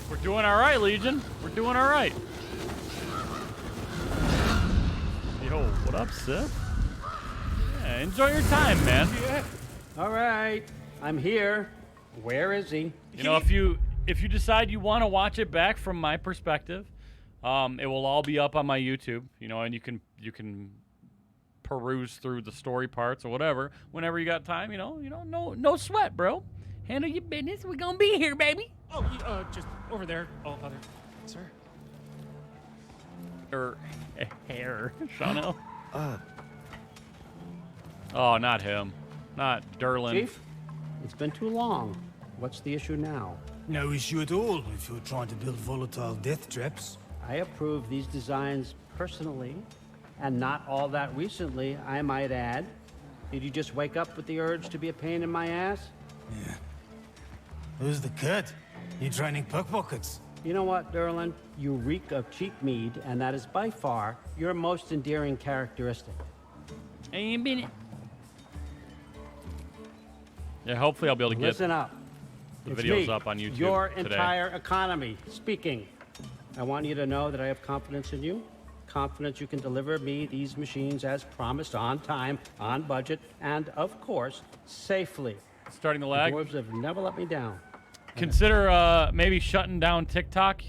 We're doing all right, Legion. We're doing all right. Yo, what up, Sif? Yeah, enjoy your time, man. Yeah. All right, I'm here. Where is he? You know, if you decide you want to watch it back from my perspective, it will all be up on my YouTube. You know, and you can peruse through the story parts or whatever whenever you got time. You know, no sweat, bro. Handle your business. We're gonna be here, baby. Oh, just over there. Oh, other, sir. Or hair, Chanel. Oh, not him. Not Derlin. Chief, it's been too long. What's the issue now? No issue at all if you're trying to build volatile death traps. I approve these designs personally, and not all that recently, I might add. Did you just wake up with the urge to be a pain in my ass? Yeah. Who's the cut? You training pickpockets? You know what, Derlin? You reek of cheap mead, and that is by far your most endearing characteristic. Ain't been it. Yeah, hopefully I'll be able to get Listen up. the It's videos me, up on YouTube your today. entire economy speaking. I want you to know that I have confidence in you. Confidence you can deliver me these machines as promised, on time, on budget, and of course, safely. Starting the lag. The dwarves have never let me down. Consider maybe shutting down TikTok.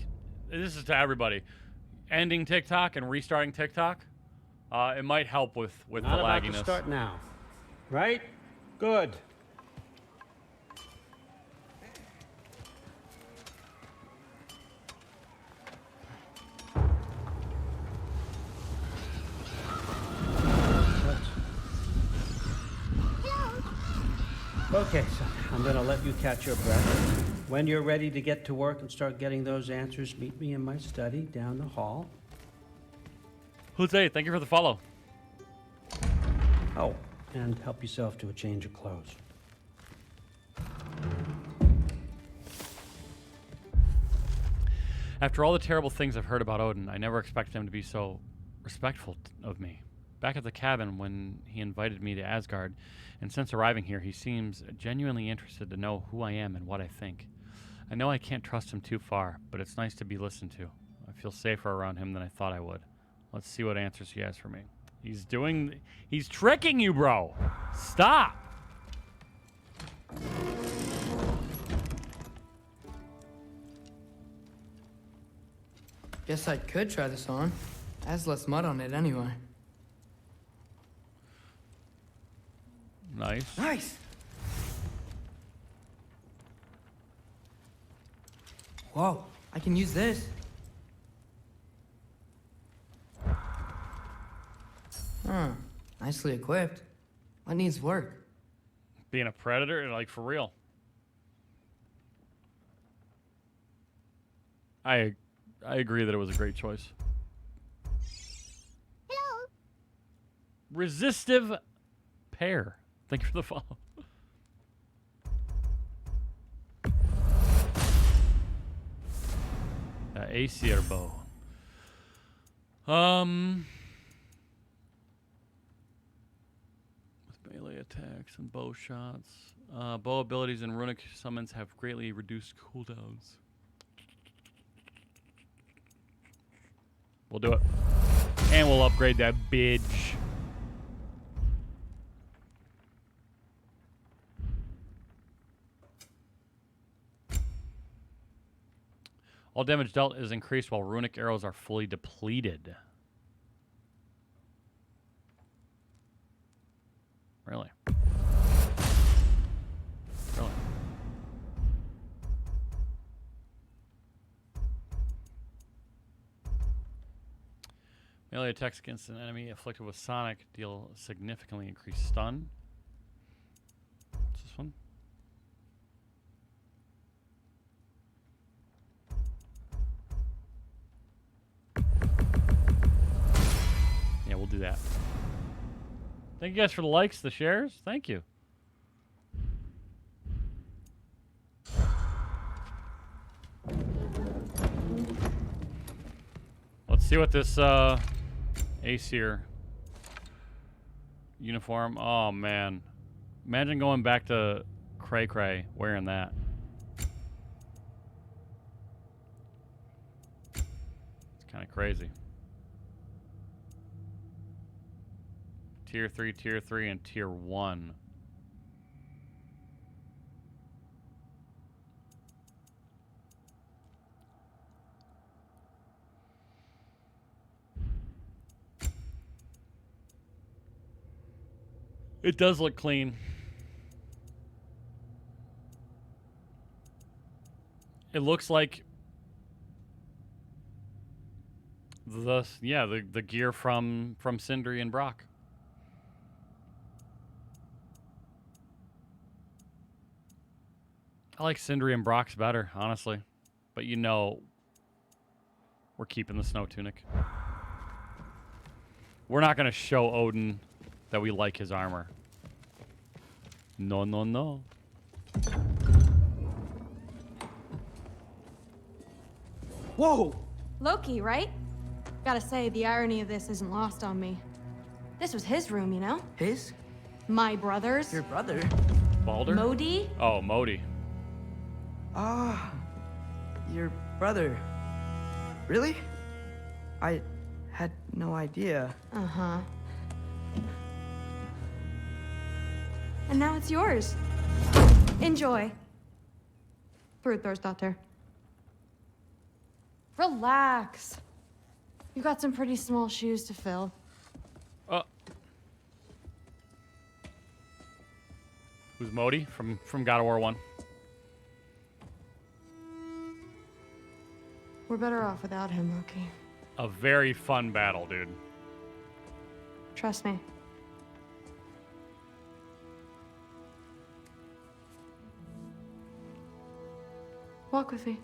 This is to everybody. Ending TikTok and restarting TikTok. It might help with the Not about lagginess. to start now, right? Good. Okay, so I'm gonna let you catch your breath. When you're ready to get to work and start getting those answers, meet me in my study down the hall. Jose, thank you for the follow. Oh, and help yourself to a change of clothes. After all the terrible things I've heard about Odin, I never expected him to be so respectful of me. Back at the cabin when he invited me to Asgard, and since arriving here, he seems genuinely interested to know who I am and what I think. I know I can't trust him too far, but it's nice to be listened to. I feel safer around him than I thought I would. Let's see what answers he has for me. He's tricking you, bro. Stop. Guess I could try this on. Has less mud on it anyway. Nice. Nice! Whoa, I can use this. Huh, nicely equipped. What needs work? Being a predator, like for real. I agree that it was a great choice. Hello. Resistive pair. Thank you for the follow. Aesir bow. With melee attacks and bow shots. Bow abilities and runic summons have greatly reduced cooldowns. We'll do it. And we'll upgrade that bitch. All damage dealt is increased while runic arrows are fully depleted. Really? Really? Melee attacks against an enemy afflicted with Sonic deal significantly increased stun. What's this one? Yeah, we'll do that. Thank you guys for the likes, the shares. Thank you. Let's see what this Aesir uniform. Oh man, imagine going back to Cray Cray wearing that. It's kind of crazy. Tier 3, and Tier 1. It does look clean. It looks like the gear from Sindri and Brock. I like Sindri and Brock's better, honestly. But you know, we're keeping the snow tunic. We're not going to show Odin that we like his armor. No, no, no. Whoa! Loki, right? Gotta say, the irony of this isn't lost on me. This was his room, you know? His? My brother's. Your brother? Balder? Modi? Oh, Modi. Ah, your brother. Really? I had no idea. Uh-huh. And now it's yours. Enjoy. Thrudthor's Relax. You've got some pretty small shoes to fill. Who's Modi from God of War 1? We're better off without him, Loki. A very fun battle, dude. Trust me. Walk with me.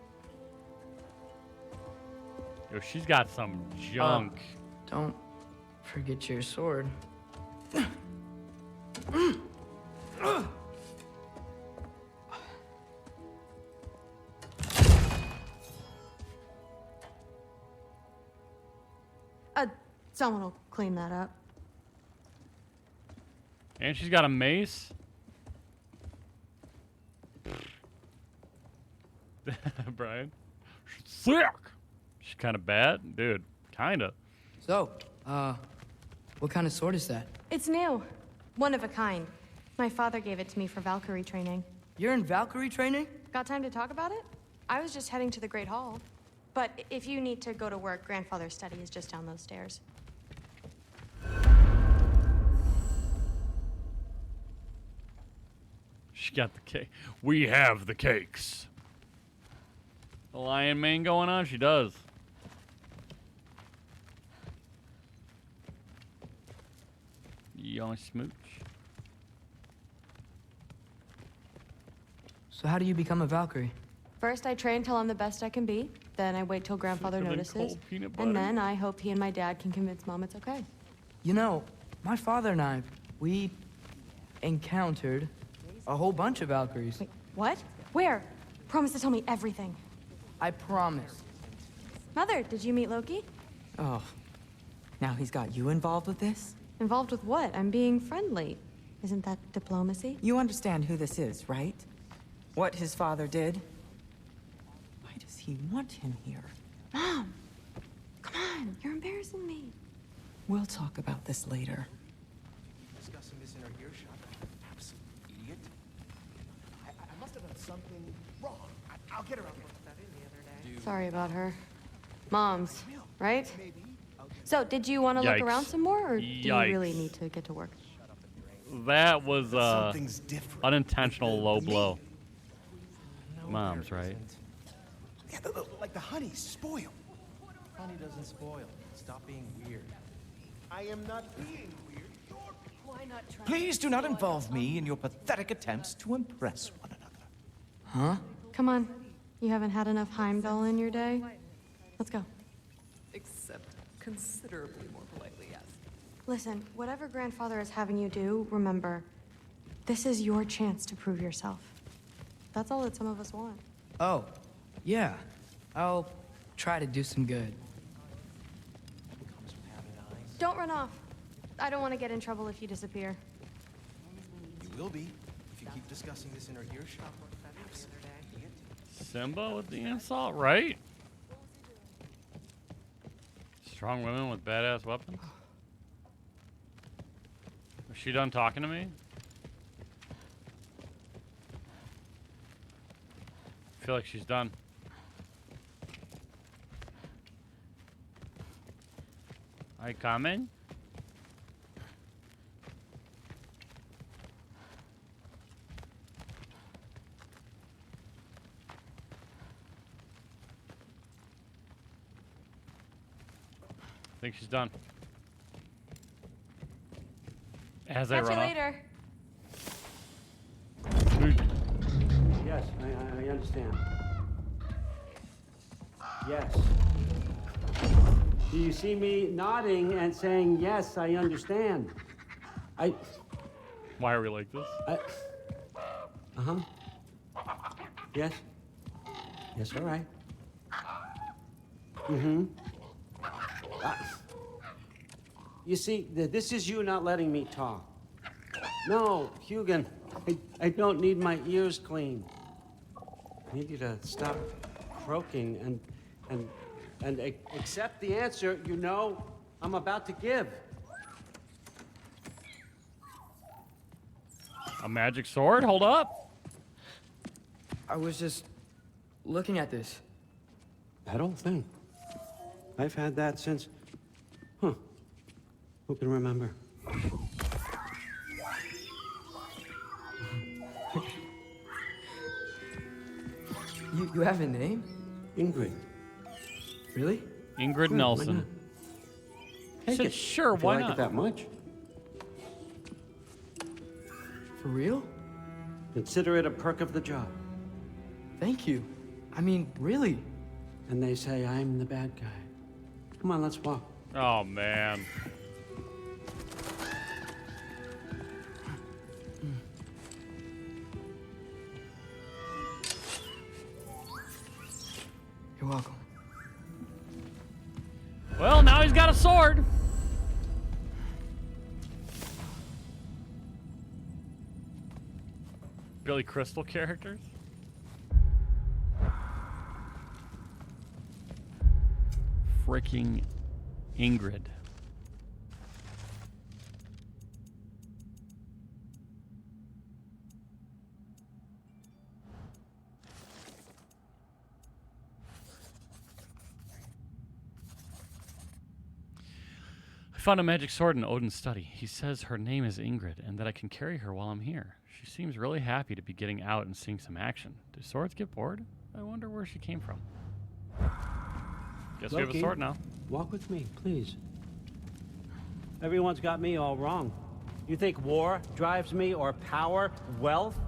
Yo, she's got some junk. Don't forget your sword. Someone will clean that up. And she's got a mace. Brian. Sick. She's kind of bad, dude. Kinda. So, what kind of sword is that? It's new. One of a kind. My father gave it to me for Valkyrie training. You're in Valkyrie training? Got time to talk about it? I was just heading to the Great Hall. But if you need to go to work, Grandfather's study is just down those stairs. She got the cake. We have the cakes. The lion mane going on? She does. You want to smooch? So how do you become a Valkyrie? First, I train till I'm the best I can be. Then I wait till Grandfather notices. And then I hope he and my dad can convince Mom it's okay. You know, my father and I, we encountered a whole bunch of Valkyries. Wait, what? Where? Promise to tell me everything. I promise. Mother, did you meet Loki? Oh, now he's got you involved with this? Involved with what? I'm being friendly. Isn't that diplomacy? You understand who this is, right? What his father did? Why does he want him here? Mom! Come on, you're embarrassing me. We'll talk about this later. Discussing this in our earshot. Absolute idiot. I must have done something wrong. I'll get around to that in the other day. Sorry about her. Mom's, right? So, did you want to look around some more, or do you really need to get to work? That was unintentional low blow. Mom's, right? Yeah, like the honey's spoiled. Funny doesn't spoil. Stop being weird. I am not being weird. Why not try? Please do not involve me in your pathetic attempts to impress one another. Huh? Come on. You haven't had enough Heimdall in your day? Let's go. Except considerably more politely asked. Listen, whatever grandfather is having you do, remember, this is your chance to prove yourself. That's all that some of us want. Oh, yeah. I'll try to do some good. Don't run off. I don't want to get in trouble if you disappear. You will be if you keep discussing this in her earshot. Simba with the insult, right? Strong women with badass weapons. Is she done talking to me? I feel like she's done. Are you coming? I think she's done. As I Catch run you off. later. Yes, I understand. Yes. Do you see me nodding and saying, yes, I understand? Why are we like this? Uh-huh. Yes. Yes, all right. Mm-hmm. You see, this is you not letting me talk. No, Hugin, I don't need my ears cleaned. I need you to stop croaking and accept the answer you know I'm about to give. A magic sword? Hold up. I was just looking at this. That old thing. I've had that since... Huh. Who can remember? You have a name? Ingrid. Really? Ingrid Nelson. Take said, it. sure, If you why like not? it that much. For real? Consider it a perk of the job. Thank you. I mean, really. And they say I'm the bad guy. Come on, let's walk. Oh, man. You're welcome. Well, now he's got a sword. Billy Crystal characters? Freaking Ingrid. I found a magic sword in Odin's study. He says her name is Ingrid and that I can carry her while I'm here. She seems really happy to be getting out and seeing some action. Do swords get bored? I wonder where she came from. Guess we have a Loki, sword now. Walk with me, please. Everyone's got me all wrong. You think war drives me or power, wealth?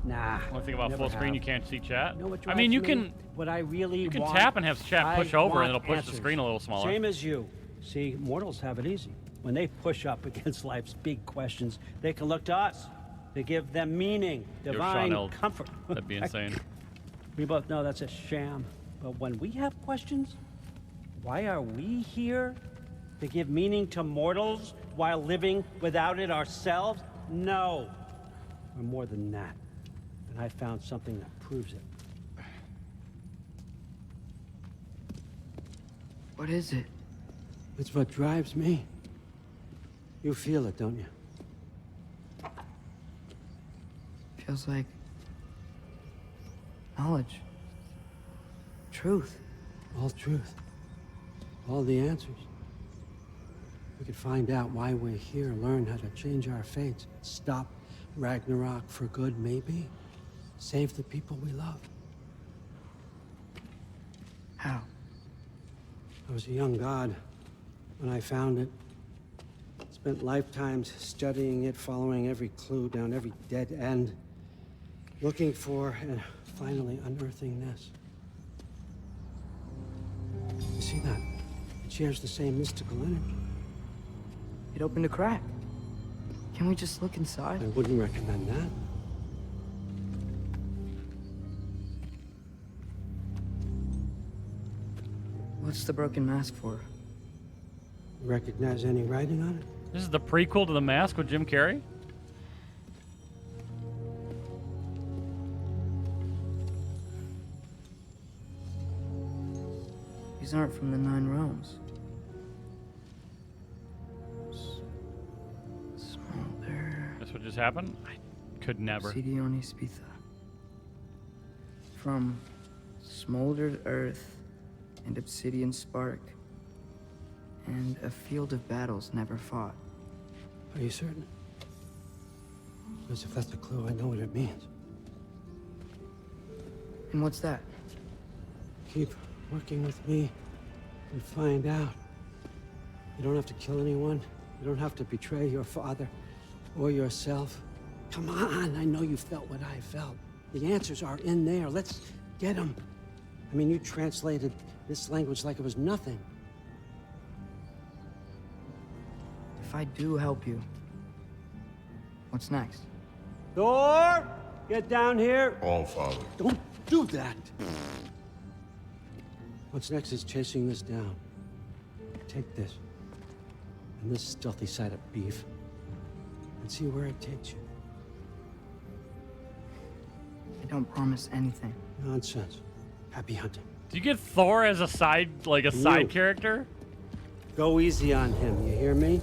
Nah. One thing about never full screen, have. you can't see chat. You know what I mean, drives you me? can. What I really You can want, tap and have chat push I over, and want it'll push answers. the screen a little smaller. Same as you. See, mortals have it easy. When they push up against life's big questions, they can look to us. They give them meaning, Yo, divine Sean L. comfort. That'd be insane. We both know that's a sham. But when we have questions, why are we here? To give meaning to mortals while living without it ourselves? No. We're more than that. And I found something that proves it. What is it? It's what drives me. You feel it, don't you? Feels like knowledge. Truth. All truth. All the answers. We could find out why we're here, learn how to change our fates, stop Ragnarok for good, maybe. Save the people we love. How? I was a young god when I found it. Spent lifetimes studying it, following every clue down every dead end, looking for and finally unearthing this. You see that? It shares the same mystical energy. It opened a crack. Can we just look inside? I wouldn't recommend that. What's the broken mask for? Recognize any writing on it? This is the prequel to The Mask with Jim Carrey? These aren't from the Nine Realms. Smolder. That's what just happened? I could never. Obsidione Spitha. From smoldered earth and obsidian spark, and a field of battles never fought. Are you certain? Because if that's a clue, I know what it means. And what's that? Keep working with me and find out. You don't have to kill anyone. You don't have to betray your father or yourself. Come on, I know you felt what I felt. The answers are in there. Let's get them. I mean, you translated this language like it was nothing. If I do help you, what's next? Thor, get down here. All Father. Don't do that. What's next is chasing this down. Take this and this stealthy side of beef and see where it takes you. I don't promise anything. Nonsense. Happy hunting. Do you get Thor as a side, like a side character? Go easy on him, you hear me?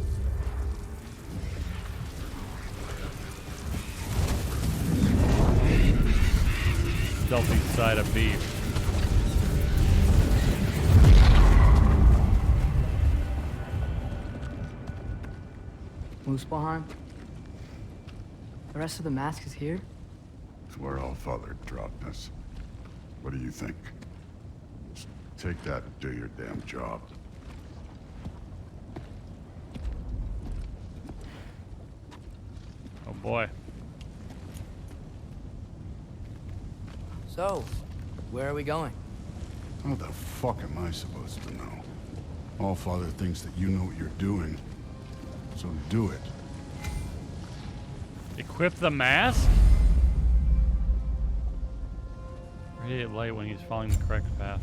Stealthy side of beef. Muspelheim? The rest of the mask is here? It's where All Father dropped us. What do you think? Just take that and do your damn job. Oh boy. So, where are we going? How the fuck am I supposed to know? All Father thinks that you know what you're doing. So do it. Equip the mask? Radiate light when he's following the correct path.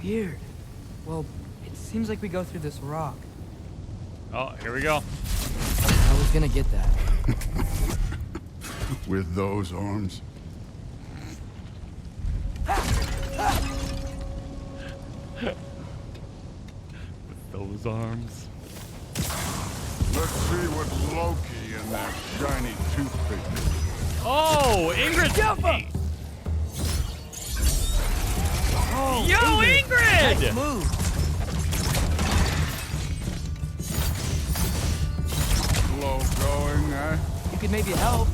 Weird. Well, it seems like we go through this rock. Oh, here we go. I was gonna get that. With those arms? With those arms. Let's see what Loki and that shiny toothpick is. Oh, Ingrid! Jumpa! Oh, yo, Ingrid! Nice move. Slow going, eh? You could maybe help.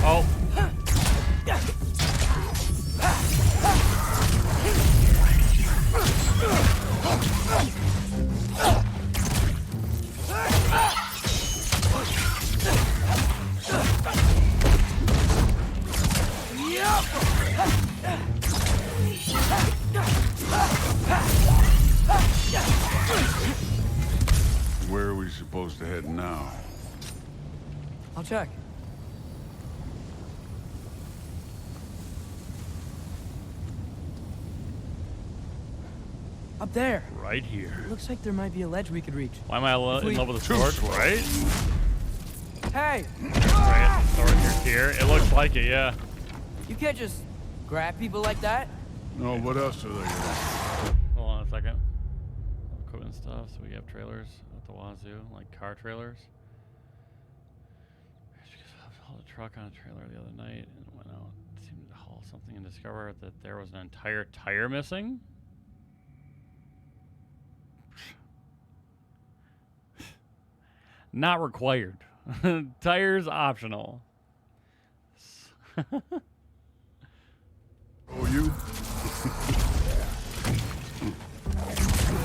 Oh. Where are we supposed to head now? I'll check. Up there. Right here. Looks like there might be a ledge we could reach. Why am I in love with the sword? Right? Hey! Right, sword here. It looks like it, yeah. You can't just grab people like that. No, what else are they gonna Hold on a second. Equipment stuff. So we have trailers at the wazoo, like car trailers. I hauled a truck on a trailer the other night and went out. Seemed to haul something and discovered that there was an entire tire missing. Not required. Tires optional. Oh, you?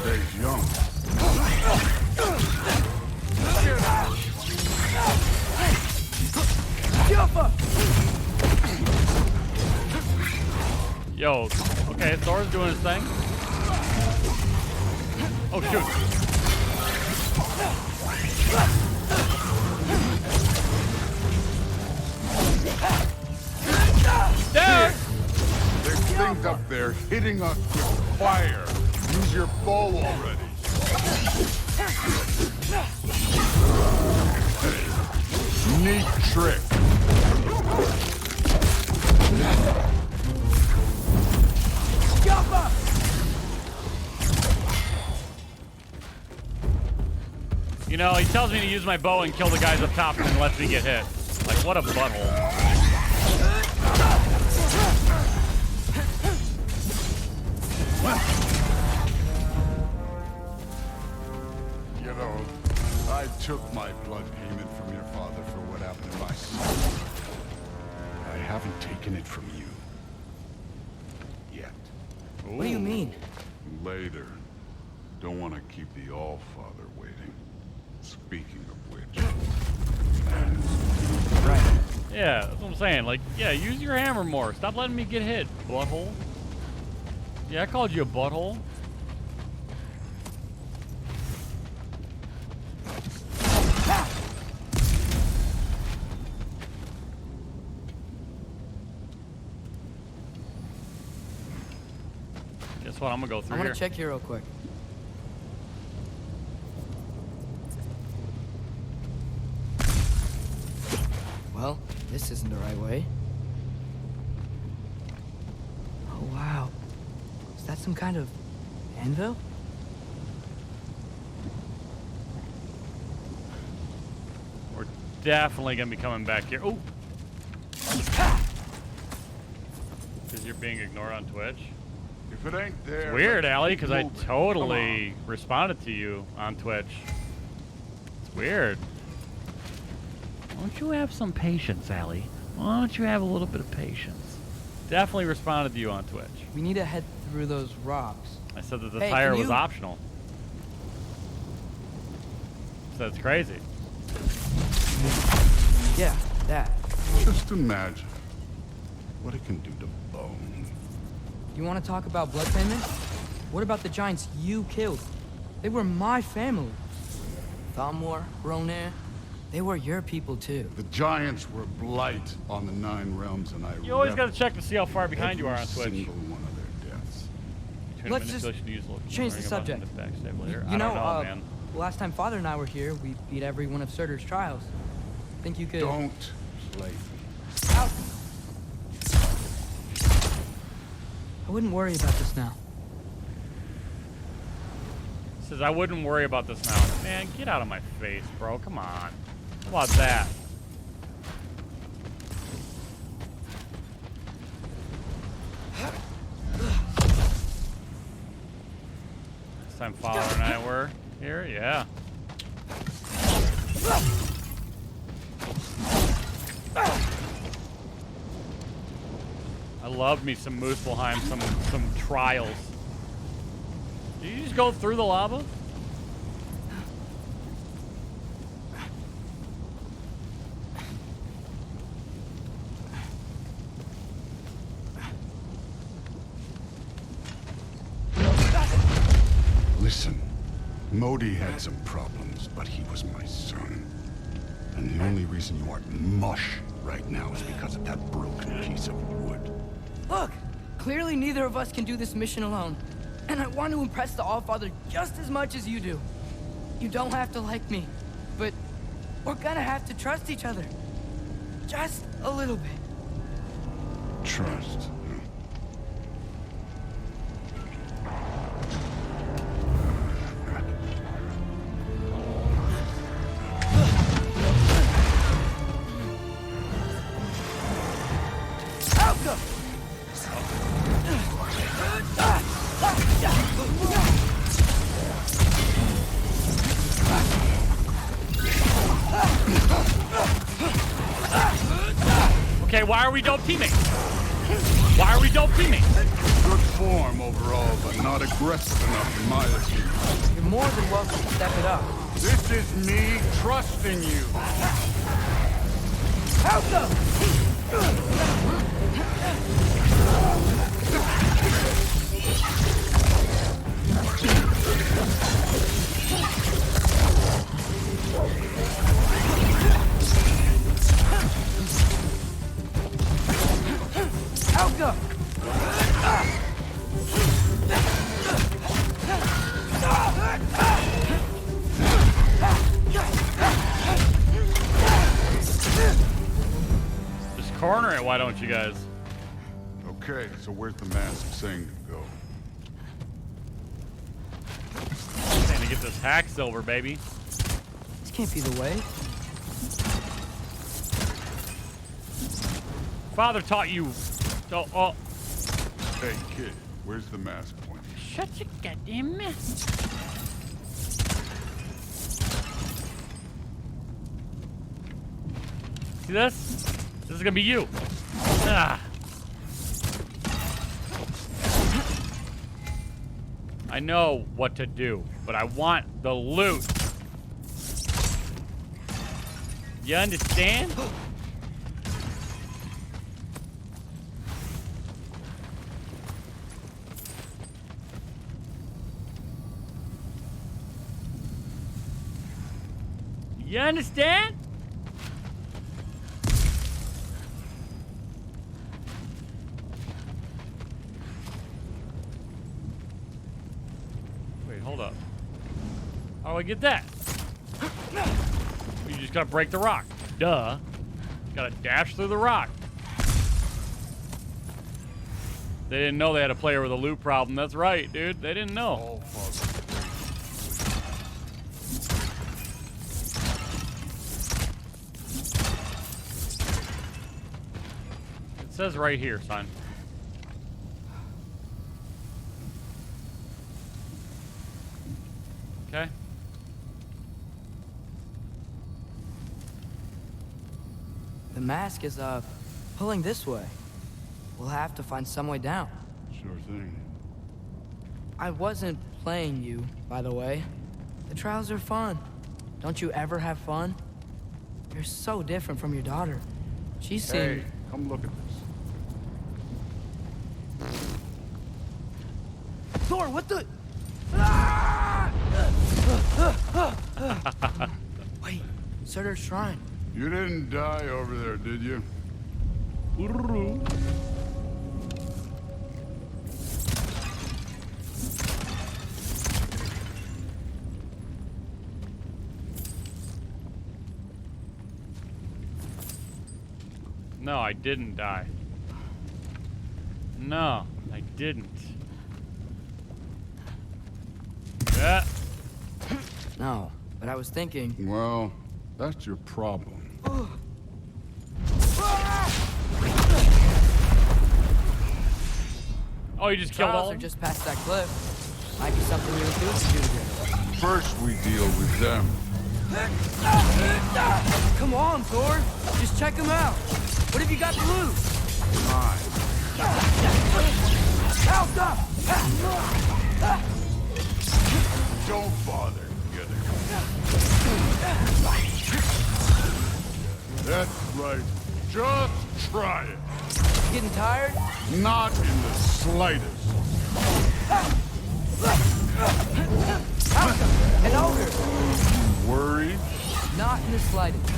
Days young. Yo, okay, Thor's doing his thing. Oh, shoot. There! There's things up there hitting us with fire. Use your bow already. Neat trick. You know, he tells me to use my bow and kill the guys up top and then lets me get hit. Like, what a butthole. You know, I took my blood payment from your father for what happened to my son. I haven't taken it from you. Yet. What do you mean? Later. Don't want to keep the All-Father waiting. Speaking of which... Right. Yeah, that's what I'm saying. Like, yeah, use your hammer more. Stop letting me get hit, butthole. Yeah, I called you a butthole. Guess what? I'm gonna go through I want here. to check here real quick. Well, this isn't the right way. Oh, wow. Is that some kind of anvil? We're definitely gonna be coming back here. Oh! Because you're being ignored on Twitch. If it ain't there... It's weird, let's Allie, keep because I moving. totally responded to you on Twitch. It's weird. Why don't you have some patience, Allie? Why don't you have a little bit of patience? Definitely responded to you on Twitch. We need to head through those rocks. I said that the Hey, tire can was you- optional. So that's crazy. Yeah, that. Just imagine what it can do to bone. You want to talk about blood payment? What about the giants you killed? They were my family. Thamor, Ronair, they were your people too. The giants were blight on the 9 realms, and I You always got to revel check to see how far behind you are on every Twitch. single one of their deaths. Between Let's just manipulation to use local change the learning about subject. him to backstab later. You I know, don't know, man. last time Father and I were here, we beat every one of Surtur's trials. Think you could... Don't play. I wouldn't worry about this now. Says I wouldn't worry about this now. Man, get out of my face, bro. Come on. How about that? Last time Father and I were here, yeah. I love me some Muspelheim, some trials. Did you just go through the lava? Listen, Modi had some problems, but he was my son. And the only reason you aren't mush right now is because of that broken piece of wood. Look! Clearly neither of us can do this mission alone. And I want to impress the Allfather just as much as you do. You don't have to like me, but we're gonna have to trust each other. Just a little bit. Trust. Okay, why are we dope teaming? Why are we dope teaming? Good form overall, but not aggressive enough in my opinion. You're more than welcome to step it up. This is me trusting you. Help them! Helga! Just corner it, why don't you guys? Okay, so where's the mask saying to go? Trying to get this hack silver, baby. This can't be the way. Father taught you. Oh. Hey, kid, where's the mask pointing? Shut your goddamn mouth. See this? This is gonna be you. Ah. I know what to do, but I want the loot. You understand? You understand? Wait, hold up. How do I get that? You just gotta break the rock. Duh. Gotta dash through the rock. They didn't know they had a player with a loot problem. That's right, dude. They didn't know. It says right here, son. Okay. The mask is, pulling this way. We'll have to find some way down. Sure thing. I wasn't playing you, by the way. The trials are fun. Don't you ever have fun? You're so different from your daughter. She seemed... Hey, come look at this. Thor, what the... Wait, Surtur's shrine. You didn't die over there, did you? No, I didn't die. No, I didn't. Yeah. No, but I was thinking... Well, that's your problem. Oh, you just killed all Trials of are them? just past that cliff. Might be something you and Felix can do together. First, we deal with them. Come on, Thor. Just check them out. What have you got to lose? Fine. Out up! Don't bother, together. That's right. Just try it. Getting tired? Not in the slightest. An ogre. Worried? Not in the slightest.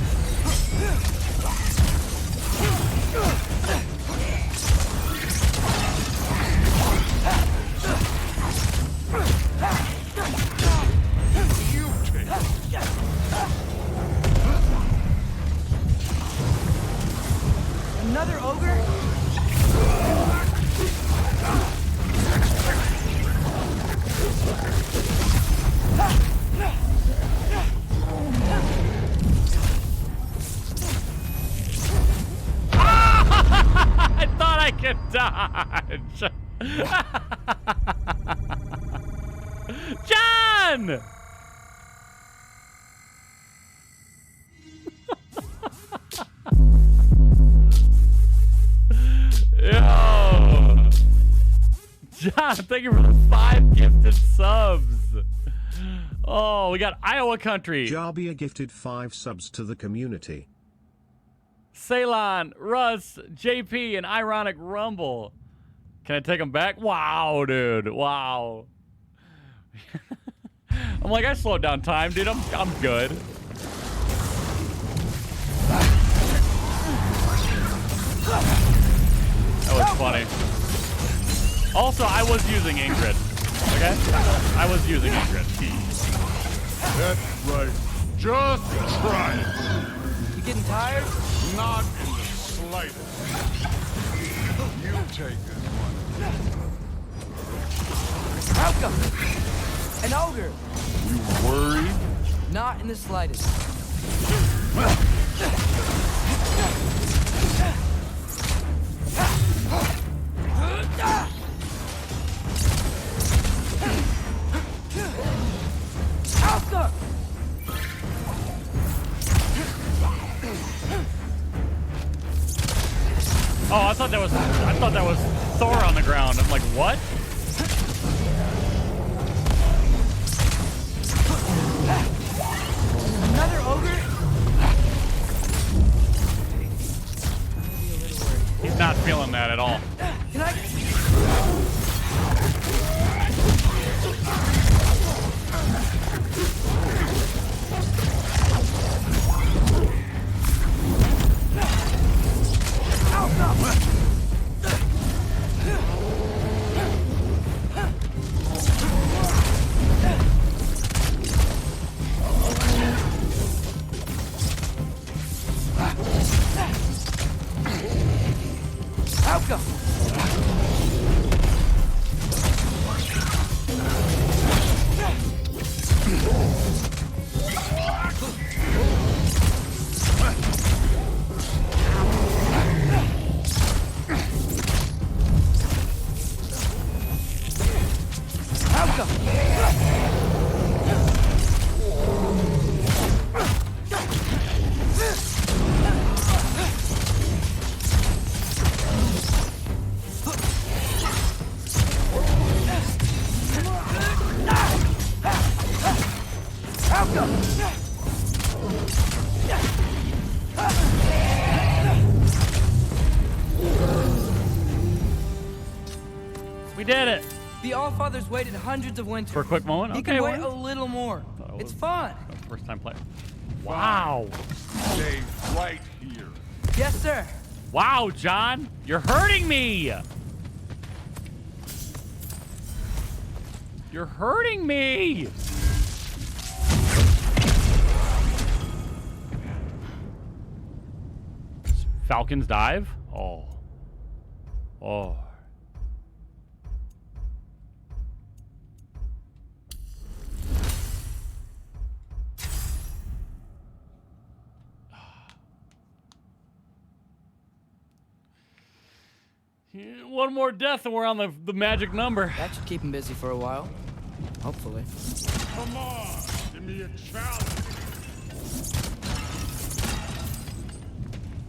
You take it. Another ogre? I thought I could dodge. John! John, thank you for the 5 gifted subs. Oh, we got Iowa Country. Jarbia gifted 5 subs to the community. Ceylon, Russ, JP, and Ironic Rumble. Can I take them back? Wow, dude. Wow. I'm like, I slowed down time, dude. I'm good. That was funny. Also, I was using Ingrid. Okay? I was using Ingrid. That's right. Just try it. You getting tired? Not in the slightest. You take this one. Malcolm! An ogre! You worried? Not in the slightest. Malcolm! Oh, I thought that was Thor on the ground. I'm like, what? Another ogre? He's not feeling that at all. Can I? We did it. The Allfather's waited hundreds of winters. For a quick moment? He Okay, can wait well. a little more. It's fun. First time play. Wow. Stay right here. Yes, sir. Wow, John. You're hurting me. You're hurting me. Falcon's dive? Oh. Oh. One more death and we're on the magic number. That should keep him busy for a while. Hopefully. Come on, give me a challenge.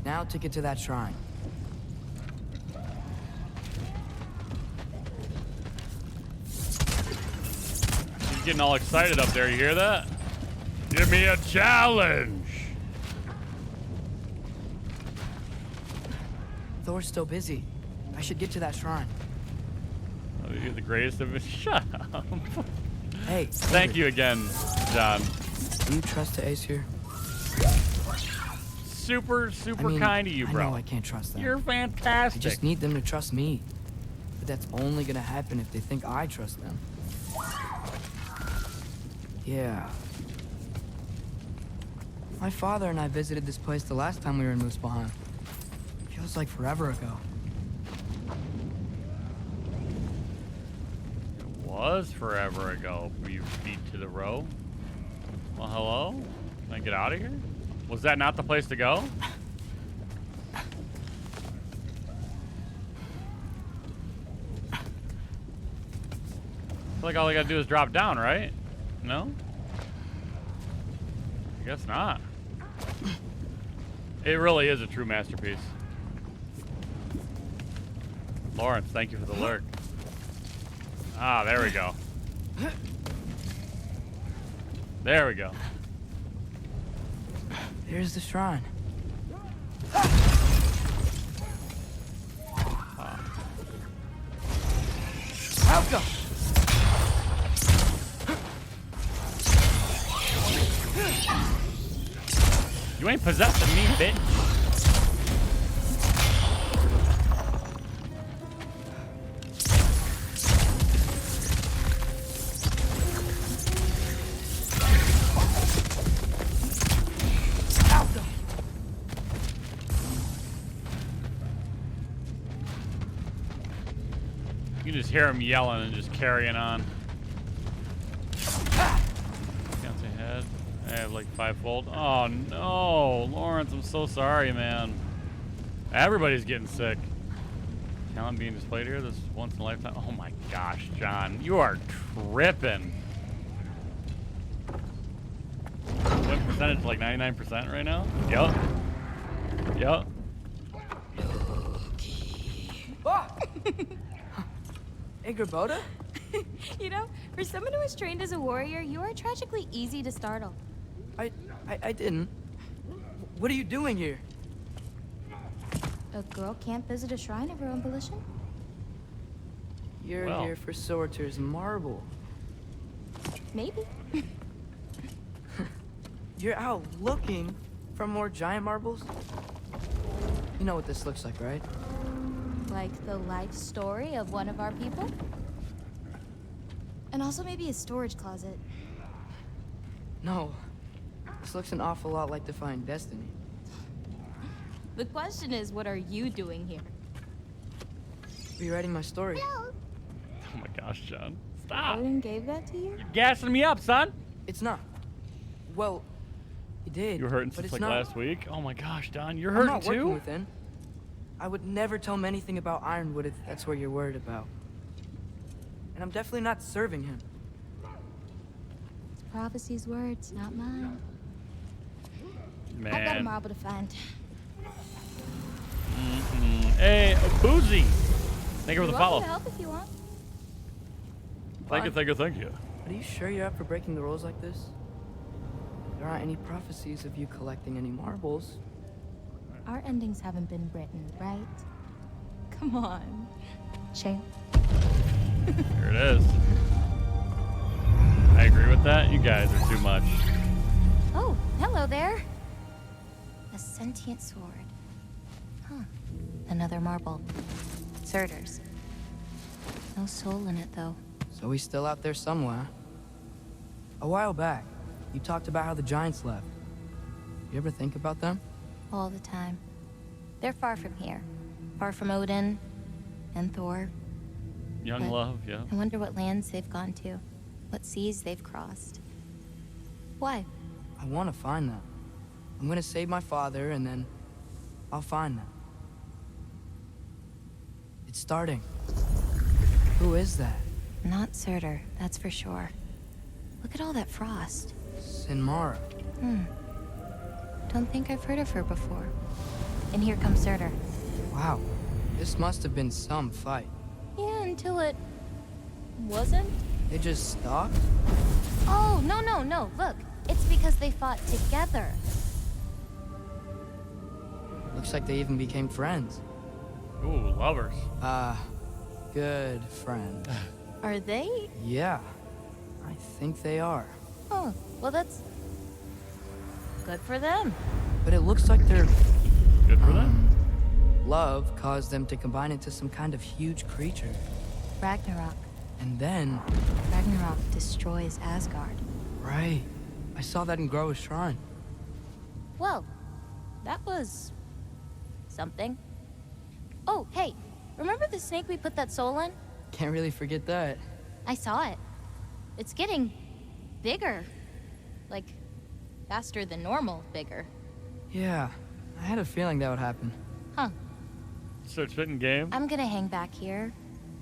Now to get to that shrine. He's getting all excited up there. You hear that? Give me a challenge. Thor's still busy. I should get to that shrine. Oh, you're the greatest of it. Shut up. Hey. Thank you again, John. Do you trust the Ace here? Super kind of you, bro. I know I can't trust them. You're fantastic. I just need them to trust me. But that's only gonna happen if they think I trust them. Yeah. My father and I visited this place the last time we were in Muspelheim. Feels like forever ago. It was forever ago. You beat to the row. Well, hello? Can I get out of here? Was that not the place to go? I feel like all I gotta do is drop down, right? No? I guess not. It really is a true masterpiece. Lawrence, thank you for the lurk. Ah, there we go. There we go. Here's the shrine. Out go. You ain't possessing me, bitch. You just hear him yelling and just carrying on. Can't say head. I have like 5-fold. Oh no, Lawrence, I'm so sorry, man. Everybody's getting sick. Talent being displayed here. This is once in a lifetime. Oh my gosh, John, you are tripping. What percentage? Like 99% right now? Yup. Yup. Hey, Grabota? You know, for someone who was trained as a warrior, you are tragically easy to startle. I didn't. What are you doing here? A girl can't visit a shrine of her own volition? You're here for Sorter's marble. Maybe. You're out looking for more giant marbles? You know what this looks like, right? Like the life story of one of our people? And also maybe a storage closet. No. This looks an awful lot like Defying Destiny. The question is, what are you doing here? Rewriting my story. Oh my gosh, John. Stop. Odin gave that to you? You're gassing me up, son. It's not. Well, he did. You were hurting but since it's like not. last week? Oh my gosh, Don, you're I'm hurting not working too? within. I would never tell him anything about Ironwood if that's what you're worried about. And I'm definitely not serving him. It's prophecy's words, not mine. Man. I've got a marble to find. Hey, Boozy. Thank you for the You're welcome follow. to help if you want. Thank you, thank you, thank you. Are you sure you're up for breaking the rules like this? There aren't any prophecies of you collecting any marbles. Our endings haven't been written, right? Come on, champ. Here it is. I agree with that. You guys are too much. Oh, hello there. A sentient sword. Huh. Another marble. Surtur's. No soul in it, though. So he's still out there somewhere. A while back, you talked about how the giants left. You ever think about them? All the time. They're far from here. Far from Odin and Thor. Young But love, yeah. I wonder what lands they've gone to. What seas they've crossed. Why? I want to find them. I'm gonna save my father, and then I'll find them. It's starting. Who is that? Not Surtur, that's for sure. Look at all that frost. Sinmara. Don't think I've heard of her before. And here comes Surtur. Wow. This must have been some fight. Yeah, until it wasn't. They just stopped? Oh, no. Look, it's because they fought together. Looks like they even became friends. Ooh, lovers. Good friend. Are they? Yeah, I think they are. Oh, well, that's good for them. But it looks like they're... Good for them? Love caused them to combine into some kind of huge creature. Ragnarok. And then... Ragnarok destroys Asgard. Right. I saw that in Groa's shrine. Well, that was... something. Oh, hey, remember the snake we put that soul in? Can't really forget that. I saw it. It's getting bigger. Like, faster than normal bigger. Yeah, I had a feeling that would happen. Huh. Start spitting game. I'm gonna hang back here.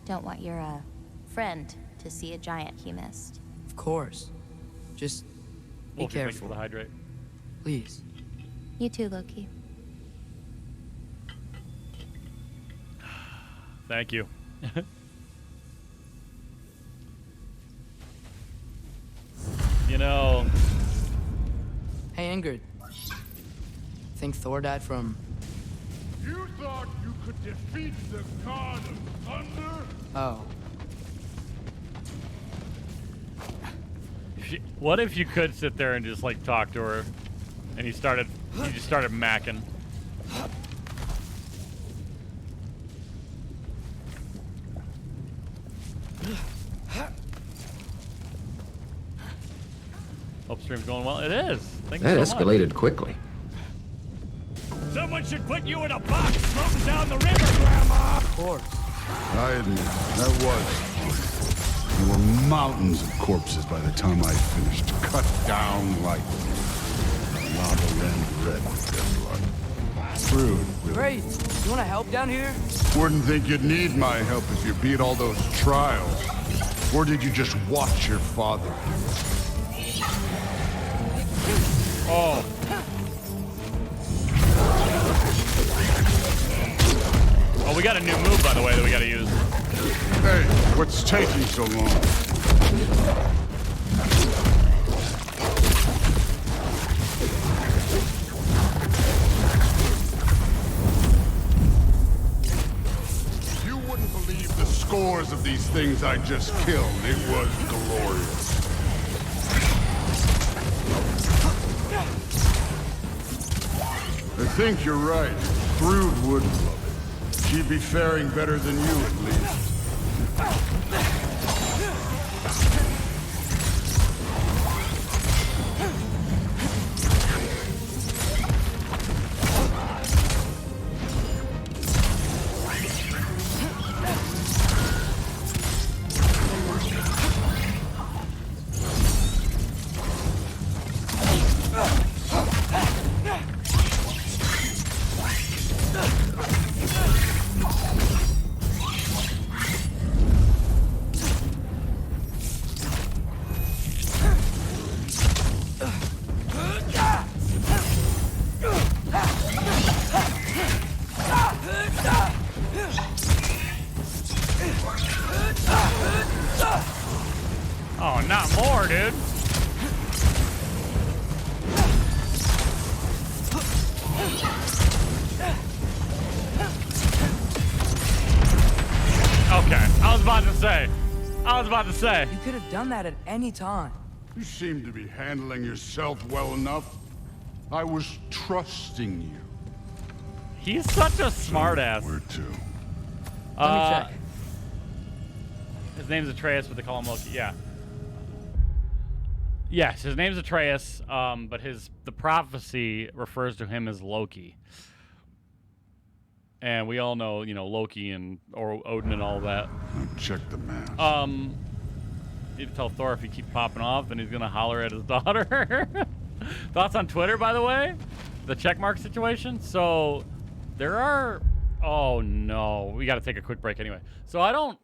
Don't want your, friend to see a giant he missed. Of course. Just be Wolfie, thank you careful. for the hydrate. Please. You too, Loki. Thank you. know. Hey, Ingrid. Think Thor died from... You thought you could defeat the god of thunder? Oh. What if you could sit there and just like talk to her, and you just started macking? Hope stream's going well. It is. Thank you That so escalated quickly. Someone should put you in a box floating down the river, Grandma! Of course. I admit, that was. There were mountains of corpses by the time I finished, cut down like lava ran red with their blood. Rude, really. Great. You want to help down here? Wouldn't think you'd need my help if you beat all those trials. Or did you just watch your father? Oh. Oh, we got a new move, by the way, that we gotta use. Hey, what's taking so long? You wouldn't believe the scores of these things I just killed. It was glorious. I think you're right. Thrud would love it. She'd be faring better than you, at least. Oh, not more, dude. Okay, I was about to say. You could have done that at any time. You seem to be handling yourself well enough. I was trusting you. He's such a smartass. Where to? Let me check. His name's Atreus, but they call him Loki. Yeah. Yes, his name's Atreus, but the prophecy refers to him as Loki. And we all know, you know, Loki or Odin and all that. Check the mask. You need to tell Thor if he keeps popping off, then he's gonna holler at his daughter. Thoughts on Twitter, by the way? The checkmark situation. So there are. Oh no, we got to take a quick break anyway. So I don't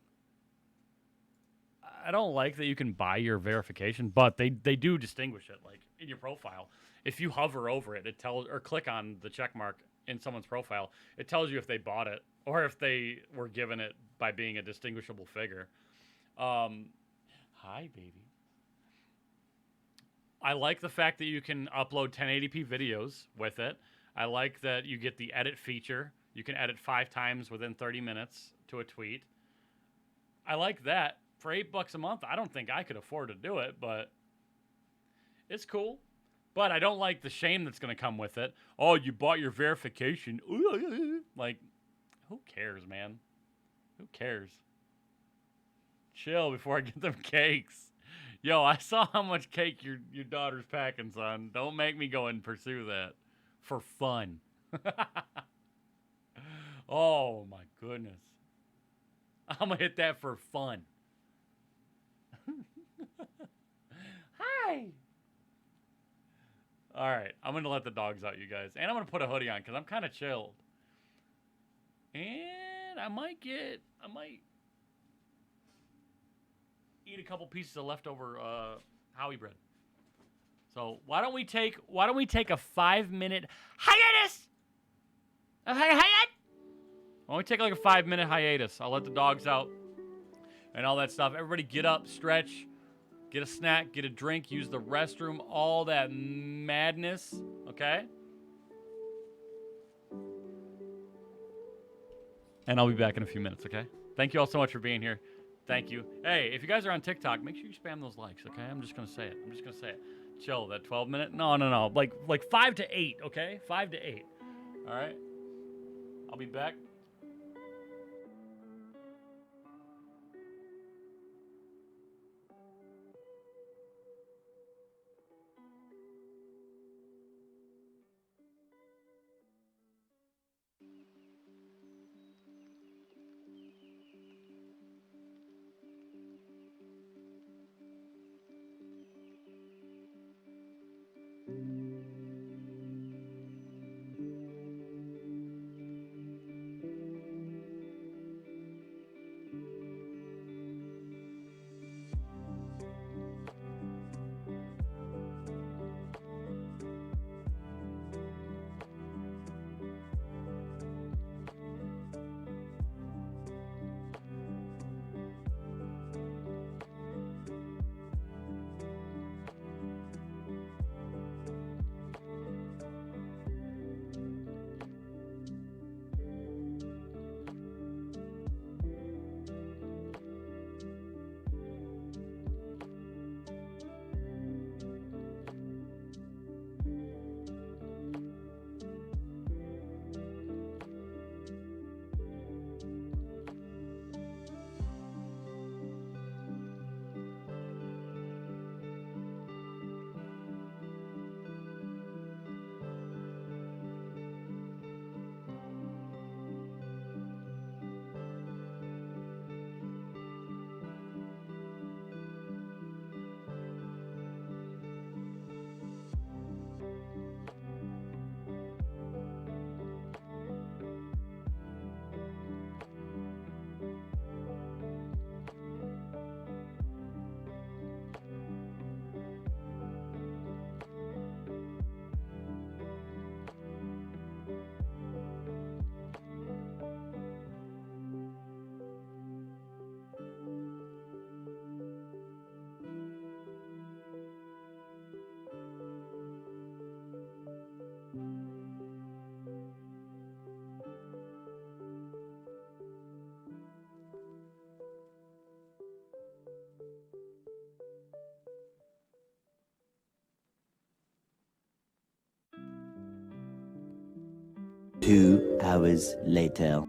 like that you can buy your verification, but they do distinguish it. Like in your profile, if you hover over it, it tells, or click on the check mark in someone's profile, it tells you if they bought it or if they were given it by being a distinguishable figure. Hi, baby. I like the fact that you can upload 1080p videos with it. I like that you get the edit feature. You can edit 5 times within 30 minutes to a tweet. I like that. For $8 a month, I don't think I could afford to do it, but it's cool. But I don't like the shame that's going to come with it. Oh, you bought your verification. Like, who cares, man? Who cares? Chill before I get them cakes. Yo, I saw how much cake your daughter's packing, son. Don't make me go and pursue that for fun. Oh, my goodness. I'm going to hit that for fun. Hi. All right, I'm going to let the dogs out, you guys. And I'm going to put a hoodie on because I'm kind of chilled. And I might eat a couple pieces of leftover Howie bread. So why don't we take a 5-minute hiatus? Why don't we take like a 5-minute hiatus? I'll let the dogs out and all that stuff. Everybody get up, stretch, Get a snack, get a drink, use the restroom, all that madness, okay? And I'll be back in a few minutes, okay? Thank you all so much for being here. Thank you. Hey, if you guys are on TikTok, make sure you spam those likes, okay? I'm just gonna say it. Chill, that 12-minute? No. Like 5 to 8, okay? 5 to 8. All right? I'll be back. Two hours later.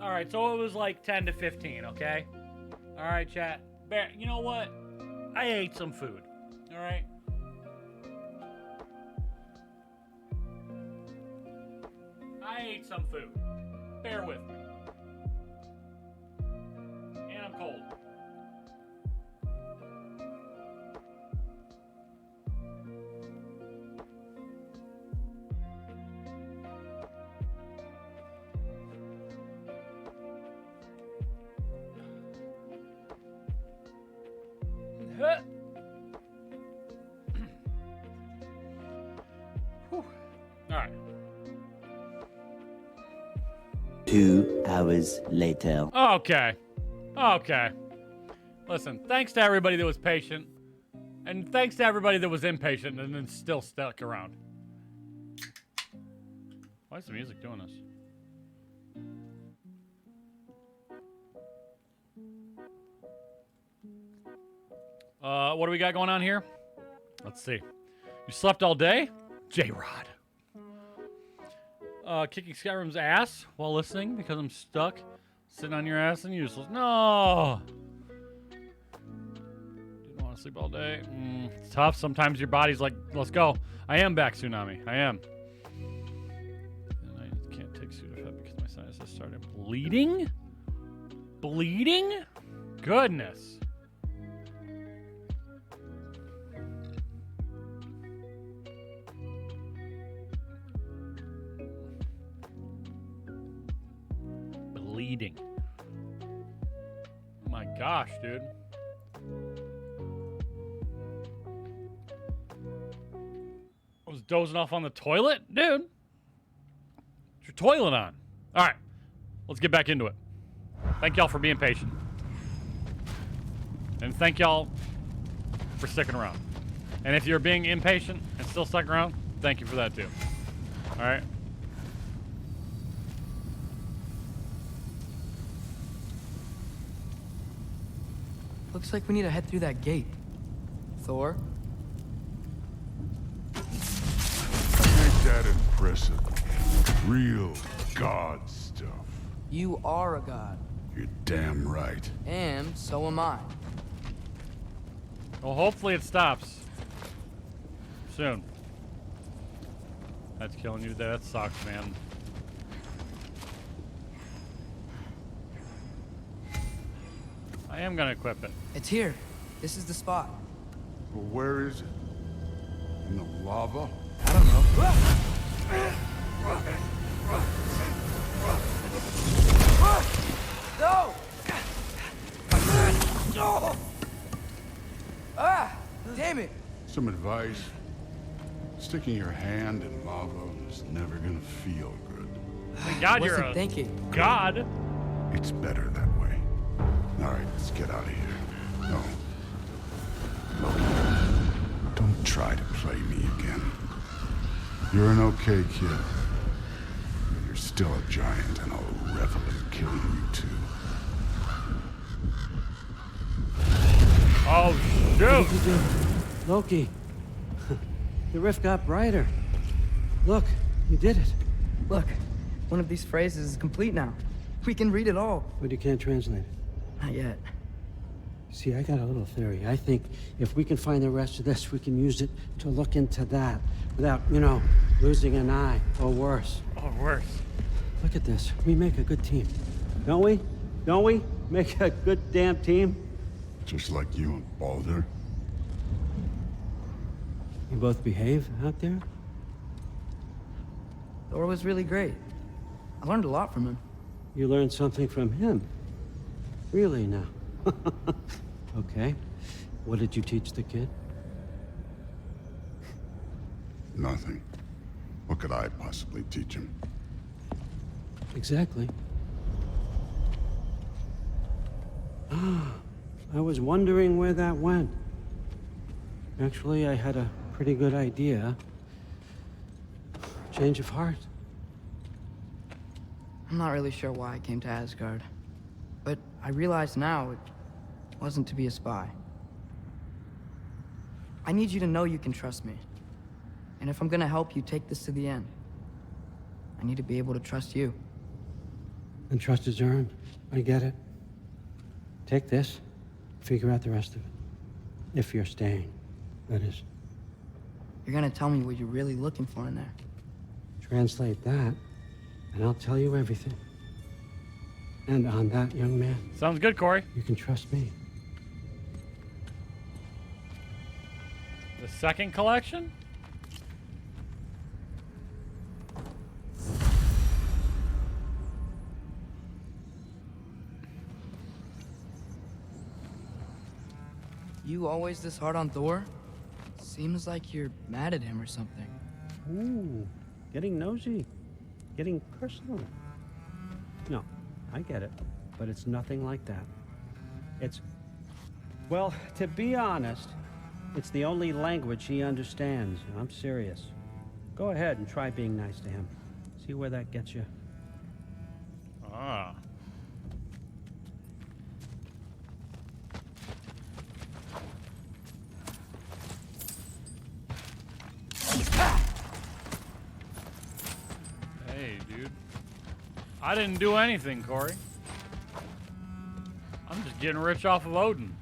All right, so it was like 10 to 15, okay? All right, chat. Bear, you know what? I ate some food. All right? I ate some food. Bear with me. And I'm cold. Huh. Whew. All right. 2 hours later. Okay. Okay. Listen, thanks to everybody that was patient. And thanks to everybody that was impatient and then still stuck around. Why is the music doing this? What do we got going on here? Let's see. You slept all day? J-Rod. Kicking Skyrim's ass while listening because I'm stuck. Sitting on your ass and useless. No! Didn't want to sleep all day. It's tough. Sometimes your body's like, let's go. I am back, Tsunami. I am. And I can't take Sudafed because my sinuses started bleeding? Bleeding? Goodness. Bleeding. Oh my gosh, dude. I was dozing off on the toilet? Dude. What's your toilet on? Alright. Let's get back into it. Thank y'all for being patient. And thank y'all for sticking around. And if you're being impatient and still stuck around, thank you for that too. Alright. Looks like we need to head through that gate. Thor? Ain't that impressive? Real god stuff. You are a god. You're damn right. And so am I. Well, hopefully it stops. Soon. That's killing you there. That sucks, man. I am gonna equip it. It's here. This is the spot. But where is it? In the lava? I don't know. No! No! Ah! Damn it! Some advice. Sticking your hand in lava is never gonna feel good. Thank God you're a god. It's better that way. All right, let's get out of here. No. Loki, don't try to play me again. You're an okay kid. But you're still a giant, and I'll revel in killing you too. Oh, What did you do? Loki. The rift got brighter. Look, you did it. Look, one of these phrases is complete now. We can read it all. But you can't translate it. Not yet. See, I got a little theory. I think if we can find the rest of this, we can use it to look into that without, you know, losing an eye or worse. Or worse. Look at this. We make a good team. Don't we? Don't we? Make a good damn team? Just like you and Baldur. You both behave out there? Thor was really great. I learned a lot from him. You learned something from him? Really now? Okay. What did you teach the kid? Nothing. What could I possibly teach him? Exactly. I was wondering where that went. Actually, I had a pretty good idea. Change of heart. I'm not really sure why I came to Asgard. But I realize now it wasn't to be a spy. I need you to know you can trust me. And if I'm gonna help you take this to the end, I need to be able to trust you. And trust is earned. I get it. Take this, figure out the rest of it. If you're staying, that is. You're gonna tell me what you're really looking for in there. Translate that, and I'll tell you everything. And on that, young man... Sounds good, Corey. You can trust me. The second collection? You always this hard on Thor? Seems like you're mad at him or something. Ooh, getting nosy. Getting personal. No, I get it. But it's nothing like that. It's... Well, to be honest, it's the only language he understands. I'm serious. Go ahead and try being nice to him. See where that gets you. Ah. Hey, dude. I didn't do anything, Corey. I'm just getting rich off of Odin.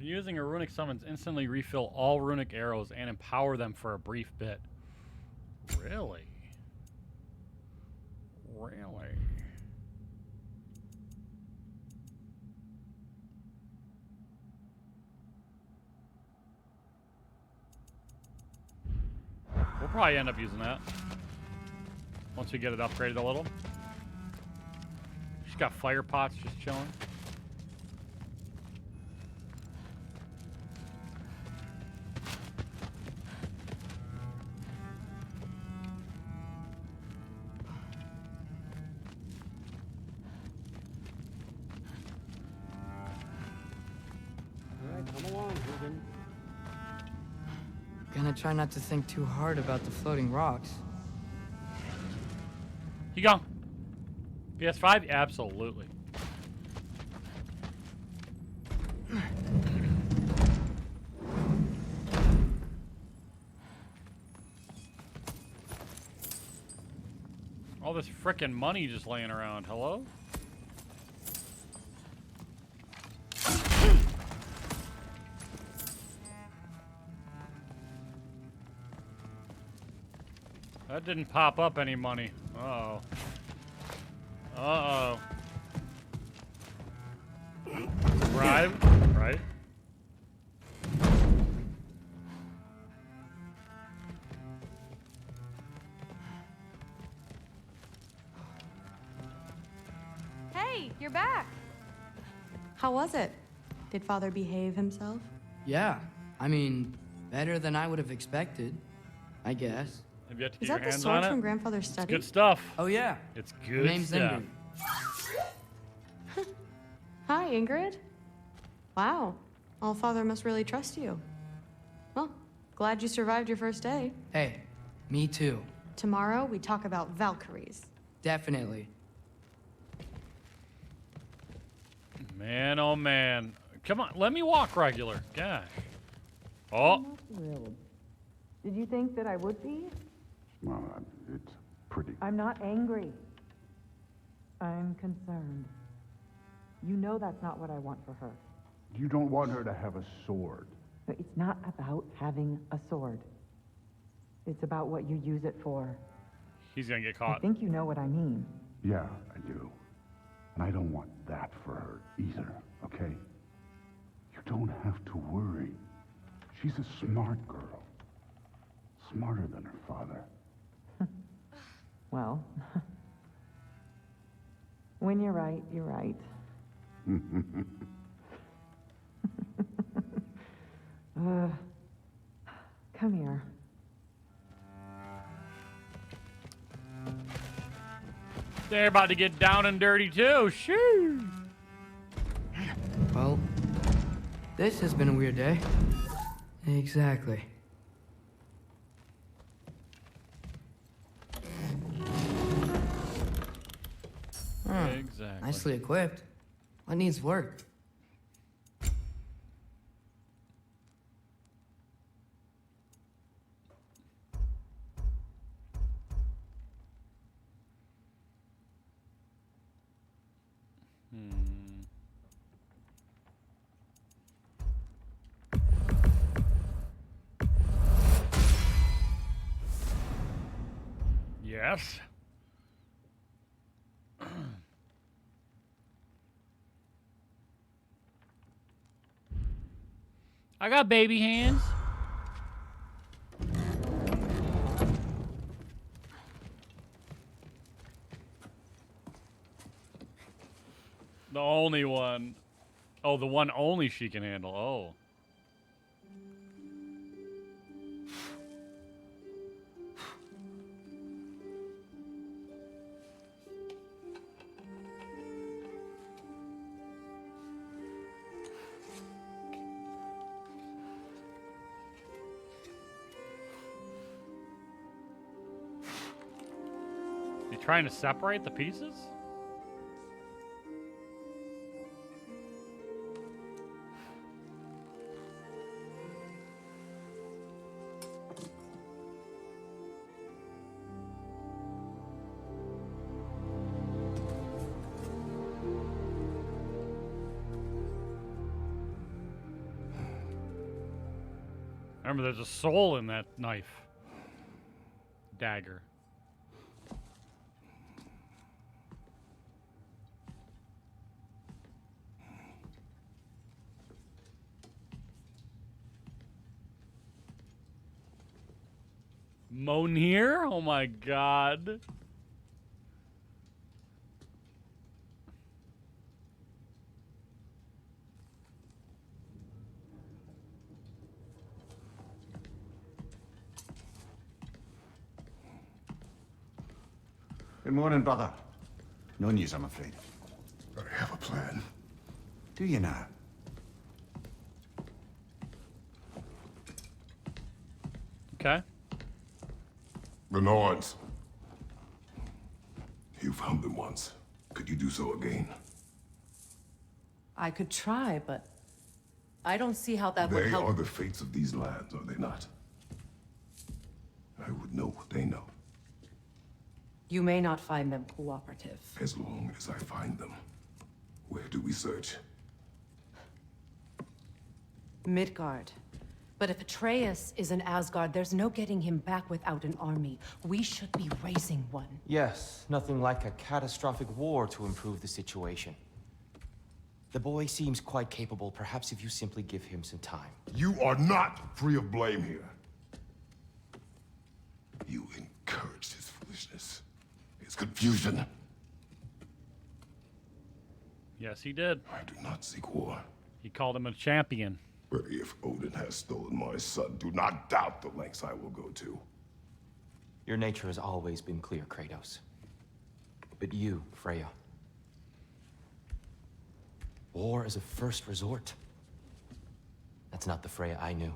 Using a runic summons instantly refill all runic arrows and empower them for a brief bit. Really? Really? We'll probably end up using that once we get it upgraded a little. She's got fire pots just chilling. Gonna try not to think too hard about the floating rocks. You go. PS5? Absolutely. All this frickin' money just laying around. Hello? That didn't pop up any money. Uh-oh. Uh-oh. Bribe, right? Hey, you're back. How was it? Did Father behave himself? Yeah, I mean, better than I would have expected, I guess. Have you had to Is get that your the hands sword on it? from Grandfather's It's study? good stuff. Oh yeah. It's Her good name's stuff. Ingrid. Hi, Ingrid. Wow. All Father must really trust you. Well, glad you survived your first day. Hey, me too. Tomorrow, we talk about Valkyries. Definitely. Man, oh man. Come on, let me walk regular. Gosh. Oh. I'm not thrilled. Did you think that I would be? Well, it's pretty... I'm not angry. I'm concerned. You know that's not what I want for her. You don't want her to have a sword. But it's not about having a sword. It's about what you use it for. He's gonna get I caught. think you know what I mean. Yeah, I do. And I don't want that for her either, okay? You don't have to worry. She's a smart girl. Smarter than her father. Well, when you're right, you're right. Come here. They're about to get down and dirty too. Shoo! Well, this has been a weird day. Exactly. Nicely equipped. What needs work? Yes. I got baby hands. The only one. Oh, the one only she can handle. Oh. You trying to separate the pieces? Remember, there's a soul in that knife. Dagger. Monir? Oh my god. Good morning, brother. No news, I'm afraid. I have a plan. Do you now? Okay. The Norns. You found them once. Could you do so again? I could try, but I don't see how that would They help. are the fates of these lands, are they not? I would know what they know, You may not find them cooperative. as long as I find them. Where do we search? Midgard. But if Atreus is in Asgard, there's no getting him back without an army. We should be raising one. Yes, nothing like a catastrophic war to improve the situation. The boy seems quite capable. Perhaps if you simply give him some time. You are not free of blame here. You encouraged his foolishness, his confusion. Yes, he did. I do not seek war. He called him a champion. But if Odin has stolen my son, do not doubt the lengths I will go to. Your nature has always been clear, Kratos. But you, Freya. War is a first resort. That's not the Freya I knew.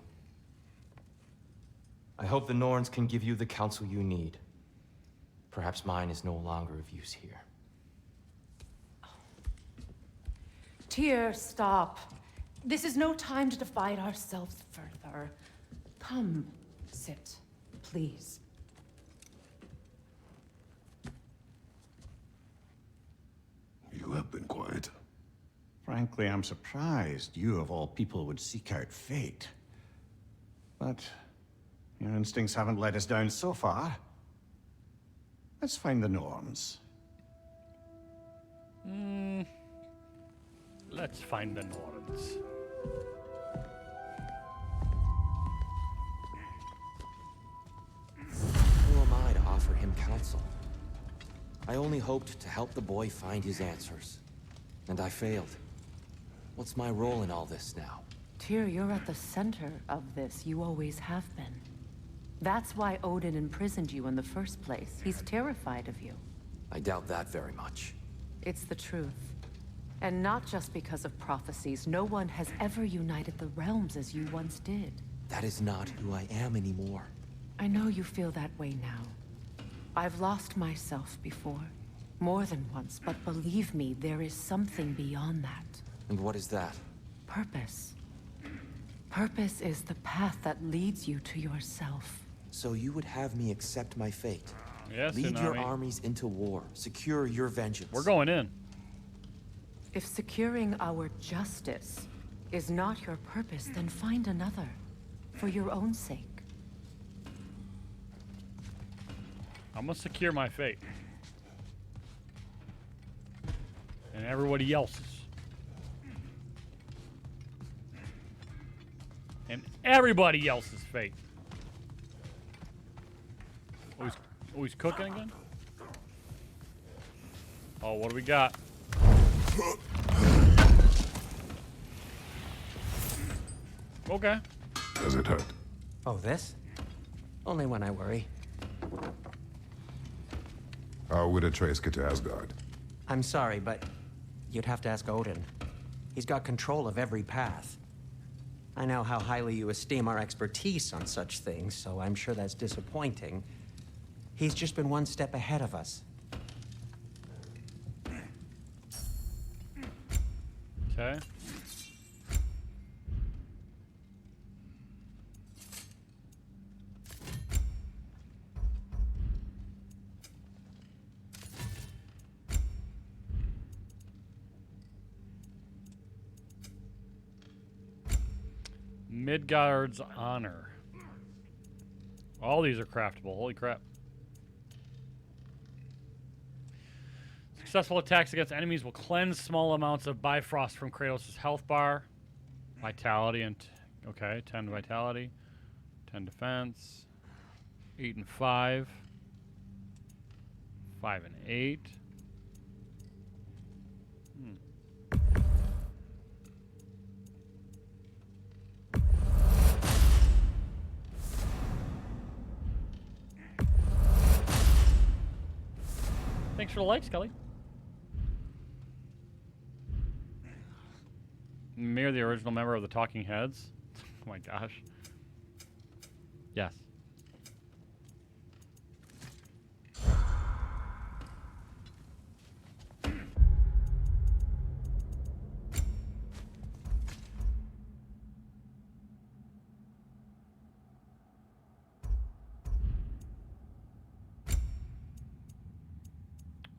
I hope the Norns can give you the counsel you need. Perhaps mine is no longer of use here. Tyr, stop. This is no time to divide ourselves further. Come, sit, please. You have been quiet. Frankly, I'm surprised you of all people would seek out fate. But your instincts haven't let us down so far. Let's find the Norns. Let's find the Norns. Who am I to offer him counsel? I only hoped to help the boy find his answers. And I failed. What's my role in all this now? Tyr, you're at the center of this. You always have been. That's why Odin imprisoned you in the first place. He's terrified of you. I doubt that very much. It's the truth. And not just because of prophecies. No one has ever united the realms as you once did. That is not who I am anymore. I know you feel that way now. I've lost myself before. More than once, but believe me, there is something beyond that. And what is that? Purpose. Purpose is the path that leads you to yourself. So you would have me accept my fate? Yes, lead your Tsunami. armies into war. Secure your vengeance. We're going in. If securing our justice is not your purpose, then find another. For your own sake. I'm gonna secure my fate. And everybody else's. And everybody else's fate. Oh, he's cooking again? Oh, what do we got? Okay. Does it hurt? Oh, this? Only when I worry. How would Atreus get to Asgard? I'm sorry, but you'd have to ask Odin. He's got control of every path. I know how highly you esteem our expertise on such things, so I'm sure that's disappointing. He's just been one step ahead of us. Okay. Midgard's Honor. All these are craftable. Holy crap. Successful attacks against enemies will cleanse small amounts of Bifrost from Kratos' health bar. Vitality and... okay, 10 vitality. 10 defense. 8 and 5. 5 and 8. Thanks for the like, Scully. Mirror the original member of the Talking Heads. Oh my gosh. Yes.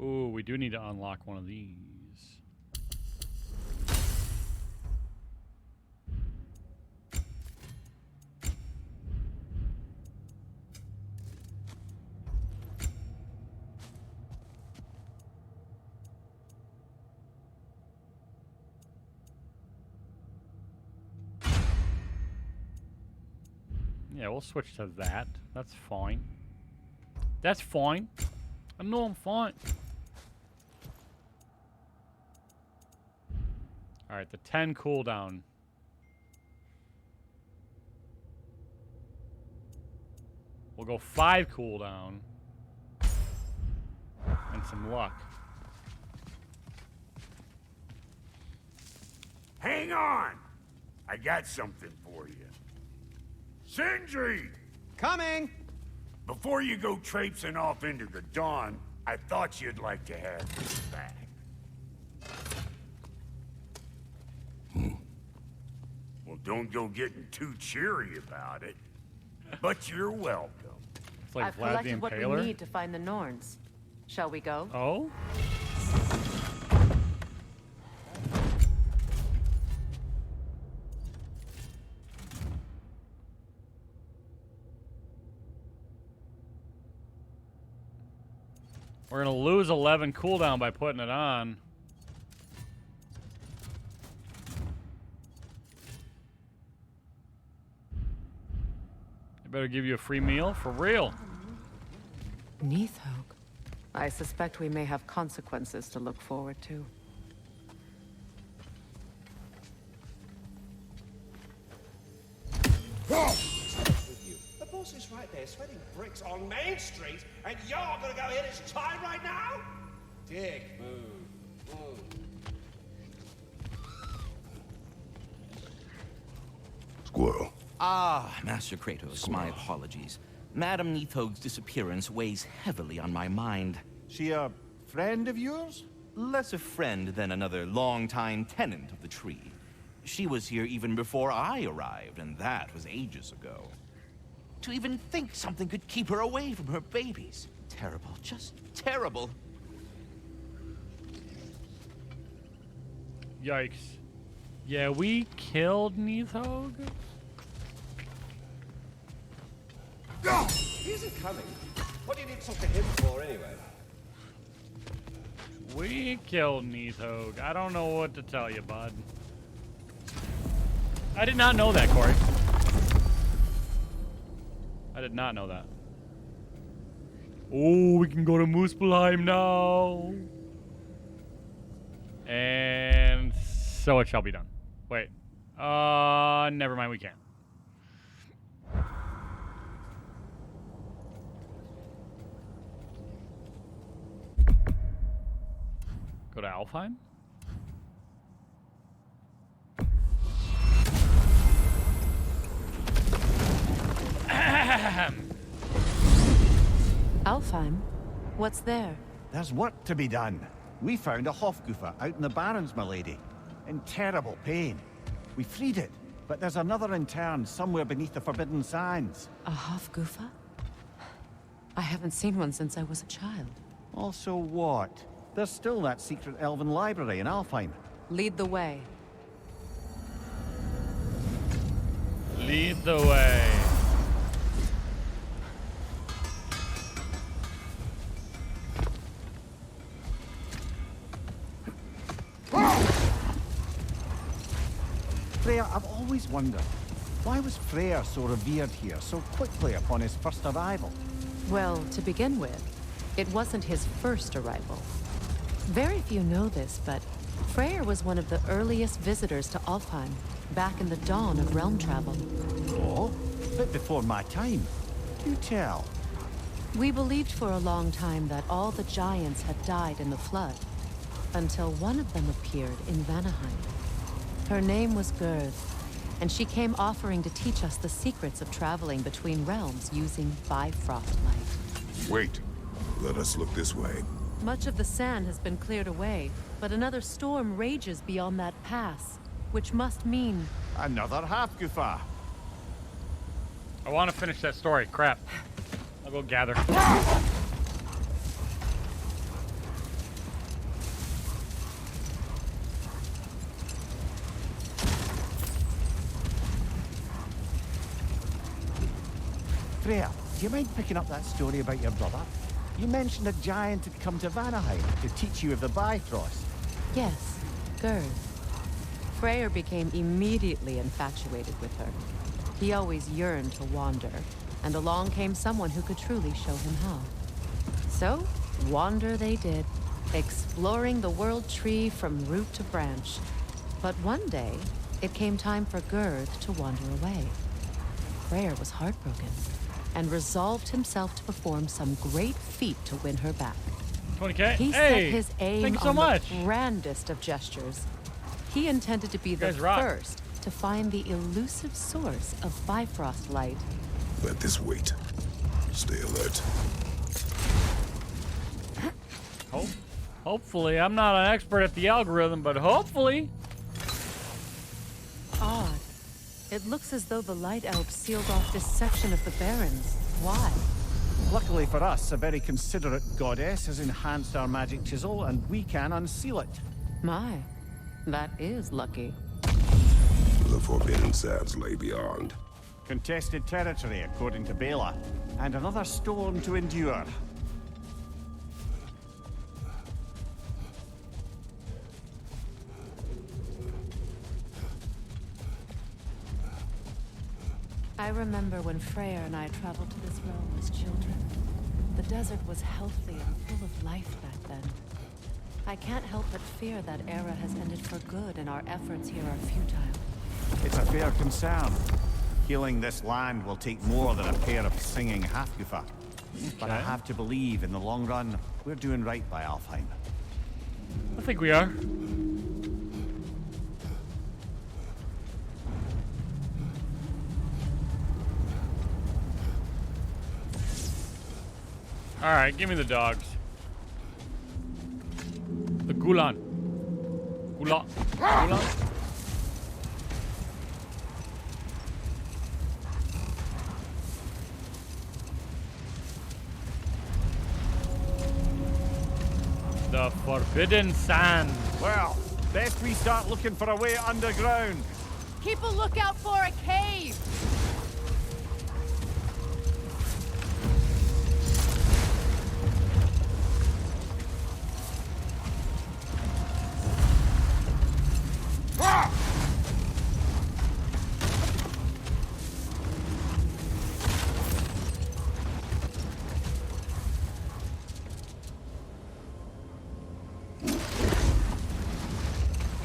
Ooh, we do need to unlock one of these. Yeah, we'll switch to that. That's fine. That's fine. I know I'm fine. Alright, the 10 cooldown. We'll go 5 cooldown. And some luck. Hang on! I got something for you. Sindri! Coming! Before you go traipsing off into the dawn, I thought you'd like to have this back. Well, don't go getting too cheery about it. But you're welcome. It's like I've Vlad the collected what we Impaler. need to find the Norns. Shall we go? Oh? We're gonna lose 11 cooldown by putting it on. I better give you a free meal for real. Neathog. I suspect we may have consequences to look forward to. The boss is right there, sweating bricks on Main Street, and you're gonna go hit his time right now? Dick move. Squirrel. Ah, Master Kratos, my apologies. Madame Neathog's disappearance weighs heavily on my mind. She, friend of yours? Less a friend than another longtime tenant of the tree. She was here even before I arrived, and that was ages ago. To even think something could keep her away from her babies. Terrible, just terrible. Yikes. Yeah, we killed Nidhogg. He isn't coming. What do you need to talk to him for, anyway? We killed Nidhogg. I don't know what to tell you, bud. I did not know that, Corey. I did not know that. Oh, we can go to Muspelheim now. And so it shall be done. Wait. Never mind, we can't. Go to Alfheim? Alfheim? What's there? There's work to be done. We found a Hofgufa out in the Barrens, milady. In terrible pain. We freed it, but there's another interned somewhere beneath the Forbidden Sands. A Hofgufa? I haven't seen one since I was a child. Also what? There's still that secret elven library in Alfheim. Lead the way. Lead the way. Freya, I've always wondered, why was Freyr so revered here so quickly upon his first arrival? Well, to begin with, it wasn't his first arrival. Very few know this, but Freyr was one of the earliest visitors to Alfheim, back in the dawn of realm travel. Oh, a bit before my time. Do tell. We believed for a long time that all the giants had died in the flood, until one of them appeared in Vanaheim. Her name was Gerd, and she came offering to teach us the secrets of traveling between realms using Bifrost light. Wait. Let us look this way. Much of the sand has been cleared away, but another storm rages beyond that pass, which must mean... Another Hofgufa. I want to finish that story. Crap. I'll go gather. Freya, do you mind picking up that story about your brother? You mentioned a giant had come to Vanaheim to teach you of the Bifrost. Yes, Gerd. Freyr became immediately infatuated with her. He always yearned to wander, and along came someone who could truly show him how. So, wander they did, exploring the world tree from root to branch. But one day, it came time for Gerd to wander away. Freyr was heartbroken, and resolved himself to perform some great feat to win her back. 20K? He Hey, set his aim thank you so on much. the grandest of gestures. He intended to be the guys rock. first to find the elusive source of Bifrost light. Let this wait. Stay alert. Hopefully, I'm not an expert at the algorithm, but hopefully. Odd. It looks as though the Light Elves sealed off this section of the Barrens. Why? Luckily for us, a very considerate goddess has enhanced our magic chisel, and we can unseal it. My, that is lucky. The Forbidden Sands lay beyond. Contested territory, according to Bela, and another storm to endure. I remember when Freyr and I traveled to this realm as children. The desert was healthy and full of life back then. I can't help but fear that era has ended for good and our efforts here are futile. It's a fair concern. Healing this land will take more than a pair of singing Hofgufa. But I have to believe, in the long run, we're doing right by Alfheim. I think we are. Alright, give me the dogs. Gulan. Gulan. The Forbidden Sand. Well, best we start looking for a way underground. Keep a lookout for a cave.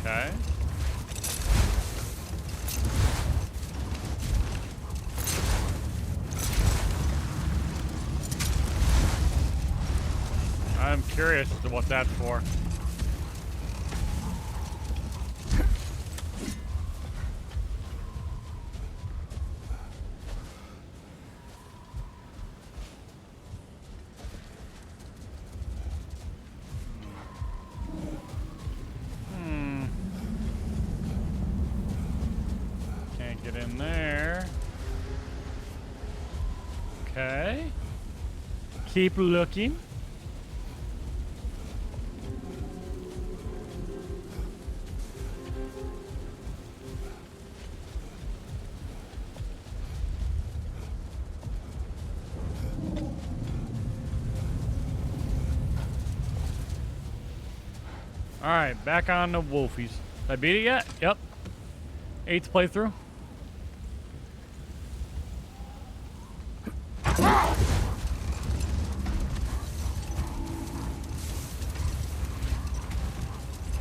Okay. I'm curious as to what that's for. Can't get in there. Okay. Keep looking. Alright, back on the Wolfies. Did I beat it yet? Yep. 8th playthrough.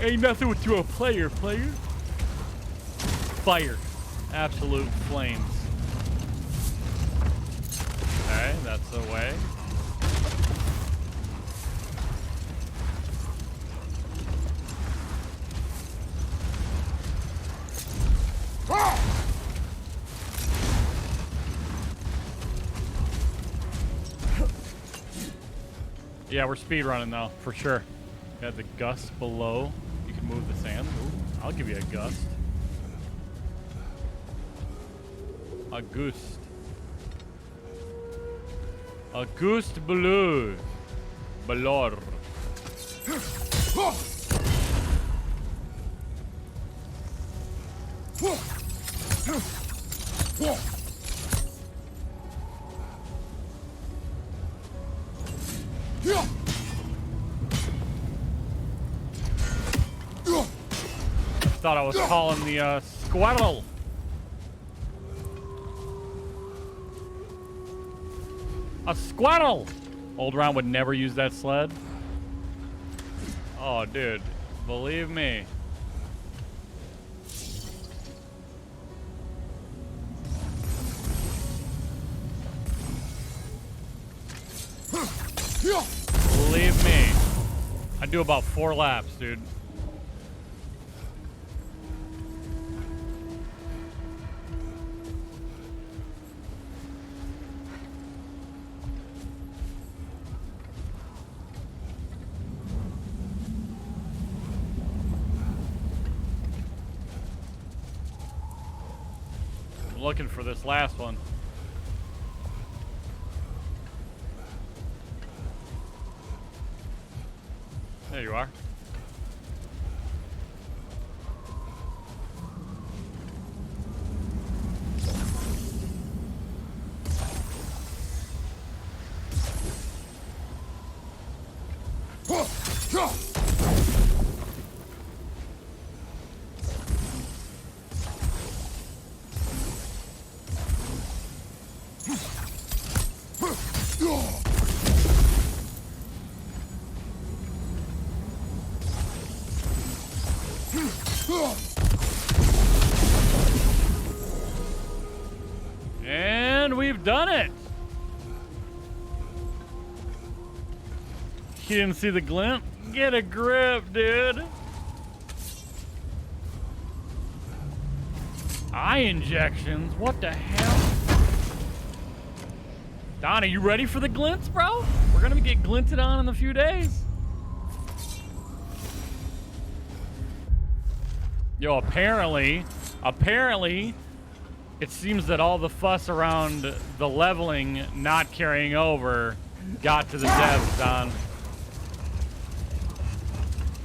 Ain't nothing with you a player. Fire. Absolute flames. Okay, that's the way. Yeah, we're speedrunning though, for sure. Got the gust below. You can move the sand. Ooh, I'll give you a gust. A gust. A gust below. Below. Thought I was calling the squirrel. A squirrel! Old Round would never use that sled. Oh, dude. Believe me. Believe me. I do about 4 laps, dude. I'm looking for this last one. There you are. And we've done it. You didn't see the glint? Get a grip, dude. Eye injections? What the hell? Donna, you ready for the glints, bro? We're gonna get glinted on in a few days. Yo, apparently, it seems that all the fuss around the leveling not carrying over got to the devs, Don.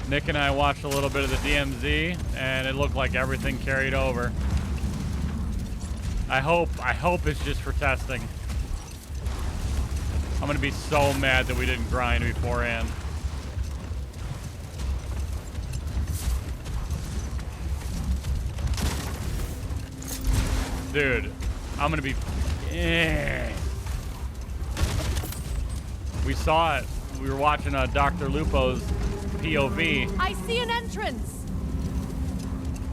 Nick and I watched a little bit of the DMZ, and it looked like everything carried over. I hope it's just for testing. I'm gonna be so mad that we didn't grind beforehand. Dude, I'm gonna be... We saw it. We were watching Dr. Lupo's POV. I see an entrance!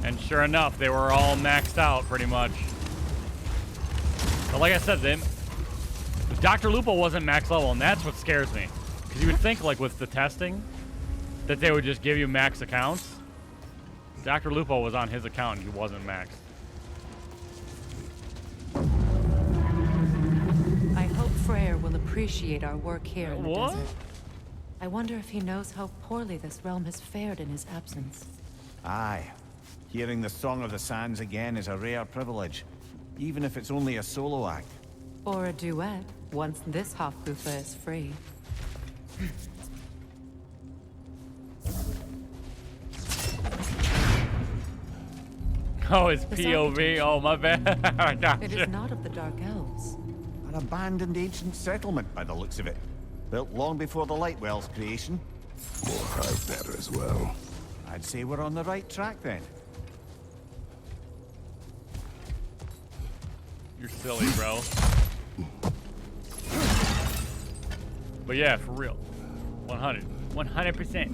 And sure enough, they were all maxed out pretty much. But like I said, Dr. Lupo wasn't max level, and that's what scares me. Because you would think, like, with the testing, that they would just give you max accounts. Dr. Lupo was on his account, and he wasn't maxed. I hope Freyr will appreciate our work here in the What? desert. I wonder if he knows how poorly this realm has fared in his absence. Aye. Hearing the Song of the Sands again is a rare privilege, even if it's only a solo act. Or a duet, once this Hofgufa is free. Oh, it's POV. Oh, my bad. I got It you. is not of the Dark Elves. An abandoned ancient settlement, by the looks of it. Built long before the Lightwell's creation. More hive matter as well. I'd say we're on the right track then. You're silly, bro. But yeah, for real. 100%.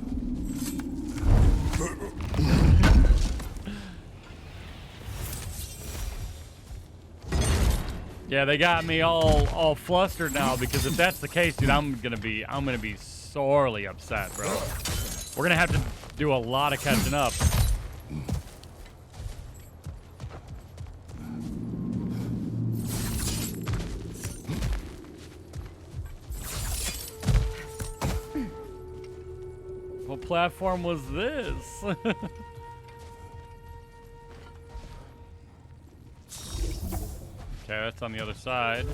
Yeah, they got me all flustered now, because if that's the case, dude, I'm gonna be sorely upset, bro. We're gonna have to do a lot of catching up. What platform was this? Okay, that's on the other side.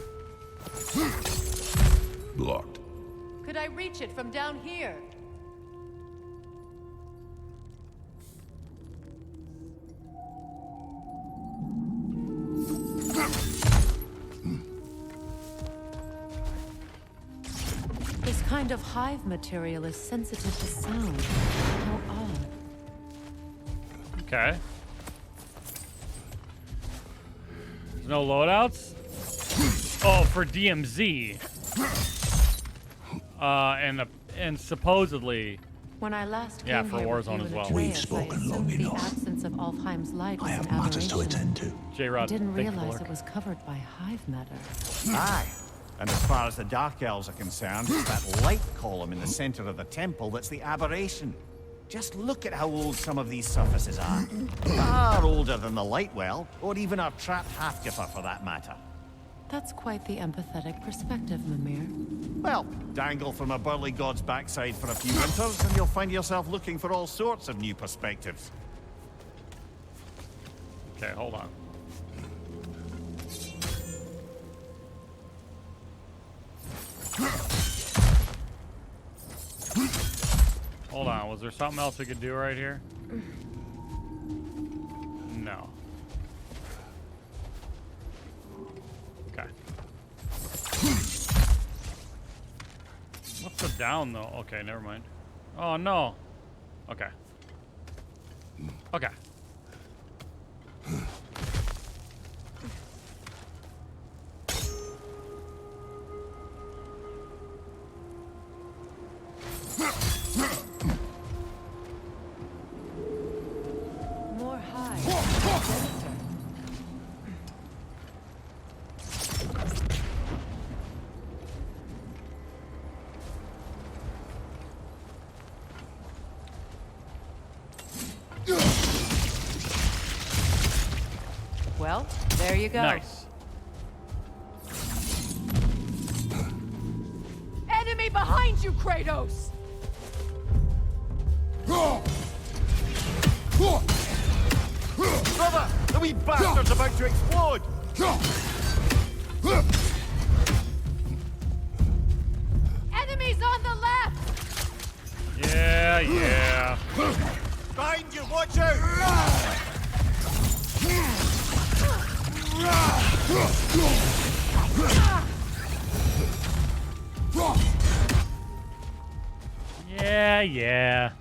Blocked. Could I reach it from down here? This kind of hive material is sensitive to sound. How odd. Okay. There's no loadouts? Oh, for DMZ. And supposedly... When I last Yeah, came for here with Warzone you as and well. Atreus, We've spoken I long assumed the enough. absence of Alfheim's light was I have an matters to aberration. attend to. J-Rod, I didn't thank you for realize lurking. it was covered by hive matter. Aye. And as far as the Dark Elves are concerned, it's that light column in the center of the temple that's the aberration. Just look at how old some of these surfaces are. Far older than the Lightwell, or even our trapped Half-Giffer for that matter. That's quite the empathetic perspective, Mimir. Well, dangle from a burly god's backside for a few winters, and you'll find yourself looking for all sorts of new perspectives. Okay, hold on. Hold on, was there something else we could do right here? No. Okay. What's the down though? Okay, never mind. Oh no. Okay. Okay. More hive. Well, there you go. Nice. Enemy behind you, Kratos! Brother, the wee bastard's about to explode! Enemies on the left! Yeah, yeah. Behind you, watch out! Yeah, yeah.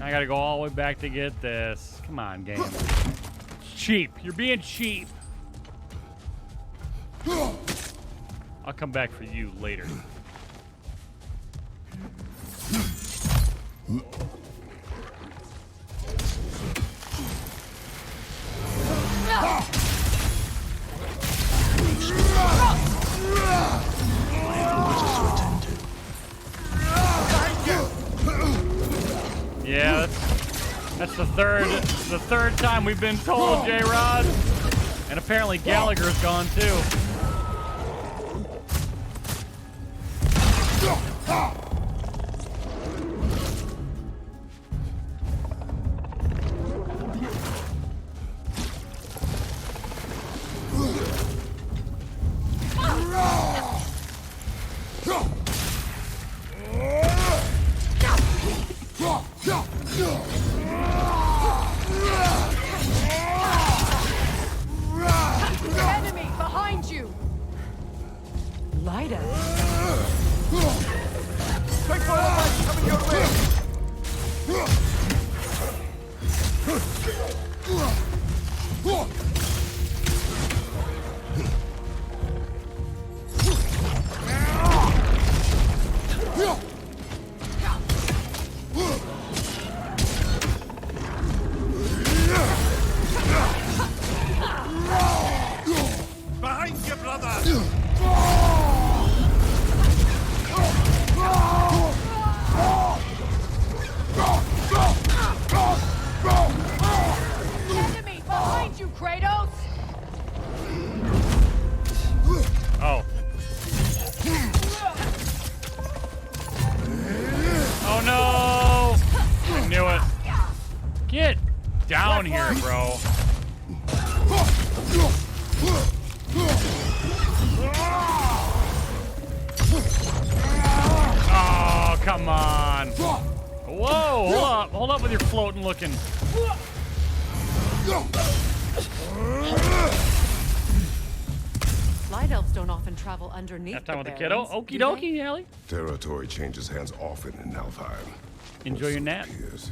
I gotta go all the way back to get this. Come on, game. It's cheap. You're being cheap. I'll come back for you later. Yeah, that's the third time we've been told, J-Rod. And apparently Gallagher's gone too. Enemy behind you! Lyda. Quick fire lights coming your way! Behind you, brother! Enemy behind you, Kratos! Oh. Oh no! I knew it. Get down here, bro. Oh, come on. Whoa, hold up with your floating looking. Light elves don't often travel underneath Have time with the barrens, kiddo? Okie do they? dokie, Allie. Territory changes hands often in Alfheim. Enjoy your nap. Years.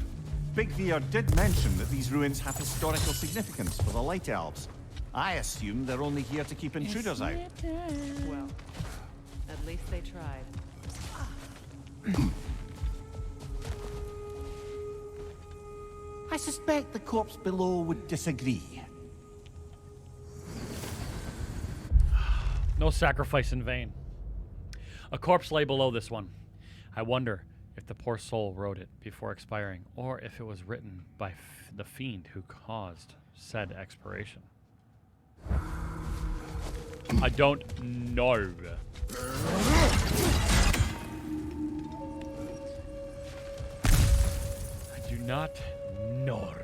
Big Veer did mention that these ruins have historical significance for the Light Elves. I assume they're only here to keep intruders out. Well, at least they tried. I suspect the corpse below would disagree. No sacrifice in vain. A corpse lay below this one. I wonder if the poor soul wrote it before expiring, or if it was written by the fiend who caused said expiration. I don't know. I do not know.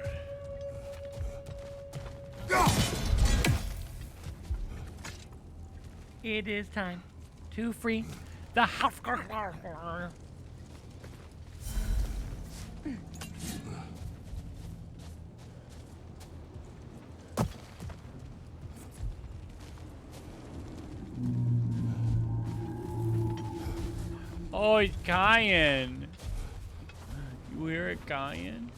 It is time to free the house. Oh, he's dying. You hear it dying?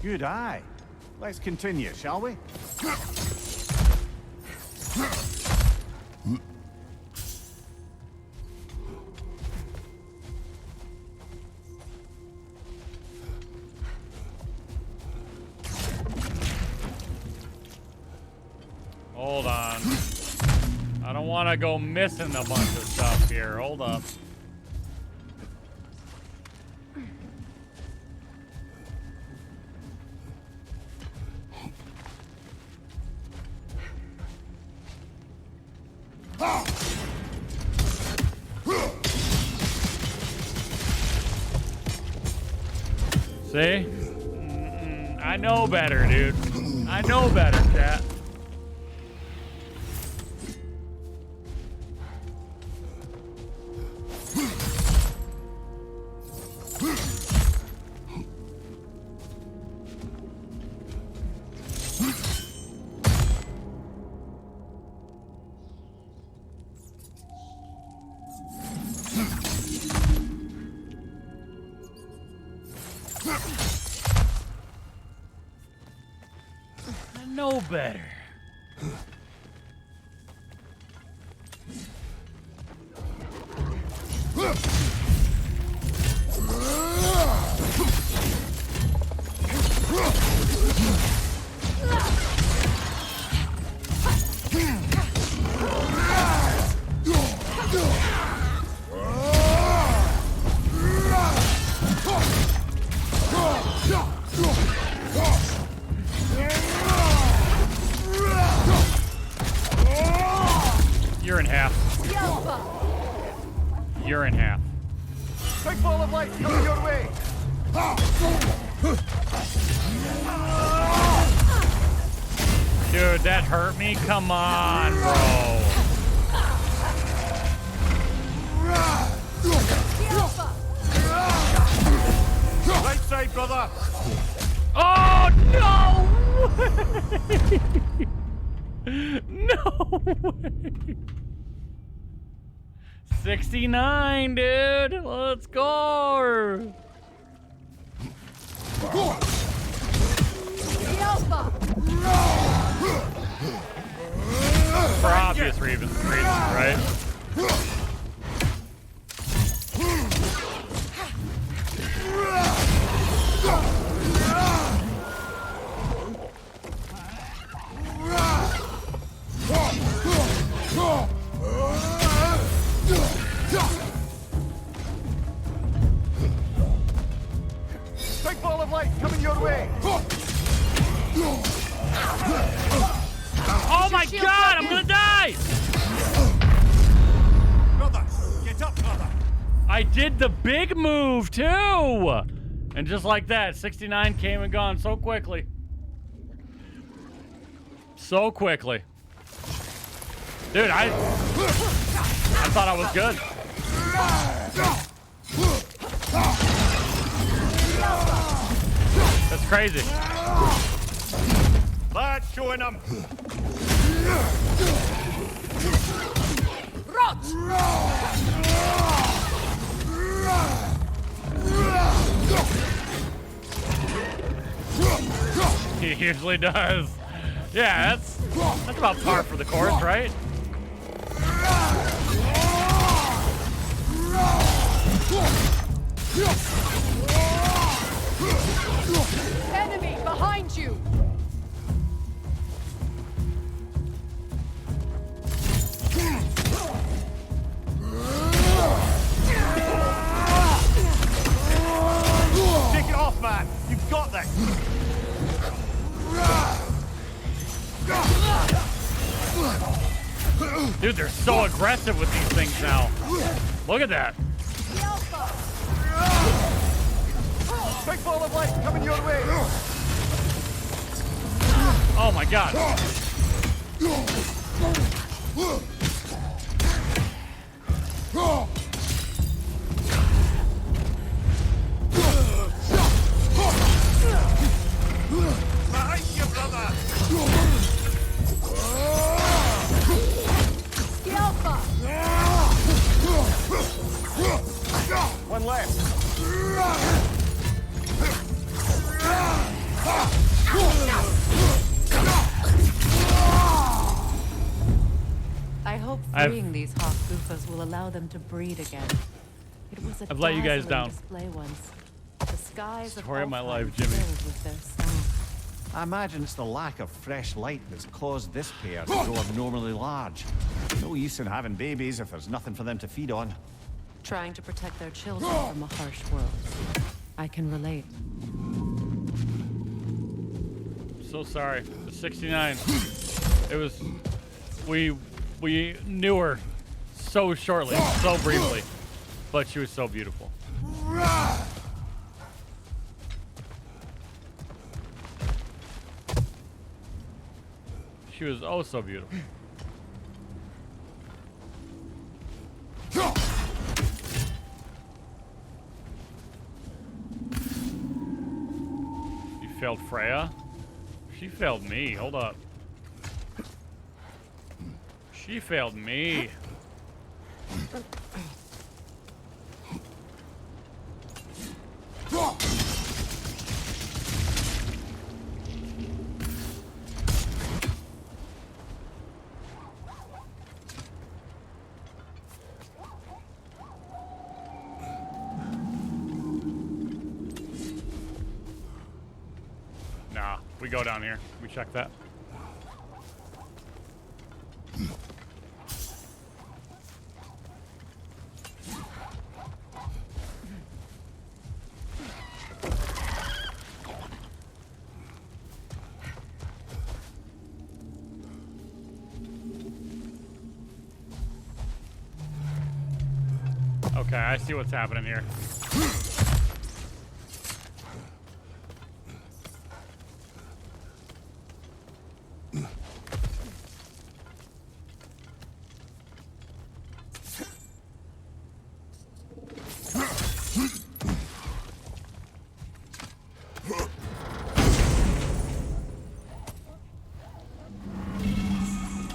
Good eye. Let's continue, shall we? Hold on. I don't want to go missing a bunch of stuff here. Hold up. See? I know better, dude. I know better, chat. Know better. You're in half. You're in half. Big ball of light coming your way. Dude, that hurt me? Come on, bro. Right side, brother. Oh, no way. No way. 69, dude. Let's go. For obvious reasons, right? Big ball of light coming your way. Oh my God, I'm gonna die! Brother, get up, brother. I did the big move too! And just like that, 69 came and gone so quickly. So quickly. Dude, I thought I was good. That's crazy. Lad, showing them. He usually does. Yeah, that's about par for the course, right? Enemy behind you! Take it off, man. You've got this. Dude, they're so aggressive with these things now. Look at that. Big ball of light coming your way. Oh my God. Behind you, brother. One left. I hope freeing these hawk goofas will allow them to breed again. It was a I've let you guys down. display once. The skies Story of my Alfheim life, Jimmy. filled with their song. I imagine it's the lack of fresh light that's caused this pair to grow abnormally large. No use in having babies if there's nothing for them to feed on. Trying to protect their children from a harsh world. I can relate. So sorry. The 69. It was... We knew her so shortly, so briefly. But she was so beautiful. She was oh so beautiful. You failed Freya? She failed me. Hold up. She failed me. Nah, we go down here. We check that. Okay, I see what's happening here.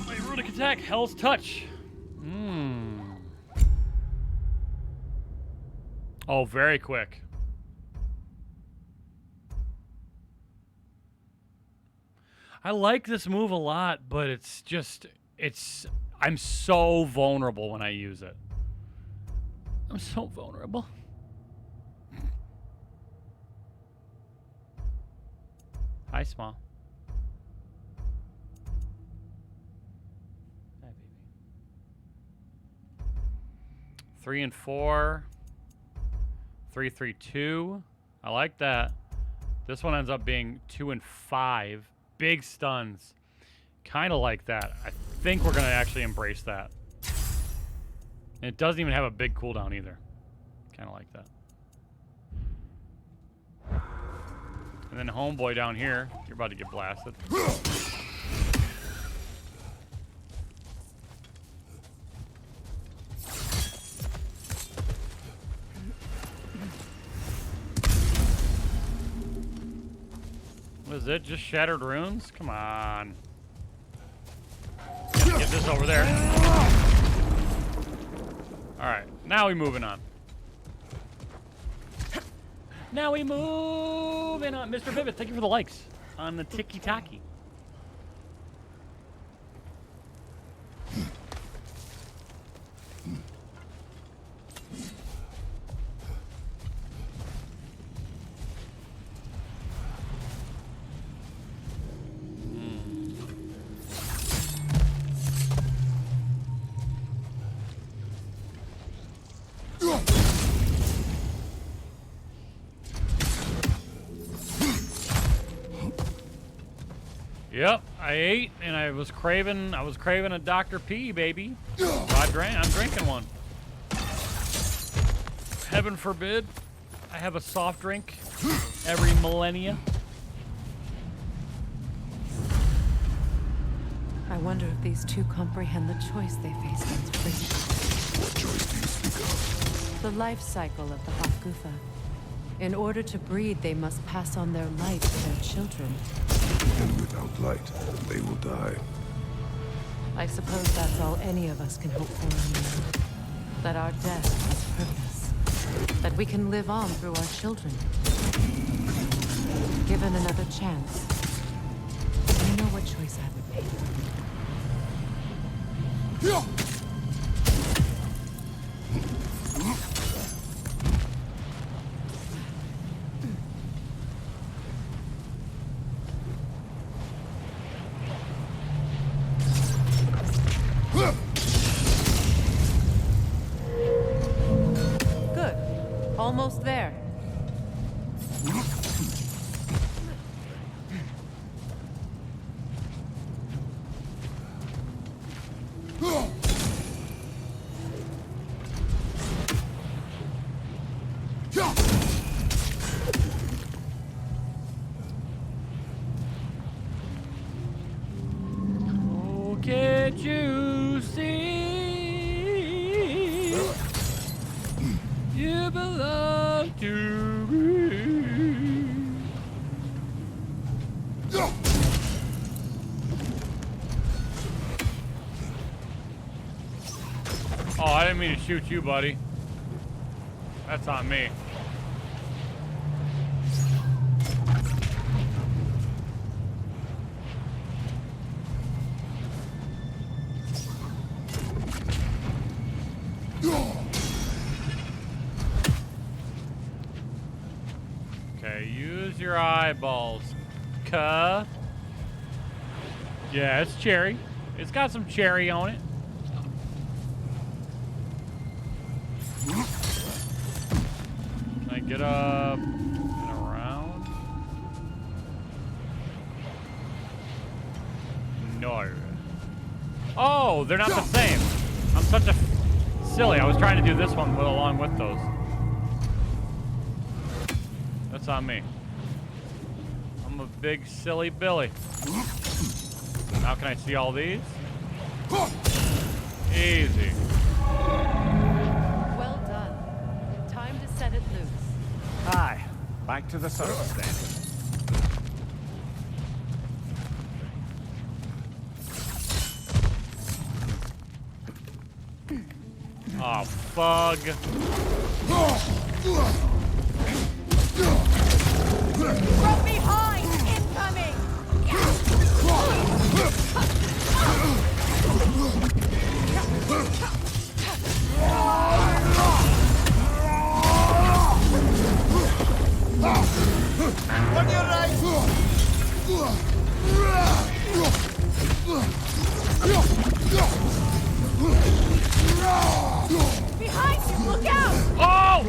My runic attack, Hell's Touch. Oh, very quick. I like this move a lot, but it's just, I'm so vulnerable when I use it. I'm so vulnerable. Hi, Small. Hi, baby. 3 and 4. 3, 3, 2. I like that. This one ends up being 2 and 5. Big stuns. Kind of like that. I think we're going to actually embrace that. And it doesn't even have a big cooldown either. Kind of like that. And then homeboy down here. You're about to get blasted. What is it? Just shattered runes? Come on. Get this over there. Alright, now we moving on. Now we moving on. Mr. Vivid, thank you for the likes on the tiki-taki. Yep, I ate and I was craving a Dr. P, baby. So I'm drinking one. Heaven forbid I have a soft drink every millennia. I wonder if these two comprehend the choice they face against freedom. What choice do you speak of? The life cycle of the Hafgufa. In order to breed, they must pass on their light to their children. And without light, they will die. I suppose that's all any of us can hope for in the end. That our death has purpose. That we can live on through our children. Given another chance, I know what choice I would make. Almost there. Oh, can't you see? You belong to me. Oh, I didn't mean to shoot you, buddy. That's on me. Okay, use your eyeballs. Yeah, it's cherry. It's got some cherry on it. Can I get up and around? No. Oh, they're not the same. I'm such a silly. I was trying to do this one along with those. That's on me. I'm a big silly Billy. Now can I see all these? Easy. Well done. Time to set it loose. Aye, back to the surface then. Oh, fug. From behind! Incoming! On your right! Behind you! Look out! Oh!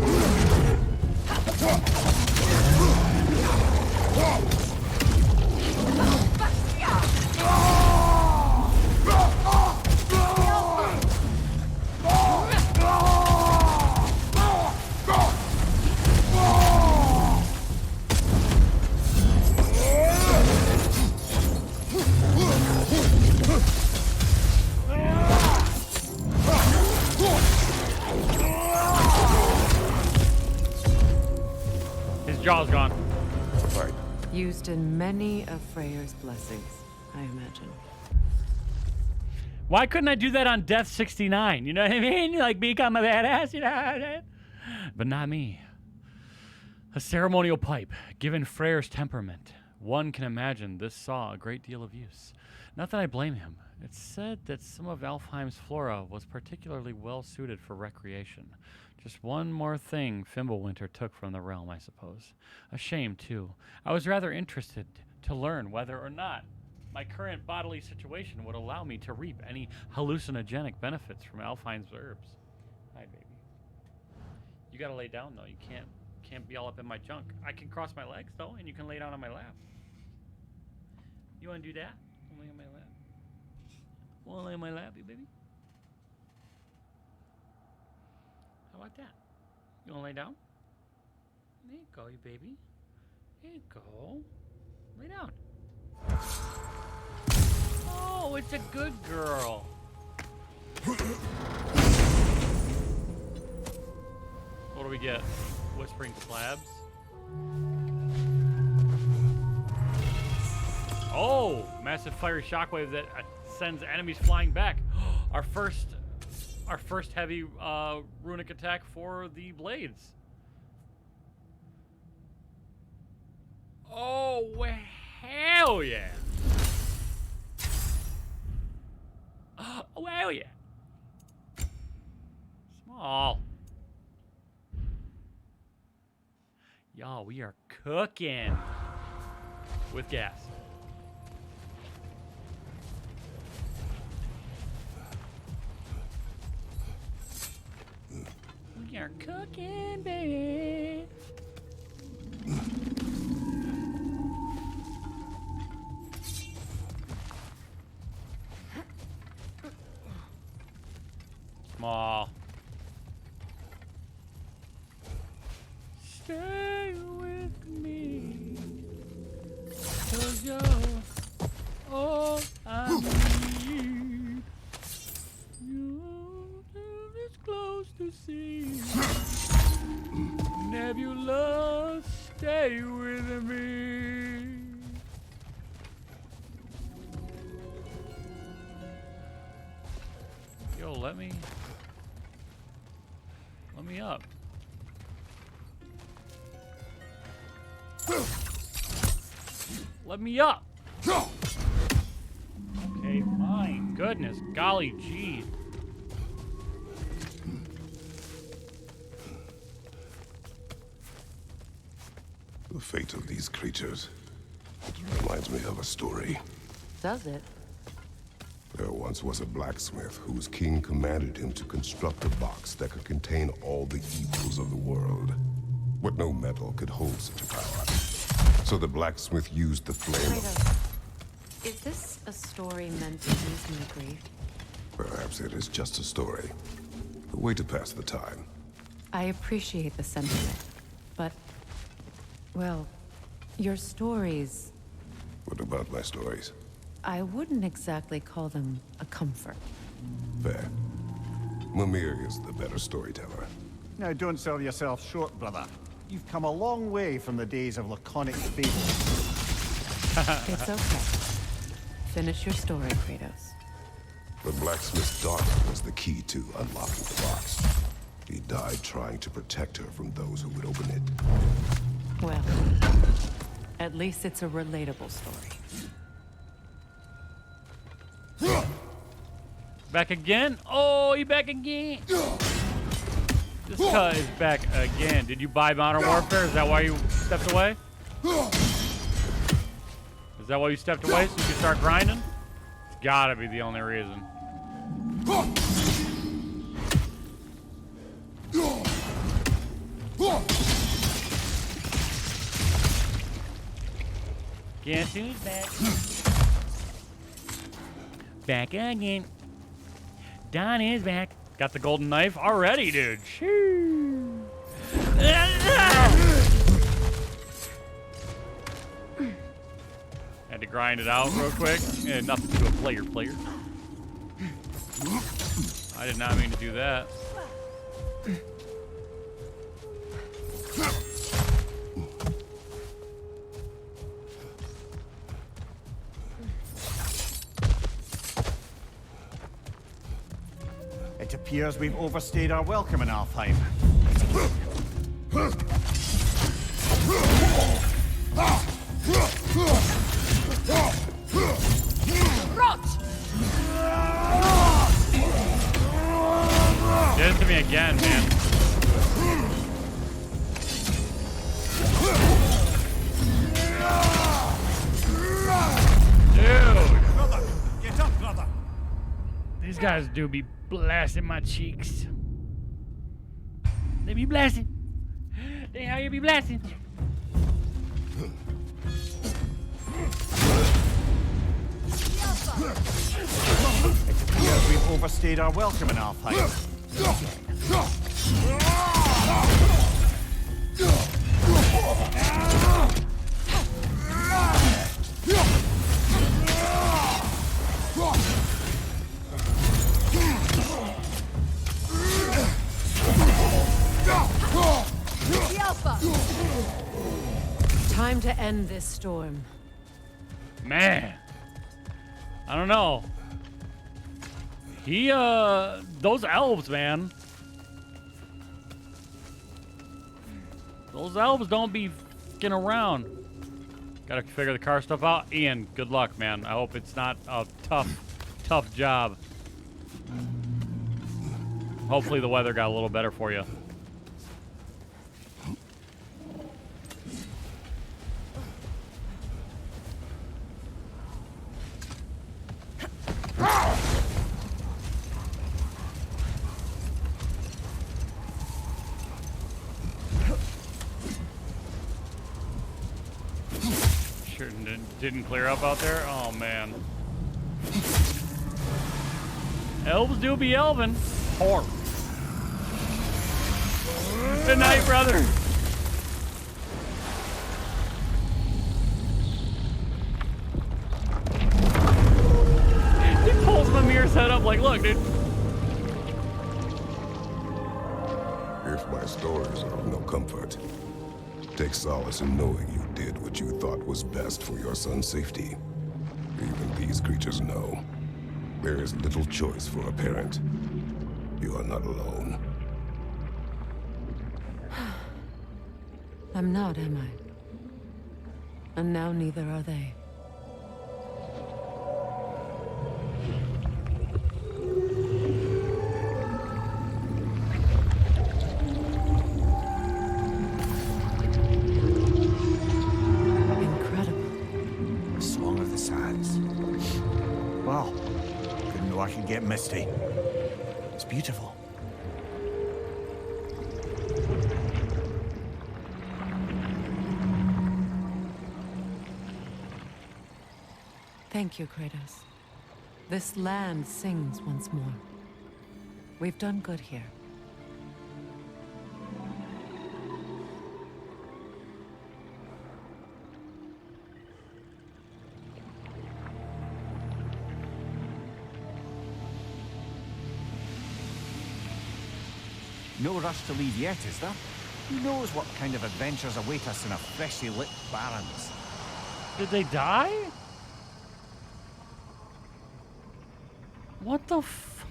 His jaw's gone. Sorry. Used in many of Freyr's blessings, I imagine. Why couldn't I do that on Death 69? You know what I mean? Like, become a badass, you know? But not me. A ceremonial pipe, given Freyr's temperament. One can imagine this saw a great deal of use. Not that I blame him. It's said that some of Alfheim's flora was particularly well suited for recreation. Just one more thing Fimbulwinter took from the realm, I suppose. A shame, too. I was rather interested to learn whether or not my current bodily situation would allow me to reap any hallucinogenic benefits from Alfheim's herbs. Hi, baby. You gotta lay down, though. You can't be all up in my junk. I can cross my legs, though, and you can lay down on my lap. You wanna do that? Lay on my lap. Wanna lay on my lap, you baby? How about that? You wanna lay down? There you go, you baby. There you go. Lay down. Oh, it's a good girl. What do we get? Whispering slabs. Oh, massive fiery shockwave that sends enemies flying back. Our first heavy runic attack for the blades. Oh, hell yeah. Oh, hell yeah. Small. Y'all, we are cooking with gas. We are cooking, baby. Aw. Stay with me, 'cause you're all I need. You're this close to see. Nebula, stay with me. Yo, let me up. Let me up. Okay, fine. Goodness, golly gee. The fate of these creatures, it reminds me of a story. Does it? There once was a blacksmith whose king commanded him to construct a box that could contain all the evils of the world. But no metal could hold such a power. So the blacksmith used the flame of... Kratos, is this a story meant to ease my grief? Perhaps it is just a story. A way to pass the time. I appreciate the sentiment, but... well, your stories... What about my stories? I wouldn't exactly call them a comfort. Fair. Mimir is the better storyteller. Now, don't sell yourself short, brother. You've come a long way from the days of laconic fables. It's okay. Finish your story, Kratos. The blacksmith's daughter was the key to unlocking the box. He died trying to protect her from those who would open it. Well, at least it's a relatable story. Back again? Oh, he back again. This guy is back again. Did you buy Modern Warfare? Is that why you stepped away? Is that why you stepped away so you can start grinding? Gotta be the only reason. Guess who's back? Back again. Don is back. Got the golden knife already, dude. Shoo. Had to grind it out real quick. Yeah, nothing to a player. I did not mean to do that. It appears we've overstayed our welcome in Alfheim. Did it to me again, man. Dude. Brother, get up, brother. These guys do be blasting my cheeks. They be blasting. They how you be blasting. It appears we've overstayed our welcome in Alfheim. Time to end this storm. Man. I don't know. Those elves, man. Those elves don't be f***ing around. Gotta figure the car stuff out. Ian, good luck, man. I hope it's not a tough job. Hopefully the weather got a little better for you. didn't clear up out there? Oh, man. Elves do be elvin'. Horror. Good night, brother. He pulls Mimir's head up like, look, dude. If my stories are of no comfort, take solace in knowing you did what you thought was best for your son's safety. Even these creatures know. There is little choice for a parent. You are not alone. I'm not, am I? And now neither are they. Incredible. Song of the Sands. Well, didn't know I could get misty. It's beautiful. Thank you, Kratos. This land sings once more. We've done good here. No rush to leave yet, is there? Who knows what kind of adventures await us in a freshly lit barrens? Did they die? What the f...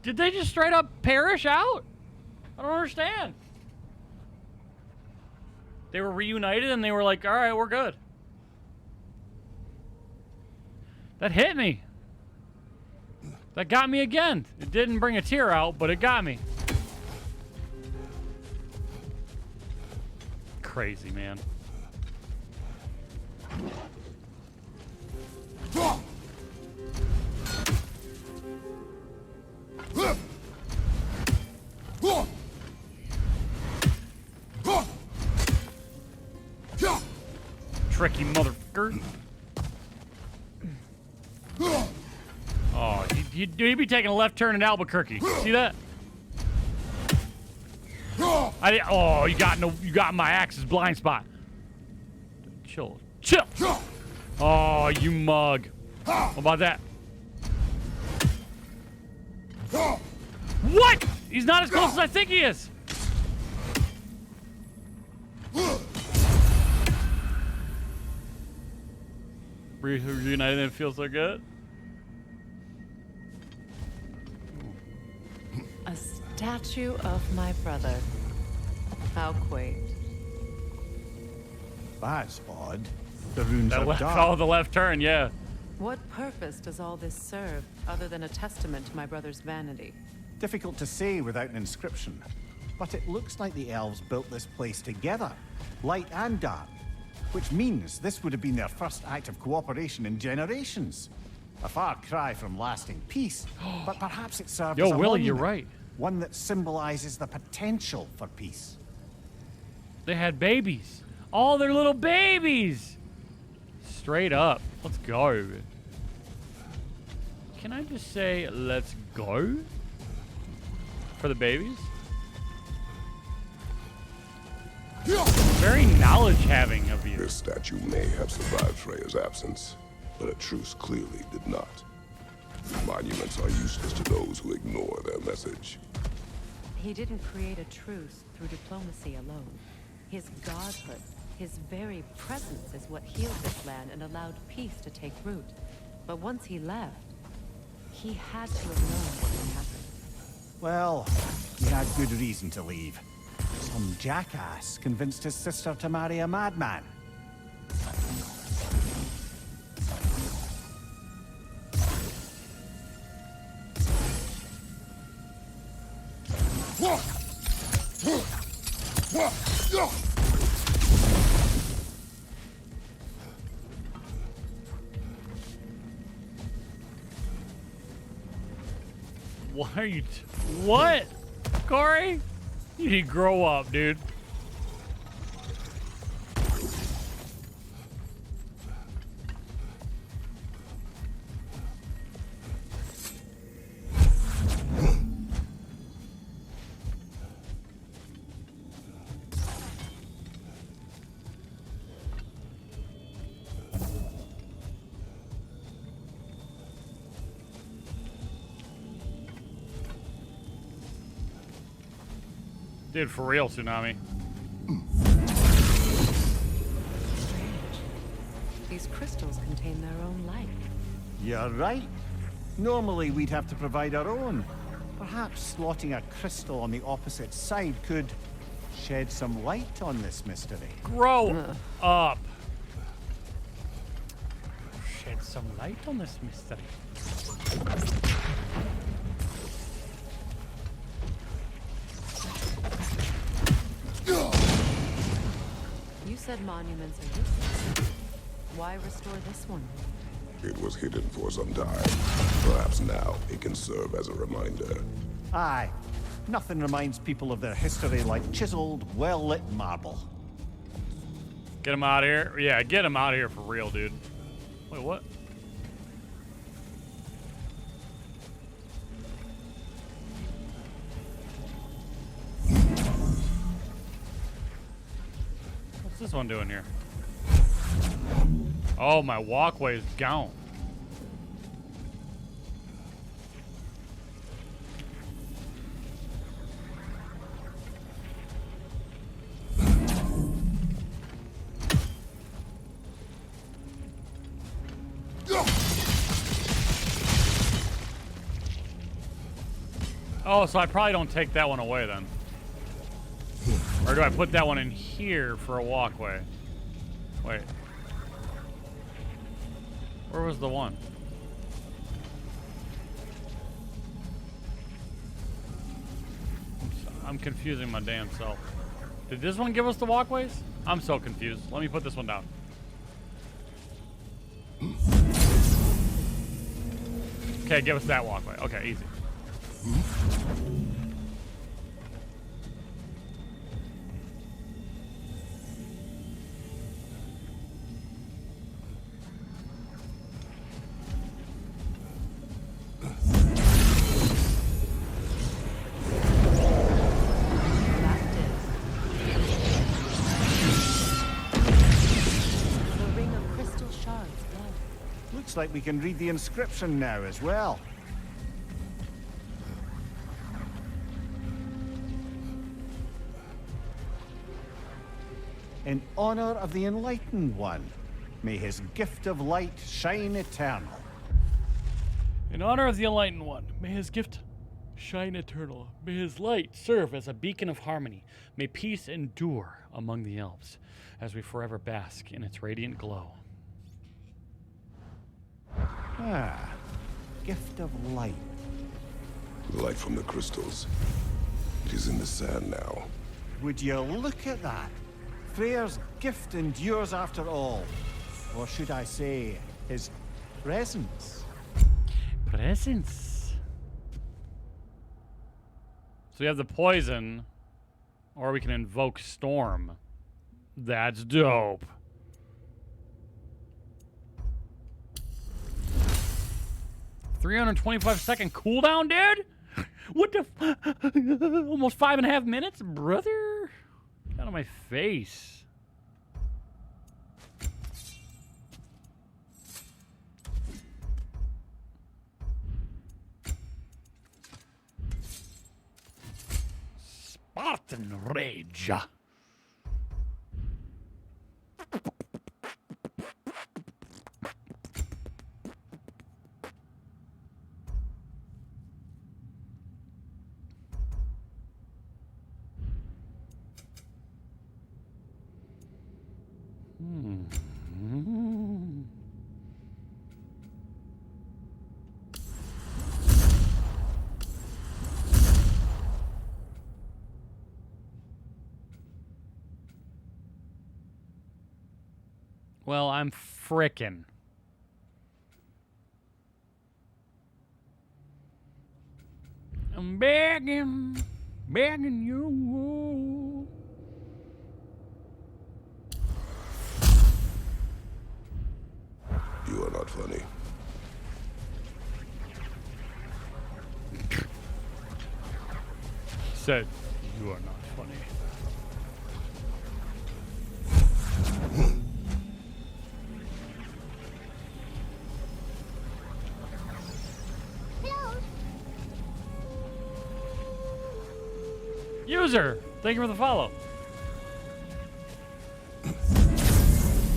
Did they just straight up perish out? I don't understand. They were reunited and they were like, all right, we're good. That hit me. That got me again. It didn't bring a tear out, but it got me. Crazy, man. Tricky motherfucker. Oh, he'd be taking a left turn in Albuquerque. See that? Oh, you got my axe's blind spot. Chill. Oh, you mug. What about that? What? He's not as close as I think he is. Reunited and feel so good. A statue of my brother. How quaint. That's odd. The runes That are dark. follow the left turn, yeah. What purpose does all this serve, other than a testament to my brother's vanity? Difficult to say without an inscription. But it looks like the elves built this place together, light and dark. Which means this would have been their first act of cooperation in generations. A far cry from lasting peace, but perhaps it served as a Willie, you're monument, right. one that symbolizes the potential for peace. They had babies. All their little babies. Straight up. Let's go. Can I just say, let's go? For the babies? Very knowledge-having of you. This statue may have survived Freya's absence, but a truce clearly did not. Monuments are useless to those who ignore their message. He didn't create a truce through diplomacy alone. His godhood, his very presence is what healed this land and allowed peace to take root. But once he left, he had to have known what would happen. Well, he had good reason to leave. Some jackass convinced his sister to marry a madman. What are you... What? Corey? You need to grow up, dude. Dude, for real, Tsunami. These crystals contain their own light. You're right. Normally we'd have to provide our own. Perhaps slotting a crystal on the opposite side could shed some light on this mystery. Grow up. Shed some light on this mystery. You said monuments are useless. Why restore this one? It was hidden for some time. Perhaps now it can serve as a reminder. Aye. Nothing reminds people of their history like chiseled, well-lit marble. Get him out of here. Yeah, get him out of here for real, dude. Wait, what? What's this one doing here? Oh, my walkway is gone. Oh, so I probably don't take that one away then. Or do I put that one in here for a walkway? Wait. Where was the one? I'm confusing my damn self. Did this one give us the walkways? I'm so confused. Let me put this one down. Okay, give us that walkway. Okay, easy. Looks like we can read the inscription now as well. In honor of the Enlightened One, may his gift of light shine eternal. In honor of the Enlightened One, may his gift shine eternal. May his light serve as a beacon of harmony. May peace endure among the elves as we forever bask in its radiant glow. Ah, gift of light. Light from the crystals. It is in the sand now. Would you look at that? Freyr's gift endures after all. Or should I say, his presence? Presence. So we have the poison, or we can invoke storm. That's dope. $325-second cooldown, dude? What the almost 5.5 minutes, brother? Get out of my face. Spartan Rage. Well, I'm frickin'. I'm begging you. said you are not funny. User, thank you for the follow.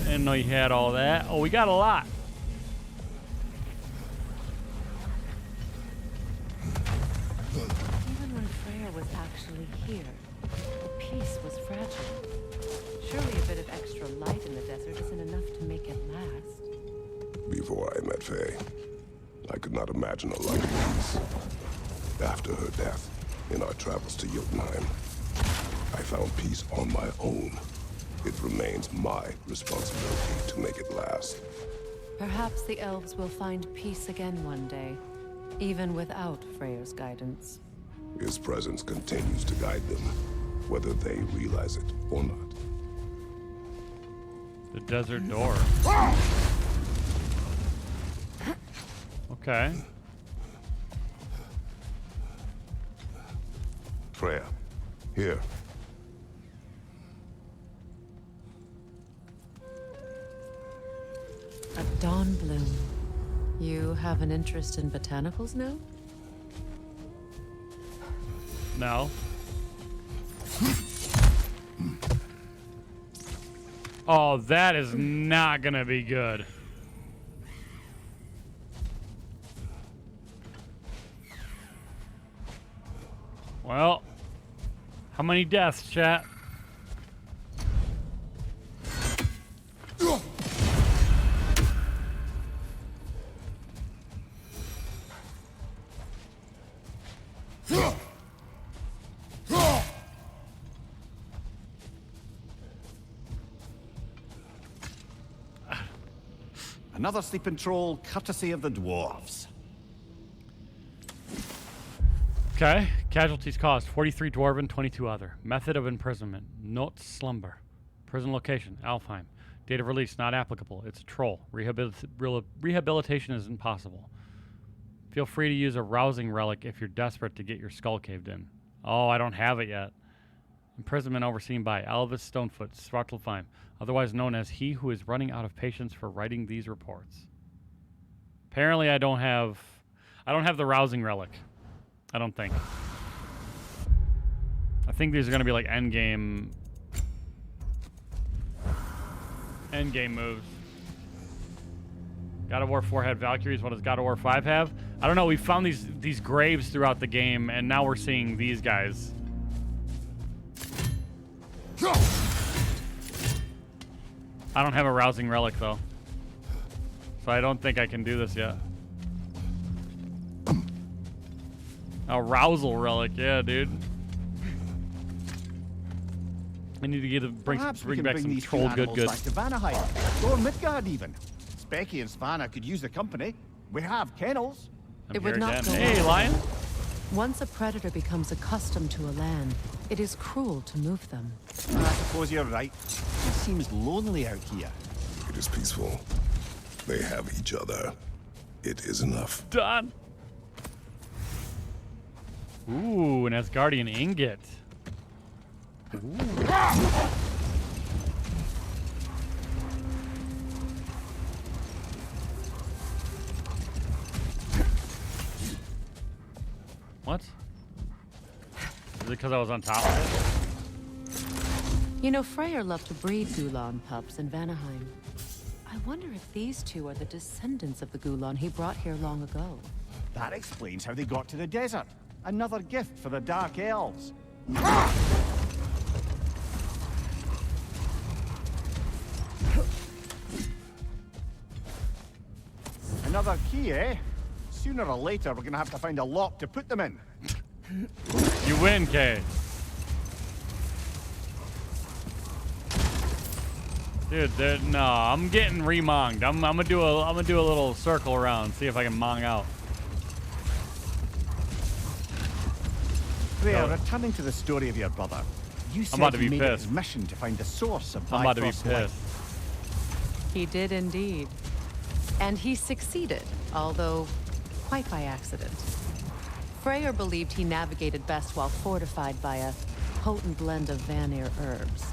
Didn't know you had all that. Oh, we got a lot. Even when Freya was actually here, the peace was fragile. Surely a bit of extra light in the desert isn't enough to make it last. Before I met Faye, I could not imagine a life of peace. After her death, in our travels to Jotunheim, I found peace on my own. It remains my responsibility to make it last. Perhaps the elves will find peace again one day, even without Freya's guidance. His presence continues to guide them, whether they realize it or not. The desert door. Okay. Freya, here. A dawn bloom. You have an interest in botanicals now? No. Oh, that is not gonna be good. Well, how many deaths, chat? Another sleeping troll, courtesy of the dwarves. Okay. Casualties caused 43 dwarven, 22 other. Method of imprisonment. Note slumber. Prison location. Alfheim. Date of release not applicable. It's a troll. Rehabilitation is impossible. Feel free to use a rousing relic if you're desperate to get your skull caved in. Oh, I don't have it yet. Imprisonment overseen by Alvis Stonefoot, Svartalfheim, otherwise known as he who is running out of patience for writing these reports. Apparently I don't have the rousing relic. I don't think. I think these are gonna be like endgame moves. God of War 4 had Valkyries. What does God of War 5 have? I don't know. We found these graves throughout the game, and now we're seeing these guys. I don't have a rousing relic though, so I don't think I can do this yet. A rousal relic, yeah, dude. I need to bring back some troll good. Back to Vanaheim, or Midgard even. Specky and Svanna could use the company. We have kennels. It would not go Hey, lion. Once a predator becomes accustomed to a land, it is cruel to move them. I suppose you're right. It seems lonely out here. It is peaceful. They have each other. It is enough. Done. Ooh, an Asgardian ingot. Ooh. What? Is it because I was on top of it? You know, Freyr loved to breed Gulan pups in Vanaheim. I wonder if these two are the descendants of the Gulan he brought here long ago. That explains how they got to the desert. Another gift for the Dark Elves. Another key, eh? Sooner or later, we're gonna have to find a lock to put them in. You win, Kay. Dude, no, I'm getting remonged. I'm gonna do a little circle around, see if I can mong out. Freya, returning to the story of your brother, you said he made it his mission to find the source of Bifrost's life. He did indeed. And he succeeded, although quite by accident. Freyr believed he navigated best while fortified by a potent blend of Vanir herbs.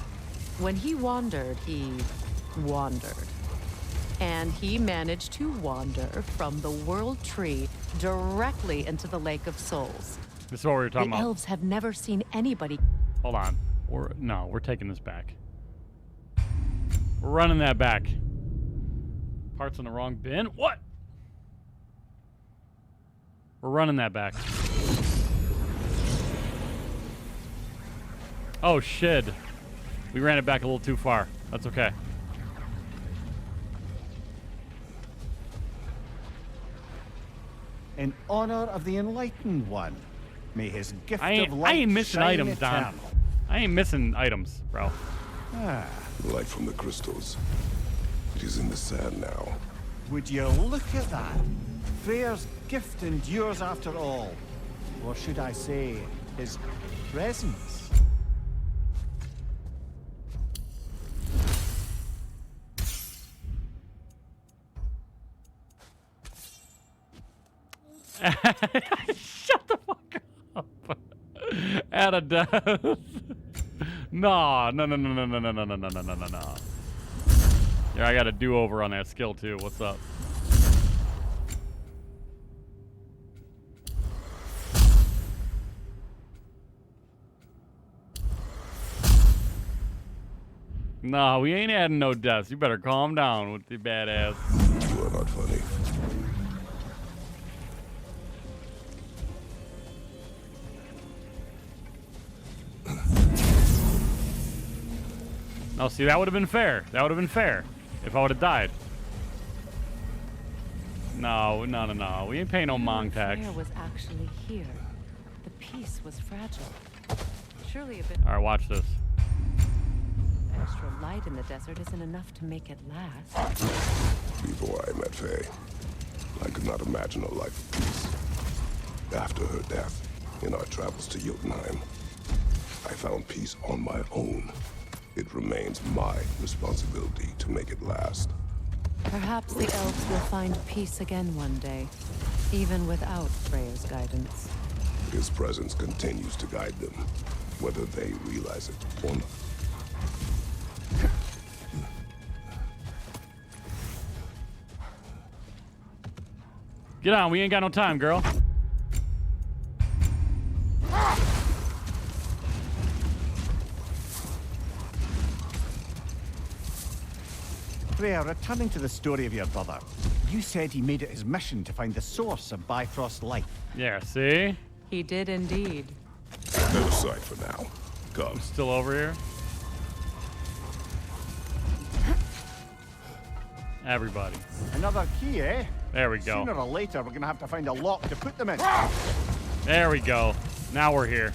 When he wandered, he wandered. And he managed to wander from the World Tree directly into the Lake of Souls. This is what we were talking The about. elves have never seen anybody. Hold on. We're taking this back. We're running that back. Parts in the wrong bin? What? We're running that back. Oh, shit. We ran it back a little too far. That's okay. In honor of the Enlightened One, may his gift I of light ain't missing shine items, Don. eternal. I ain't missing items, bro. Light from the crystals. It is in the sand now. Would you look at that? Freyr's gift endures after all. Or should I say, his presence? Shut the fuck up. At a death. No. Yeah, I got a do-over on that skill too. What's up? No, we ain't adding no deaths. You better calm down with the badass. You are not funny. No, see, that would have been fair. That would have been fair if I would have died. No. We ain't paying no Mong tax. Freya was actually here. The peace was fragile. Surely a bit. All right, watch this. Extra light in the desert isn't enough to make it last. Before I met Faye, I could not imagine a life of peace. After her death, in our travels to Jotunheim, I found peace on my own. It remains my responsibility to make it last. Perhaps the elves will find peace again one day, even without Freya's guidance. His presence continues to guide them, whether they realize it or not. Get on, we ain't got no time, girl. Freya, returning to the story of your brother, you said he made it his mission to find the source of Bifrost light. Yeah, see? He did indeed. Set aside for now. Come. Still over here? Everybody. Another key, eh? There we go. Sooner or later, we're gonna have to find a lock to put them in. There we go. Now we're here.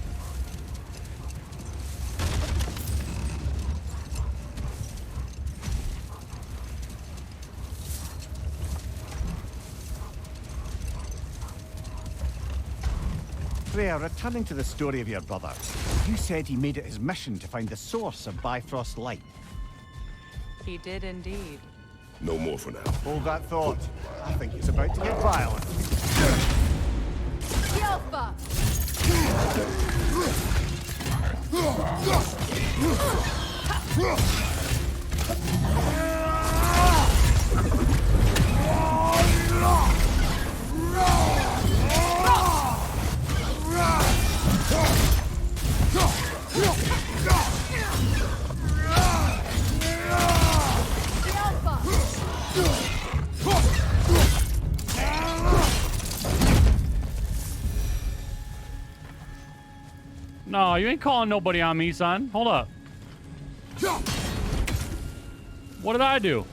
Freya, returning to the story of your brother, you said he made it his mission to find the source of Bifrost light. He did indeed. No more for now. Hold that thought. I think it's about to get violent. Yelpa! No, you ain't calling nobody on me, son. Hold up. What did I do?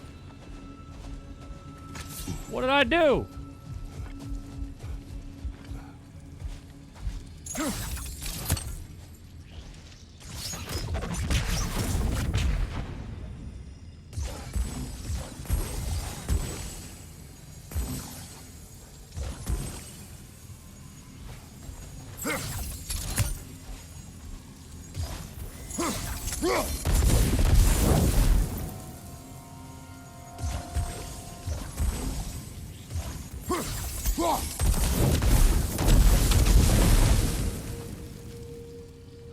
What did I do?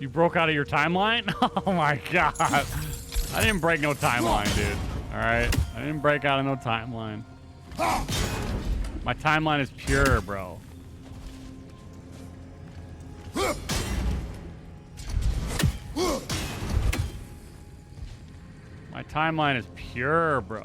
You broke out of your timeline? Oh my god. I didn't break no timeline, dude. Alright? I didn't break out of no timeline. My timeline is pure, bro. My timeline is pure, bro.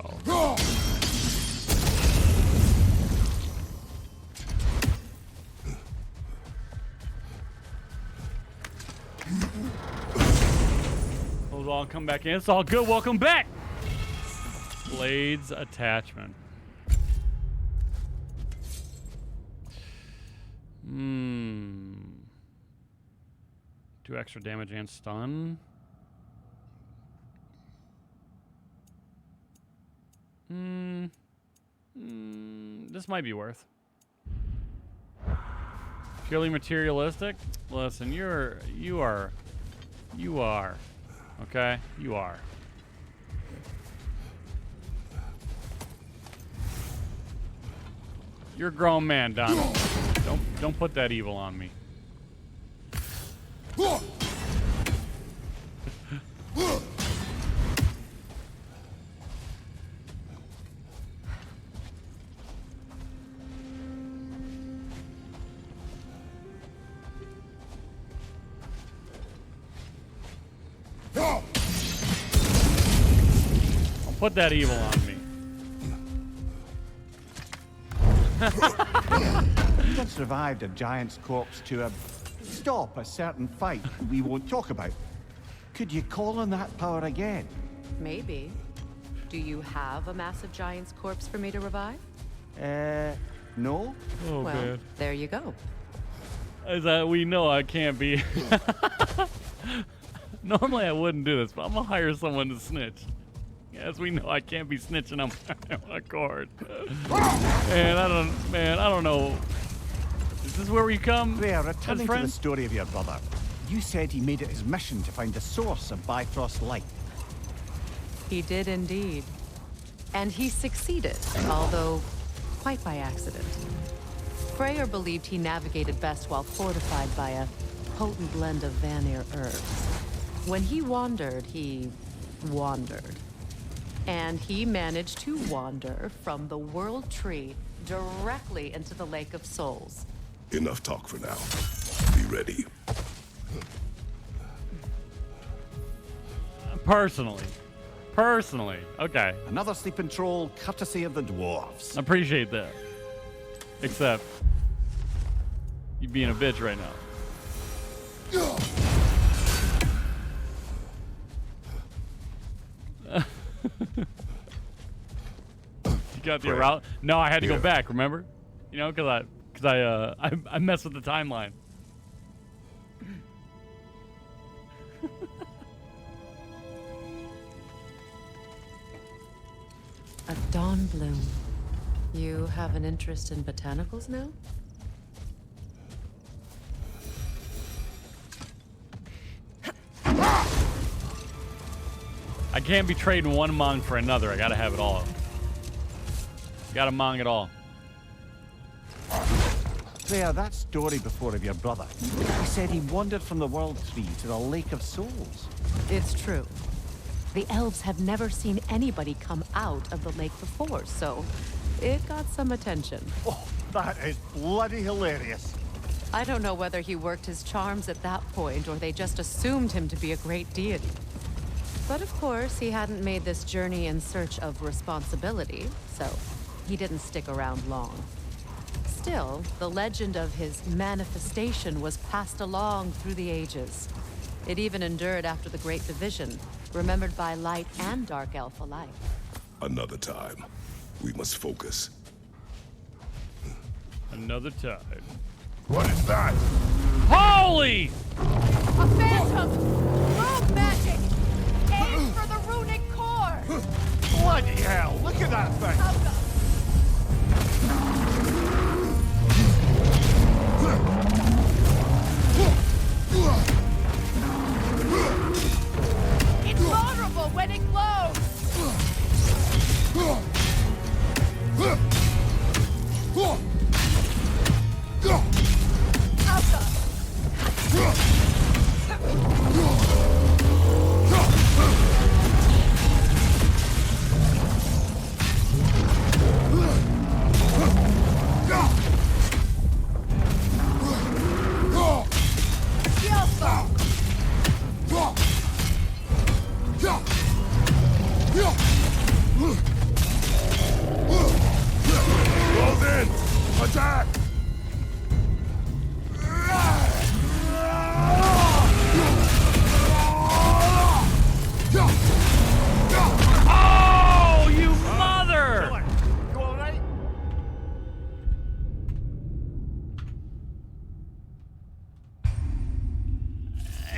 Hold on, come back in. It's all good. Welcome back. Blades attachment. 2 extra damage and stun. This might be worth. Purely materialistic? Listen, you are. Okay? You are. You're a grown man, Donald. Don't put that evil on me. Don't put that evil on me. You once revived a giant's corpse to stop a certain fight we won't talk about. Could you call on that power again? Maybe. Do you have a massive giant's corpse for me to revive? No. Oh, well, man. there you go. As we know, I can't be. Normally, I wouldn't do this, but I'm gonna hire someone to snitch. As we know, I can't be snitching on my own accord. Man, I don't know. Is this where we come? There, returning to the story of your brother. You said he made it his mission to find the source of Bifrost light. He did indeed. And he succeeded, although quite by accident. Freyr believed he navigated best while fortified by a potent blend of Vanir herbs. When he wandered, he wandered. And he managed to wander from the World Tree directly into the Lake of Souls. Enough talk for now. Be ready. Personally, okay. Another sleeping troll, courtesy of the dwarves. Appreciate that. Except, you being a bitch right now. You got the route? No, I had to go back. Remember? You know, because I messed with the timeline. A dawn bloom. You have an interest in botanicals now? I can't be trading one Mong for another. I gotta have it all. Gotta Mong it all. There, that story before of your brother. He said he wandered from the World Tree to the Lake of Souls. It's true. The elves have never seen anybody come out of the lake before, so it got some attention. Oh, that is bloody hilarious. I don't know whether he worked his charms at that point or they just assumed him to be a great deity. But of course, he hadn't made this journey in search of responsibility, so he didn't stick around long. Still, the legend of his manifestation was passed along through the ages. It even endured after the Great Division, remembered by light and dark elf alike. Another time. We must focus. Another time. What is that? Holy! A phantom! Move magic! Aim for the runic core! Bloody hell, look at that thing! It's vulnerable when it glows!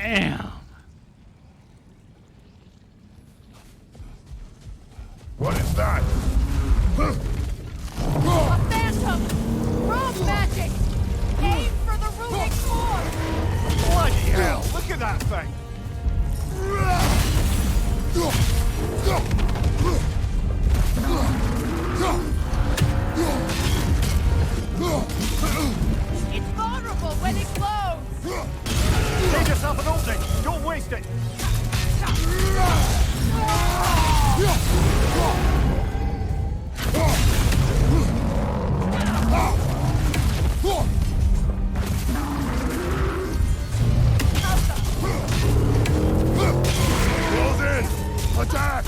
Damn. What is that? A phantom! Rogue magic! Aim for the runic core! Bloody hell! Look at that thing! It's vulnerable when it glows! Save yourself an opening! Don't waste it! Close in! Attack!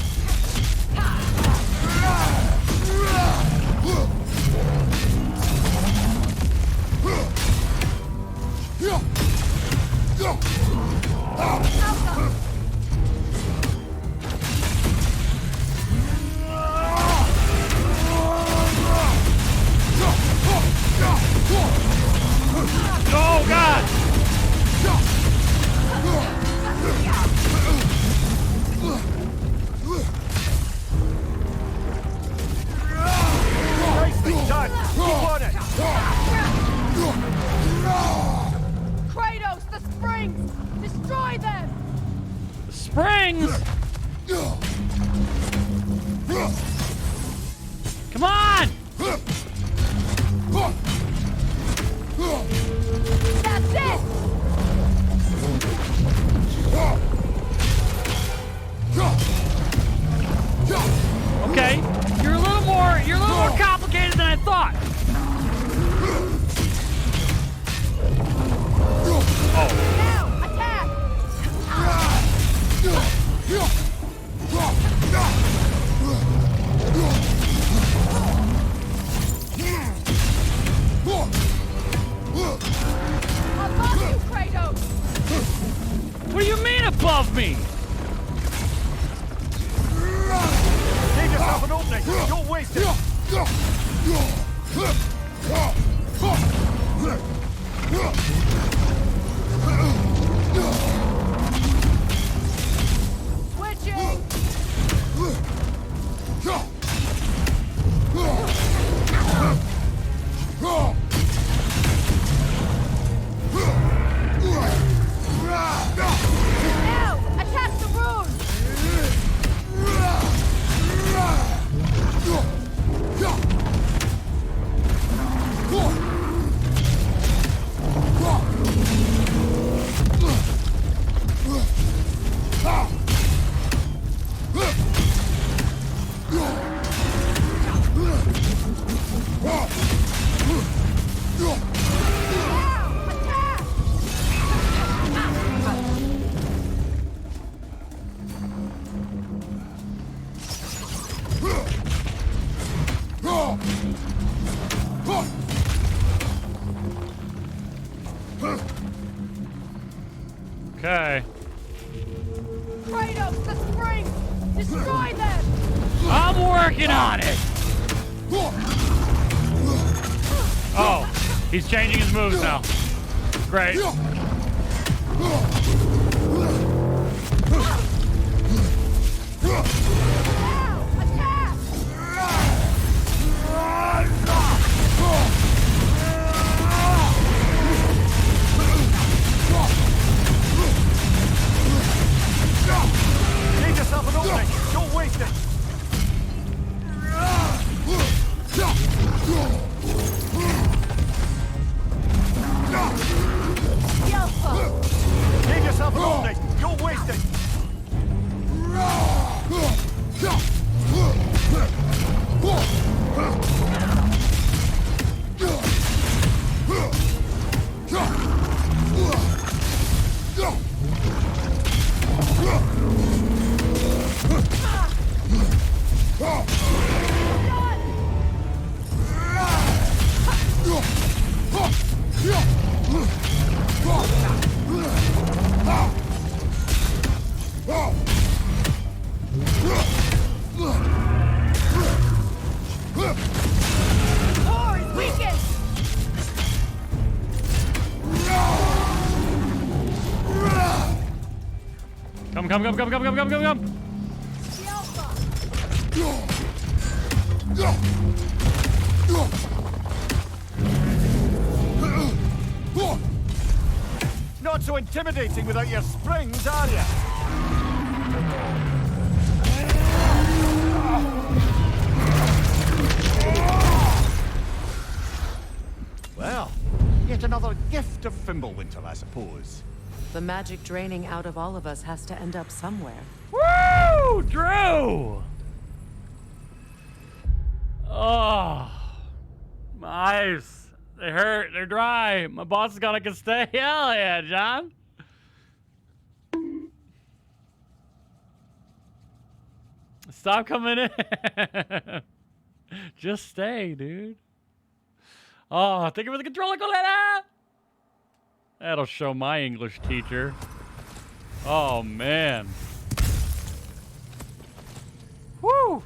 Oh, God! Nicely done! Keep on it! Kratos, the springs! Destroy them! The springs! Come on! That's it! Okay, you're a little more complicated than I thought. Oh. Now, attack! Above you, Kratos! What do you mean above me? Save yourself an opening! Don't waste it! Switching! Now, attack the rune! Okay. Kratos, the springs! Destroy them! I'm working on it! Oh, he's changing his moves now. Great. Save yourself an opening! Don't waste it! Save yourself an opening! Don't waste it! Come, come, come, come, come, come, come, come, come. Not so intimidating without your springs, are you? Well, yet another gift of Fimbulwinter, I suppose. The magic draining out of all of us has to end up somewhere. Woo! Drew! Oh. My eyes. They hurt. They're dry. My boss is gonna stay. Hell yeah, John. Stop coming in. Just stay, dude. Oh, thank you for the controller, Coletta. That'll show my English teacher. Oh, man. Woo!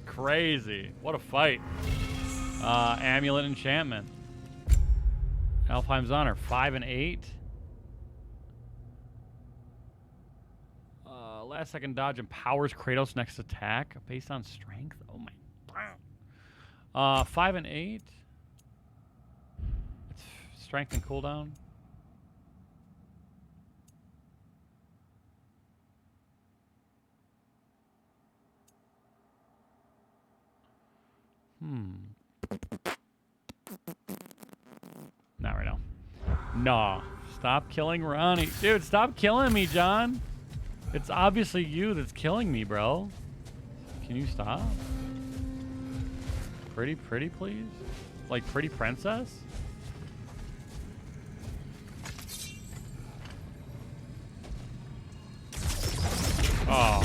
Crazy. What a fight. Amulet enchantment. Alfheim's Honor, 5 and 8. Last second dodge empowers Kratos' next attack based on strength. Oh my. 5 and 8. It's strength and cooldown. Not right now. No. Stop killing Ronnie. Dude, stop killing me, John. It's obviously you that's killing me, bro. Can you stop? Pretty, please? Like pretty princess? Oh.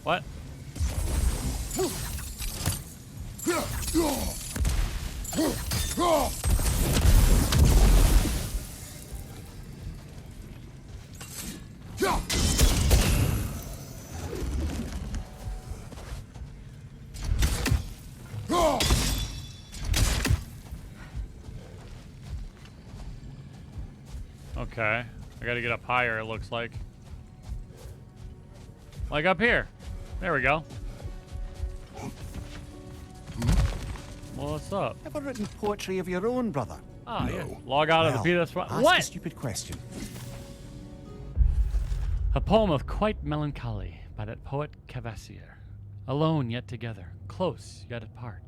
What? Okay. I gotta get up higher, it looks like. Like up here. There we go. Well, what's up? Ever written poetry of your own, brother? Oh, no. Yeah. Log out of the PS5. Ask What? a stupid question. A poem of quite melancholy by that poet Cavassier. Alone yet together, close yet apart.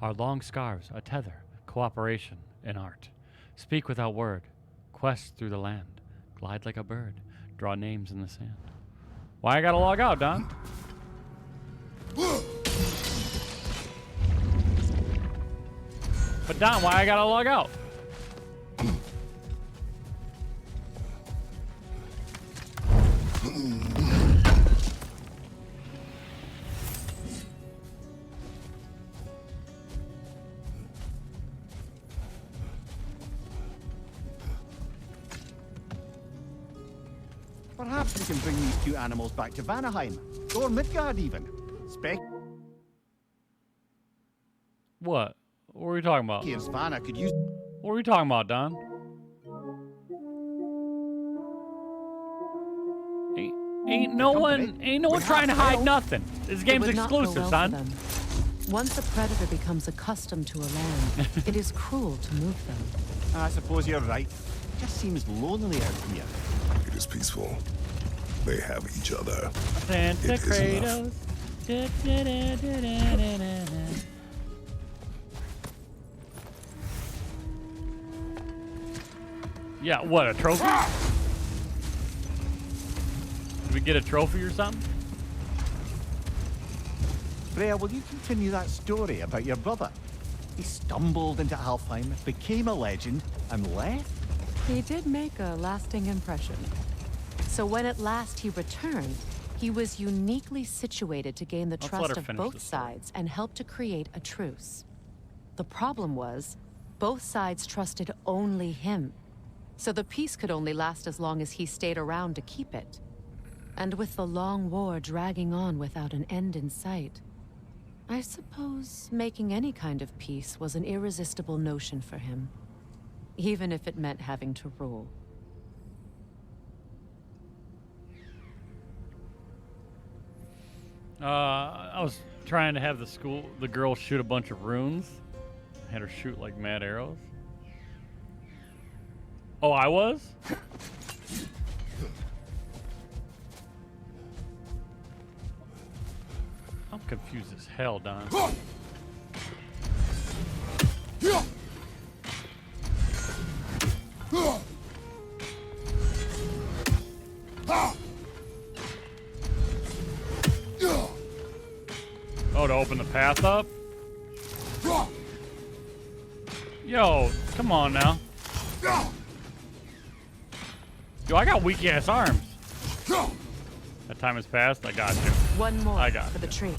Our long scarves, a tether, cooperation in art. Speak without word, quest through the land, glide like a bird, draw names in the sand. Why I gotta log out, Don? But Don, why I gotta log out? Perhaps we can bring these two animals back to Vanaheim, or Midgard even. What? What are we talking about? Vanna could use. What are we talking about, Don? Ain't no one trying to hide nothing. This game's exclusive, son. Once a predator becomes accustomed to a land, it is cruel to move them. I suppose you're right. It just seems lonely out here. It is peaceful. They have each other. Santa It is enough. Kratos. Yeah, what, a trophy? Did we get a trophy or something? Freya, will you continue that story about your brother? He stumbled into Alfheim, became a legend, and left? He did make a lasting impression. So when at last he returned, he was uniquely situated to gain the trust of both sides and help to create a truce. The problem was, Both sides trusted only him, so the peace could only last as long as he stayed around to keep it. And with the long war dragging on without an end in sight, I suppose making any kind of peace was an irresistible notion for him, even if it meant having to rule. I was trying to have the girl shoot a bunch of runes. I had her shoot like mad arrows. Oh, I was? I'm confused as hell, Don. Oh, to open the path up? Yo, come on now. Yo, I got weak ass arms. That time has passed. I got you. One more I got for the tree.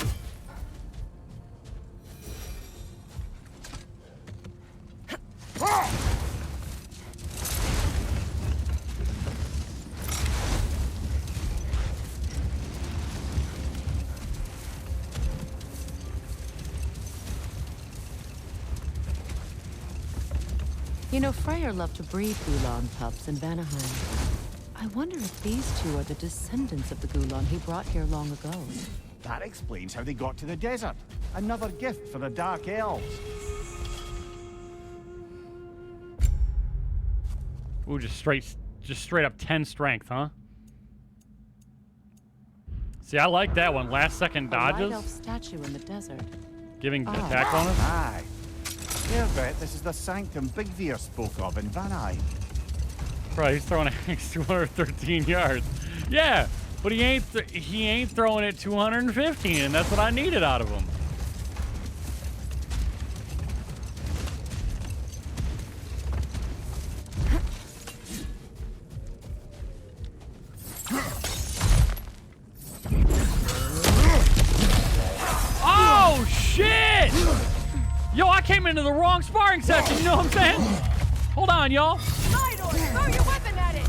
You know, Freyr loved to breed Gulan pups in Vanaheim. I wonder if these two are the descendants of the Gulan he brought here long ago. That explains how they got to the desert. Another gift for the Dark Elves. Ooh, just straight up 10 strength, huh? See, I like that one. Last second dodges. A light elf statue in the desert. Giving attack bonus. Aye. Herbert, this is the Sanctum Bigveer spoke of in Vanaheim. Bro, he's throwing axe 213 yards. Yeah, but he ain't throwing it 215, and that's what I needed out of him. Oh shit! Yo, I came into the wrong sparring session. You know what I'm saying? Hold on, y'all. Throw your weapon at it!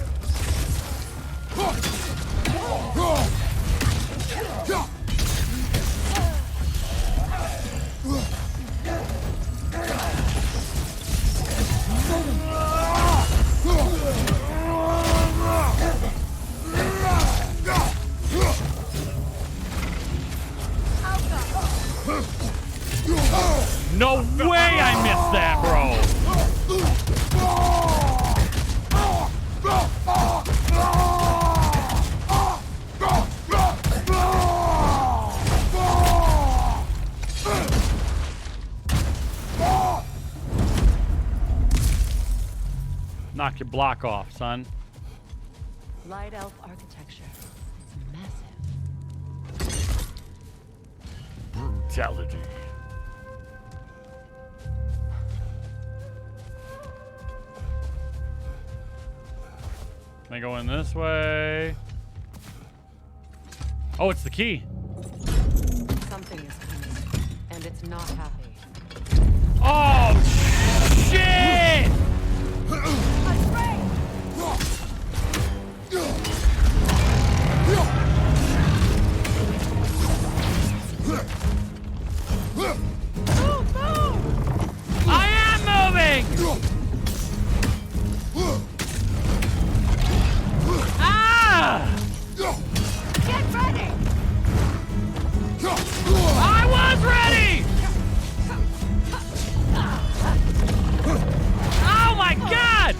No way I missed that, bro. Knock your block off, son. Light elf architecture. It's massive. Brutality. Can I go in this way? Oh, it's the key. Something is coming, and it's not happy. Oh, shit! I am moving! Ah! Get ready! I was ready! Oh my god!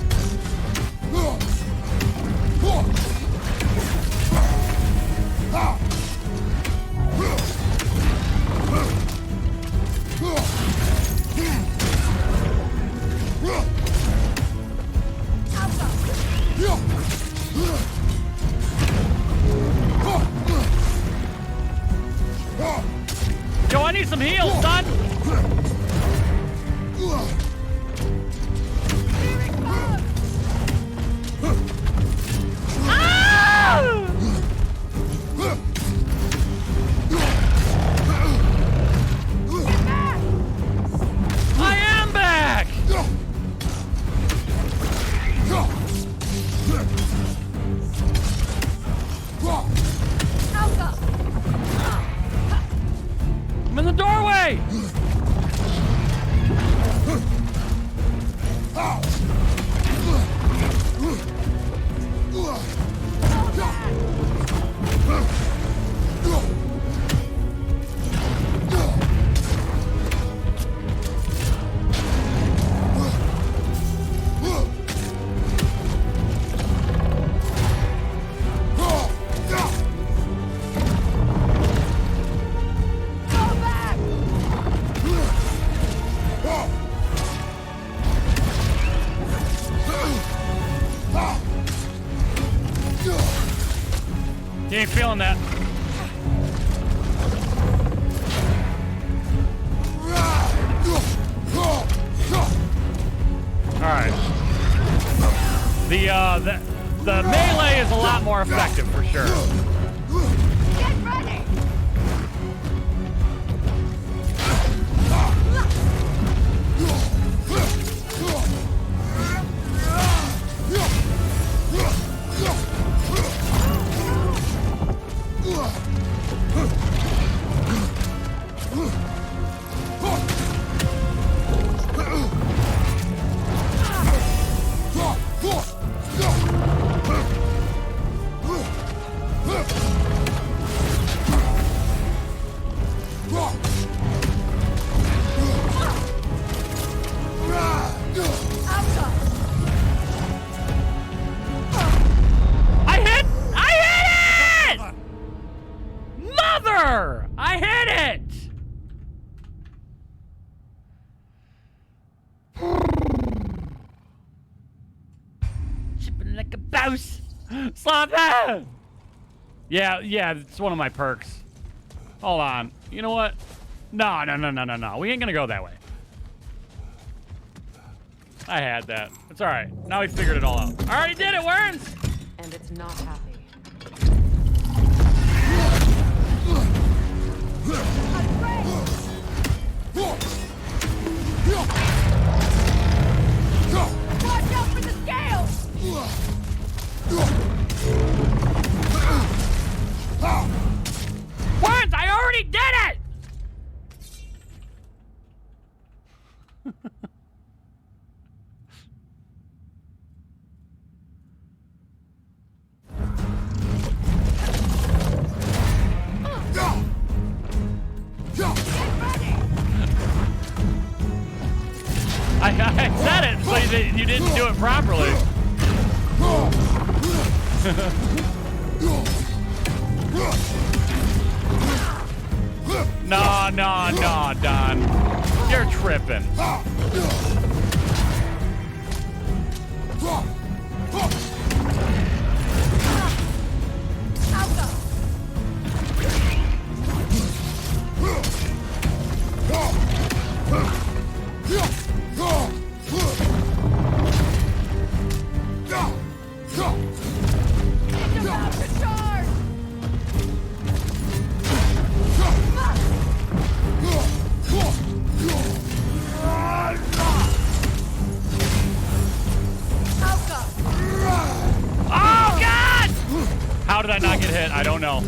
Yo, I need some heals, son! Ah! I am back! I'm in the doorway! You ain't feeling that. Alright. The melee is a lot more effective for sure. Get ready! I hit it! Chipping like a boss. Stop that! Yeah, it's one of my perks. Hold on. You know what? No. We ain't gonna go that way. I had that. It's alright. Now we figured it all out. I already did it, Werns! And it's not happy. Watch out for the scales! Werns, I already did it! I said it, but you didn't do it properly. No, Don. You're tripping. How did I not get hit? I don't know.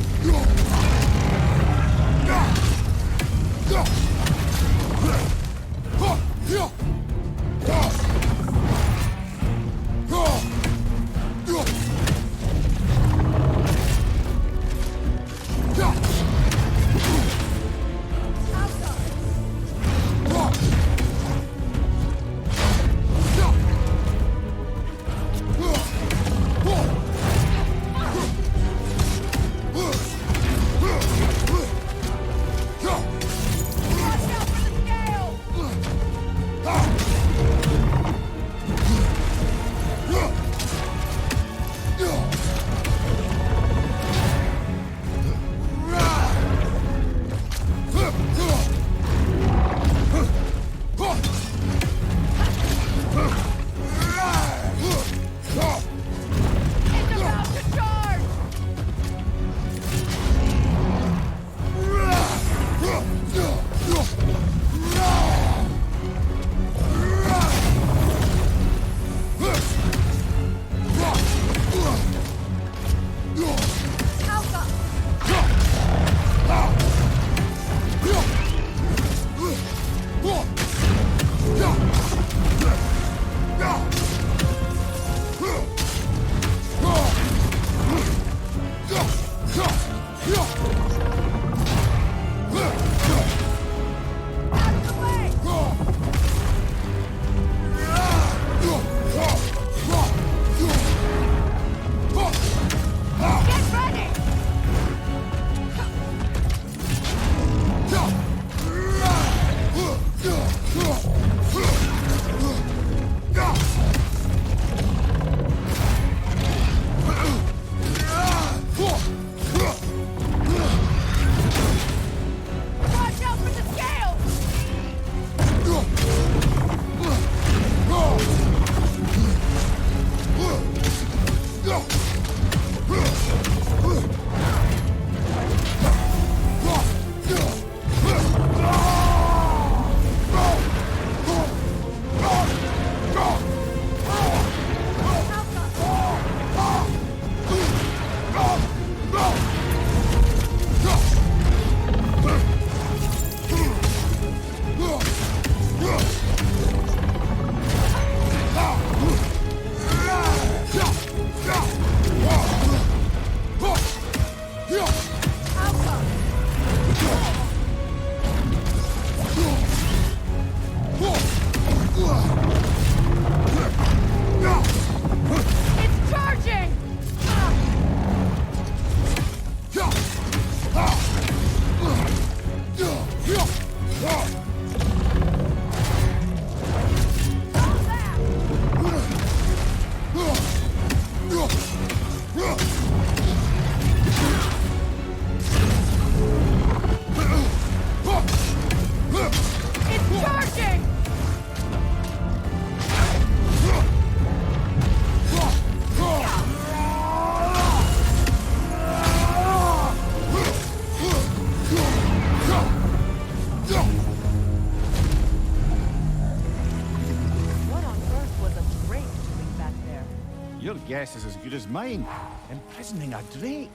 guess is as good as mine. Imprisoning a drake.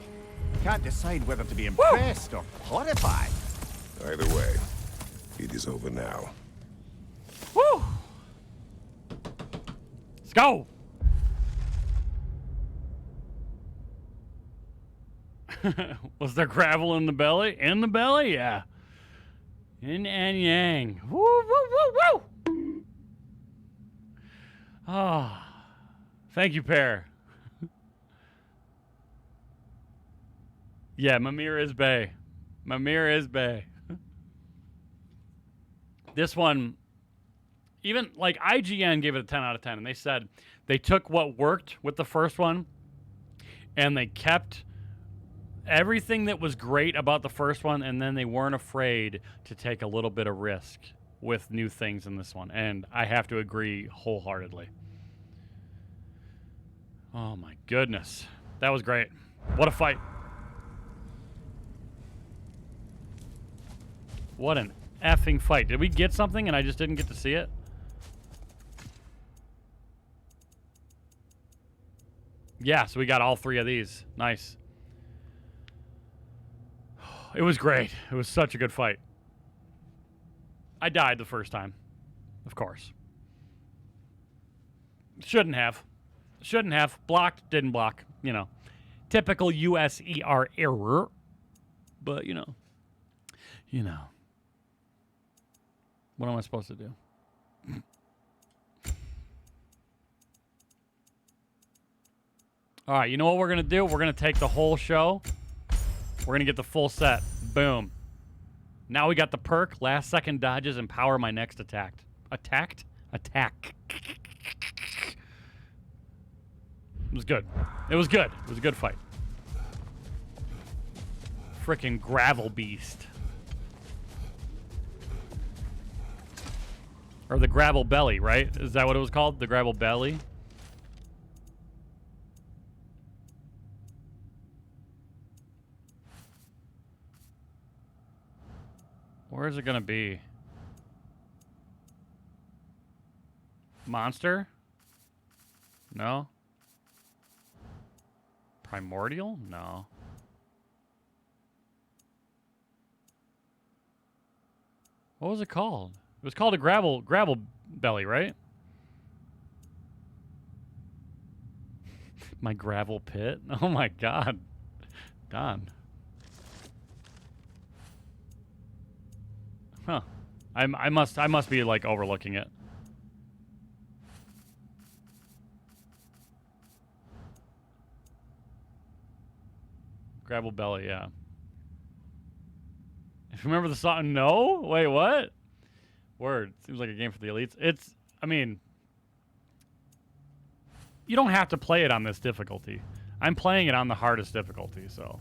Can't decide whether to be impressed or horrified. Either way, it is over now. Woo! Let's go! Was there gravel in the belly? In the belly? Yeah. Yin and yang. Woo, woo, woo, woo! Ah. Thank you, Pear. Yeah, Mimir is bae. Mimir is bae. This one, even like IGN gave it a 10 out of 10, and they said they took what worked with the first one and they kept everything that was great about the first one, and then they weren't afraid to take a little bit of risk with new things in this one. And I have to agree wholeheartedly. Oh my goodness. That was great. What a fight. What an effing fight. Did we get something and I just didn't get to see it? Yeah, so we got all 3 of these. Nice. It was great. It was such a good fight. I died the first time. Of course. Shouldn't have. Shouldn't have. Blocked, didn't block. You know. Typical USER error. But, you know. You know. What am I supposed to do? All right, you know what we're going to do? We're going to take the whole show. We're going to get the full set. Boom. Now we got the perk. Last second dodges empower my next attack. Attacked? Attack. It was good. It was good. It was a good fight. Frickin' gravel beast. Or the gravel belly, right? Is that what it was called? The gravel belly? Where is it gonna be? Monster? No. Primordial? No. What was it called? It was called a gravel belly, right? My gravel pit? Oh my god. Don. Huh. I must be like overlooking it. Gravel belly, yeah. If you remember the song, no? Wait, what? Word. Seems like a game for the elites. It's, I mean, you don't have to play it on this difficulty. I'm playing it on the hardest difficulty, so.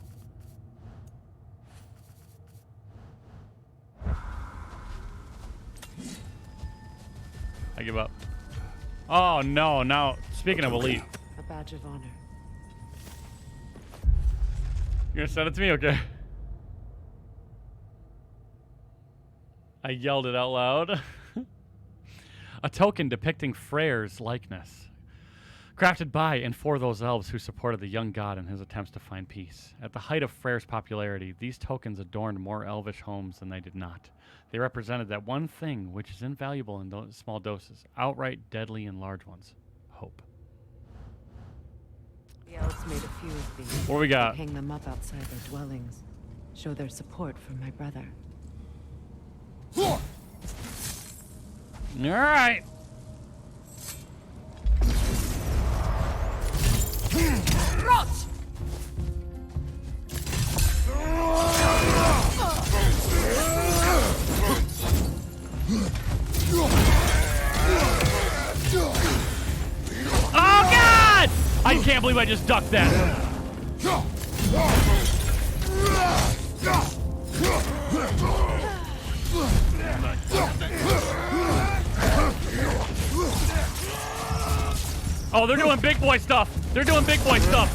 I give up. Oh, no. Now, speaking of elite. A badge of honor. You're going to send it to me? Okay. I yelled it out loud. A token depicting Freyr's likeness. Crafted by and for those elves who supported the young god in his attempts to find peace. At the height of Freyr's popularity, these tokens adorned more elvish homes than they did not. They represented that one thing which is invaluable in small doses, outright deadly in large ones. Hope. The elves made a few of these. What we got? They hang them up outside their dwellings. Show their support for my brother. All right. Rot! Oh god! I can't believe I just ducked that. Oh, they're doing big boy stuff. They're doing big boy stuff.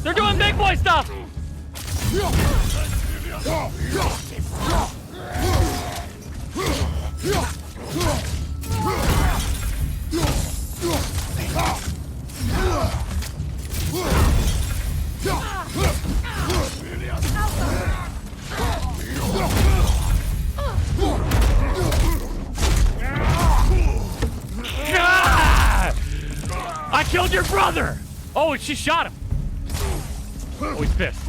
They're doing big boy stuff. I killed your brother! Oh, and she shot him. Oh, he's pissed.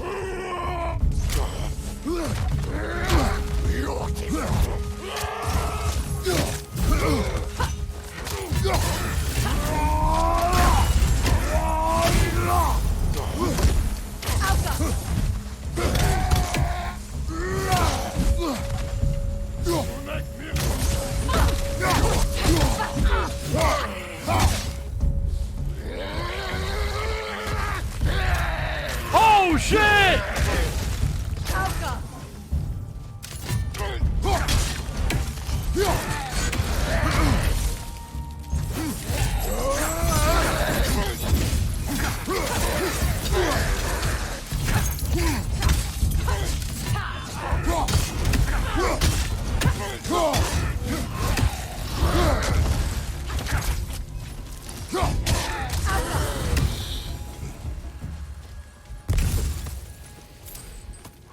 Oh shit!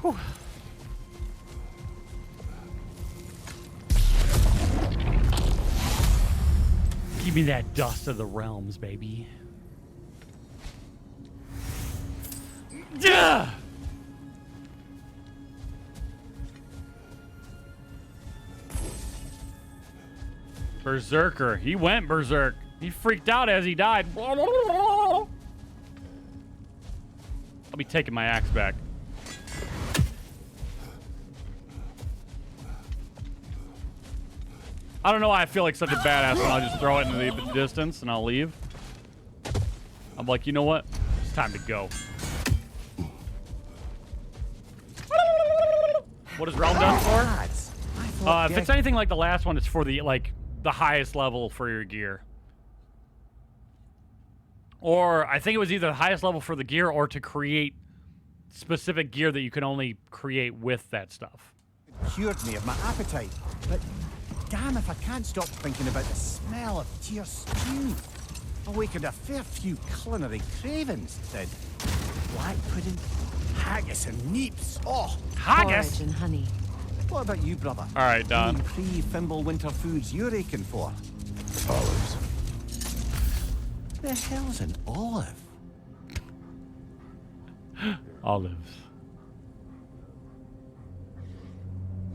Whew. Give me that dust of the realms, baby. Duh! Berserker. He went berserk. He freaked out as he died. I'll be taking my axe back. I don't know why I feel like such a badass when I'll just throw it into the distance and I'll leave. I'm like, you know what? It's time to go. What is Realm Dust for? If it's anything like the last one, it's for the highest level for your gear. Or I think it was either the highest level for the gear or to create specific gear that you can only create with that stuff. It cured me of my appetite, but damn if I can't stop thinking about the smell of tear stew. Awakened a fair few culinary cravings, did. Black pudding, haggis and neeps. Oh, haggis! Porridge and honey. What about you, brother? All right, Don. Pre-Fimble winter foods you're aching for? Olives. The hell's an olive? Olives.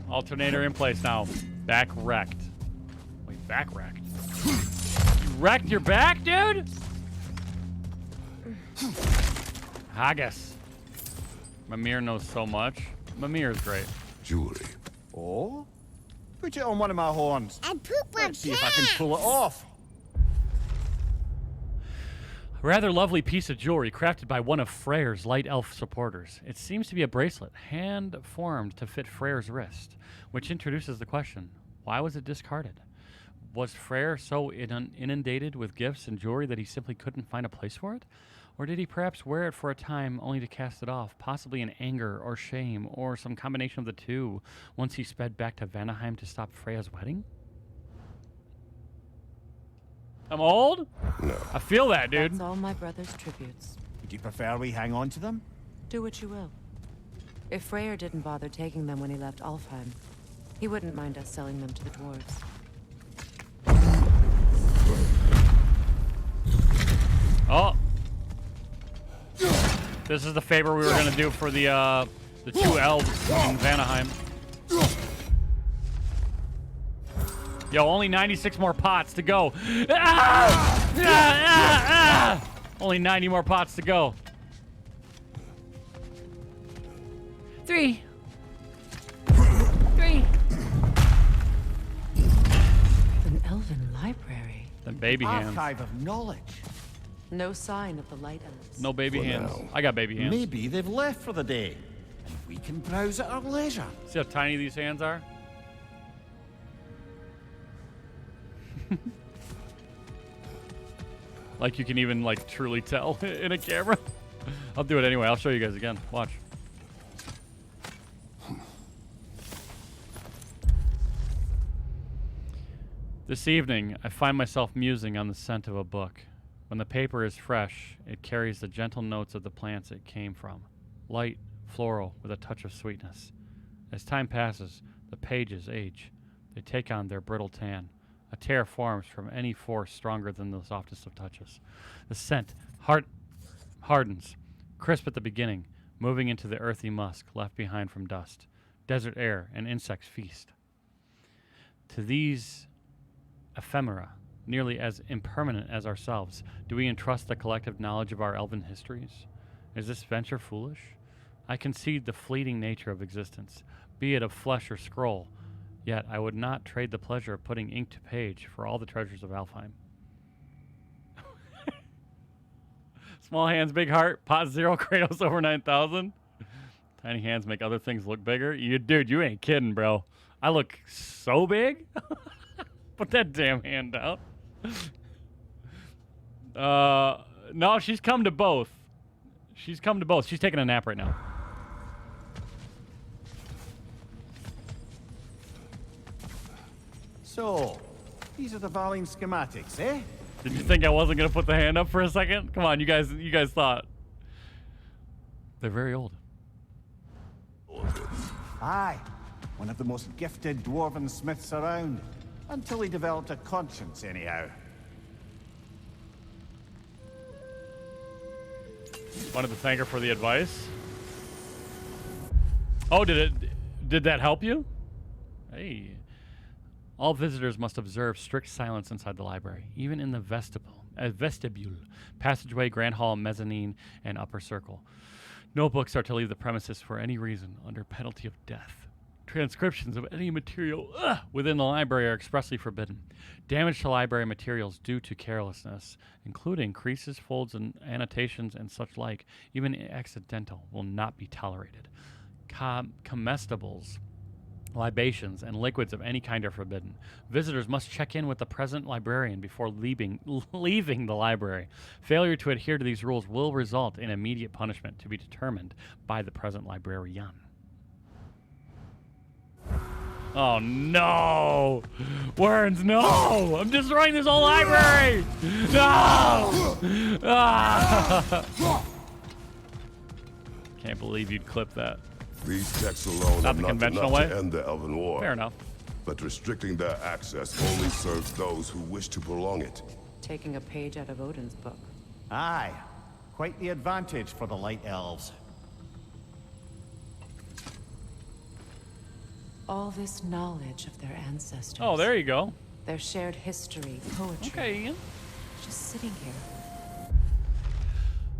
Alternator in place now. Back wrecked. Wait, back wrecked? You wrecked your back, dude? Haggis. Mimir knows so much. Mimir is great. Jewelry. Oh? Put it on one of my horns. And poop one. Let's see if I can pull it off. A rather lovely piece of jewelry crafted by one of Freyr's light elf supporters. It seems to be a bracelet, hand-formed to fit Freyr's wrist, which introduces the question, why was it discarded? Was Freyr so inundated with gifts and jewelry that he simply couldn't find a place for it? Or did he perhaps wear it for a time only to cast it off, possibly in anger or shame, or some combination of the two, once he sped back to Vanaheim to stop Freya's wedding? I'm old? No. I feel that, dude. That's all my brother's tributes. Would you prefer we hang on to them? Do what you will. If Freyr didn't bother taking them when he left Alfheim, he wouldn't mind us selling them to the dwarves. Oh. This is the favor we were gonna do for the two elves in Vanaheim. Yo, only 96 more pots to go. Ah! Ah! Ah! Ah! Only 90 more pots to go. 3. 3. An elven library. Then baby hands. Archive of knowledge. No sign of the light elves. No baby hands. I got baby hands. Maybe they've left for the day, and we can browse at our leisure. See how tiny these hands are? Like you can even like truly tell in a camera. I'll do it anyway. I'll show you guys again. Watch. This evening, I find myself musing on the scent of a book. When the paper is fresh, it carries the gentle notes of the plants it came from. Light, floral, with a touch of sweetness. As time passes, the pages age. They take on their brittle tan. A tear forms from any force stronger than the softest of touches. The scent hardens, crisp at the beginning, moving into the earthy musk left behind from dust. Desert air and insects feast. To these ephemera, nearly as impermanent as ourselves, do we entrust the collective knowledge of our elven histories? Is this venture foolish? I concede the fleeting nature of existence, be it of flesh or scroll, yet I would not trade the pleasure of putting ink to page for all the treasures of Alfheim. Small hands, big heart, pot 0, Kratos over 9,000. Tiny hands make other things look bigger. Dude, you ain't kidding, bro. I look so big. Put that damn hand down. No, she's come to both. She's come to both. She's taking a nap right now. So, these are the Valine schematics, eh? Did you think I wasn't gonna put the hand up for a second? Come on, you guys thought. They're very old. Aye, one of the most gifted dwarven smiths around. Until he developed a conscience, anyhow. Wanted to thank her for the advice. Oh, did that help you? Hey. All visitors must observe strict silence inside the library, even in the vestibule, passageway, grand hall, mezzanine, and upper circle. No books are to leave the premises for any reason, under penalty of death. Transcriptions of any material within the library are expressly forbidden. Damage to library materials due to carelessness, including creases, folds, and annotations and such like, even accidental, will not be tolerated. Comestibles, libations, and liquids of any kind are forbidden. Visitors must check in with the present librarian before leaving the library. Failure to adhere to these rules will result in immediate punishment to be determined by the present librarian. Oh no! Worms, no! I'm destroying this whole library! No! Ah! Can't believe you'd clip that. These texts alone Not are the not conventional enough way? to end the Elven War. Fair enough. But restricting their access only serves those who wish to prolong it. Taking a page out of Odin's book. Aye, quite the advantage for the Light Elves. All this knowledge of their ancestors. Oh, there you go. Their shared history, poetry. Okay, Ian. Just sitting here.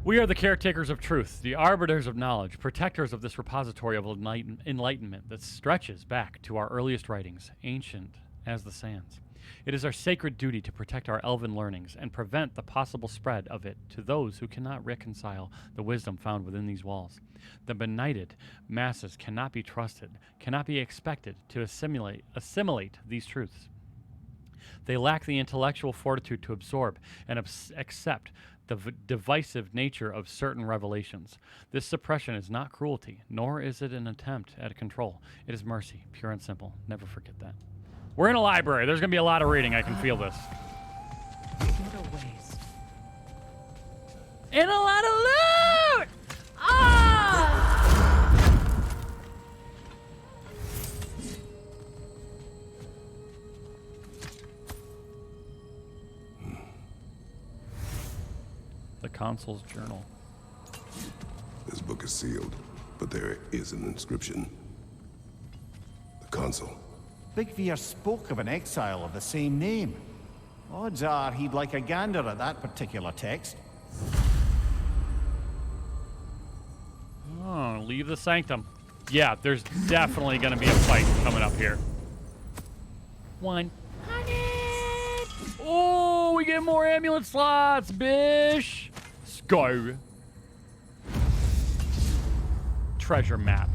We are the caretakers of truth, the arbiters of knowledge, protectors of this repository of enlightenment that stretches back to our earliest writings, ancient as the sands. It is our sacred duty to protect our elven learnings and prevent the possible spread of it to those who cannot reconcile the wisdom found within these walls. The benighted masses cannot be trusted, cannot be expected to assimilate these truths. They lack the intellectual fortitude to absorb and accept the divisive nature of certain revelations. This suppression is not cruelty, nor is it an attempt at control. It is mercy, pure and simple. Never forget that. We're in a library. There's going to be a lot of reading. I can feel this. What a waste. And a lot of loot! Ah! The consul's journal. This book is sealed, but there is an inscription. The consul. Big Veer spoke of an exile of the same name. Odds are he'd like a gander at that particular text. Oh, leave the sanctum. Yeah, there's definitely going to be a fight coming up here. One. Oh, we get more amulet slots, bish. Let's go. Treasure map.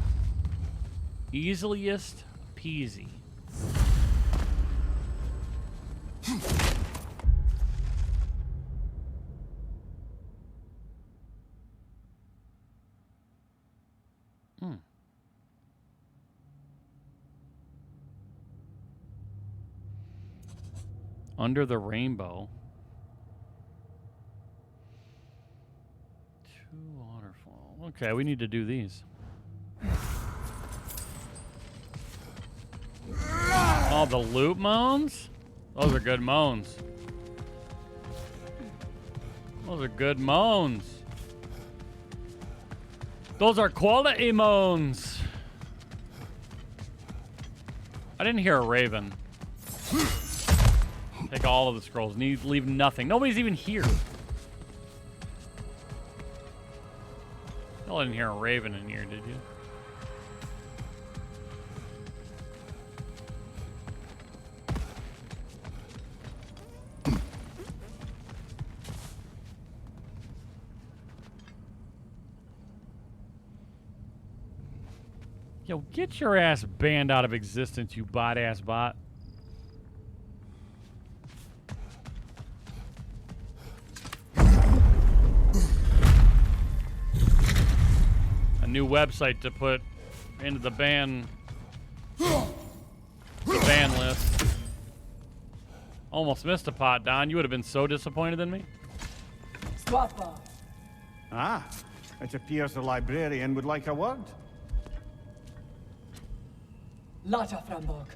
Easiest peasy. Under the rainbow. 2 waterfall. Okay, we need to do these. Oh, the loot moans? Those are good moans. Those are good moans. Those are quality moans. I didn't hear a raven. Take all of the scrolls. Leave nothing. Nobody's even here. Y'all didn't hear a raven in here, did you? Yo, get your ass banned out of existence, you bot-ass bot. A new website to put into the ban list. Almost missed a pot, Don. You would have been so disappointed in me. Ah, it appears the librarian would like a word. Lata Frambog.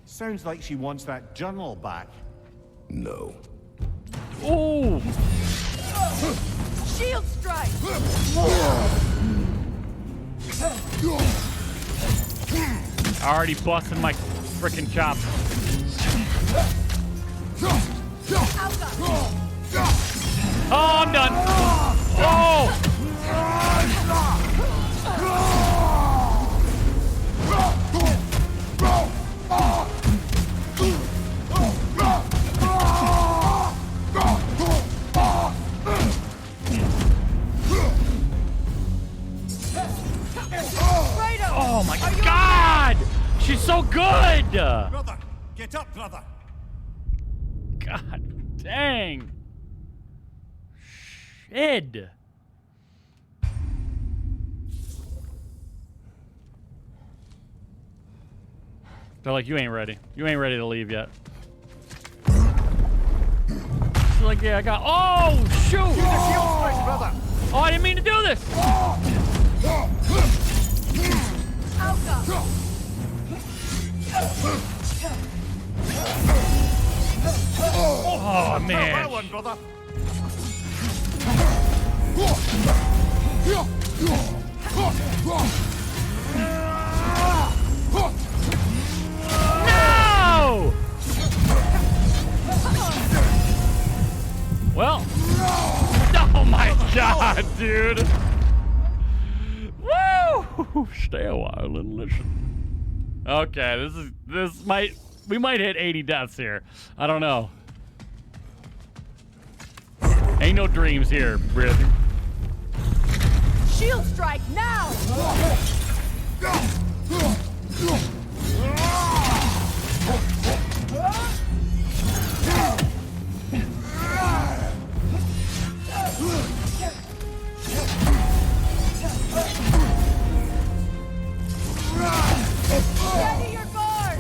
Sounds like she wants that journal back. No. Ooh! Shield strike! Already busting my frickin' chop. Oh, I'm done. Oh! Oh my God! She's so good! Brother, get up, brother. God dang. Shit. They're like, you ain't ready. You ain't ready to leave yet. She's like, yeah, I got. Oh, shoot! Do the shield strike, brother. Oh, I didn't mean to do this. Oh man! Well one, brother. No! Well, oh my God, dude! Woo! Stay a while and listen. Okay, we might hit 80 deaths here. I don't know. Ain't no dreams here, brother. Shield strike now! Steady your guard!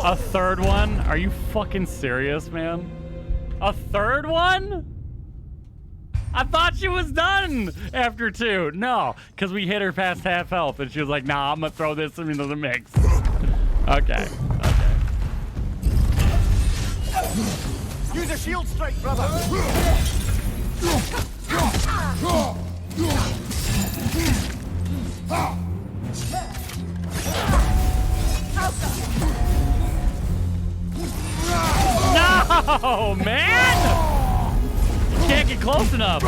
A third one? Are you fucking serious, man? A third one? I thought she was done after 2. No, because we hit her past half health and she was like, nah, I'm gonna throw this into the mix. Okay, okay. Use a shield strike, brother. No, man! You can't get close enough.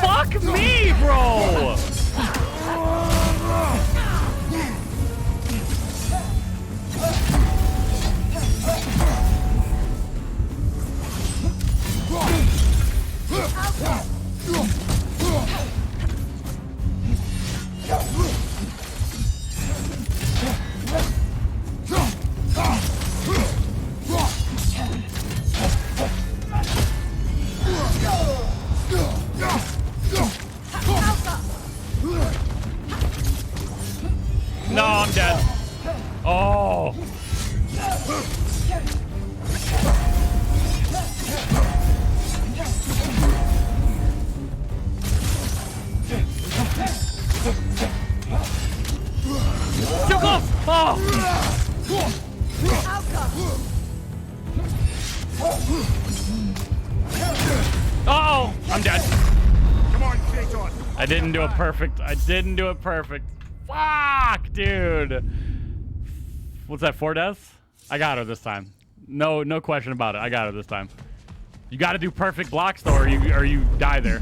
Fuck me, bro! No, I'm dead. Oh. Too close! Oh! Uh-oh! I'm dead. Come on, Kratos. I didn't do it perfect. I didn't do it perfect. Fuck, dude. What's that, 4 deaths? I got her this time. No question about it. I got her this time. You got to do perfect blocks though, or you die there.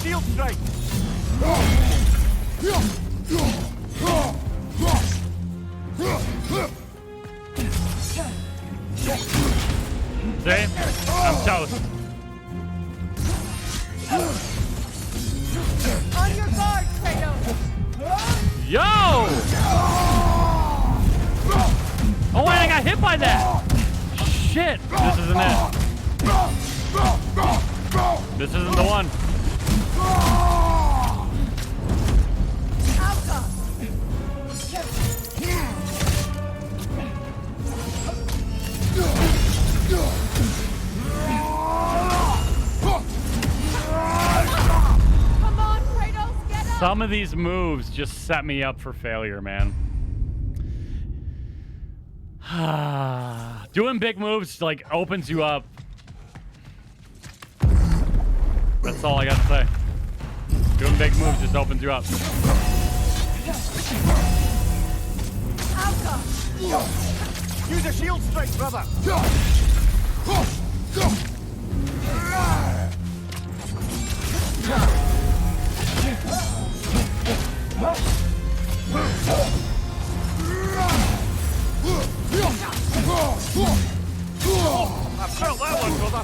Shield strike. See? I'm toast. On your guard, Kratos. Yo! Oh wait, I got hit by that. Shit! This isn't it. This isn't the one. Come on, Kratos, get up. Some of these moves just set me up for failure, man. Doing big moves like opens you up. That's all I got to say. Doing big moves just opens you up. Use a shield strike, brother. I felt that one, brother.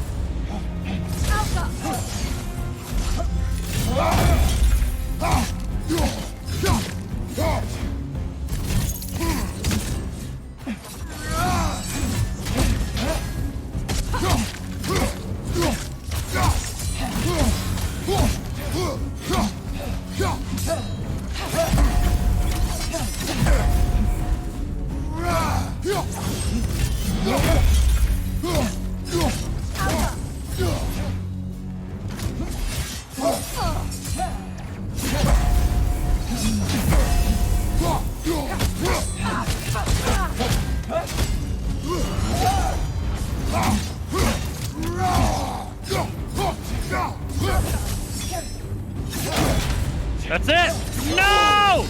That's it! No!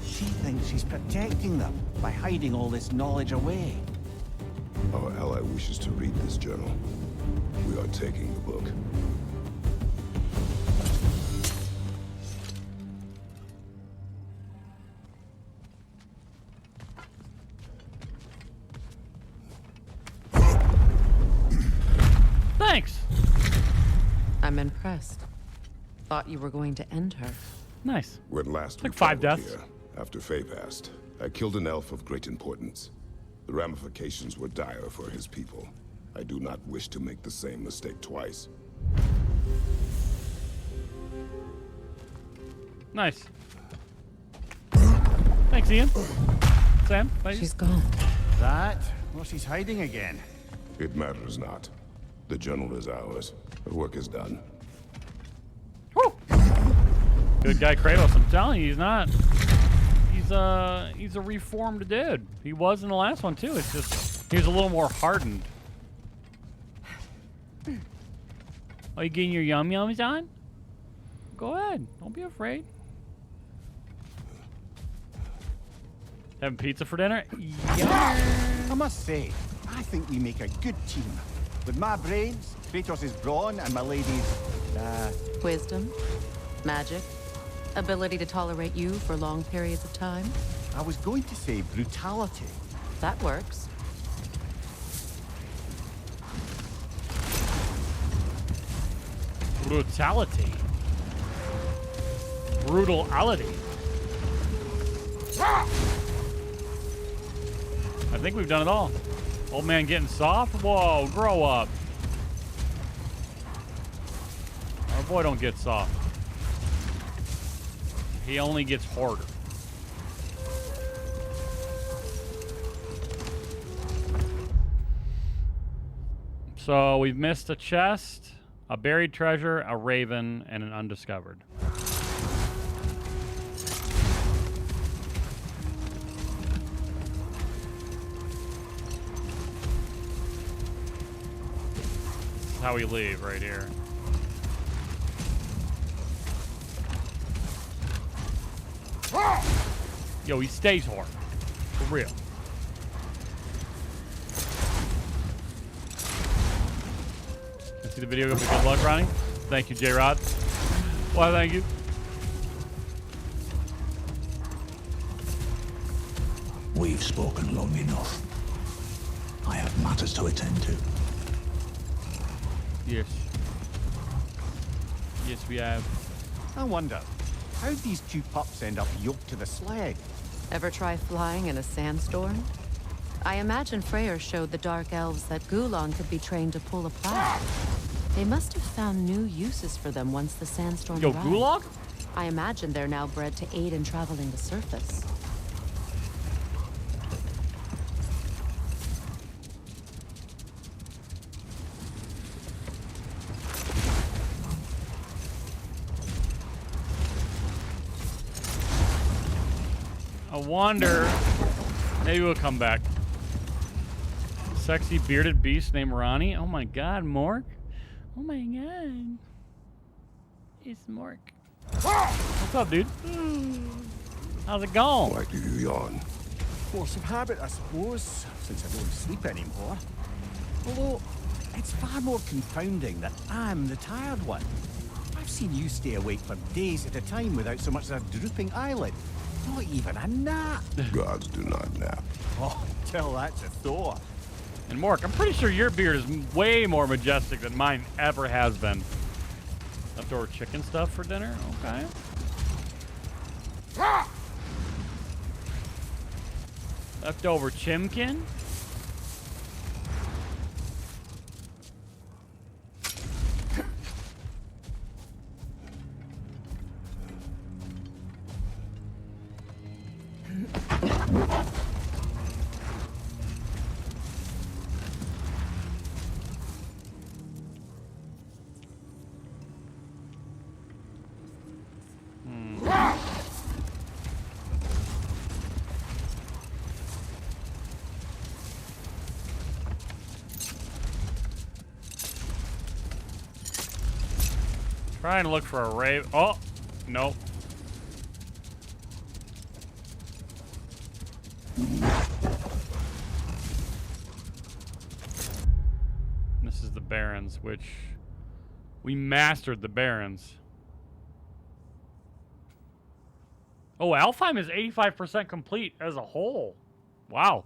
She thinks she's protecting them by hiding all this knowledge away. Our ally wishes to read this journal. We are taking the book. Thanks. I'm impressed. Thought you were going to end her. Nice. When last we like 5 traveled deaths. here, after Faye passed, I killed an elf of great importance. The ramifications were dire for his people. I do not wish to make the same mistake twice. Nice. Thanks, Ian. Sam, thank you. She's gone. That? Well, she's hiding again. It matters not. The journal is ours. The work is done. Good guy Kratos. I'm telling you, he's not. He's a reformed dude. He was in the last one too. It's just he was a little more hardened. Are you getting your yum yums on? Go ahead. Don't be afraid. Having pizza for dinner? Yeah. I must say, I think we make a good team. With my brains, Kratos' brawn, and my lady's, Wisdom, magic, ability to tolerate you for long periods of time. I was going to say brutality. That works. Brutality. Brutality. I think we've done it all. Old man getting soft? Whoa, grow up. Our boy don't get soft. He only gets harder. So we've missed a chest, a buried treasure, a raven, and an undiscovered. This is how we leave right here. Yo, he stays hard. For real. Can I see the video of the good luck, Ronnie? Thank you, J-Rod. Why, thank you. We've spoken long enough. I have matters to attend to. Yes. Yes, we have. I wonder, how'd these two pups end up yoked to the sled? Ever try flying in a sandstorm? I imagine Freyr showed the Dark Elves that Gulon could be trained to pull a plow. They must have found new uses for them once the sandstorm Yo, arrived. Gulag? I imagine they're now bred to aid in traveling the surface. I wonder. Maybe we'll come back. Sexy bearded beast named Ronnie. Oh my god, Mork. Oh my god. It's Mork. What's up, dude? How's it going? Why do you yawn? Force of habit, I suppose, since I don't sleep anymore. Although, it's far more confounding that I'm the tired one. I've seen you stay awake for days at a time without so much as a drooping eyelid. Not even a nap. Gods do not nap. Oh, tell that to Thor. And Mork, I'm pretty sure your beard is way more majestic than mine ever has been. Leftover chicken stuff for dinner? Okay. Leftover chimkin? Trying to look for a rave. Oh, nope. This is the Barrens, which we mastered the Barrens. Oh, Alfheim is 85% complete as a whole. Wow.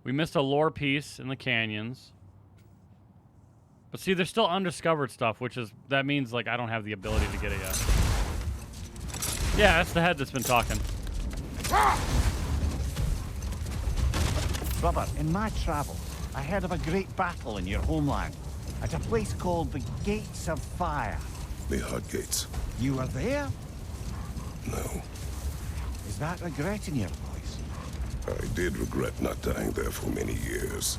We missed a lore piece in the canyons. But see, there's still undiscovered stuff, which is, that means, like, I don't have the ability to get it yet. Yeah, that's the head that's been talking. Brother, in my travels, I heard of a great battle in your homeland. At a place called the Gates of Fire. The Hut Gates. You were there? No. Is that regret in your voice? I did regret not dying there for many years.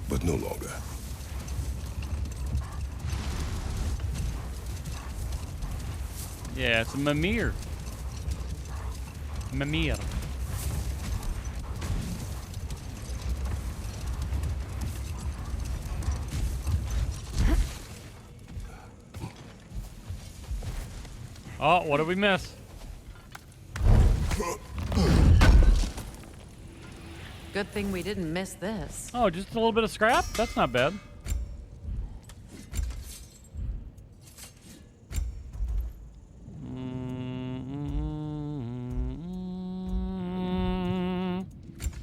But no longer. Yeah, it's a Mimir. Mimir. Oh, what did we miss? Good thing we didn't miss this. Oh, just a little bit of scrap? That's not bad.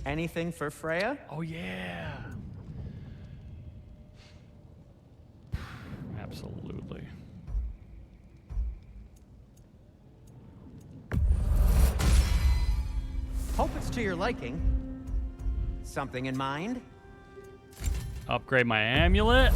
Anything for Freya? Oh, yeah. Absolutely. Hope it's to your liking. Something in mind? Upgrade my amulet.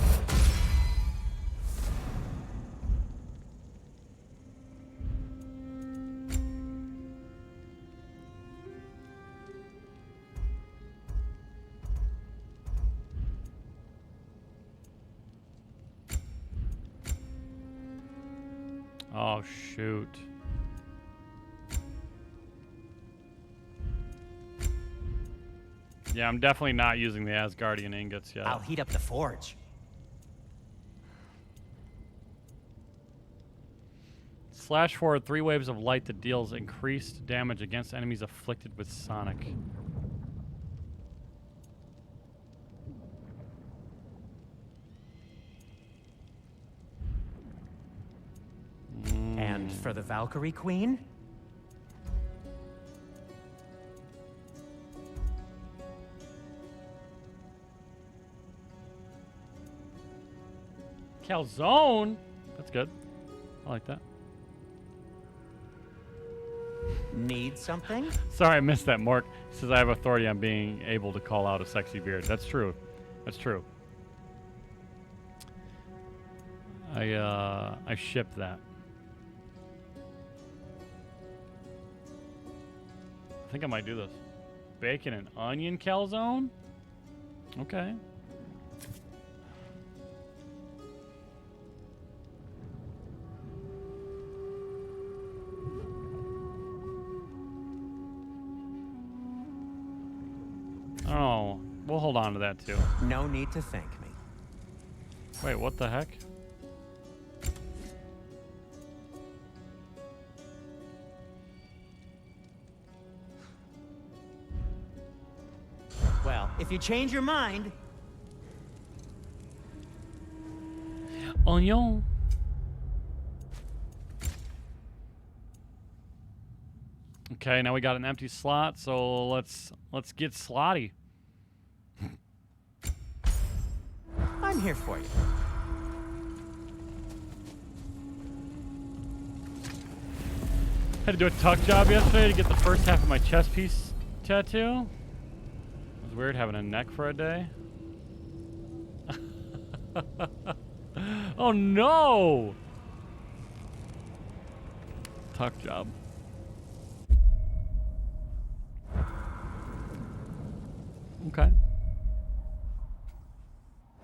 Oh, shoot. Yeah, I'm definitely not using the Asgardian ingots yet. I'll heat up the forge. Slash forward 3 waves of light that deals increased damage against enemies afflicted with Sonic. And for the Valkyrie Queen? Calzone? That's good. I like that. Need something? Sorry, I missed that, Mork. He says I have authority on being able to call out a sexy beard. That's true. That's true. I shipped that. I think I might do this. Bacon and onion calzone? Okay. Oh, we'll hold on to that too. No need to thank me. Wait, what the heck? Well, if you change your mind... Onion. Okay, now we got an empty slot, so let's get slotty. I'm here for you. Had to do a tuck job yesterday to get the first half of my chest piece tattoo. It was weird having a neck for a day. Oh no! Tuck job. Okay.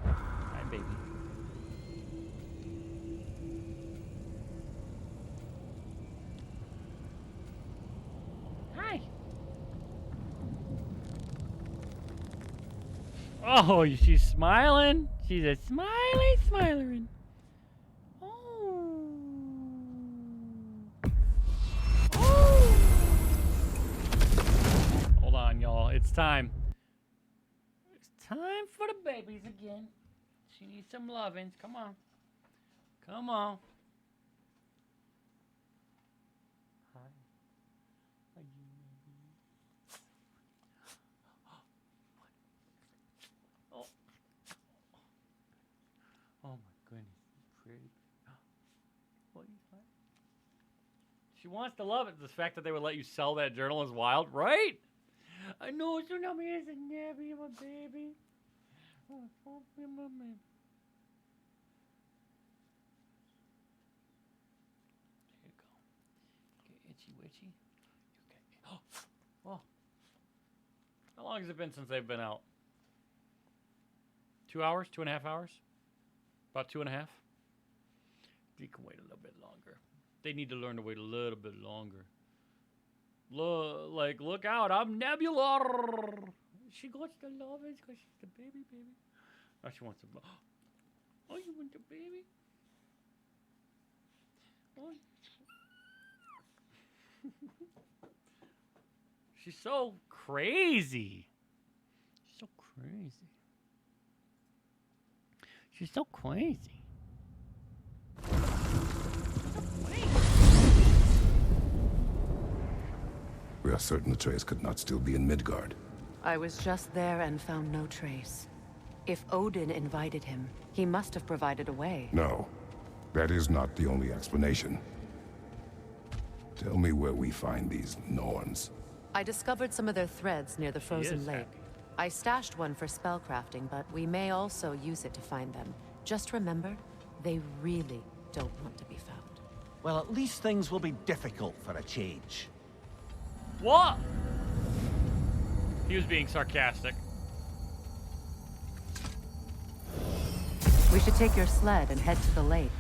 Hi, baby. Hi. Oh, she's smiling. She's a smiley smilerin'. Oh. It's time. It's time for the babies again. She needs some lovins. Come on. Come on. Hi. Are you baby? Oh. Oh my goodness. Pretty. What are you like? She wants to love it. The fact that they would let you sell that journal is wild, right? I know it's not me as a nabby, my baby. Oh, my baby. There you go. Get itchy witchy. You get oh. How long has it been since they've been out? 2 hours? 2.5 hours? About 2.5? You can wait a little bit longer. They need to learn to wait a little bit longer. Look out, I'm Nebula. She wants the love because she's the baby. Oh, she wants the. Oh, you want the baby? Oh. She's so crazy. She's so crazy. She's so crazy. We are certain Atreus could not still be in Midgard. I was just there and found no trace. If Odin invited him, he must have provided a way. No, that is not the only explanation. Tell me where we find these Norns. I discovered some of their threads near the frozen lake. I stashed one for spellcrafting, but we may also use it to find them. Just remember, they really don't want to be found. Well, at least things will be difficult for a change. What? He was being sarcastic. We should take your sled and head to the lake.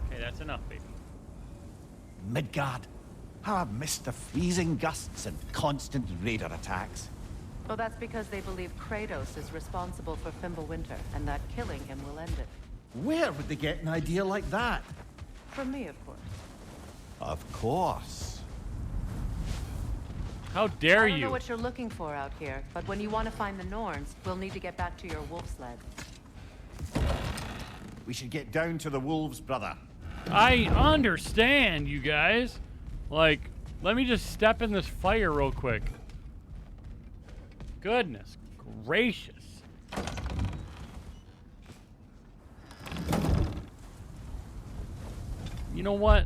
Okay, that's enough, baby. Midgard. How I've missed the freezing gusts and constant raider attacks. Well, that's because they believe Kratos is responsible for Fimbulwinter, and that killing him will end it. Where would they get an idea like that? From me, of course. Of course. How dare I don't you? know what you're looking for out here, but when you want to find the Norns, we'll need to get back to your wolf sled. We should get down to the wolves, brother. I understand, you guys. Like, let me just step in this fire real quick. Goodness gracious. You know what?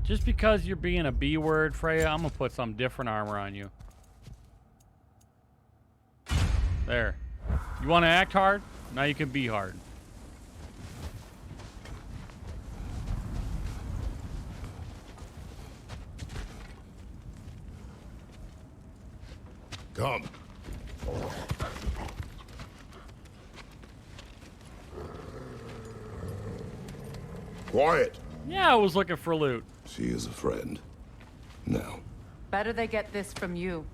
Just because you're being a B word, Freya, I'm gonna put some different armor on you. There. You want to act hard? Now you can be hard. Come. Quiet. Yeah, I was looking for loot. She is a friend. Now. Better they get this from you.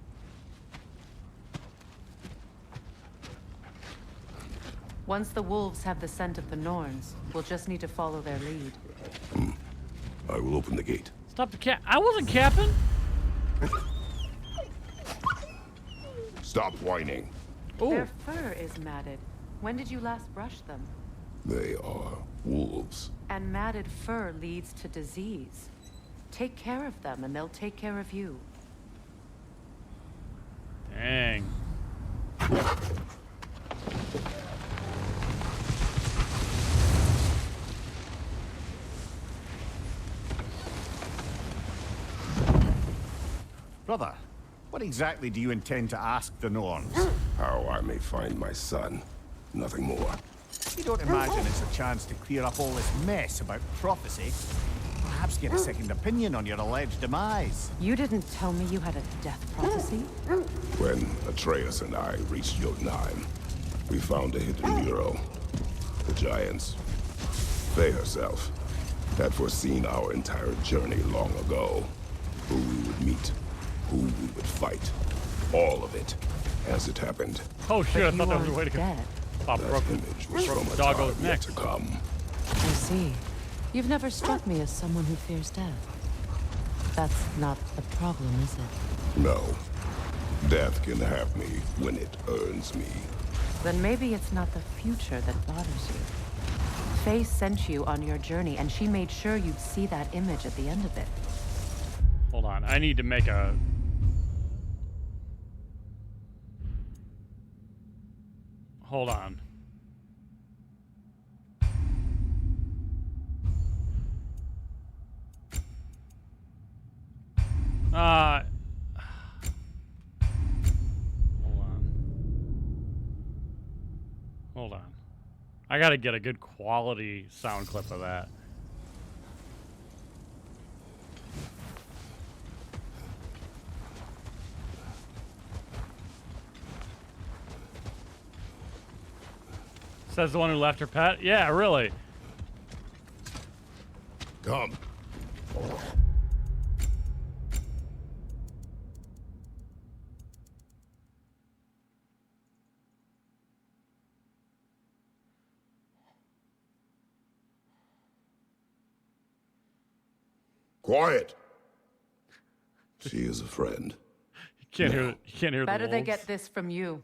Once the wolves have the scent of the Norns, we'll just need to follow their lead. I will open the gate. Stop the cat. I wasn't capping. Stop whining. Their fur is matted. When did you last brush them? They are wolves. And matted fur leads to disease. Take care of them and they'll take care of you. Dang. Brother, what exactly do you intend to ask the Norns? How I may find my son. Nothing more. You don't imagine it's a chance to clear up all this mess about prophecy? Perhaps get a second opinion on your alleged demise. You didn't tell me you had a death prophecy? When Atreus and I reached Jotunheim, we found a hidden mural. The giants, they herself, had foreseen our entire journey long ago. Who we would meet, who we would fight. All of it, as it happened. Oh shit, I thought that was a way to go. Pop That broke image was broke from the a doggo's time neck. yet to come. I see. You've never struck me as someone who fears death. That's not the problem, is it? No. Death can have me when it earns me. Then maybe it's not the future that bothers you. Faye sent you on your journey, and she made sure you'd see that image at the end of it. Hold on, I need to make a... Hold on. Hold on. I gotta get a good quality sound clip of that. Says the one who left her pet? Yeah, really. Come. Quiet. She is a friend. You can't hear Better the they wolves. get this from you.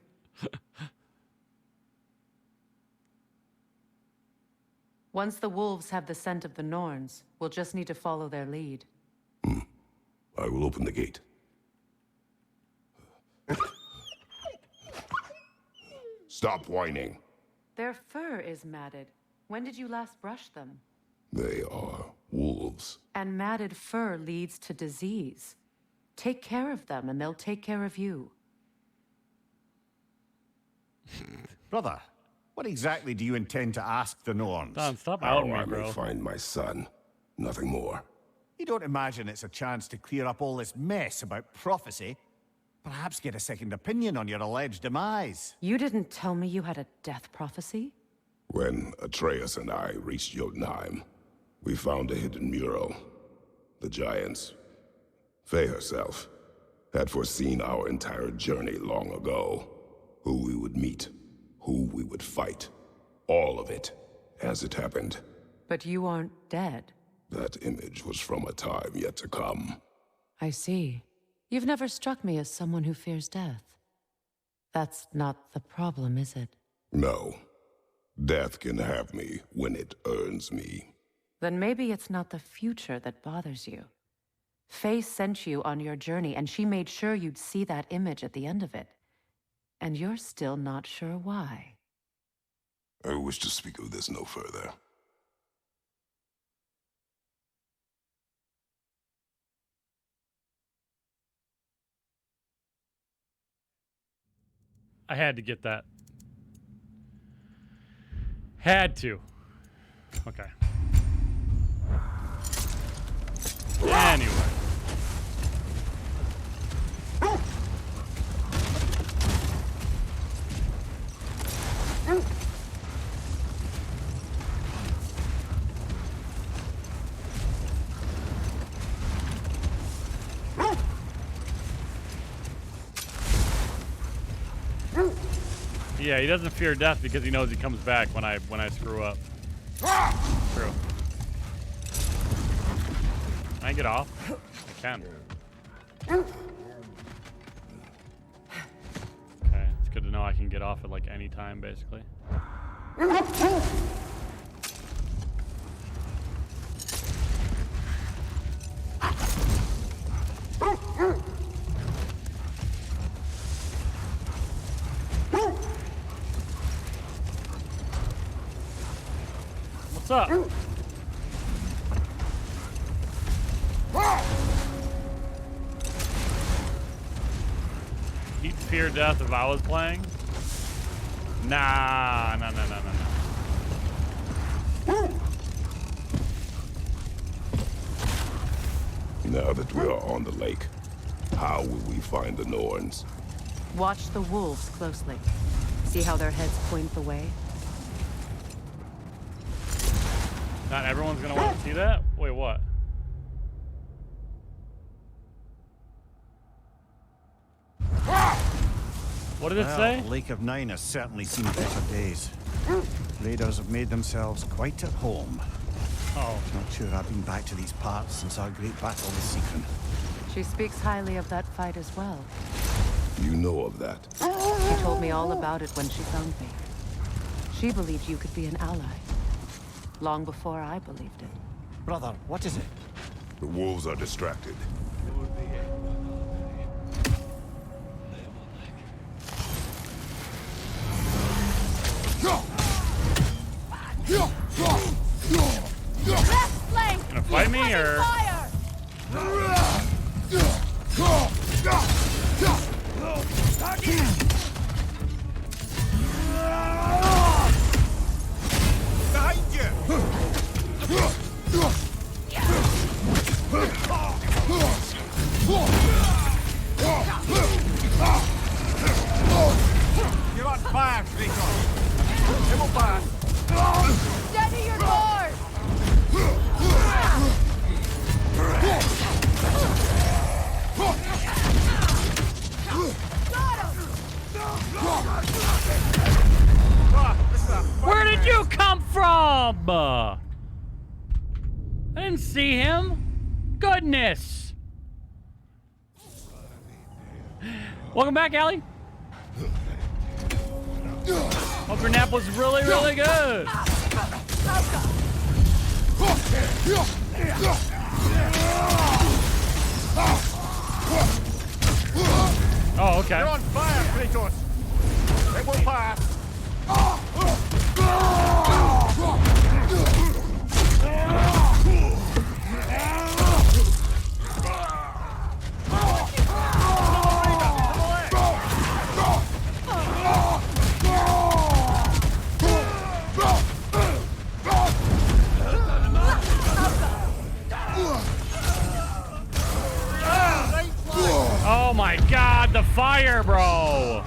Once the wolves have the scent of the Norns, we'll just need to follow their lead. I will open the gate. Stop whining. Their fur is matted. When did you last brush them? They are wolves. And matted fur leads to disease. Take care of them, and they'll take care of you. Brother, what exactly do you intend to ask the Norns? Don, stop How outing me, I may bro. find my son. Nothing more. You don't imagine it's a chance to clear up all this mess about prophecy? Perhaps get a second opinion on your alleged demise. You didn't tell me you had a death prophecy? When Atreus and I reached Jotunheim, we found a hidden mural. The giants, Faye herself, had foreseen our entire journey long ago. Who we would meet, who we would fight. All of it, as it happened. But you aren't dead. That image was from a time yet to come. I see. You've never struck me as someone who fears death. That's not the problem, is it? No. Death can have me when it earns me. Then maybe it's not the future that bothers you. Faye sent you on your journey, and she made sure you'd see that image at the end of it. And you're still not sure why. I wish to speak of this no further. I had to get that. Had to. Okay. Anyway. Yeah, he doesn't fear death because he knows he comes back when I screw up. True. Can I get off? I can. Okay, it's good to know I can get off at like any time, basically. What's up? He'd fear death if I was playing? Nah, no. Now that we are on the lake, how will we find the Norns? Watch the wolves closely. See how their heads point the way? Not everyone's gonna want to see that? Wait, what? What did it say? Lake of Nine has certainly seen better days. Raiders have made themselves quite at home. Oh. Not sure I've been back to these parts since our great battle with Seacon. She speaks highly of that fight as well. You know of that? She told me all about it when she found me. She believed you could be an ally. Long before I believed it. Brother, what is it? The wolves are distracted. Left flank! Gonna fight me or? Fire! Behind you! You're on fire, Kratos. It will pass. Steady your doors! Where did you come from? I didn't see him. Goodness. Welcome back, Allie. Hope your nap was really, really good. Oh, okay. You're on fire, Kratos. It will pass. Oh my God, the fire, bro.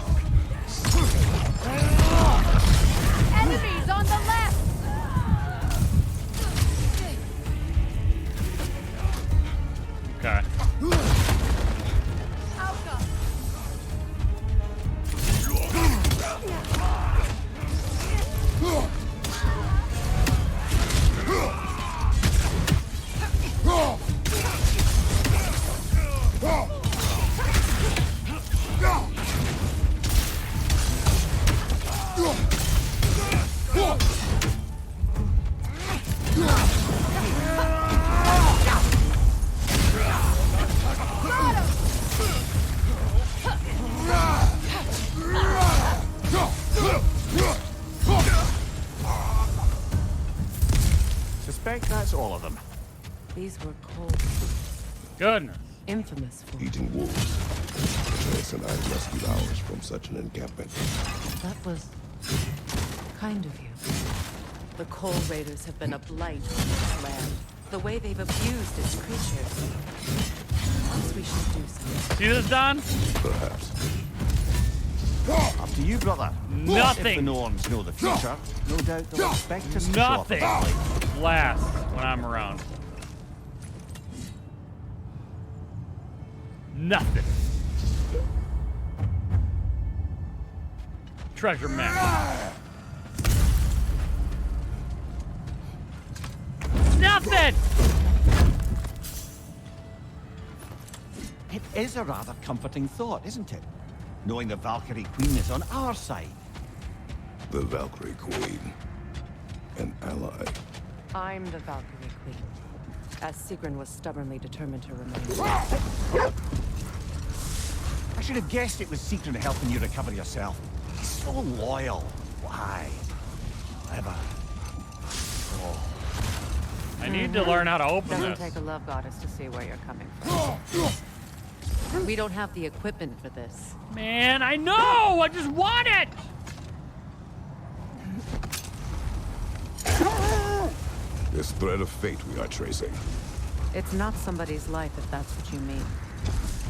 Enemies on the left! Okay. Suspect that's all of them. These were cold. Goodness. Infamous for Eating wolves. Atreus and I rescued ours from such an encampment. That was kind of you. The Coal Raiders have been a blight on this land. The way they've abused its creatures. Perhaps we should do something. See this, Don? Perhaps. Up to you, brother. Nothing. If the norms know the future, no doubt they'll expect us to show up Nothing early. lasts when I'm around. Nothing. Treasure map. Nothing! It is a rather comforting thought, isn't it? Knowing the Valkyrie Queen is on our side. The Valkyrie Queen. An ally. I'm the Valkyrie Queen. As Sigrun was stubbornly determined to remain. I should have guessed it was Sigrun helping you recover yourself. He's so loyal. Why? Ever. Oh. I need to learn how to open Doesn't this. take a love goddess to see where you're coming from. We don't have the equipment for this. Man, I know! I just want it! This thread of fate we are tracing. It's not somebody's life, if that's what you mean.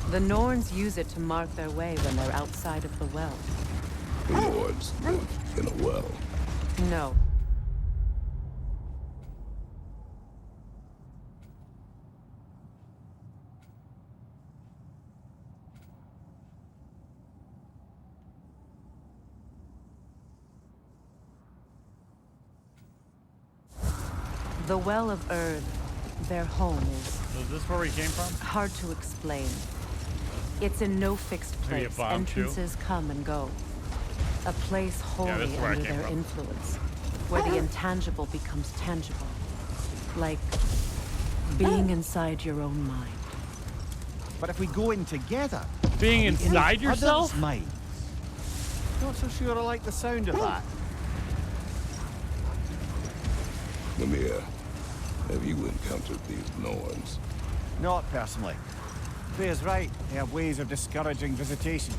The Norns use it to mark their way when they're outside of the well. The Lords live in a well. No. The Well of Erd, their home is... Is this where we came from? Hard to explain. It's in no fixed Maybe a place. bomb, too. Entrances come and go. A place this wholly is where I under came their from. influence, where the intangible becomes tangible. Like being inside your own mind. But if we go in together... Being inside others' yourself? minds. Not so sure I like the sound of that. Mimir, have you encountered these Norns? Not personally. Freya's right. They have ways of discouraging visitation.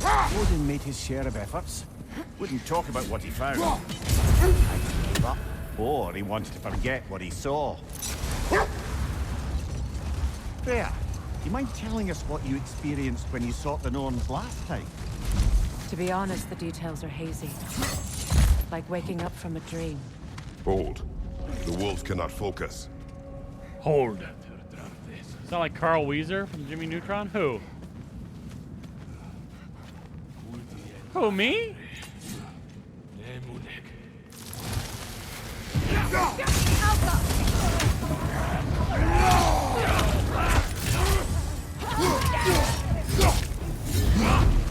Odin made his share of efforts. Wouldn't talk about what he found. Either gave up, or he wanted to forget what he saw. Freya, do you mind telling us what you experienced when you sought the Norns last time? To be honest, the details are hazy. Like waking up from a dream. Hold. The wolves cannot focus. Hold. Sound like Carl Weezer from Jimmy Neutron? Who? Who, me?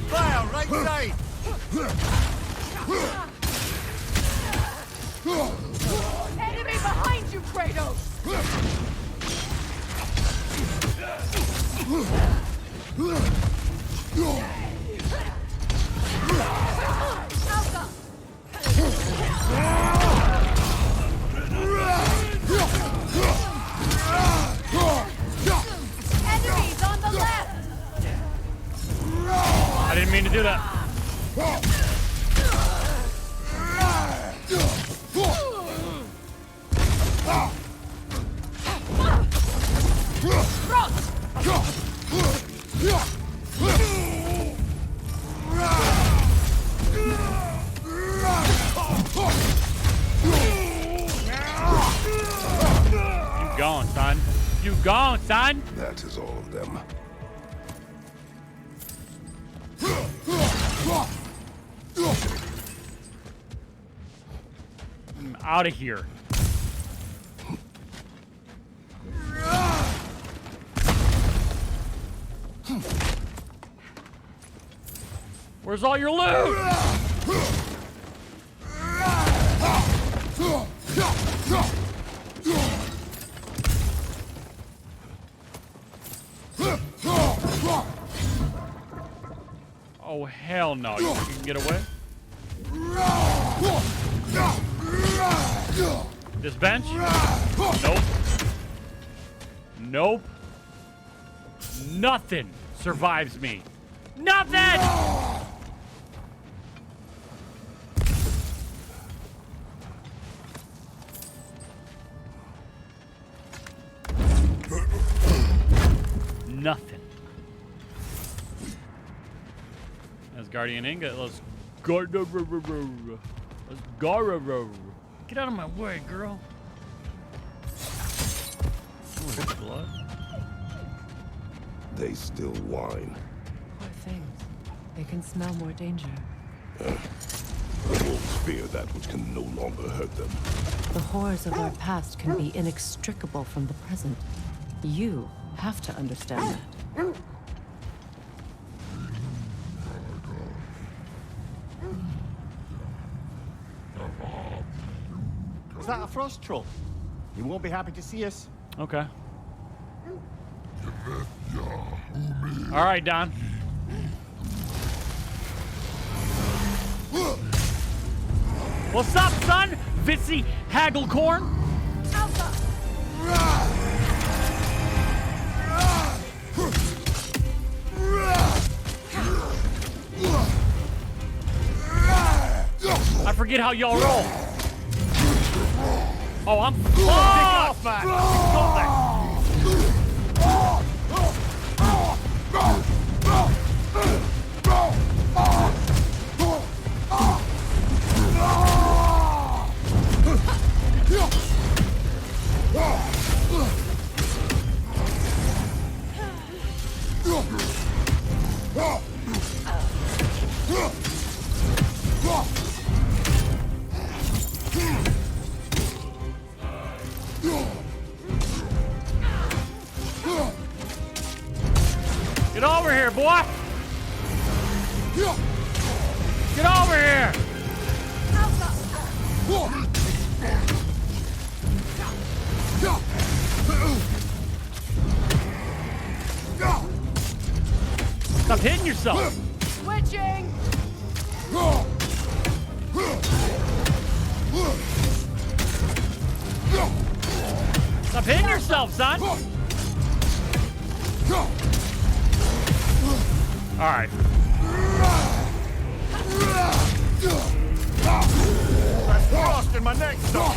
Fire, right side! Enemy behind you, Kratos! Enemies on the left! I didn't mean to do that. You gone, son. You gone, son. That is all of them. I'm out of here. Where's all your loot? Oh, hell no. You think you can get away? This bench? Nope. Nope. Nothing survives me. Nothing! Nothing. As Guardian Ingot, let's go. Let's go. Get out of my way, girl. Oh, there's blood. They still whine. Poor things. They can smell more danger. The wolves fear that which can no longer hurt them. The horrors of our past can be inextricable from the present. You have to understand that. Is that a frost troll? He won't be happy to see us. Okay. All right, Don. What's up, son? Vitsy Hagglecorn? I forget how y'all roll. Oh, I'm. Oh, man. Get over here, boy! Get over here! Stop hitting yourself! Switching! Stop hitting yourself, son! Alright. That's frost in my neck, stop!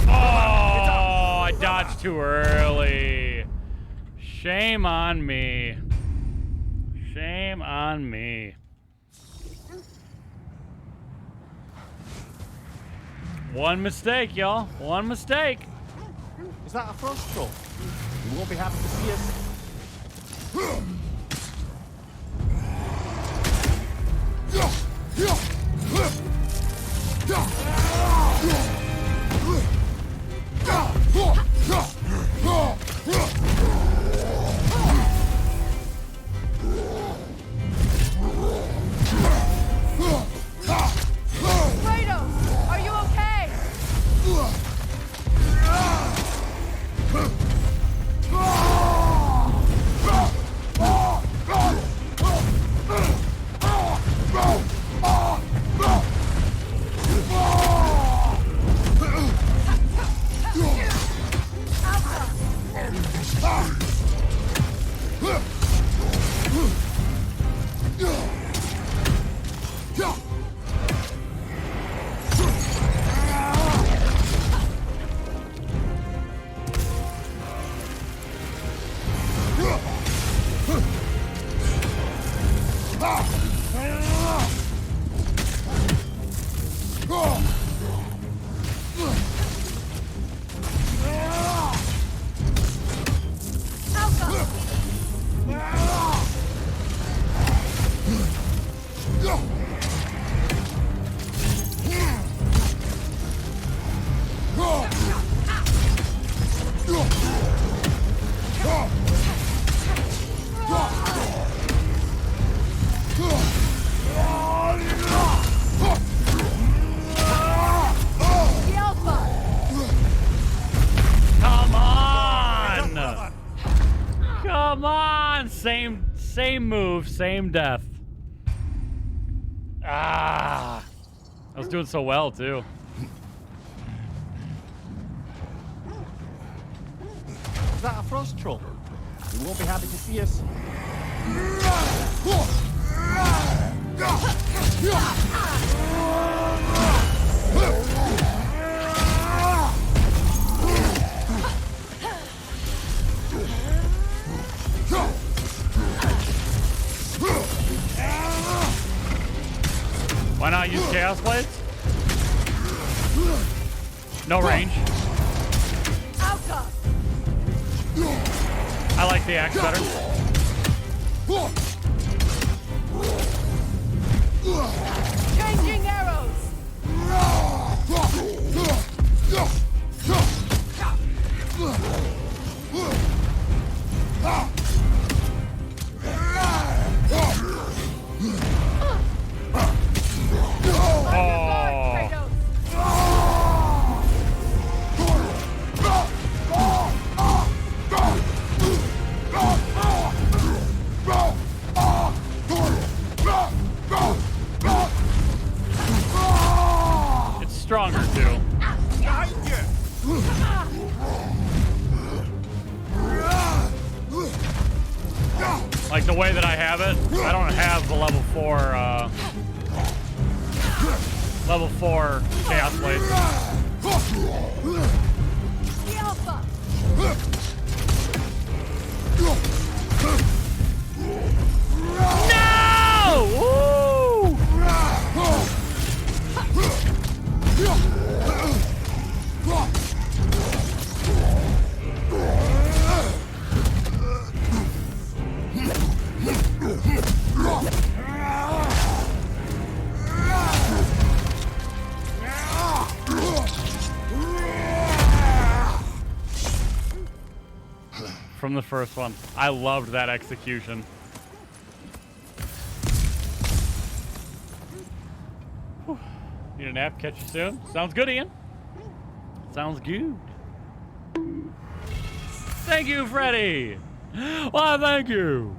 Oh, I dodged too early. Shame on me. Shame on me. One mistake, y'all. One mistake. Is that a frost troll? You won't be happy to see us. Kratos, are you okay? Come on! Same move, same death. Ah! I was doing so well, too. Is that a frost troll? You won't be happy to see us. Why not use Chaos Blades? No range. I like the axe better. Changing arrows. It's stronger too. Like the way that I have it, I don't have the level 4 Chaos Blade. No! Woo! from the first one. I loved that execution. Whew. Need a nap? Catch you soon? Sounds good, Ian. Sounds good. Thank you, Freddy. Why, thank you.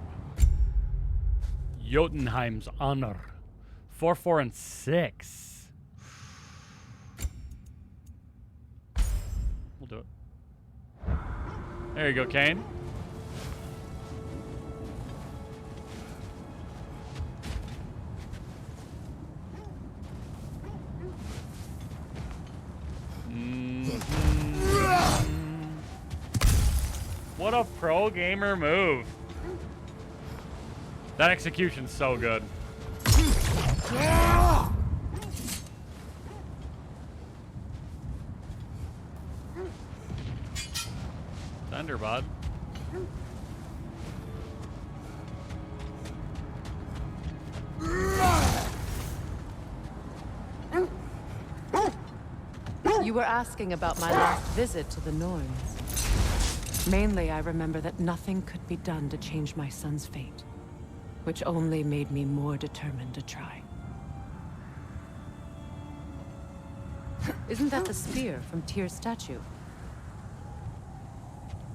Jotunheim's Honor. 4, 4, and 6. We'll do it. There you go, Kane. What a pro gamer move. That execution's so good. Thunderbud. You were asking about my last visit to the Norns. Mainly, I remember that nothing could be done to change my son's fate, which only made me more determined to try. Isn't that the spear from Tyr's statue?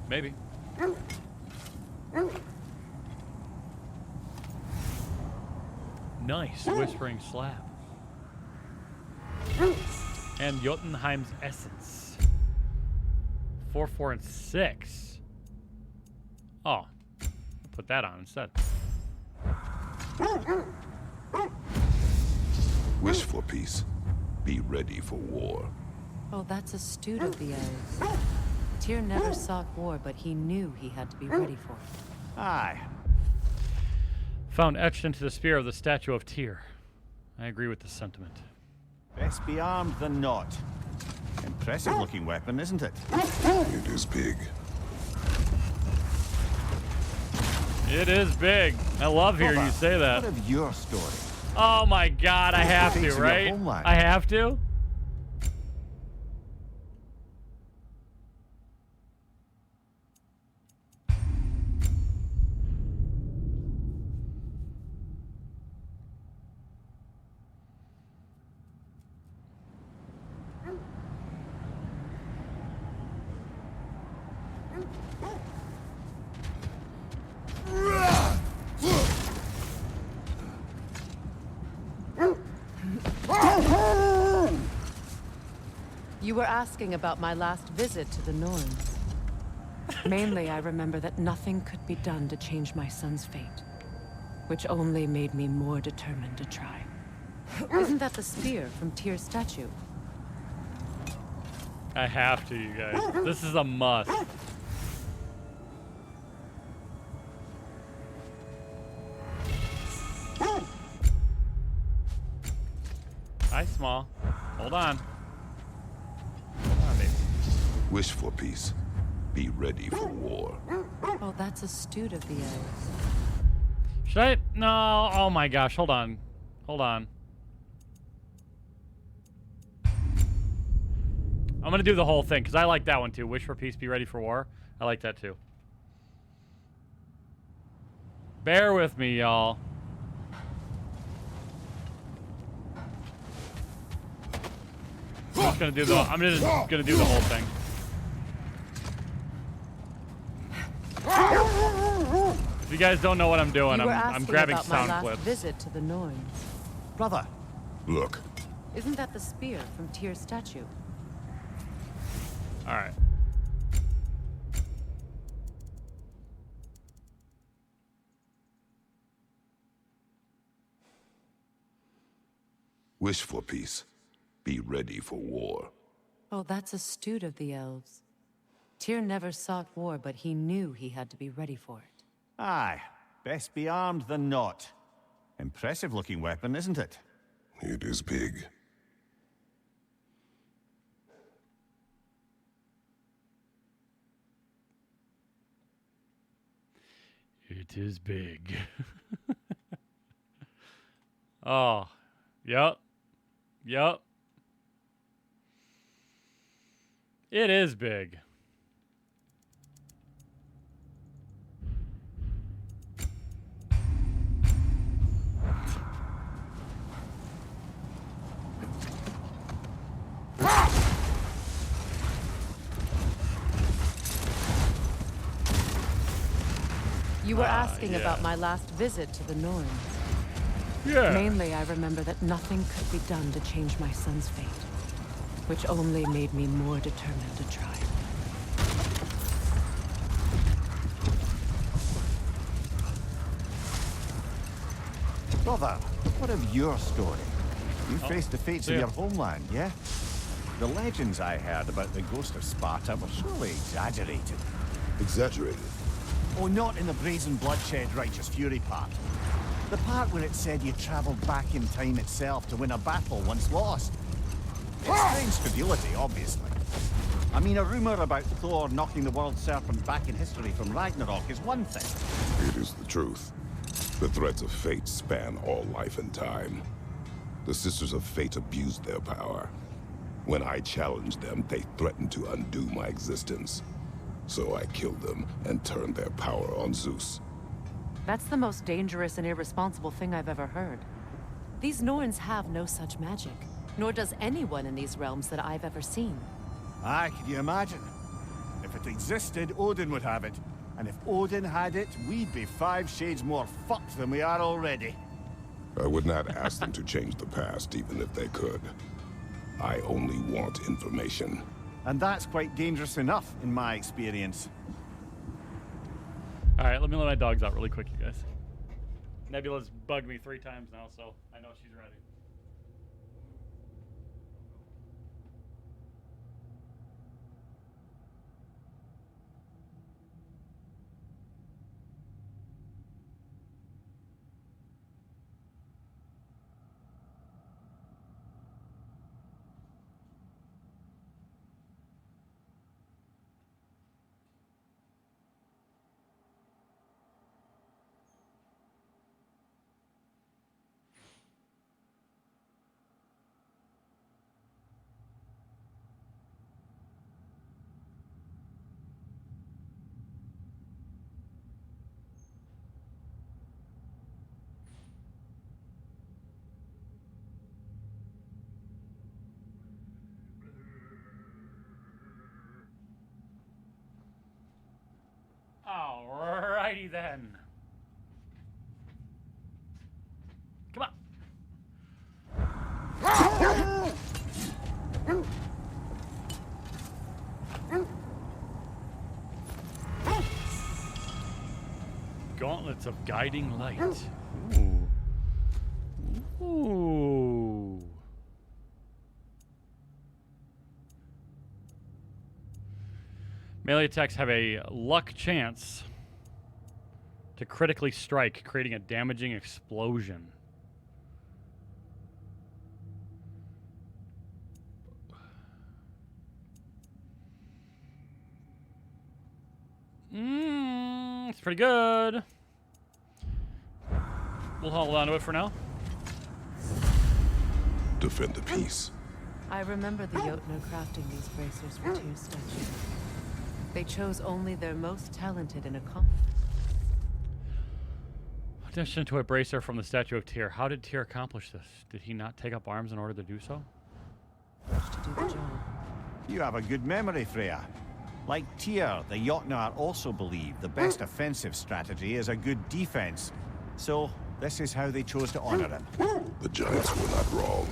Maybe. Nice whispering slap. And Jotunheim's essence. 4, 4, and 6. Oh, I'll put that on instead. Wish for peace. Be ready for war. Oh, that's astute of the elves. Tyr never sought war, but he knew he had to be ready for it. Aye. Found etched into the spear of the statue of Tyr. I agree with this sentiment. Best be armed than not. Impressive looking weapon, isn't it? It is big. It is big. I love hearing you say that. What of your story? Oh my god, I have to, right? I have to? You were asking about my last visit to the Norns. Mainly, I remember that nothing could be done to change my son's fate, which only made me more determined to try. Isn't that the spear from Tyr's statue? I have to, you guys. This is a must. Hi, Small. Hold on. Wish for peace. Be ready for war. Oh, that's astute of the elves. Should I? No. Oh my gosh. Hold on. Hold on. I'm going to do the whole thing because I like that one too. Wish for peace, be ready for war. I like that too. Bear with me, y'all. I'm just gonna do the whole thing. If you guys don't know what I'm doing, I'm grabbing sound my last clips. Visit to the Norns. Brother. Look. Isn't that the spear from Tyr's statue? All right. Wish for peace. Be ready for war. Oh, that's astute of the elves. Tyr never sought war, but he knew he had to be ready for it. Aye. Best be armed than not. Impressive looking weapon, isn't it? It is big. It is big. Oh, yep. Yep. It is big. You were asking about my last visit to the Norns. Yeah. Mainly, I remember that nothing could be done to change my son's fate, which only made me more determined to try. Brother, what of your story? You faced the fates of your homeland, yeah? The legends I heard about the ghost of Sparta were surely exaggerated. Exaggerated? Oh, not in the brazen bloodshed righteous fury part. The part where it said you traveled back in time itself to win a battle once lost. It's strange credulity, obviously. I mean, a rumor about Thor knocking the world serpent back in history from Ragnarok is one thing. It is the truth. The threads of fate span all life and time. The Sisters of Fate abused their power. When I challenged them, they threatened to undo my existence. So I killed them and turned their power on Zeus. That's the most dangerous and irresponsible thing I've ever heard. These Norns have no such magic, nor does anyone in these realms that I've ever seen. Aye, can you imagine? If it existed, Odin would have it. And if Odin had it, we'd be 5 shades more fucked than we are already. I would not ask them to change the past, even if they could. I only want information. And that's quite dangerous enough, in my experience. Alright, let me let my dogs out really quick, you guys. Nebula's bugged me 3 times now, so I know she's ready. Alrighty then. Come on. Gauntlets of Guiding Light. Ooh. Ooh. Melee attacks have a luck chance to critically strike, creating a damaging explosion. It's pretty good. We'll hold on to it for now. Defend the peace. I remember the Jotnar crafting these bracers for Tyr's statue. They chose only their most talented and accomplished. Addition to a bracer from the statue of Tyr. How did Tyr accomplish this? Did he not take up arms in order to do so? To do the job. You have a good memory, Freya. Like Tyr, the Jotnar also believe the best offensive strategy is a good defense. So, this is how they chose to honor him. The giants were not wrong.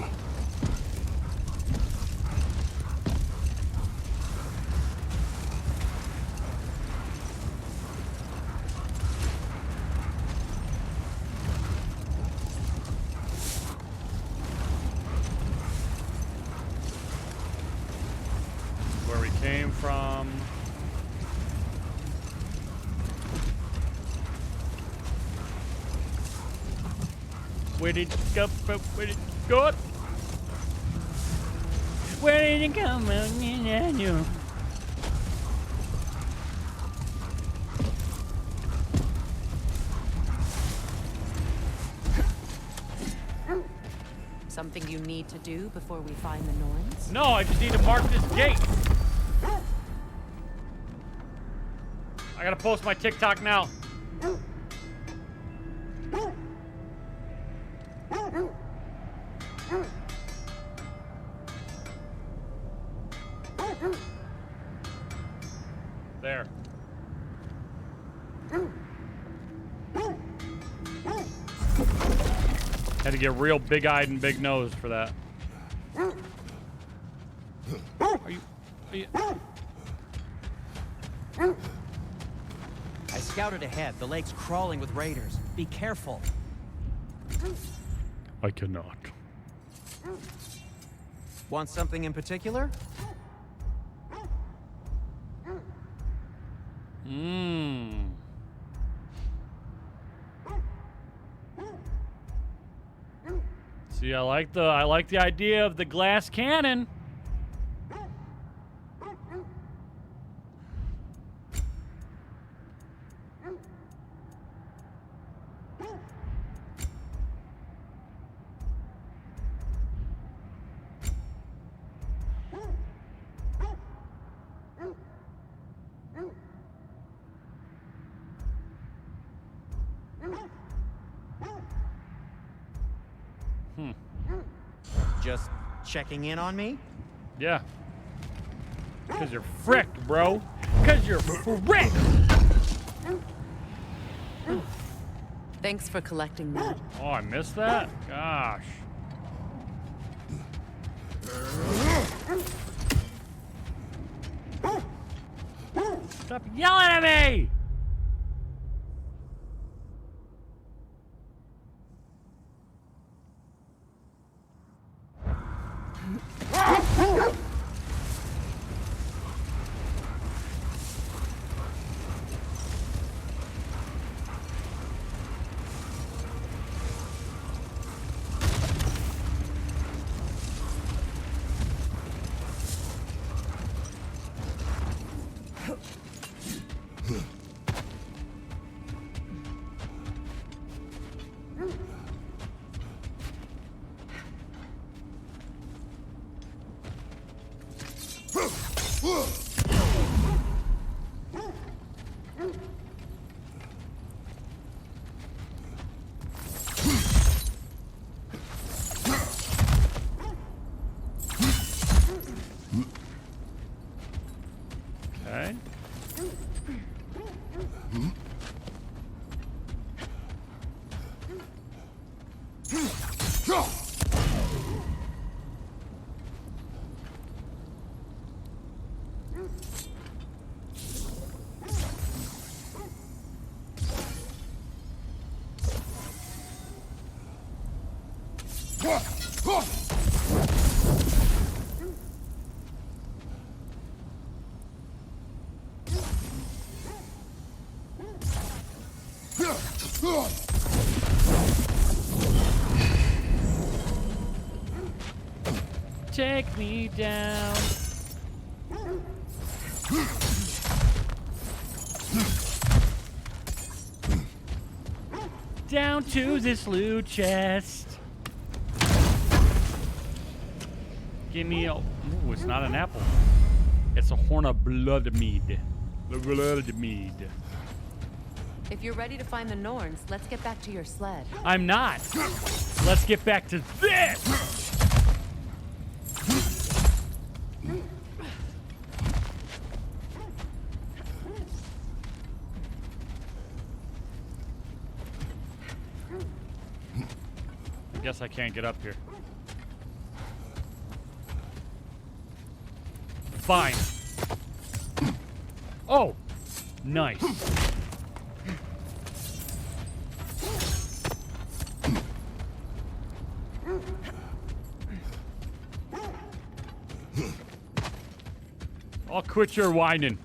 Where we came from. Where did it go? Where did it go? Where did it come from? Something you need to do before we find the Norns? No, I just need to mark this gate. I gotta post my TikTok now. There. Had to get real big-eyed and big-nosed for that. Are you... I scouted ahead. The lake's crawling with raiders. Be careful. I cannot. Want something in particular? Mmm. See, I like the idea of the glass cannon. Just checking in on me? Yeah. Because you're fricked, bro. Because you're fricked. Thanks for collecting that. Oh, I missed that? Gosh. Stop yelling at me! Okay. Take me down. Down to this loot chest. Give me a... Ooh, it's not an apple. It's a horn of blood mead. The blood mead. If you're ready to find the Norns, let's get back to your sled. I'm not. Let's get back to this. Guess I can't get up here. Fine. Oh, nice. I'll quit your whining.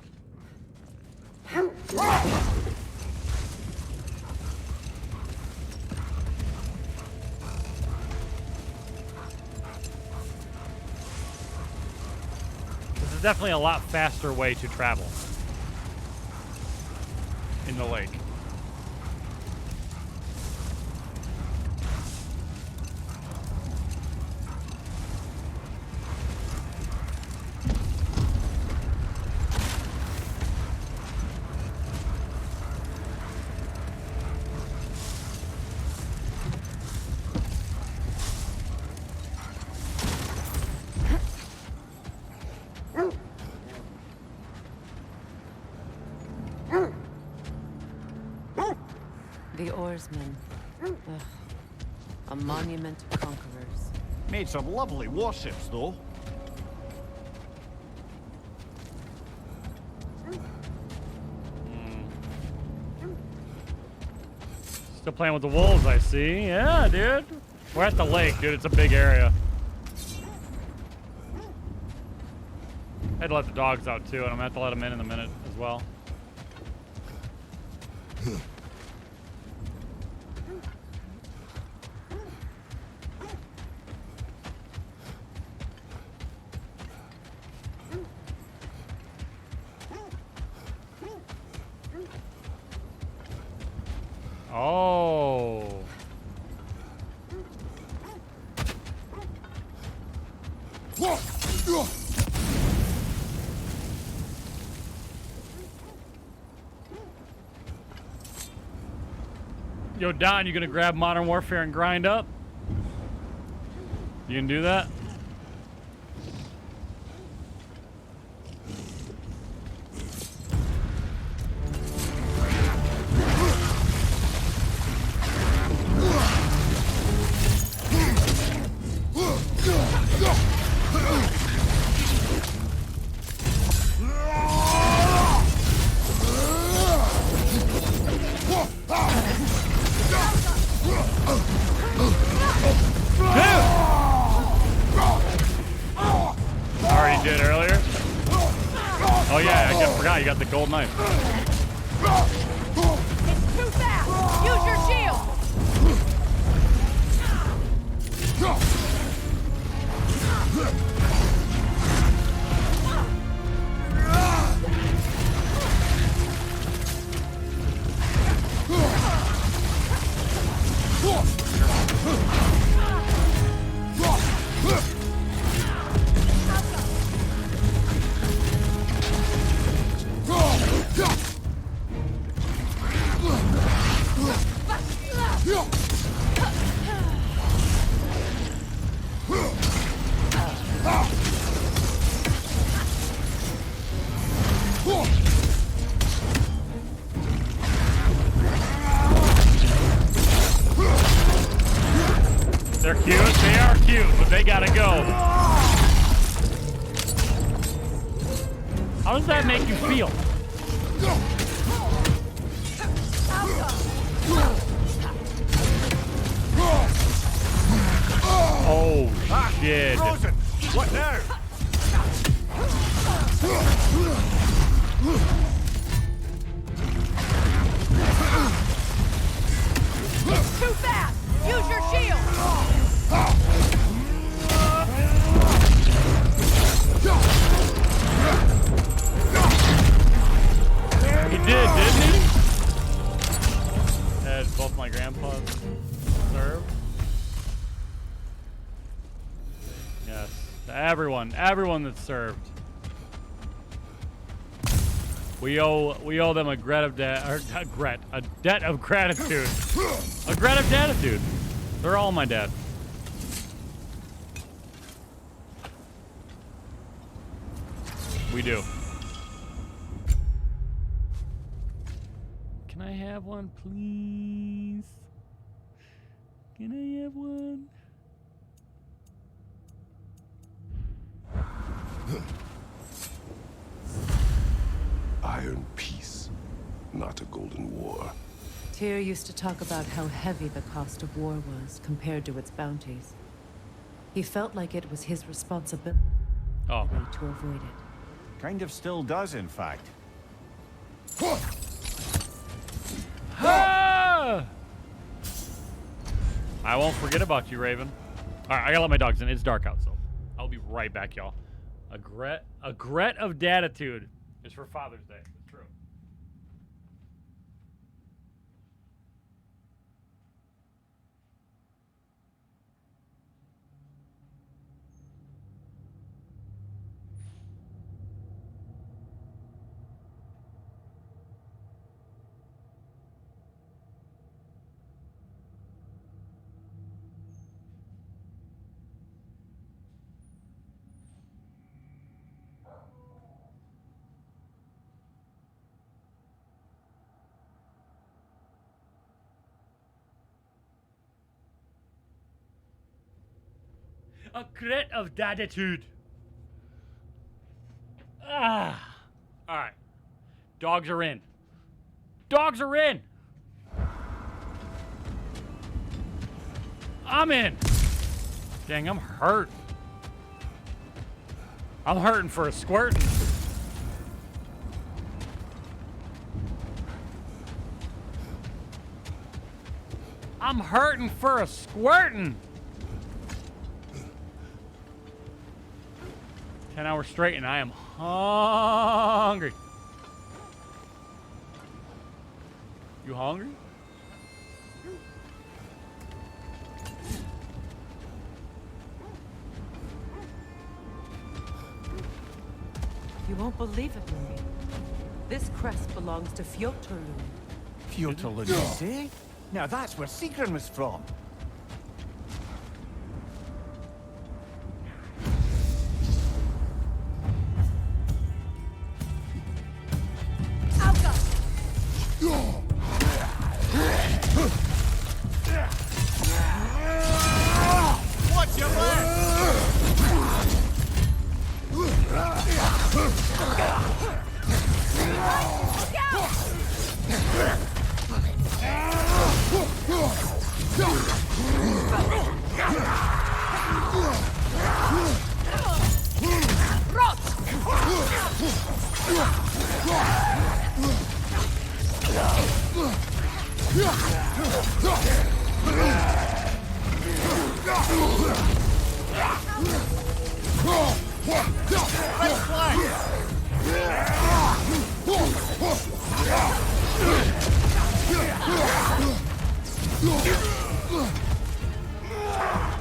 This is definitely a lot faster way to travel in the lake. The oarsmen. Ugh. A monument to conquerors. Made some lovely warships, though. Still playing with the wolves, I see. Yeah, dude. We're at the lake, dude. It's a big area. I had to let the dogs out, too, and I'm going to have to let them in a minute as well. Oh. Yo, Don, you gonna grab Modern Warfare and grind up? You can do that? You got the gold knife. It's too fast! Use your shield! They're cute. They are cute, but they gotta go. How does that make you feel? Oh, shit. Frozen! What now? It's too fast! Use your shield! He did, didn't he? Had both my grandpas serve. Yes, everyone that served. We owe them a debt of gratitude. A debt of gratitude. They're all my dad. We do. Can I have one, please? Can I have one? Iron peace, not a golden war. Tyr used to talk about how heavy the cost of war was compared to its bounties. He felt like it was his responsibility to avoid it. Kind of still does, in fact. Ah! I won't forget about you, Raven. All right, I gotta let my dogs in. It's dark out, so I'll be right back, y'all. A gret of datitude is for Father's Day. It's true. A crit of datitude. Ah. All right. Dogs are in. Dogs are in. I'm in. Dang, I'm hurt. I'm hurting for a squirtin'. I'm hurting for a squirtin'. 10 hours straight and I am hungry. You hungry? You won't believe it, Marie. This crest belongs to Fjotolund. Fjotolund, eh? Now that's where Sigrun was from. Watch your left!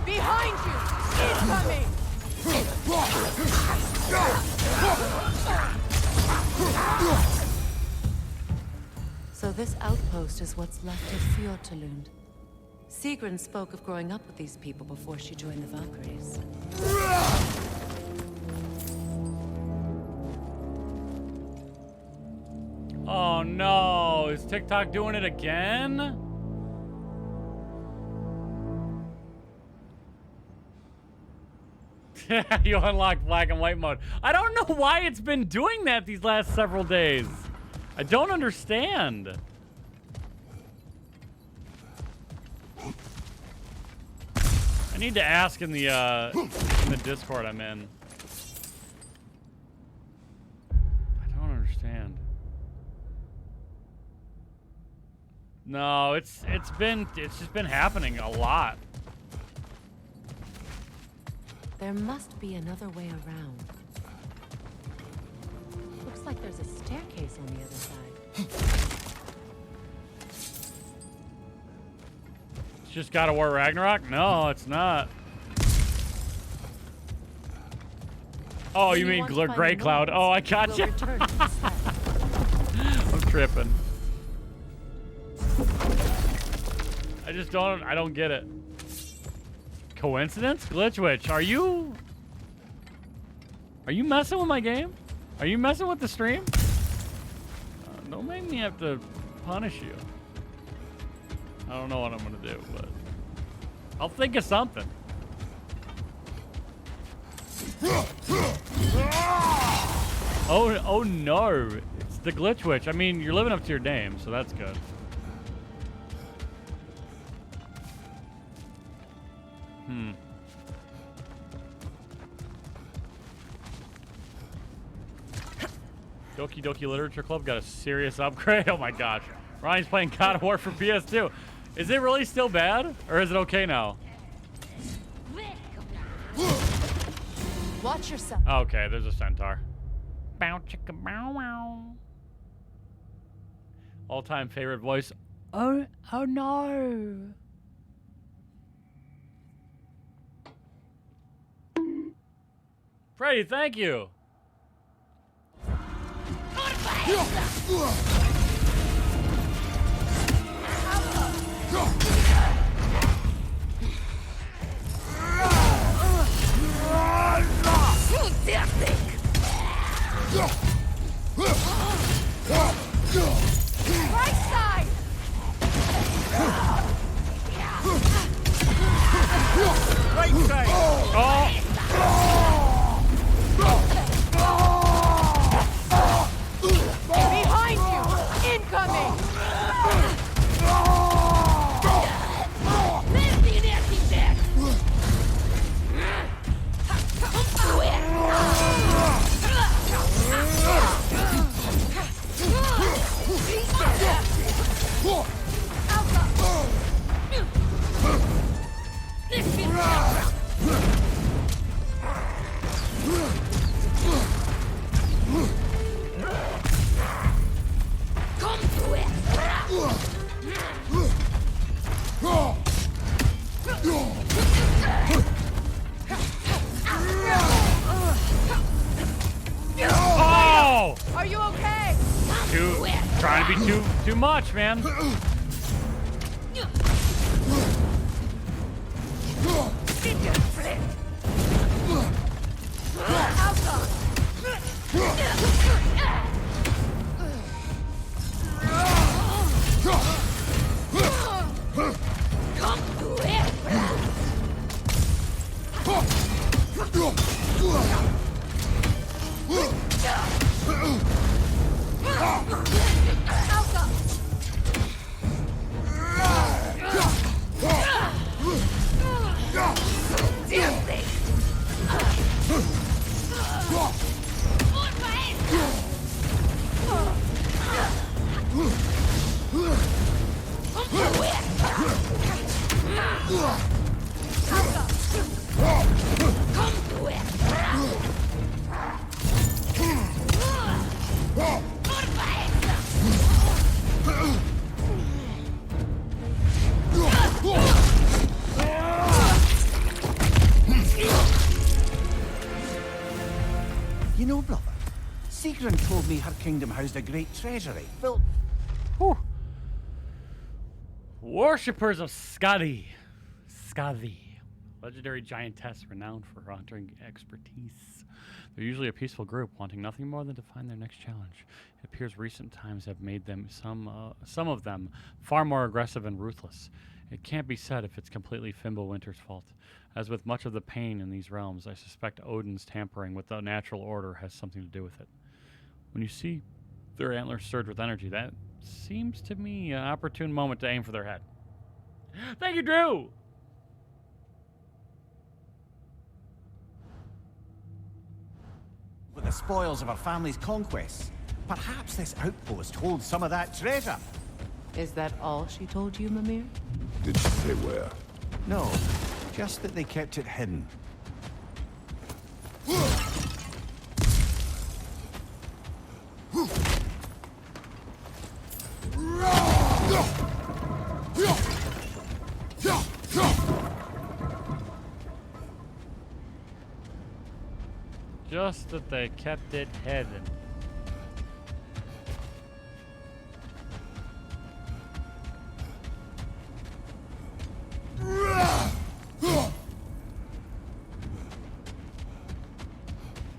Behind you! Incoming! So this outpost is what's left of Fjotolund. Sigrun spoke of growing up with these people before she joined the Valkyries. Oh no, is TikTok doing it again? You unlocked black and white mode. I don't know why it's been doing that these last several days. I don't understand. I need to ask in the Discord I'm in. I don't understand. No, it's just been happening a lot. There must be another way around. Looks like there's a staircase on the other side. It's just God of War Ragnarok? No, it's not. Oh, you mean Grey Cloud? Oh, I gotcha. I'm tripping. I don't get it. Coincidence? Glitchwitch, are you messing with my game? Are you messing with the stream? Don't make me have to punish you. I don't know what I'm gonna do, but I'll think of something. Oh no, it's the Glitchwitch. I mean, you're living up to your name, so that's good. Doki Doki Literature Club got a serious upgrade. Oh my gosh. Ryan's playing God of War for PS2. Is it really still bad? Or is it okay now? Watch yourself. Okay, there's a centaur. Bow chicka bow wow. All-time favorite voice. Oh no. Freddy, thank you. Right side! Right side! Oh! Are you okay? Trying to be too much, man. You know, brother, Sigrun told me her kingdom housed a great treasury built... Worshippers of Skadi. Legendary giantess renowned for hunting expertise. They're usually a peaceful group, wanting nothing more than to find their next challenge. It appears recent times have made them, some of them, far more aggressive and ruthless. It can't be said if it's completely Fimbulwinter's fault. As with much of the pain in these realms, I suspect Odin's tampering with the natural order has something to do with it. When you see their antlers surge with energy, that seems to me an opportune moment to aim for their head. Thank you, Drew! With the spoils of our family's conquests, perhaps this outpost holds some of that treasure. Is that all she told you, Mimir? Did she say where? No, just that they kept it hidden. Just that they kept it hidden.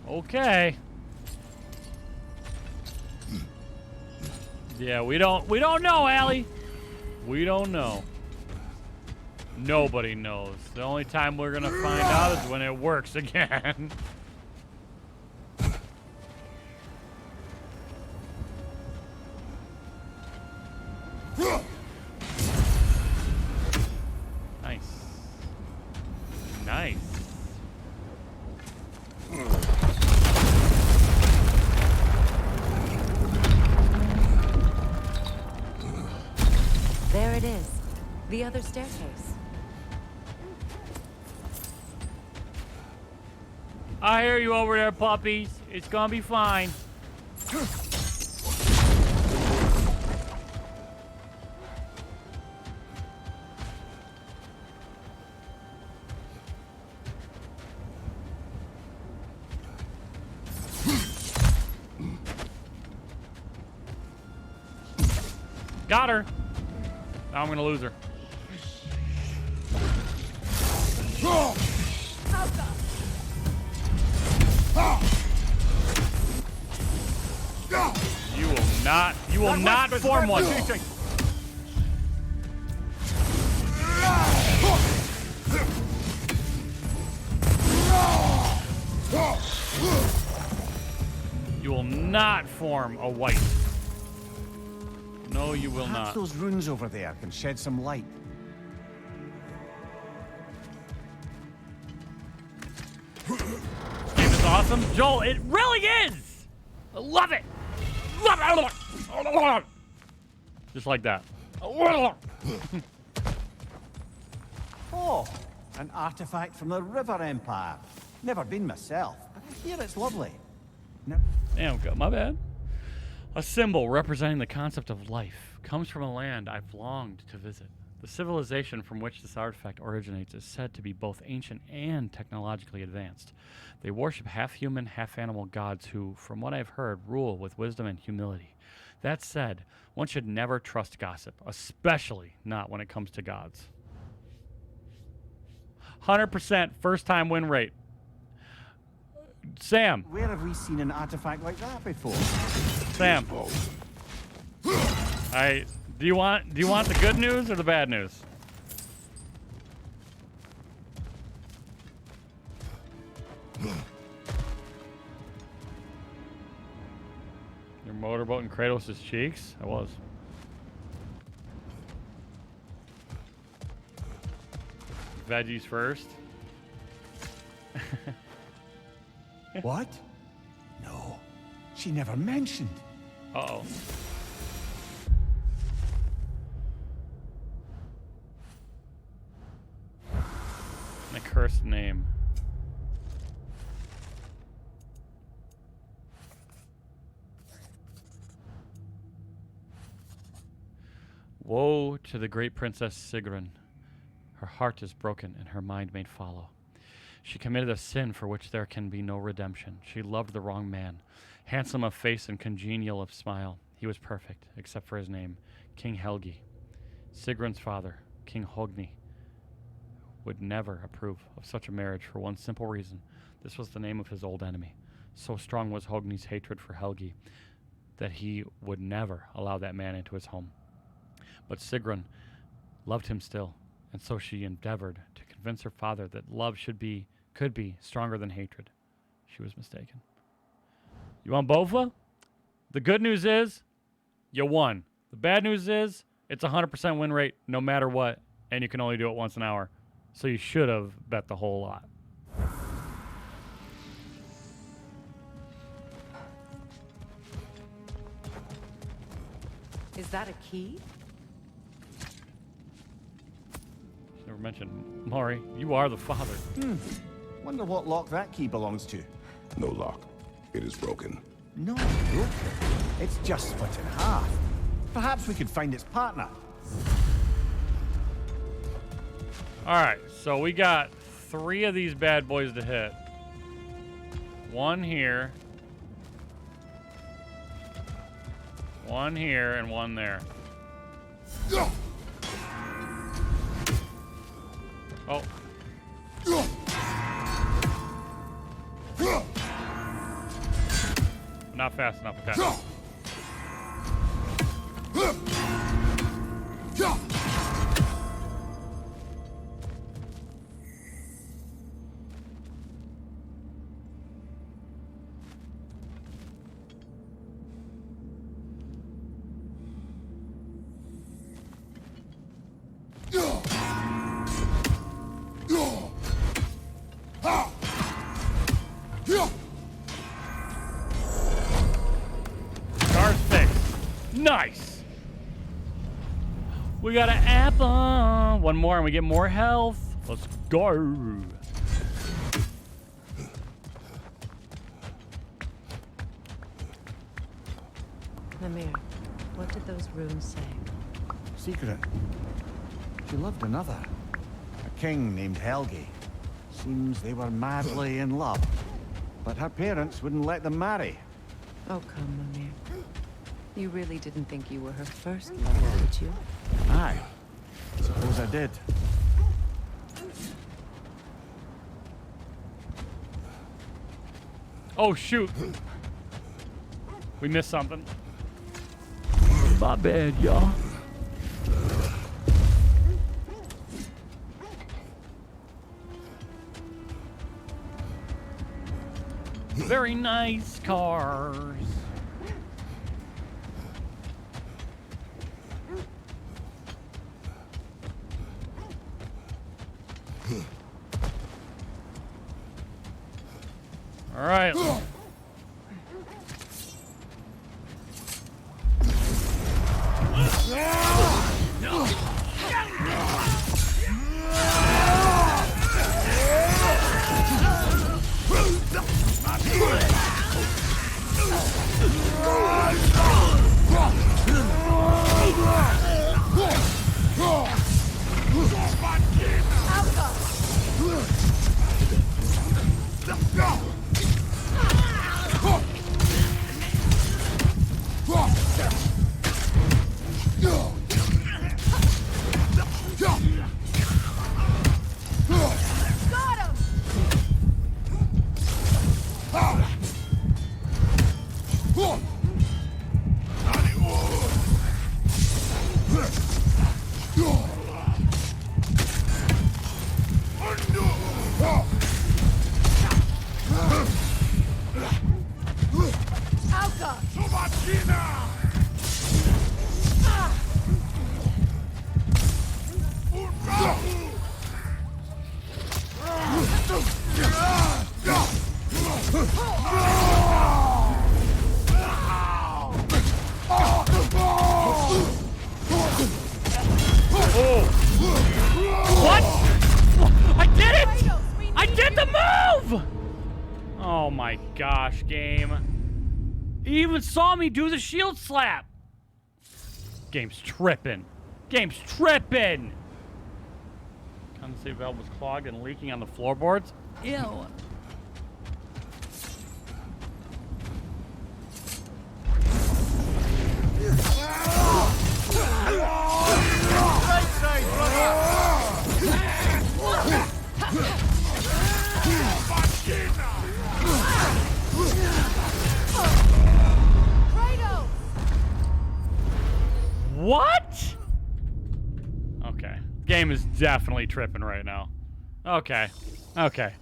Okay. Yeah, we don't know, Allie. We don't know. Nobody knows. The only time we're gonna find out is when it works again. Nice. There it is. The other staircase. I hear you over there, puppies. It's gonna be fine. Got her. Now I'm gonna lose her. You will not form one. You will not form a white. No, you will Perhaps not. those runes over there can shed some light. This game is awesome. Joel, it really is! I love it! Love it! Just like that. Oh, an artifact from the River Empire. Never been myself, but I hear it's lovely. No. Damn, my bad. A symbol representing the concept of life comes from a land I've longed to visit. The civilization from which this artifact originates is said to be both ancient and technologically advanced. They worship half-human, half-animal gods who, from what I've heard, rule with wisdom and humility. That said, one should never trust gossip, especially not when it comes to gods. 100% first-time win rate. Sam. Where have we seen an artifact like that before? Sam. Do you want the good news or the bad news? Your motorboat in Kratos' cheeks? I was. Veggies first. What? No. She never mentioned. Uh-oh. A cursed name. Woe to the great princess Sigrun. Her heart is broken and her mind made fallow. She committed a sin for which there can be no redemption. She loved the wrong man. Handsome of face and congenial of smile, he was perfect, except for his name, King Helgi. Sigrun's father, King Hogni, would never approve of such a marriage for one simple reason. This was the name of his old enemy. So strong was Hogni's hatred for Helgi that he would never allow that man into his home. But Sigrun loved him still, and so she endeavored to convince her father that love could be stronger than hatred. She was mistaken. You want Bofa? The good news is you won. The bad news is it's a 100% win rate no matter what, and you can only do it once an hour. So you should have bet the whole lot. Is that a key? Never mentioned Maury. You are the father. Wonder what lock that key belongs to. No lock. It is broken. No, broken. It's just split in half. Perhaps we could find its partner. Alright, so we got 3 of these bad boys to hit. 1 here. 1 here and 1 there. Oh. Not fast enough, okay. Car's fixed. Nice. We got an apple. 1 more and we get more health. Let's go. Mimir, what did those runes say? Secret. She loved another. A king named Helgi. Seems they were madly in love. But her parents wouldn't let them marry. Oh, come, Mimir. You really didn't think you were her first love, did you? Aye. Suppose I did. Oh, shoot. We missed something. My bad, y'all. Very nice cars. All right. What? I did it! I did the move! Oh my gosh, game. He even saw me do the shield slap. Game's tripping. Game's tripping! Condensate valve was clogged and leaking on the floorboards. Ew. Right side, brother! Kratos! What? Okay. Game is definitely tripping right now. Okay. Okay.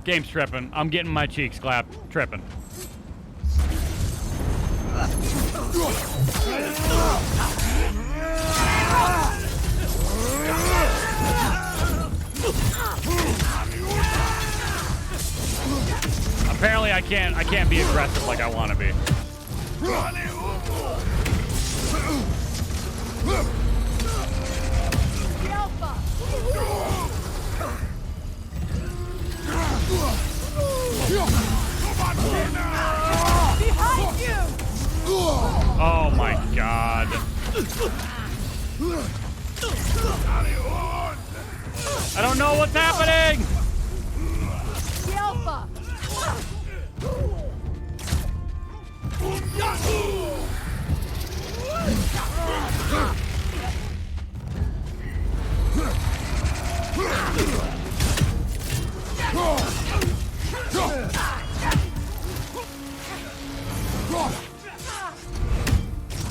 Game's tripping. I'm getting my cheeks clapped. Tripping. Apparently I can't be aggressive like I want to be. Behind you! Oh my god. I don't know what's happening! The Alpha!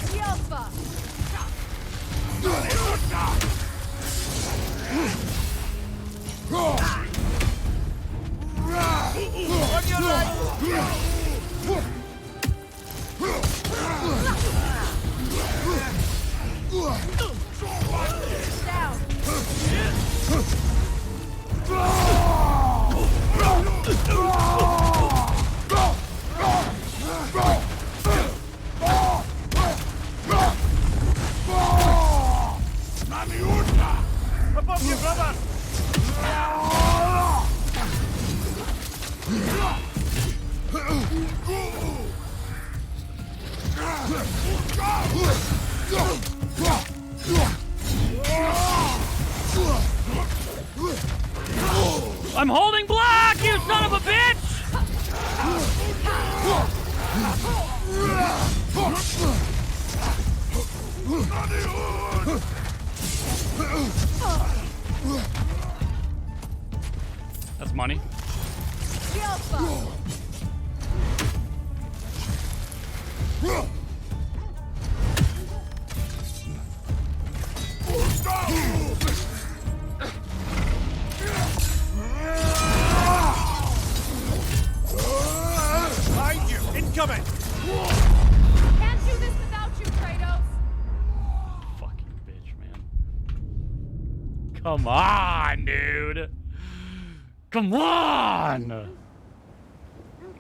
The Alpha! On your right! Above you, brother! I'm holding block, you son of a bitch! That's money. The Alpha! Behind you! Incoming! Can't do this without you, Kratos! Fucking bitch, man. Come on, dude. Come on!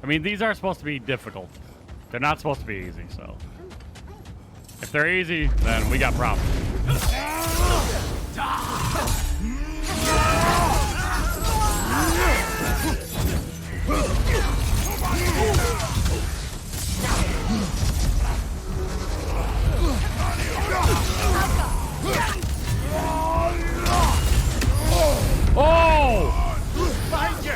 I mean, these are supposed to be difficult. They're not supposed to be easy, so. If they're easy, then we got problems. Oh! Behind you!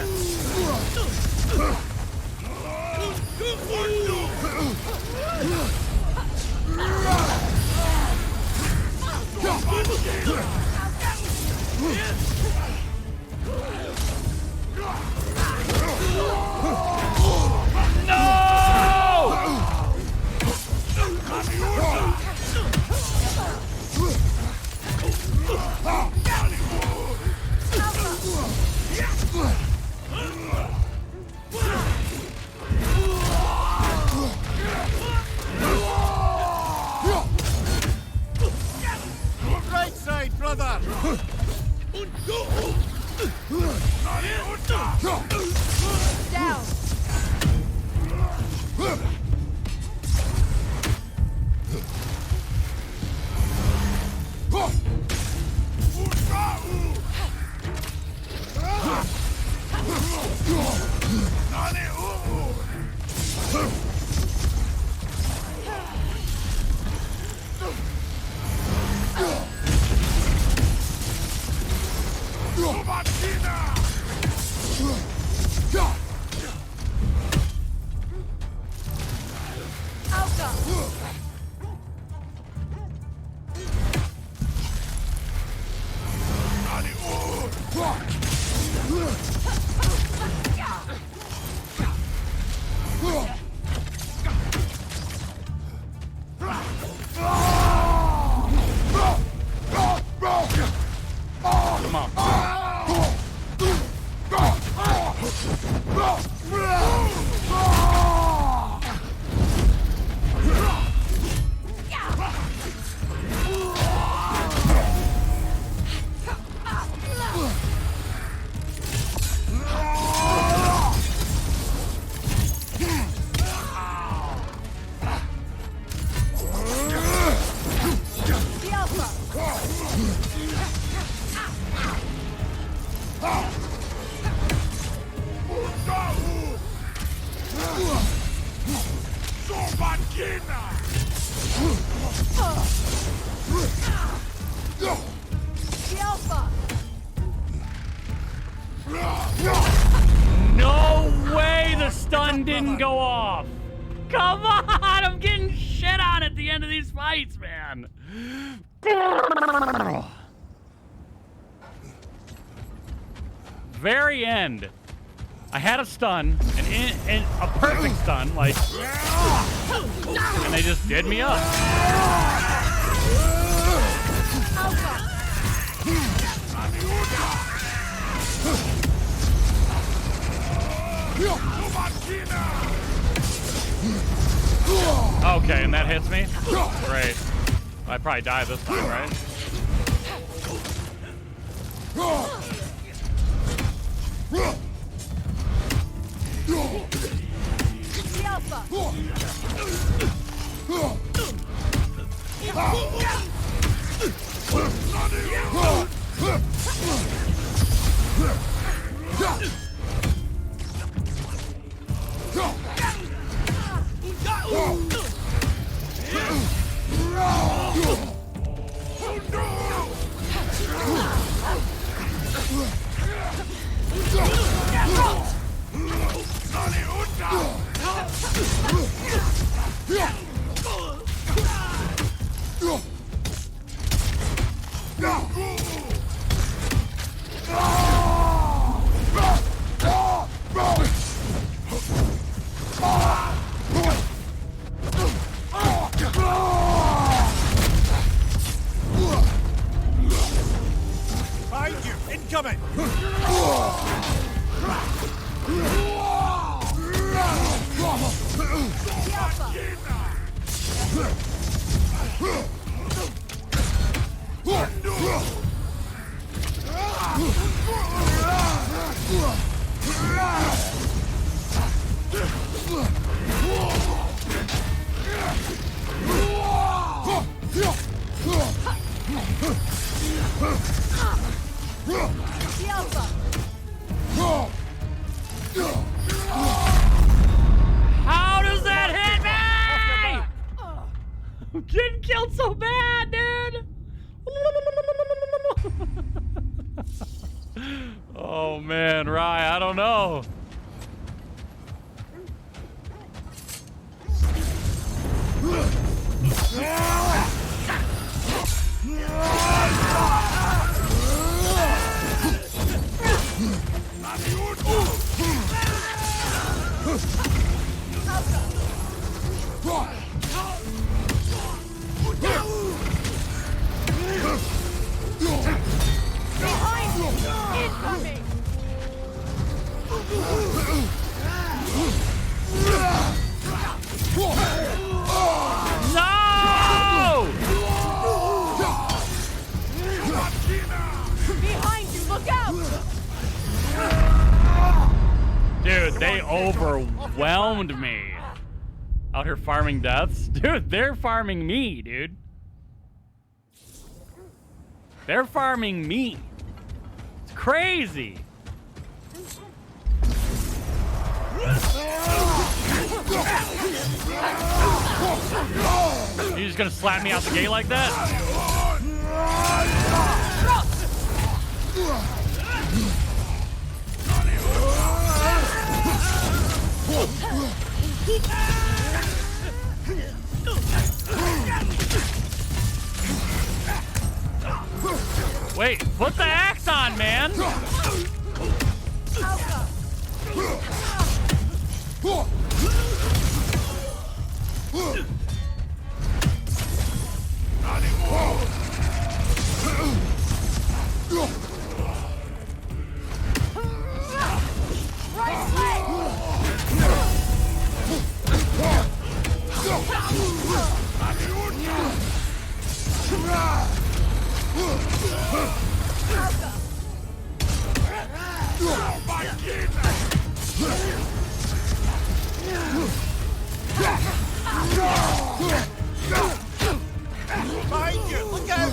Down. No way the stun didn't go off. Come on, I'm getting shit on at the end of these fights, man. Very end. I had a stun, and a perfect stun, like, and they just did me up. Okay, and that hits me? Great. I probably die this time, right? Incoming! How does that hit me? I'm getting killed so bad, dude. Oh man, Rye, I don't know. Incoming! No! Behind you, look out! They overwhelmed me. Out here farming deaths? Dude, they're farming me, dude. They're farming me. It's crazy. You just gonna slap me out the gate like that? Wait, put the axe on, man! Behind you! Look out!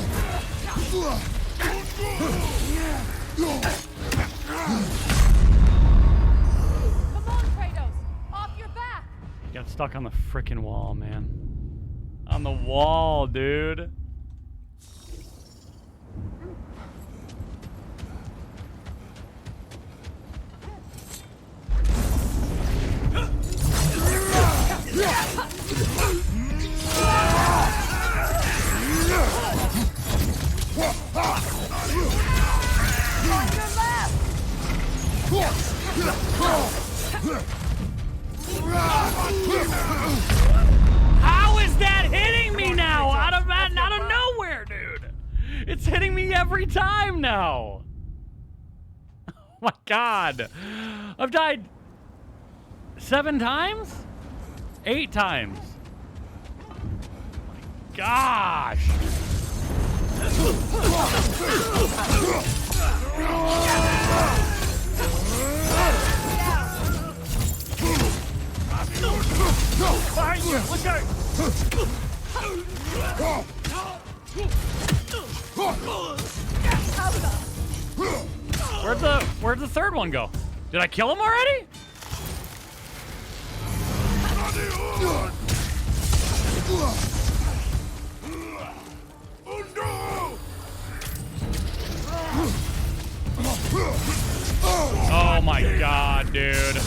Come on, Kratos! Off your back! Got stuck on the frickin' wall, man. On the wall, dude. How is that hitting me now? Out of nowhere, dude. It's hitting me every time now. Oh my god. I've died 7 times? 8 times. Oh my gosh. Behind you! Look out! Where'd the third one go? Did I kill him already? Oh my god, dude.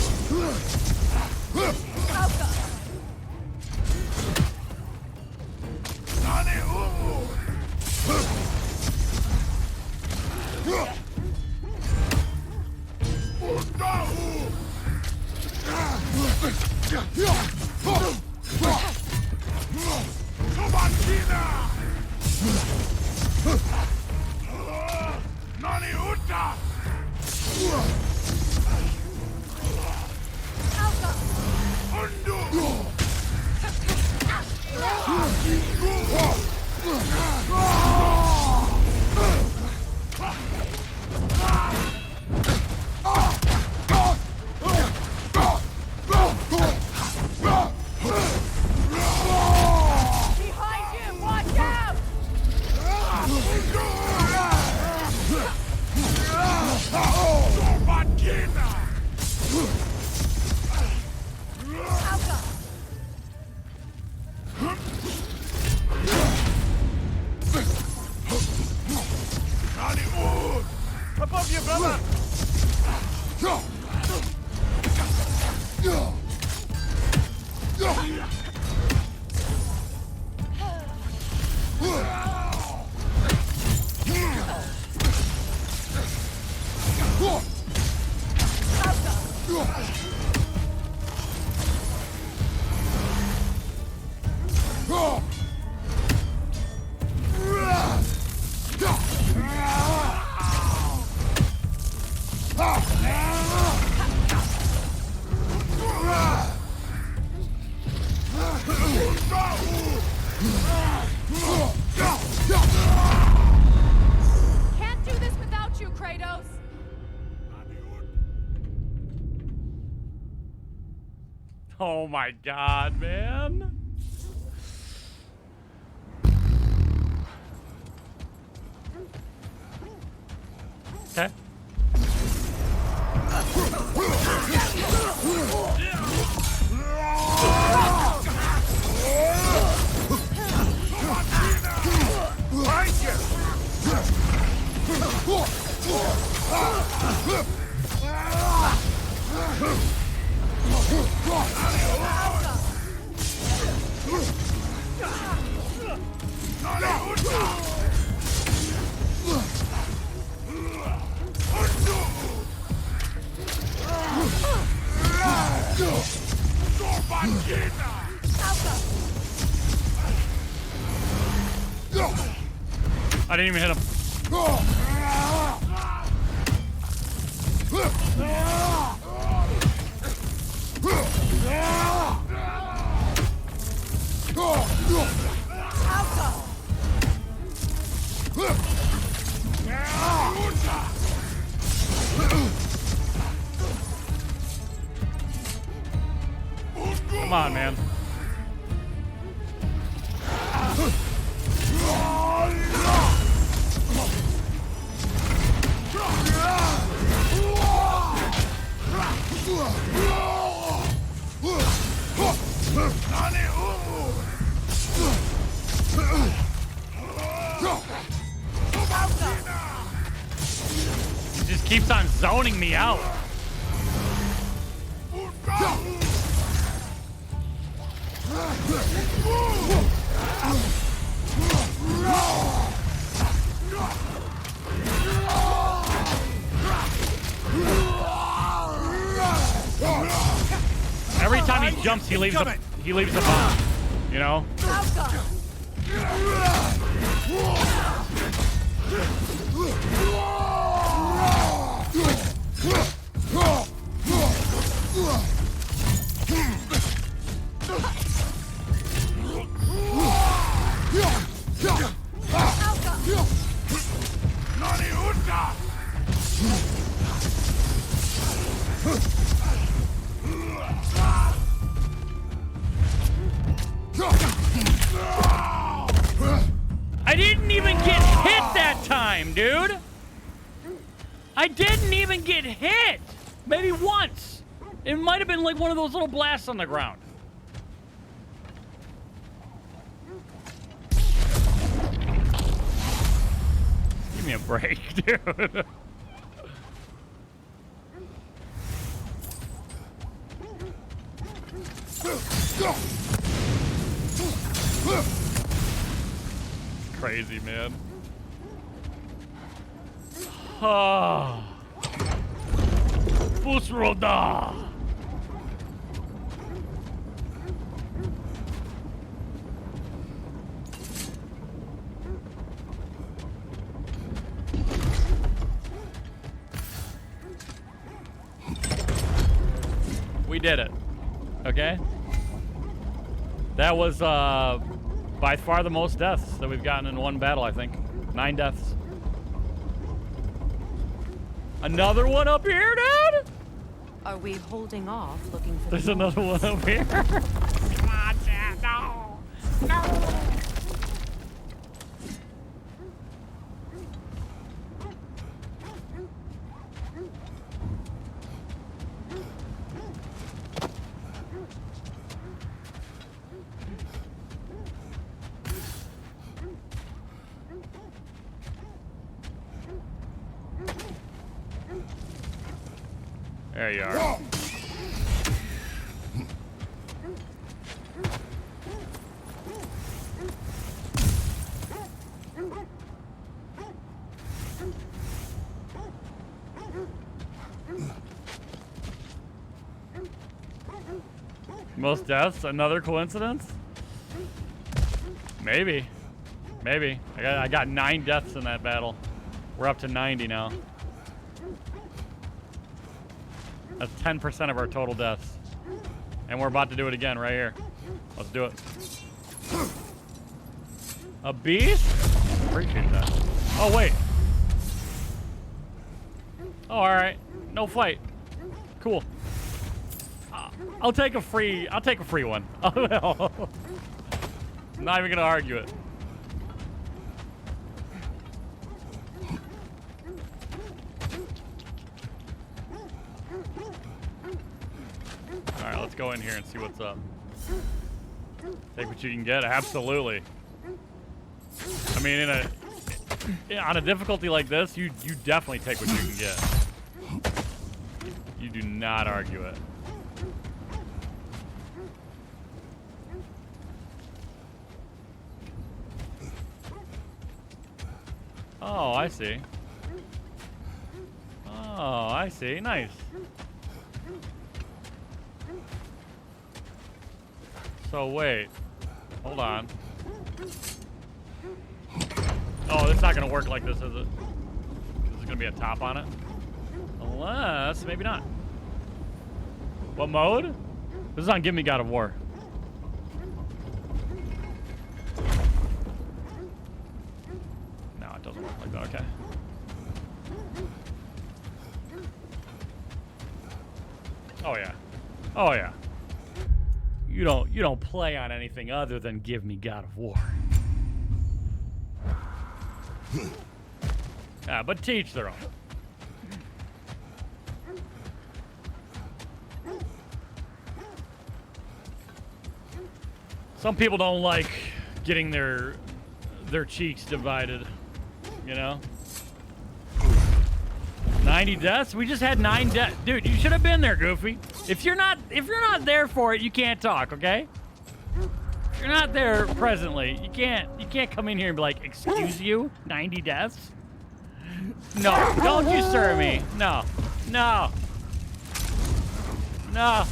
Above you, brother! Can't do this without you, Kratos! Oh my god, man. Okay. I didn't even hit him. Come on, man. He just keeps on zoning me out. Every time he jumps, he leaves a bomb. You know? I didn't even get hit that time, dude. I didn't even get hit. Maybe once. It might have been like one of those little blasts on the ground. Give me a break, dude. Crazy, man. Ah. Busroda. We did it. Okay? That was by far the most deaths that we've gotten in one battle, I think. 9 deaths. Another one up here, dude? Are we holding off looking for There's another one up here. Come on, Chad. No. No. There you are. Most deaths? Another coincidence? Maybe. Maybe. I got 9 deaths in that battle. We're up to 90 now. That's 10% of our total deaths. And we're about to do it again right here. Let's do it. A beast? Appreciate that. Oh, wait. Oh, alright. No fight. Cool. I'll take a free one. I'm not even gonna argue it. All right, let's go in here and see what's up. Take what you can get. Absolutely. I mean, on a difficulty like this, you definitely take what you can get. You do not argue it. Oh, I see. Oh, I see. Nice. So wait. Hold on. Oh, it's not gonna work like this, is it? There's gonna be a top on it? Unless, maybe not. What mode? This is on Give Me God of War. No, it doesn't work like that, okay. Oh yeah. Oh yeah. You don't play on anything other than Give Me God of War. Yeah, but teach their own. Some people don't like getting their cheeks divided, you know? 90 deaths? We just had 9 deaths. Dude, you should have been there, Goofy. If you're not there for it, you can't talk, okay? If you're not there presently, you can't come in here and be like, excuse you? 90 deaths? No, don't you sir me. No. No. No.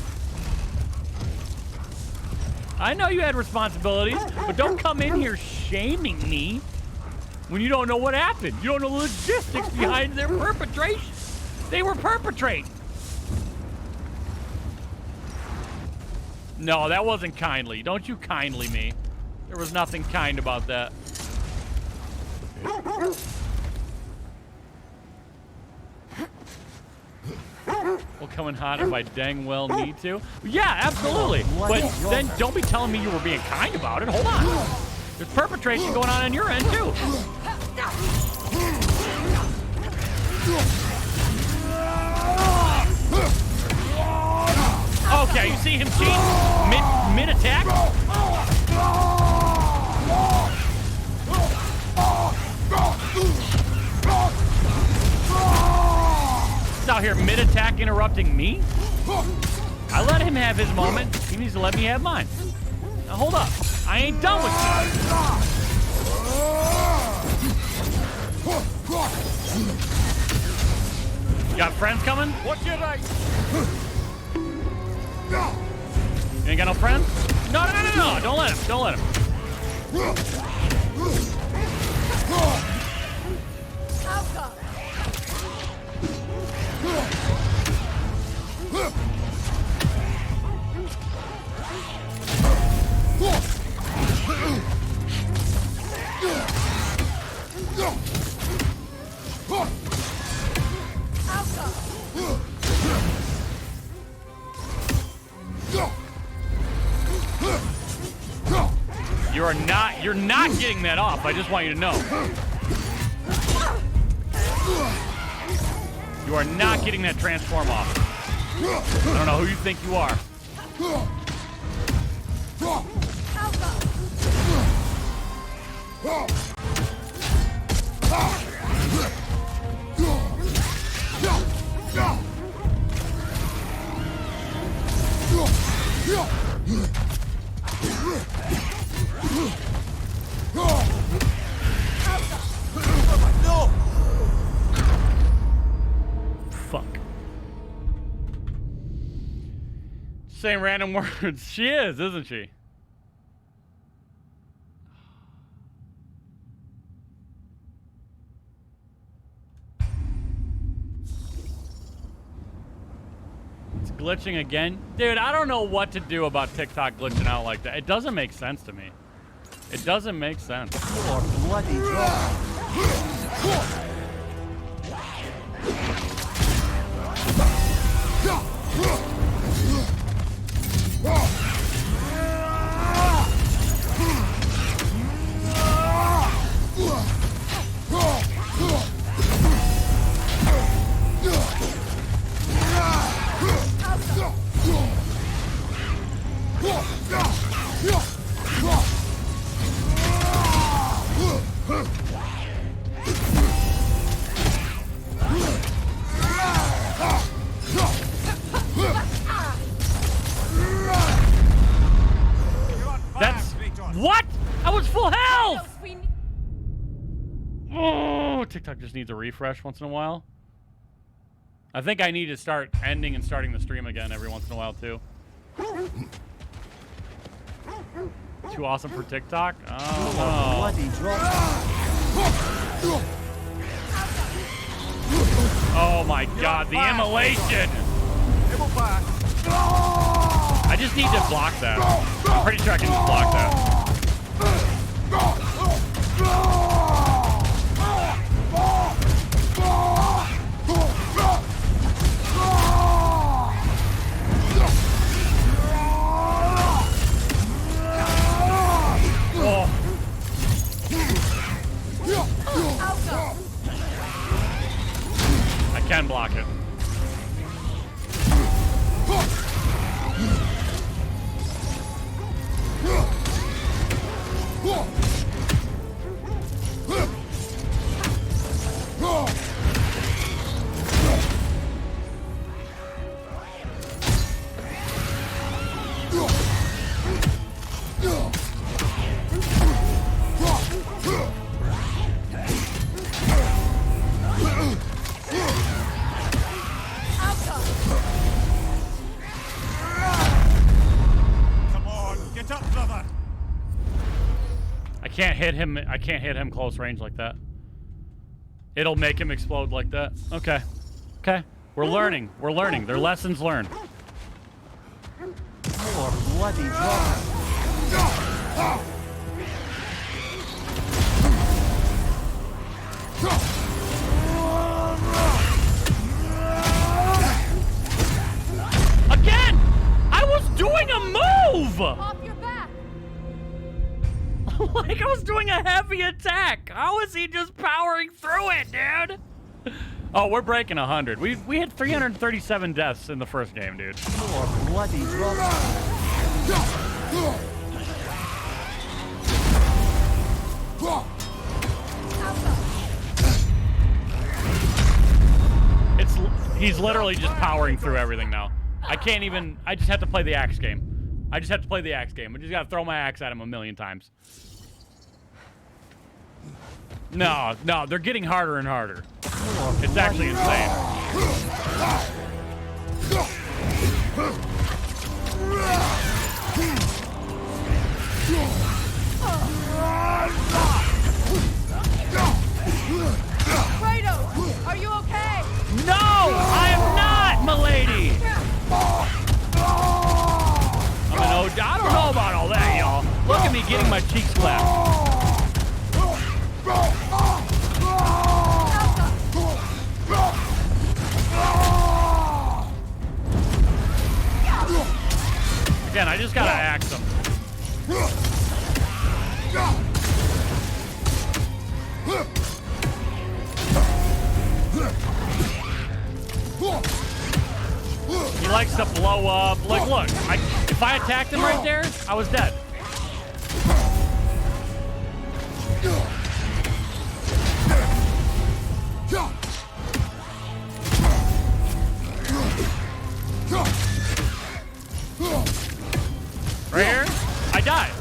I know you had responsibilities, but don't come in here shaming me when you don't know what happened. You don't know the logistics behind their perpetration. They were perpetrating. No, that wasn't kindly. Don't you kindly me. There was nothing kind about that. We'll come in hot if I dang well need to. Yeah, absolutely. But then don't be telling me you were being kind about it. Hold on. There's perpetration going on your end, too. Okay, you see him cheat mid-attack? He's out here mid-attack interrupting me? I let him have his moment. He needs to let me have mine. Now hold up. I ain't done with you. You got friends coming? What did I? You ain't got no friends? No. Don't let him. Don't let him. You're not getting that off. I just want you to know. You are not getting that transform off. I don't know who you think you are. Fuck. Saying random words. She is, isn't she? It's glitching again. Dude, I don't know what to do about TikTok glitching out like that. It doesn't make sense to me. It doesn't make sense. You're bloody drunk. TikTok just needs a refresh once in a while. I think I need to start ending and starting the stream again every once in a while too. Too awesome for TikTok? Oh, Bloody oh my god, the immolation! I just need to block that. I'm pretty sure I can just block that. Oh. I can block it. I can't hit him close range like that. It'll make him explode like that. Okay. Okay. We're learning. We're learning. They're lessons learned. More bloody drop. Again! I was doing a move! Off your back. Like I was doing a heavy attack. How is he just powering through it, dude? Oh, we're breaking 100. We had 337 deaths in the first game, dude. More bloody drop. He's literally just powering through everything now. I can't even. I just have to play the axe game. I just have to play the axe game. I just gotta throw my axe at him a million times. No, they're getting harder and harder. It's actually insane. Kratos, are you okay? No, I am not, milady. I don't know about all that, y'all. Look at me getting my cheeks slapped. Again, I just gotta axe him. He likes to blow up. Like, look, if I attacked him right there, I was dead. Right here, I died.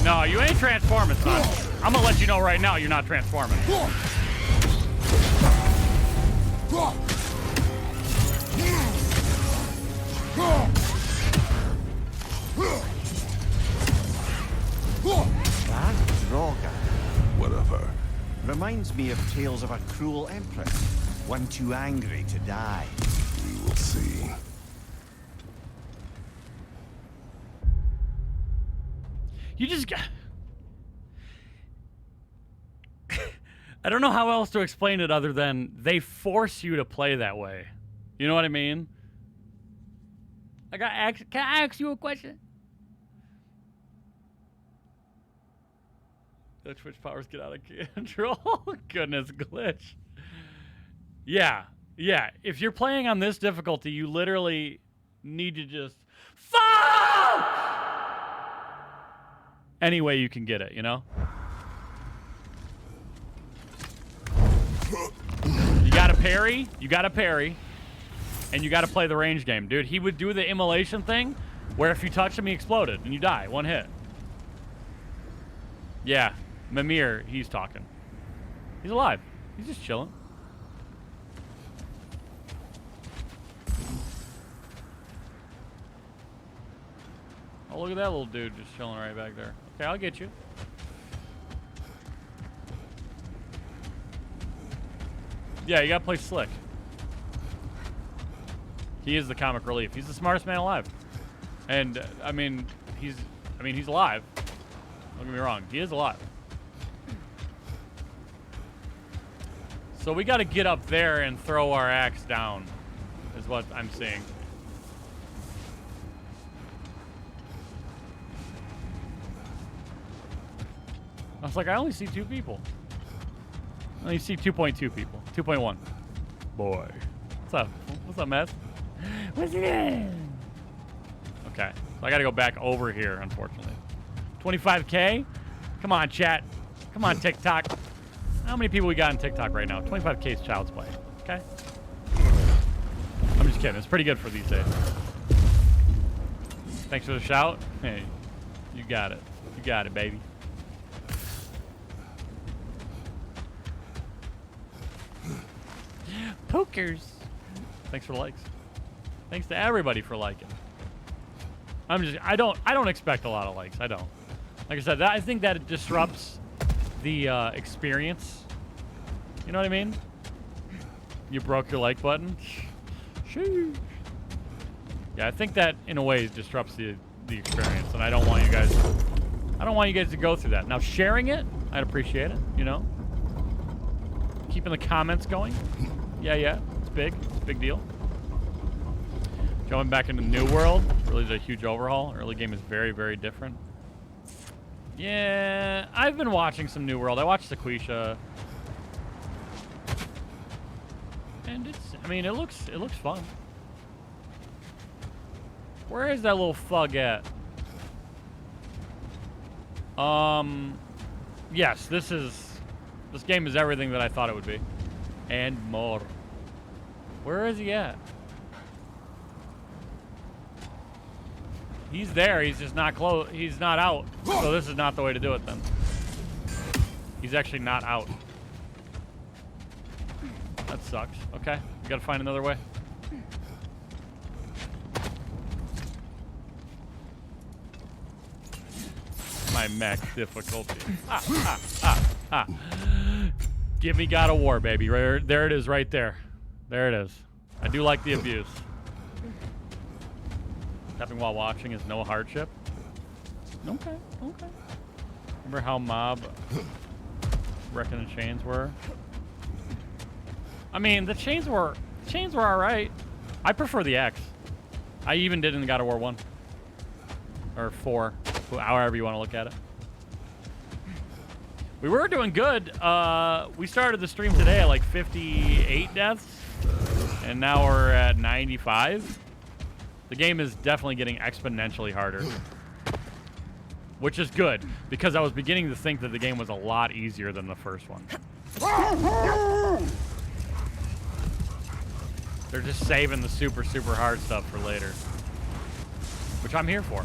No, you ain't transforming, son. I'm gonna let you know right now you're not transforming. That Droga. Whatever. Reminds me of tales of a cruel empress, one too angry to die. We will see. You just got... I don't know how else to explain it other than they force you to play that way. You know what I mean? Can I ask you a question? The Twitch powers get out of control. Goodness, glitch. Yeah. If you're playing on this difficulty, you literally need to just fuck any way you can get it, you know? You gotta parry, and you gotta play the range game. Dude, he would do the immolation thing where if you touched him, he exploded, and you die. One hit. Yeah, Mimir, he's talking. He's alive. He's just chilling. Oh, look at that little dude just chilling right back there. Okay, I'll get you. Yeah, you gotta play slick. He is the comic relief. He's the smartest man alive. And, I mean, he's alive. Don't get me wrong. He is alive. So we gotta get up there and throw our axe down, is what I'm seeing. I was like, I only see 2 people. I only see 2.2 people. 2.1. Boy. What's up? What's up, Matt? What's it in? Okay. So I gotta go back over here, unfortunately. 25K? Come on, chat. Come on, TikTok. How many people we got on TikTok right now? 25K is child's play. Okay? I'm just kidding. It's pretty good for these days. Thanks for the shout. Hey, you got it. You got it, baby. Pokers. Thanks for the likes. Thanks to everybody for liking. I don't expect a lot of likes. I don't. Like I said, I think that it disrupts the experience. You know what I mean? You broke your like button. Sheesh. Yeah, I think that in a way disrupts the experience, and I don't want you guys to go through that. Now sharing it, I'd appreciate it, you know? Keeping the comments going. Yeah, it's big. It's a big deal. Going back into New World, really is a huge overhaul. Early game is very, very different. Yeah, I've been watching some New World. I watched Sequisha. And it looks fun. Where is that little thug at? Yes, this game is everything that I thought it would be. And more. Where is he at? He's there, he's just not close. He's not out. So this is not the way to do it then. He's actually not out. That sucks. Okay, we gotta find another way. My max difficulty. Give me God of War, baby. There it is right there. There it is. I do like the abuse. Tapping while watching is no hardship. Okay. Remember how Mob wrecking the chains were? I mean, the chains were alright. I prefer the X. I even did in God of War 1. Or 4. However you want to look at it. We were doing good. We started the stream today at like 58 deaths. And now we're at 95. The game is definitely getting exponentially harder. Which is good, because I was beginning to think that the game was a lot easier than the first one. They're just saving the super, super hard stuff for later. Which I'm here for.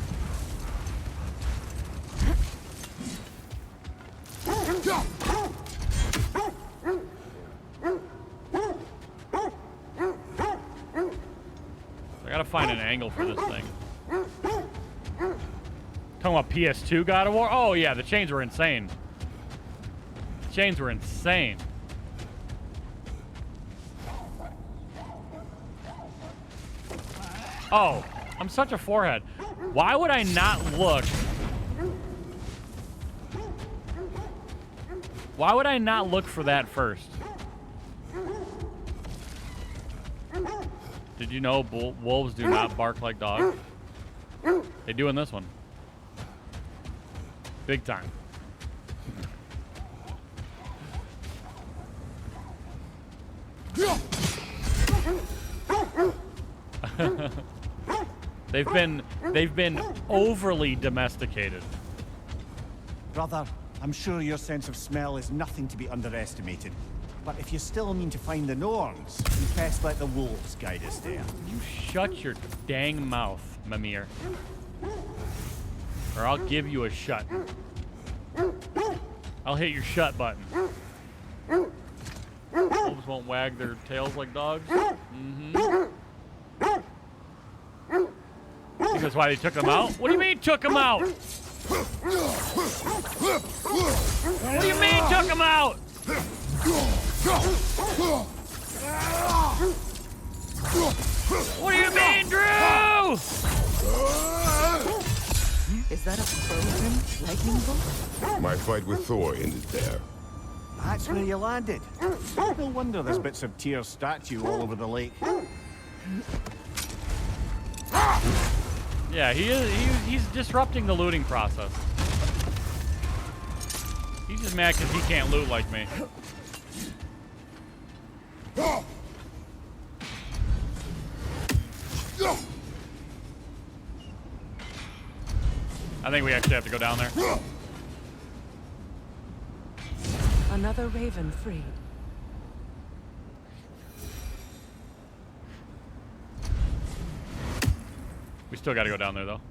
I gotta find an angle for this thing. Talking about PS2 God of War? Oh yeah, the chains were insane. The chains were insane. Oh, I'm such a forehead. Why would I not look Why would I not look for that first? Did you know wolves do not bark like dogs? They do in this one. Big time. They've been overly domesticated. Brother, I'm sure your sense of smell is nothing to be underestimated. But if you still mean to find the Norns, you best let the wolves guide us there. You shut your dang mouth, Mimir. Or I'll give you a shut. I'll hit your shut button. Wolves won't wag their tails like dogs. Mm-hmm. That's why they took them out? What do you mean took them out? What do you mean took them out? What do you mean, Drew? Is that a frozen lightning bolt? My fight with Thor ended there. That's where you landed. No wonder there's bits of Tyr's statue all over the lake. Yeah, he's disrupting the looting process. He's just mad because he can't loot like me. I think we actually have to go down there. Another raven freed. We still got to go down there, though.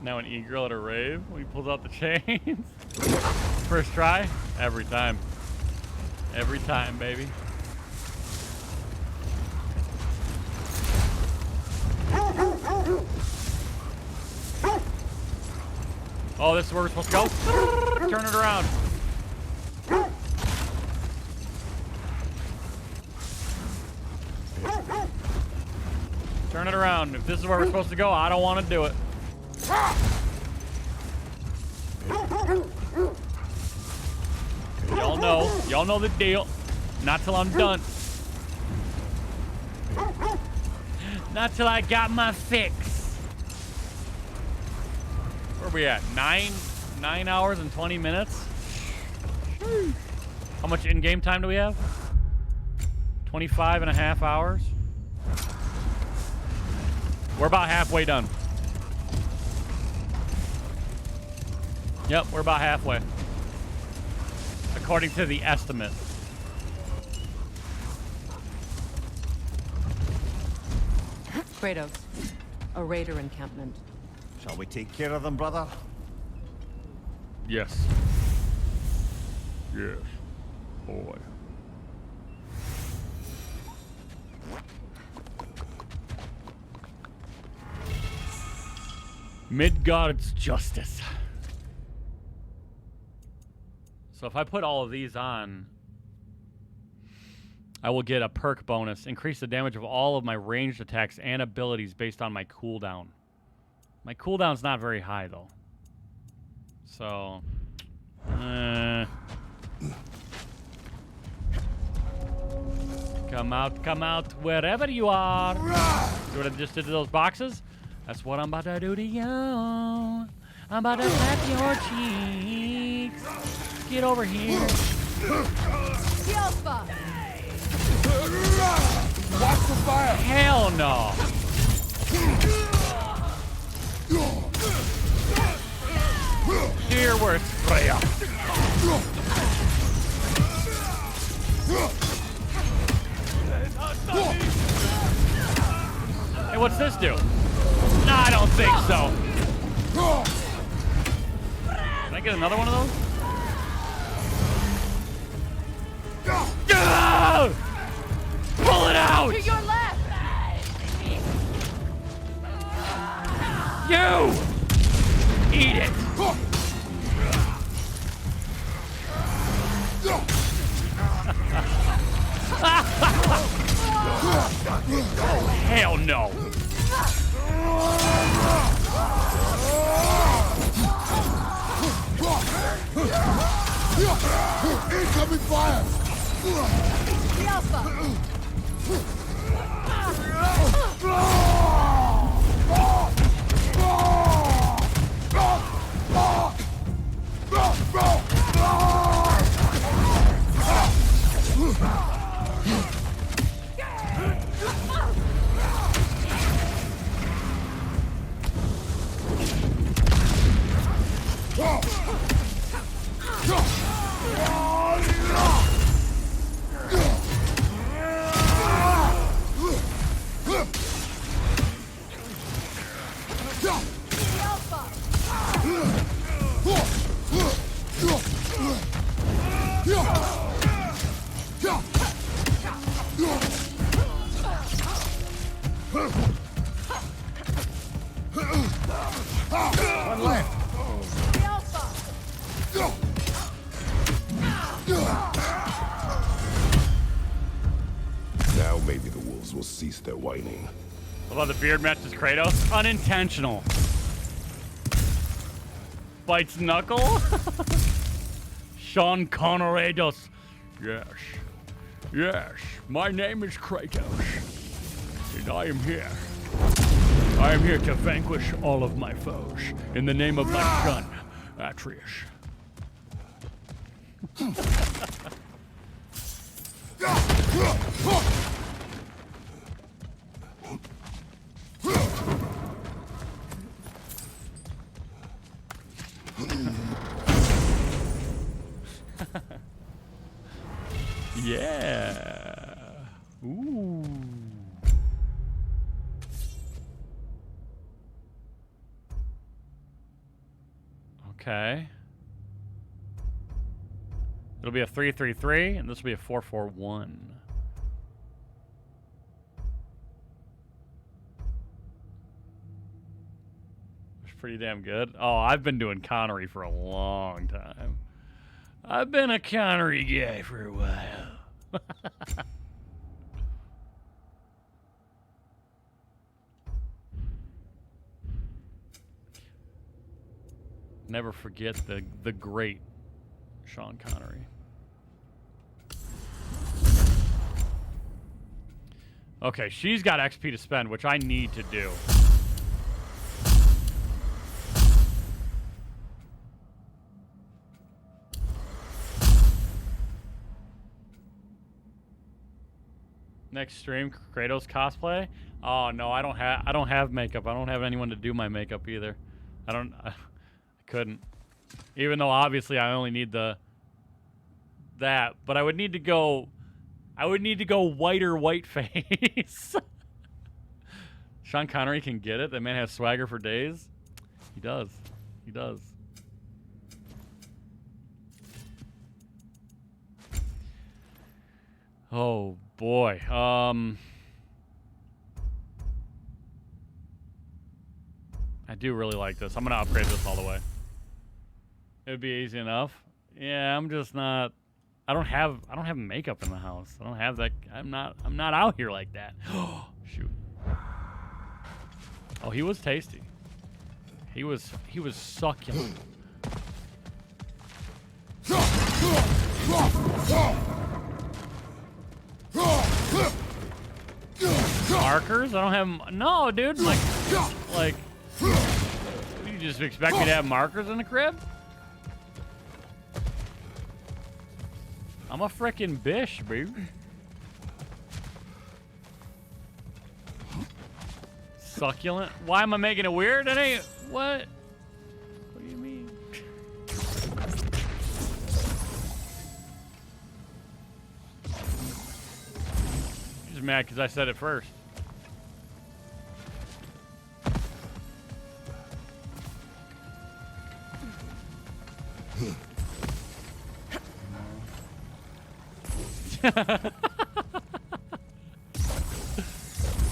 Now an e-girl at a rave when he pulls out the chains. First try? Every time. Every time, baby. Oh, this is where we're supposed to go? Turn it around. Turn it around. If this is where we're supposed to go, I don't want to do it. Y'all know the deal. Not till I'm done. Not till I got my fix. Where are we at? 9 hours and 20 minutes? How much in-game time do we have? 25 and a half hours. We're about halfway done. Yep, we're about halfway. According to the estimate. Kratos, a raider encampment. Shall we take care of them, brother? Yes. Yes. Boy. Midgard's justice. So if I put all of these on, I will get a perk bonus. Increase the damage of all of my ranged attacks and abilities based on my cooldown. My cooldown's not very high, though. So... Come out, wherever you are. See what I just did to those boxes? That's what I'm about to do to you. I'm about to tap your cheeks. Get over here. Watch the fire! Hell no. Here we're Freya. Hey, what's this do? Nah, I don't think so. Can I get another one of those? Pull it out! To your left! You! Eat it! Hell no! Fire! The Alpha! One left. Now maybe the wolves will cease their whining. What about the beard matches Kratos? Unintentional. Bites knuckle? Sean Connery does. Yes. Yes. My name is Kratos. And I am here. I am here to vanquish all of my foes in the name of my son, Atreus. Yeah. Ooh. Okay. It'll be a 3-3-3, and this will be a 4-4-1. It's pretty damn good. Oh, I've been doing Connery for a long time. I've been a Connery guy for a while. Never forget the great Sean Connery. Okay, she's got XP to spend, which I need to do. Next stream, Kratos cosplay. Oh no, I don't have makeup. I don't have anyone to do my makeup either. I couldn't. Even though obviously I only need that, but I would need to go whiter white face. Sean Connery can get it. That man has swagger for days. He does. He does. Oh boy. I do really like this. I'm gonna upgrade this all the way. It would be easy enough. Yeah, I'm just not. I don't have makeup in the house. I don't have that. I'm not out here like that. Oh shoot. Oh, he was tasty. He was succulent. Markers? I don't have. No, dude. Like. You just expect me to have markers in the crib? I'm a frickin' bish, dude. Succulent? Why am I making it weird? It ain't. What? What do you mean? You're just mad because I said it first.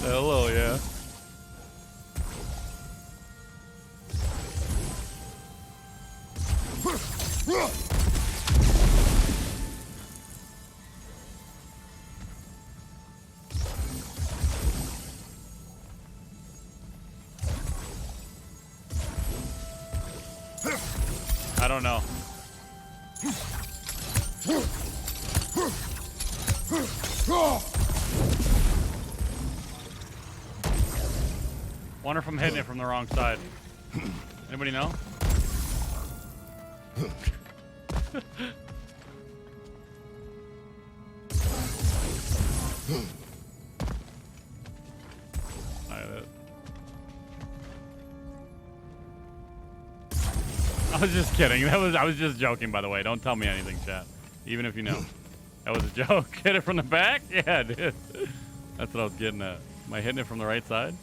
Hello, yeah. I don't know. Wonder if I'm hitting it from the wrong side. Anybody know? I was just kidding. I was just joking, by the way. Don't tell me anything, chat. Even if you know. That was a joke. Hit it from the back? Yeah, dude. That's what I was getting at. Am I hitting it from the right side?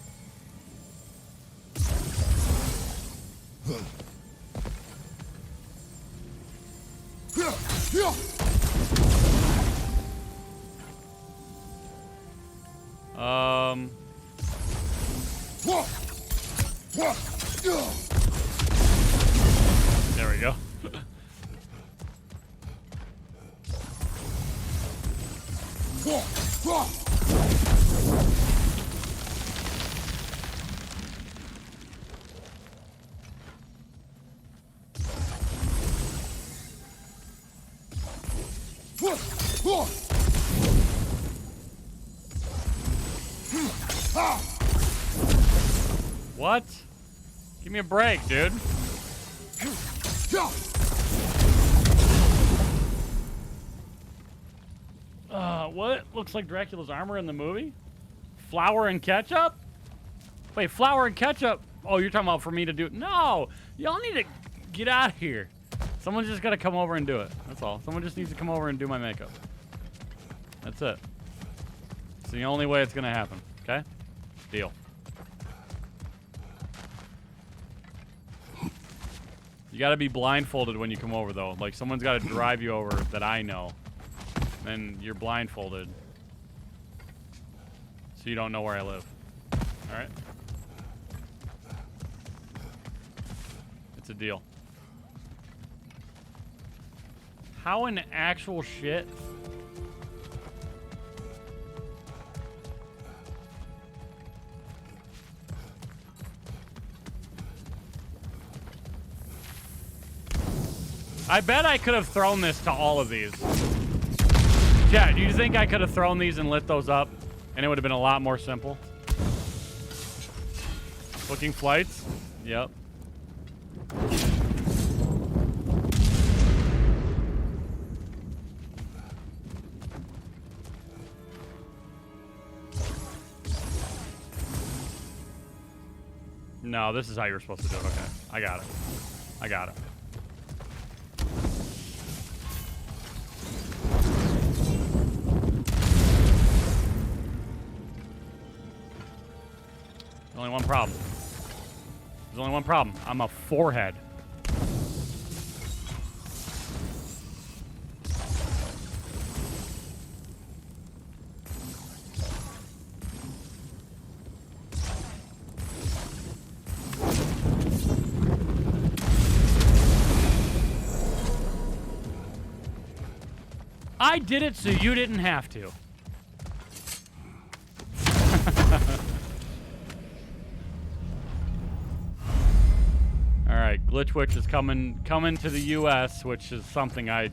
There we go. What? Give me a break, dude. What looks like Dracula's armor in the movie? Flour and ketchup? Wait, flour and ketchup? Oh, you're talking about for me to do it? No! Y'all need to get out of here. Someone's just gotta come over and do it. That's all. Someone just needs to come over and do my makeup. That's it. It's the only way it's gonna happen. Okay? Deal. You gotta be blindfolded when you come over, though. Like, someone's gotta drive you over that I know. Then you're blindfolded. So you don't know where I live. Alright? It's a deal. How in actual shit? I bet I could have thrown this to all of these. Yeah, do you think I could have thrown these and lit those up and it would have been a lot more simple? Booking flights? Yep. No, this is how you're supposed to do it. Okay, I got it. I got it. Only one problem. There's only one problem. I'm a forehead. I did it so you didn't have to. All right, Glitchwitch is coming to the U.S., which is something I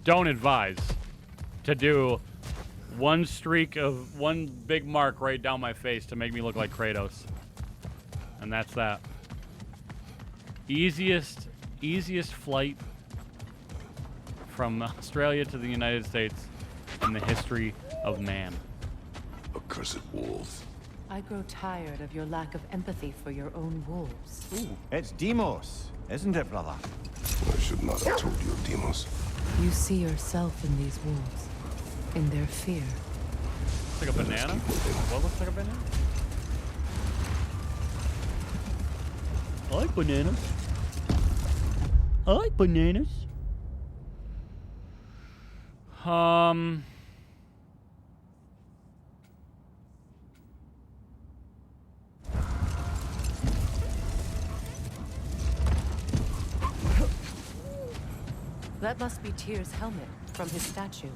don't advise to do. One big mark right down my face to make me look like Kratos, and that's that. Easiest flight from Australia to the United States in the history of man. Accursed wolves. I grow tired of your lack of empathy for your own wolves. Ooh, it's Demos, isn't it, brother? I should not have told you of Demos. You see yourself in these wolves, in their fear. Looks like a banana? What looks like a banana? I like bananas. I like bananas. That must be Tyr's helmet from his statue.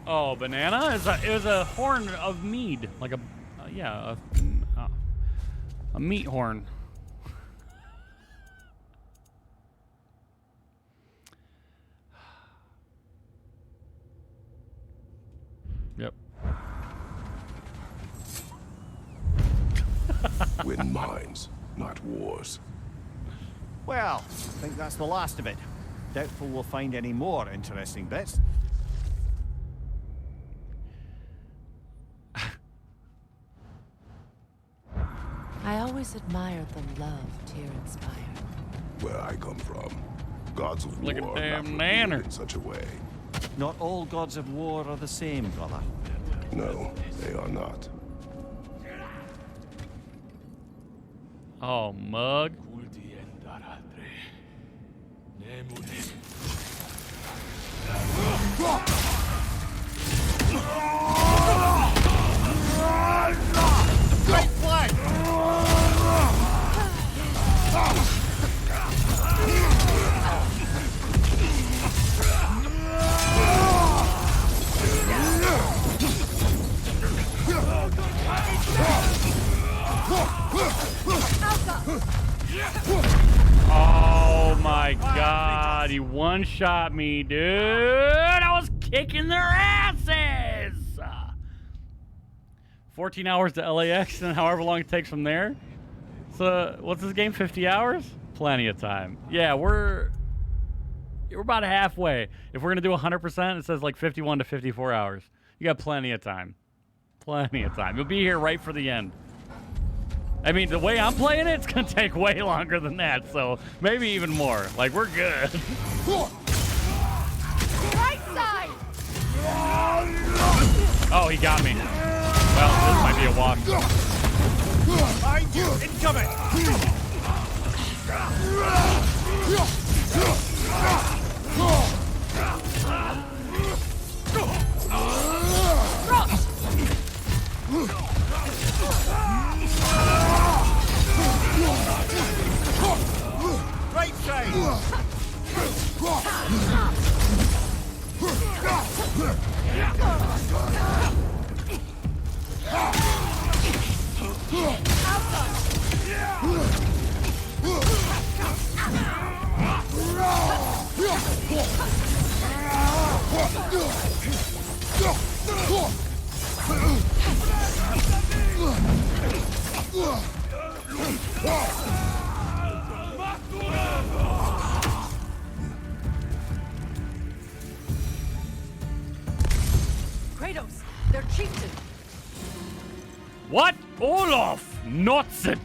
Oh, banana? It was a horn of mead, like a meat horn. Win mines, not wars. Well, I think that's the last of it. Doubtful we'll find any more interesting bits. I always admired the love Tyr inspired. Where I come from, gods of Like a war damn not nanner. revealed in such a way. Not all gods of war are the same, brother. No, they are not. Oh, mug. Great flag! Oh my god, he one-shot me, dude! I was kicking their asses! 14 hours to LAX and however long it takes from there. So, what's this game, 50 hours? Plenty of time. Yeah, we're about halfway. If we're gonna do 100%, it says like 51 to 54 hours. You got plenty of time. Plenty of time. You'll be here right for the end. I mean, the way I'm playing it, it's gonna take way longer than that, so maybe even more. Like, we're good. Right side! Oh, he got me. Well, this might be a wash. Behind you, incoming! Right side! Kratos, they're chieftain. What? Olaf! Notset!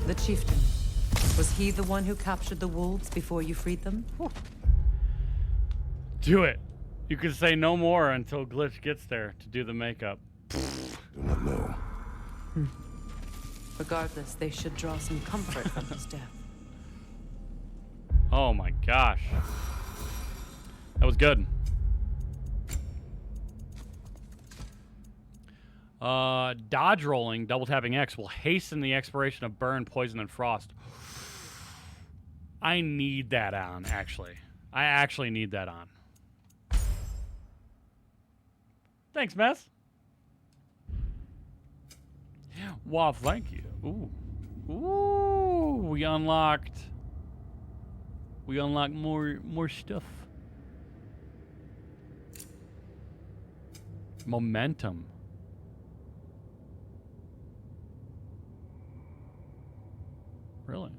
The chieftain. Was he the one who captured the wolves before you freed them? Do it. You can say no more until Glitch gets there to do the makeup. Do not know. Regardless, they should draw some comfort from his death. Oh my gosh. That was good. Dodge rolling, double tapping X will hasten the expiration of burn, poison, and frost. I need that on, actually. I actually need that on. Thanks, Mess. Wow, thank you. Ooh. Ooh, we unlocked more stuff. Momentum. Really?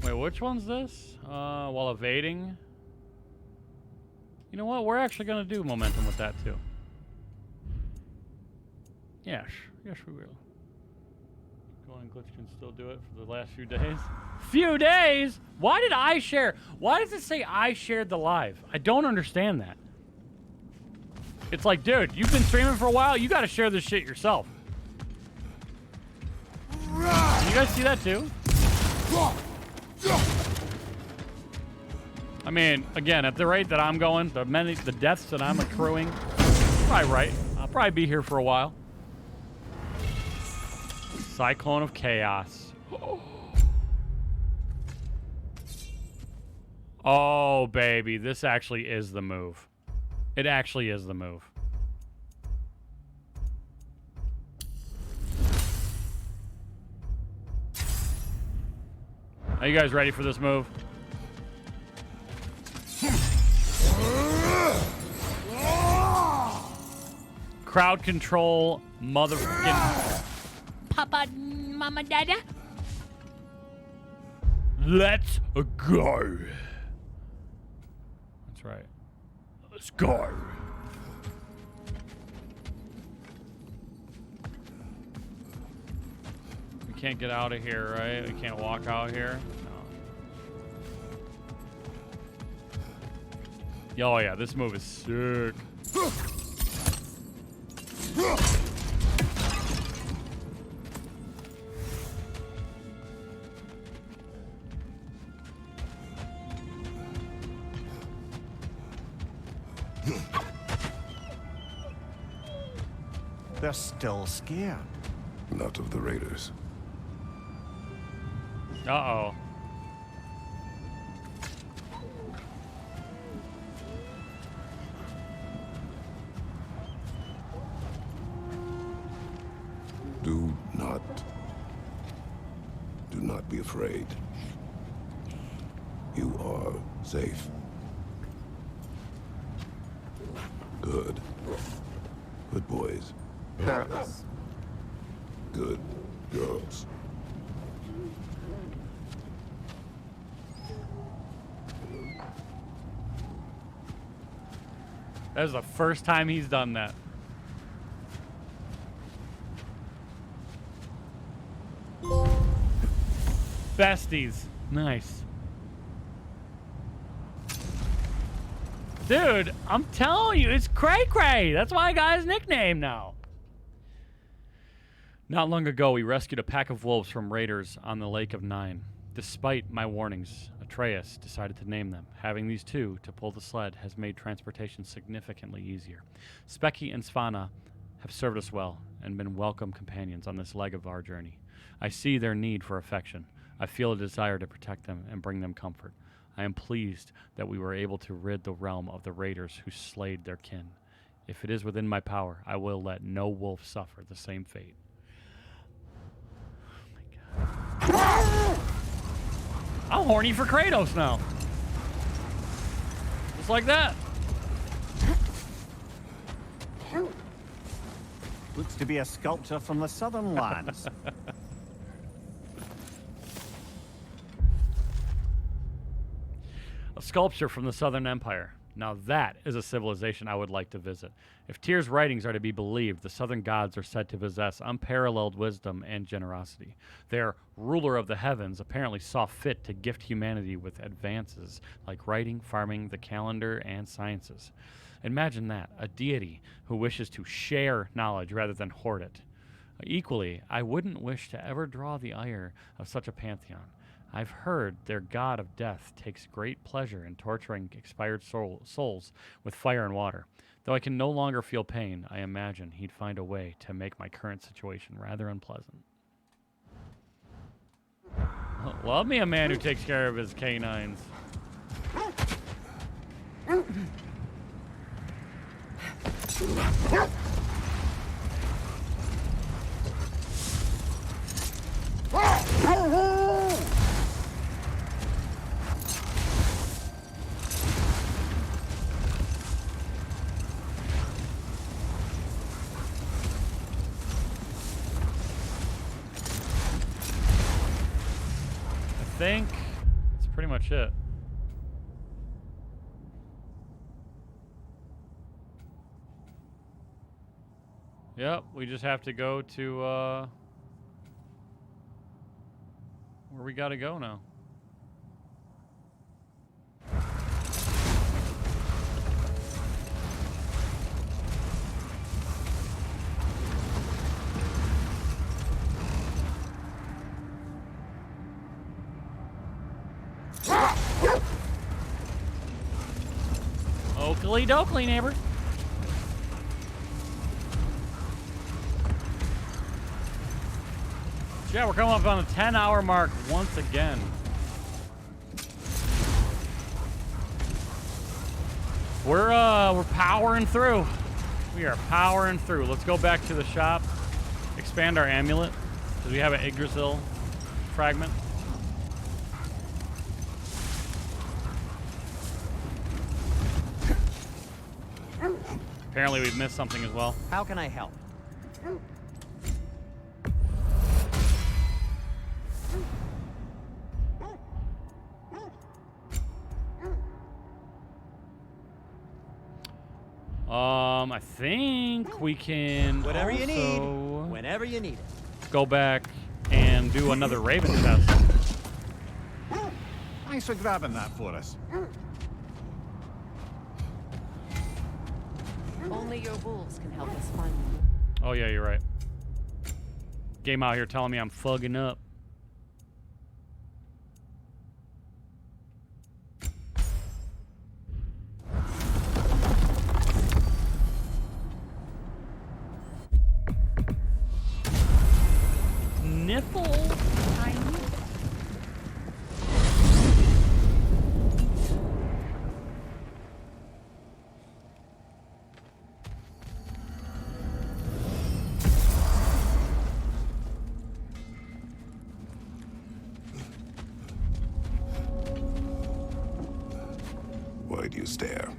Wait, which one's this? While evading? You know what? We're actually gonna do momentum with that too. Yes, yes we will. Going glitch can still do it for the last few days. Few days? Why did I share? Why does it say I shared the live? I don't understand that. It's like, dude, you've been streaming for a while. You got to share this shit yourself. You guys see that too? I mean, again, at the rate that I'm going, the deaths that I'm accruing, probably right. I'll probably be here for a while. Cyclone of Chaos. Oh, baby. This actually is the move. It actually is the move. Are you guys ready for this move? Crowd control, motherfucking... Papa, Mama, Dada. Let's go. That's right. Let's go. We can't get out of here, right? We can't walk out here. No. Oh yeah, this move is sick. They're still scared. Not of the raiders. Uh-oh. Do not be afraid. You are safe. Good. Good boys. Girls. Good girls. That is the first time he's done that. Besties. Nice. Dude, I'm telling you, it's Cray Cray. That's why I got his nickname now. Not long ago, we rescued a pack of wolves from raiders on the Lake of Nine. Despite my warnings, Atreus decided to name them. Having these two to pull the sled has made transportation significantly easier. Specky and Svana have served us well and been welcome companions on this leg of our journey. I see their need for affection. I feel a desire to protect them and bring them comfort. I am pleased that we were able to rid the realm of the raiders who slayed their kin. If it is within my power, I will let no wolf suffer the same fate. Oh my God. I'm horny for Kratos now. Just like that. Looks to be a sculpture from the southern lands. A sculpture from the Southern Empire. Now that is a civilization I would like to visit. If Tyr's writings are to be believed, the Southern gods are said to possess unparalleled wisdom and generosity. Their ruler of the heavens apparently saw fit to gift humanity with advances like writing, farming, the calendar, and sciences. Imagine that, a deity who wishes to share knowledge rather than hoard it. Equally, I wouldn't wish to ever draw the ire of such a pantheon. I've heard their god of death takes great pleasure in torturing expired souls with fire and water. Though I can no longer feel pain, I imagine he'd find a way to make my current situation rather unpleasant. Love me a man who takes care of his canines. I think that's pretty much it. Yep, we just have to go to where we gotta go now. Oakley dokley, neighbor. Yeah, we're coming up on the 10-hour mark once again. We're powering through. We are powering through. Let's go back to the shop, expand our amulet, because we have an Yggdrasil fragment. Apparently we've missed something as well. How can I help? I think we can Whatever you need, also whenever you need it. go back and do another Raven test. Thanks for grabbing that for us. Only your wolves can help us find them. Oh yeah, you're right. Game out here telling me I'm fugging up. Nipple tiny. Why do you stare?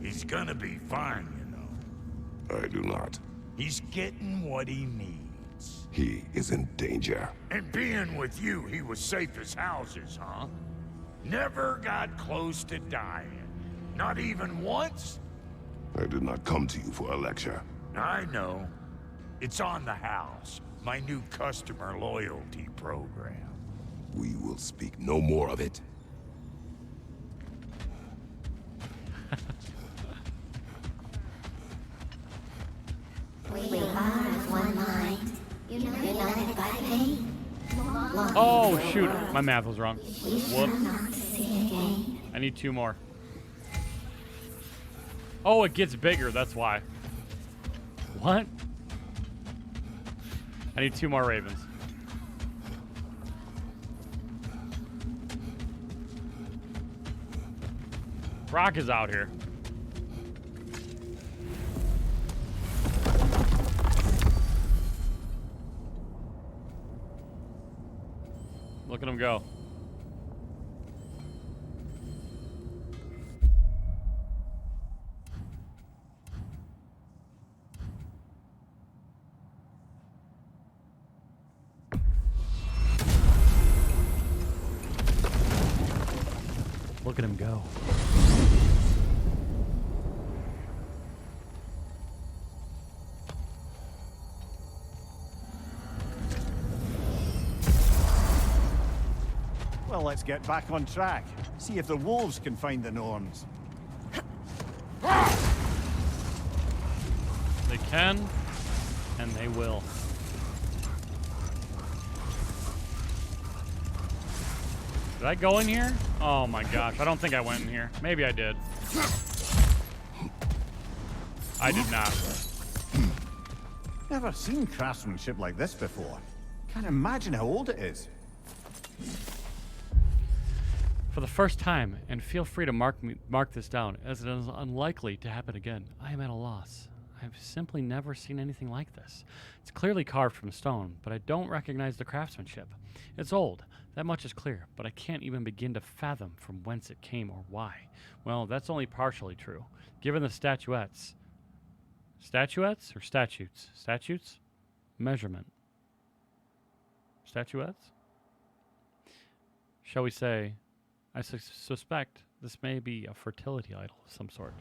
He's gonna be fine, you know. I do not. He's getting what he needs. He is in danger. And being with you, he was safe as houses, huh? Never got close to dying. Not even once? I did not come to you for a lecture. I know. It's on the house. My new customer loyalty program. We will speak no more of it. We are of one mind, united by pain. Oh shoot, my math was wrong. Whoops. I need 2 more. Oh, it gets bigger, that's why. What? I need 2 more ravens. Brock is out here. Look at him go. Look at him go. Well, let's get back on track. See if the wolves can find the Norns. They can, and they will. Did I go in here? Oh my gosh, I don't think I went in here. Maybe I did. I did not. Never seen craftsmanship like this before. Can't imagine how old it is. for the first time, and feel free to mark this down, as it is unlikely to happen again. I am at a loss. I've simply never seen anything like this. It's clearly carved from stone, but I don't recognize the craftsmanship. It's old, that much is clear, but I can't even begin to fathom from whence it came or why. Well, that's only partially true, given the statuettes. Statuettes or statutes? Statutes? Measurement. Statuettes? Shall we say, I suspect this may be a fertility idol of some sort.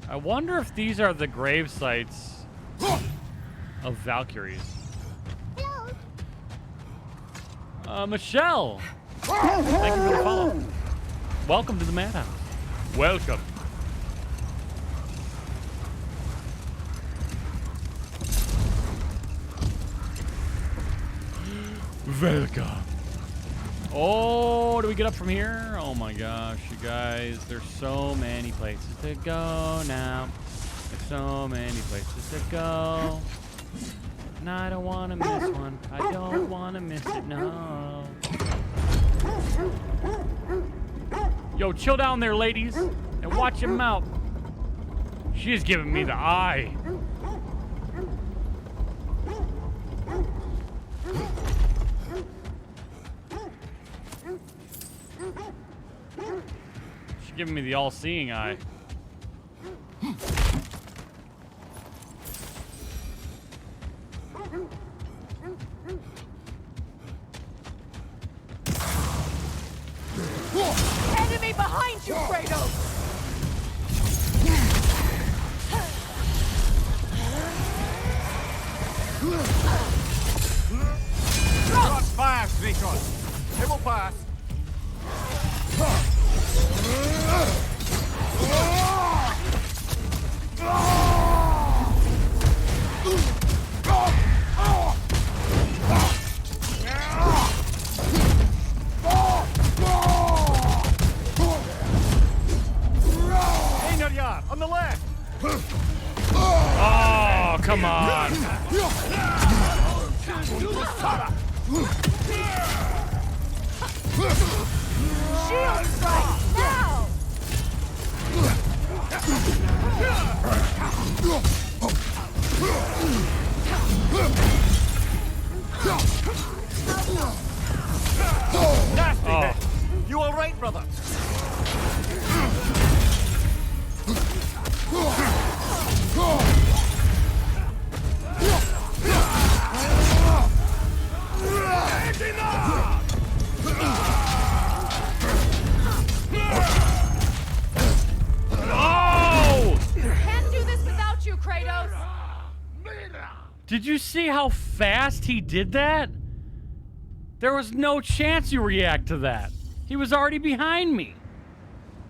I wonder if these are the grave sites of Valkyries. Michelle! Thank you for the follow. Welcome to the Madhouse. Welcome. Welcome. Oh, do we get up from here? Oh my gosh, you guys. There's so many places to go now. There's so many places to go. And I don't want to miss one. I don't want to miss it, no. Yo, chill down there, ladies. And watch your mouth. She's giving me the eye. She's giving me the all-seeing eye. Enemy behind you, Kratos! Cross fire, Kratos. It will pass. On the left. Oh, come on. Shield strike now! Nasty hit. You all right, brother? Oh! Can't do this without you, Kratos! Did you see how fast he did that? There was no chance you react to that. He was already behind me.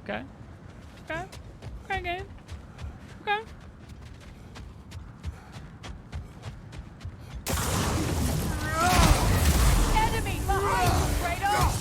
Okay. Okay. Okay, game. Okay. Enemy behind you, Kratos!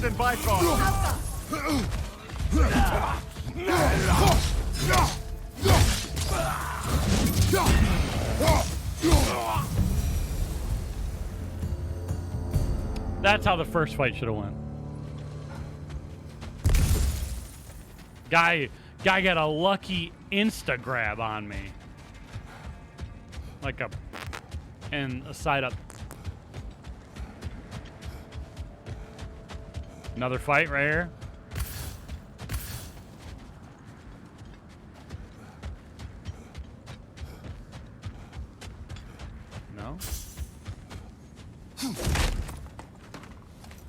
than by far. That's how the first fight should have went. Guy got a lucky insta grab on me. Like and a side up. Another fight right here. No.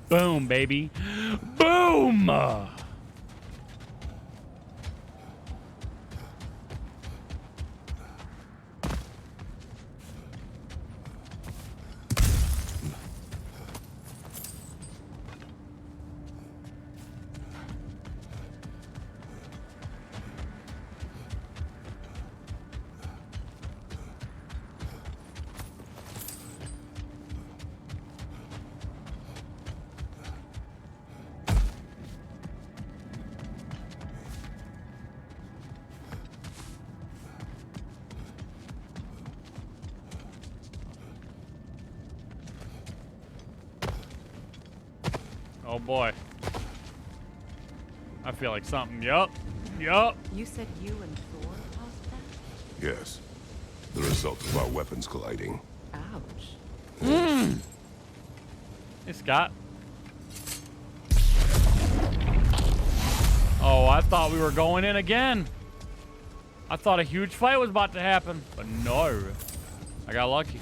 Boom, baby. Boom! Oh boy. I feel like something. Yup. You said you and Thor caused that? Yes. The result of our weapons colliding. Ouch. Hey, Scott. Oh, I thought we were going in again. I thought a huge fight was about to happen, but no. I got lucky.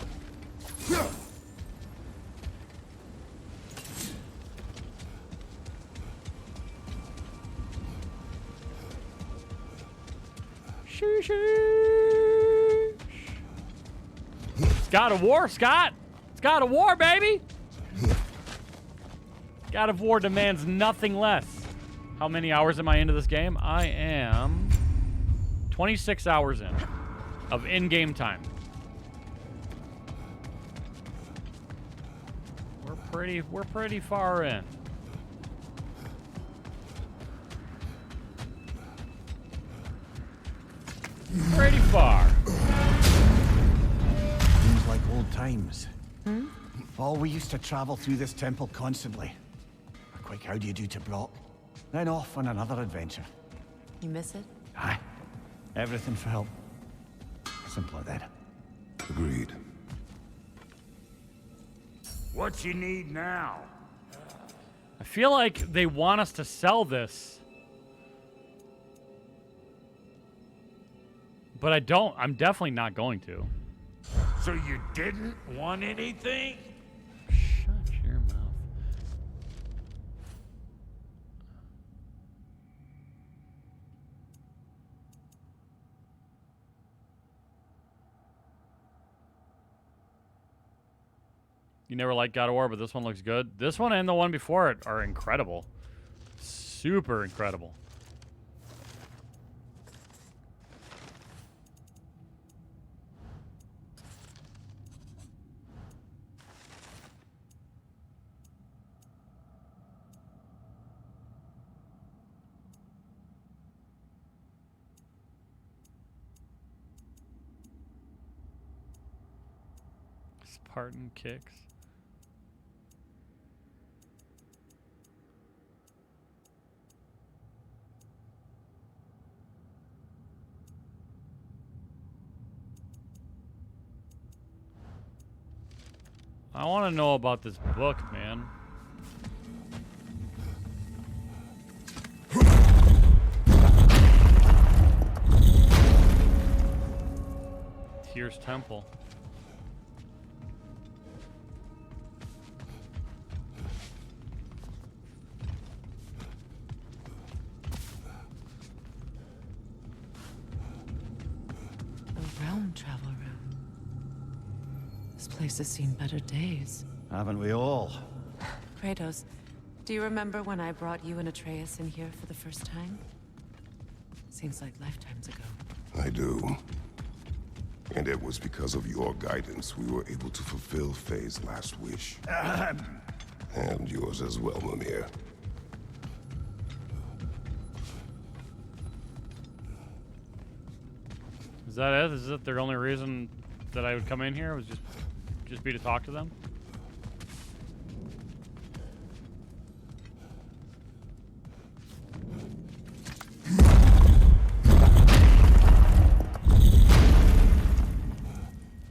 It's God of War, Scott. It's God of War, baby. God of War demands nothing less. How many hours am I into this game? I am 26 hours in of in-game time. We're pretty far in. Pretty far. Seems like old times. Oh, we used to travel through this temple constantly. A quick how do you do to Brock, then off on another adventure. You miss it? Aye. Everything for help. Simpler then. Agreed. What you need now? I feel like they want us to sell this. But I don't. I'm definitely not going to. So you didn't want anything? Shut your mouth. You never liked God of War, but this one looks good. This one and the one before it are incredible. Super incredible. Spartan kicks. I want to know about this book, man. Tyr's Temple. A realm travel room. This place has seen better days. Haven't we all? Kratos, do you remember when I brought you and Atreus in here for the first time? Seems like lifetimes ago. I do. And it was because of your guidance we were able to fulfill Faye's last wish. And yours as well, Mimir. Is that it? Is it the only reason that I would come in here? Was just be to talk to them?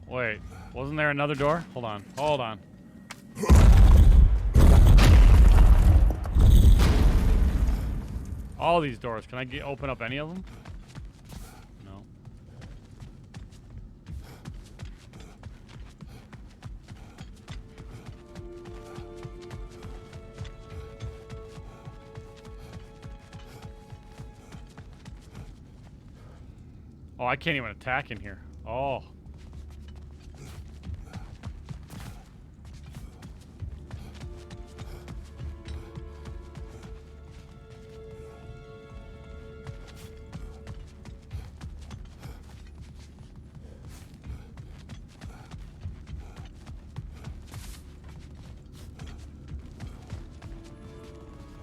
Wait, wasn't there another door? Hold on, hold on. All these doors, can I open up any of them? No. Oh, I can't even attack in here. Oh.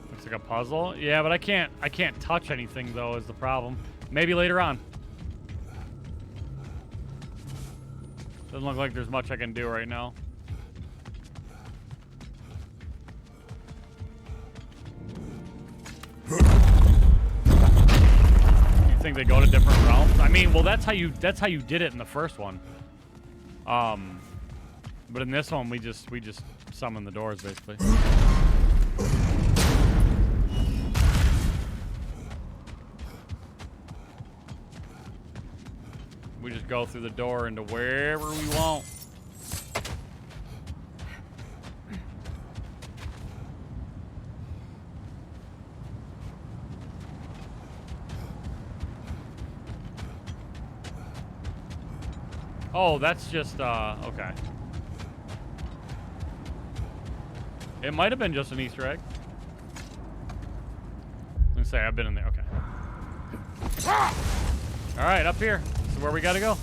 Looks like a puzzle. Yeah, but I can't touch anything though is the problem. Maybe later on. Doesn't look like there's much I can do right now. You think they go to different realms? I mean, well, that's how you did it in the first one. But in this one, we just summon the doors basically. We just go through the door into wherever we want. Oh, that's just, okay. It might have been just an Easter egg. Let me say, I've been in there, okay. All right, up here. This is where we gotta go.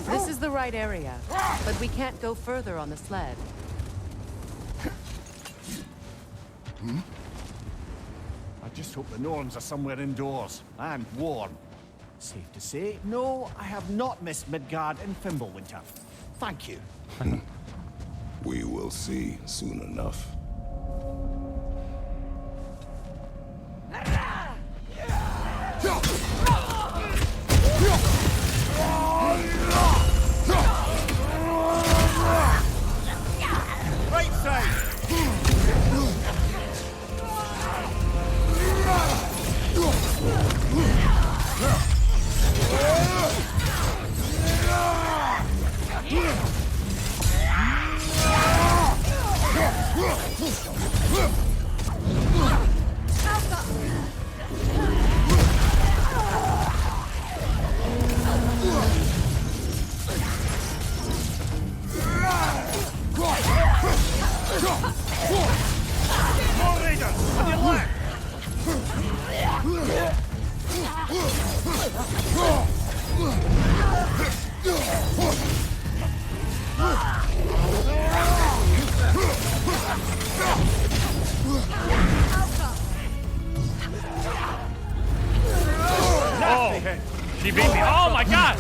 This is the right area, but we can't go further on the sled. Hmm? I just hope the Norns are somewhere indoors and warm. Safe to say, no, I have not missed Midgard and Fimbulwinter. Thank you. We will see soon enough. Right side! More Raiders! On your left! Oh, she beat me. Oh my god!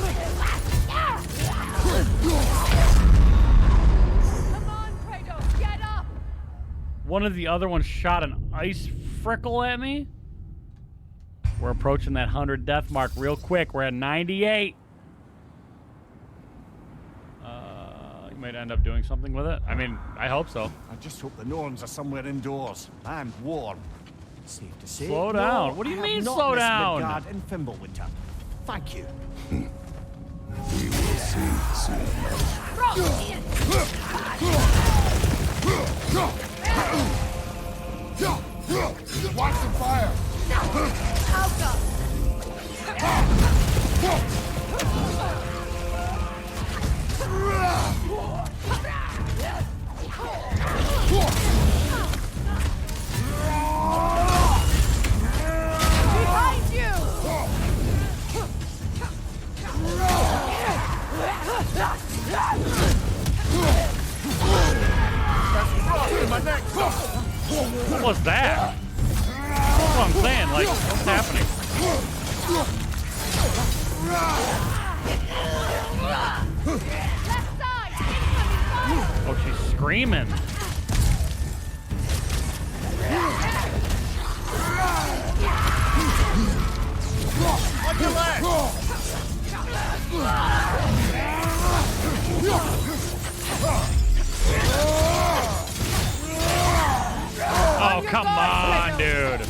Come on, Kratos, get up! One of the other ones shot an ice frickle at me. We're approaching that 100 death mark real quick. We're at 98. You might end up doing something with it. I mean, I hope so. I just hope the Norns are somewhere indoors and warm. Safe to say, Slow down. no, What do you I mean have not slow missed down? Midgard and Fimbulwinter. Thank you. We will see soon enough. Watch the fire! was that? That's what I'm saying. Like, what's happening? Oh, she's screaming. On your left! Oh, come on, dude.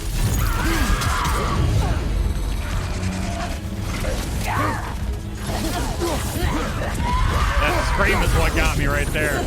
That scream is what got me right there.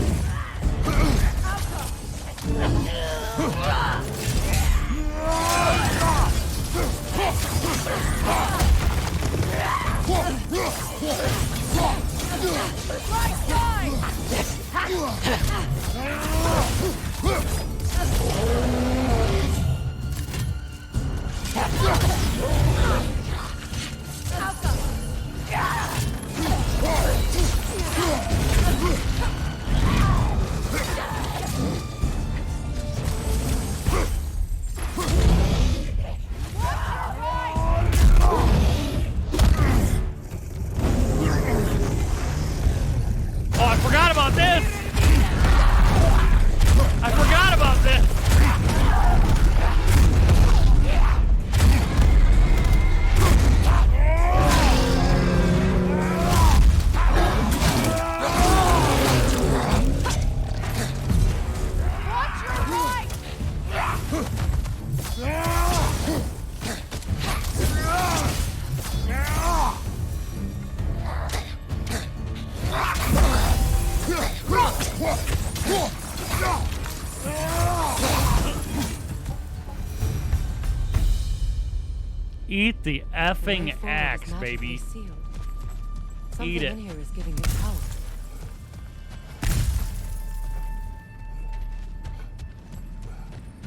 Oh, I forgot about this! I forgot about this! Eat the effing axe, baby. Something Eat it. in here is giving it power.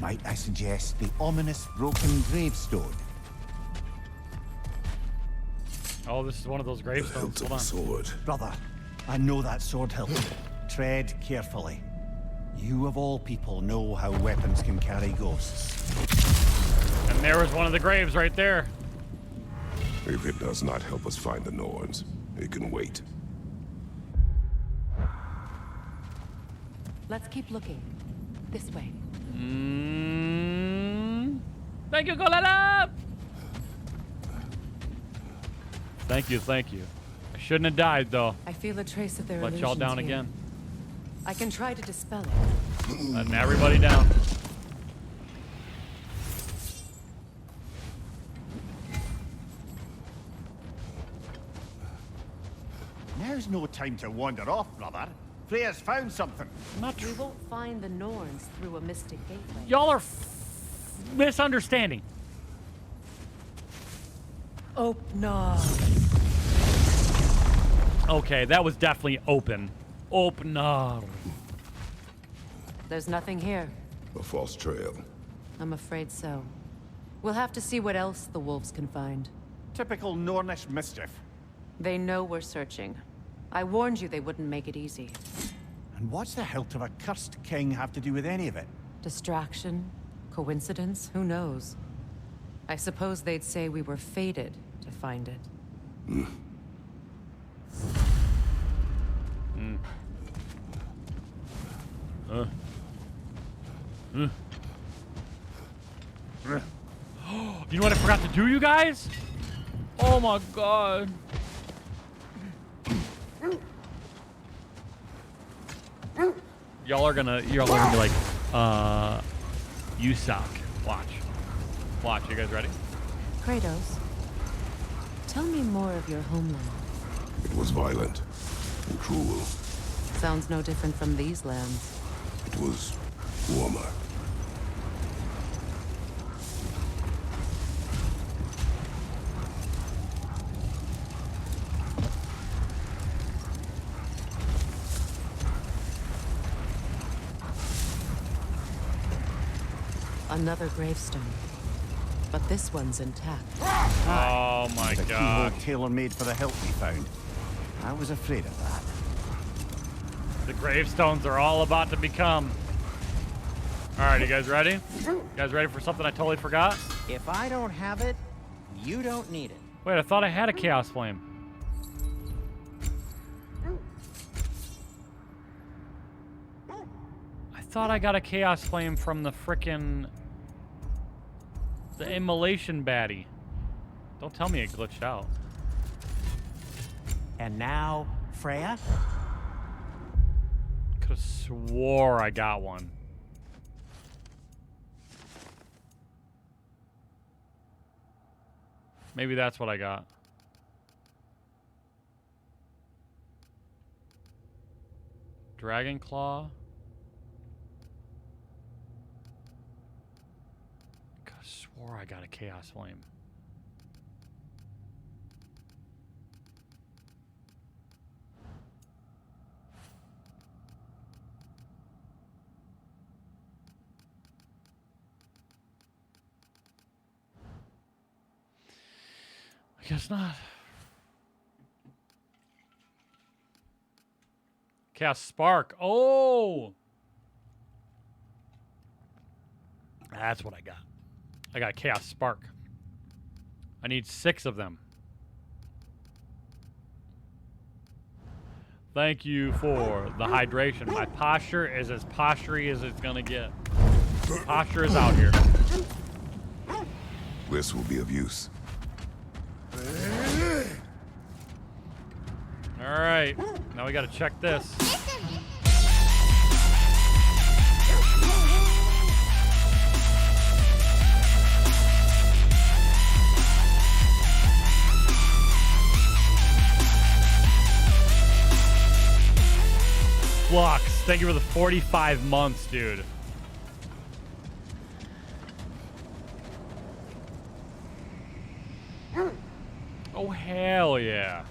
Might I suggest the ominous broken gravestone? Oh, this is one of those gravestones. Hold on. Sword. Brother, I know that sword hilt. Tread carefully. You of all people know how weapons can carry ghosts. And there was one of the graves right there. If it does not help us find the Norns, it can wait. Let's keep looking. This way. Thank you, Coletta! Thank you, thank you. I shouldn't have died, though. I feel a trace of their Let y'all down illusions here. again. I can try to dispel it. Letting everybody down. Now's no time to wander off, brother. Freya's found something. We won't find the Norns through a mystic gateway. Y'all are misunderstanding. Opener. Okay, that was definitely open. Opener. There's nothing here. A false trail. I'm afraid so. We'll have to see what else the wolves can find. Typical Nornish mischief. They know we're searching. I warned you they wouldn't make it easy. And what's the hilt of a cursed king have to do with any of it? Distraction? Coincidence? Who knows? I suppose they'd say we were fated to find it. You know what I forgot to do, you guys? Oh my god. Y'all are gonna be like, you suck. Watch. Watch, you guys ready? Kratos, tell me more of your homeland. It was violent and cruel. Sounds no different from these lands. It was warmer. Another gravestone. But this one's intact. Oh my The god. keyhole tailor-made for the hilt we found. I was afraid of that. The gravestones are all about to become All right, you guys ready? You guys ready for something I totally forgot? If I don't have it, you don't need it. Wait, I thought I had a Chaos Flame. I thought I got a Chaos Flame from the frickin' the immolation baddie. Don't tell me it glitched out. And now, Freya? Could have swore I got one. Maybe that's what I got. Dragon Claw. Could have swore I got a Chaos Flame. I guess not. Cast Spark. Oh! That's what I got. I got Chaos Spark. I need 6 of them. Thank you for the hydration. My posture is as postury as it's gonna get. Posture is out here. This will be of use. All right, now we gotta check this. Flux, thank you for the 45 months, dude. Oh, hell yeah.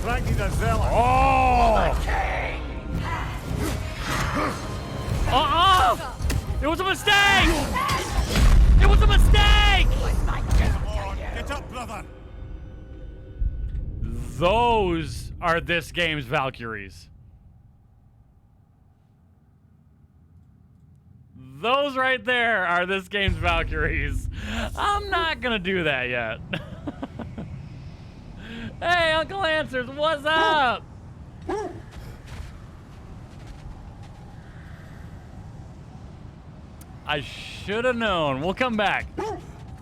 Frankie the Zealot. Oh! It was a mistake! It was a mistake! Get up, brother. Those are this game's Valkyries. Those right there are this game's Valkyries. I'm not gonna do that yet. Hey, Uncle Answers, what's up? I should have known. We'll come back.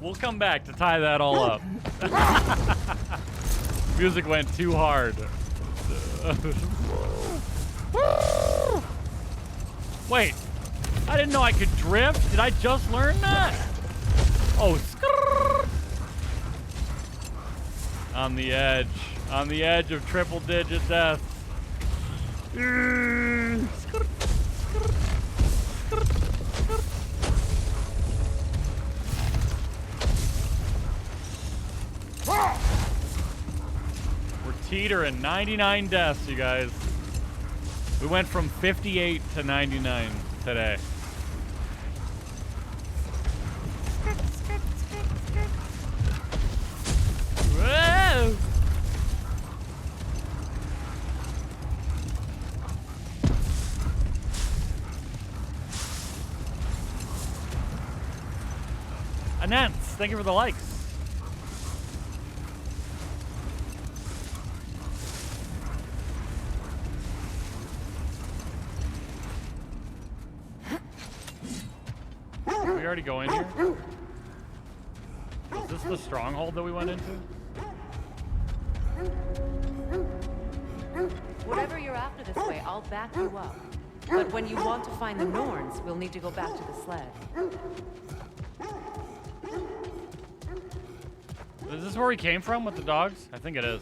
We'll come back to tie that all up. Music went too hard. Wait, I didn't know I could drift. Did I just learn that? Oh, on the edge of triple-digit death. We're teetering 99 deaths, you guys. We went from 58 to 99 today. Whoa! Anance, thank you for the likes. Did we already go in here? Is this the stronghold that we went into? Whatever you're after this way, I'll back you up. But when you want to find the Norns, we'll need to go back to the sled. Is this where we came from with the dogs? I think it is.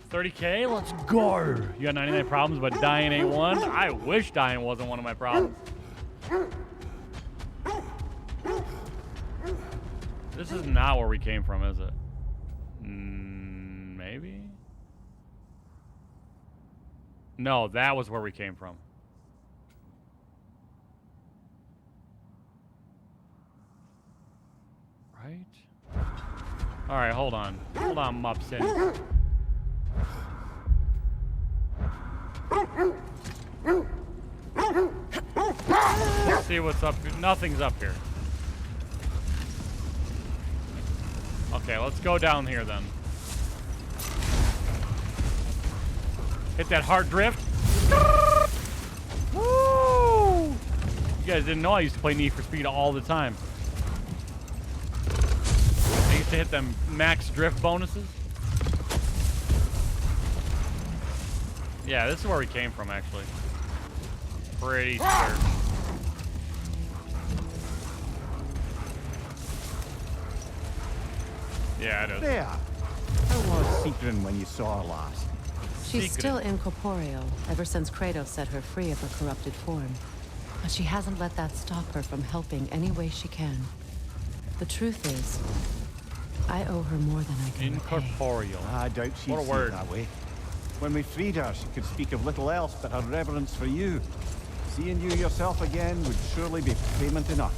30K, let's go. You got 99 problems, but dying ain't one. I wish dying wasn't one of my problems. This is not where we came from, is it? Maybe? No, that was where we came from. Right? Alright, hold on. Hold on, Mupsin. Let's see what's up here. Nothing's up here. Okay, let's go down here then. Hit that hard drift. Woo! You guys didn't know I used to play Need for Speed all the time. I used to hit them max drift bonuses. Yeah, this is where we came from, actually. Pretty sure. Yeah, it is. There. How was Secret when you saw her last? She's still incorporeal ever since Kratos set her free of her corrupted form. But she hasn't let that stop her from helping any way she can. The truth is, I owe her more than I can repay. Incorporeal. I doubt she'd see it that way. When we freed her, she could speak of little else but her reverence for you. Seeing you yourself again would surely be payment enough.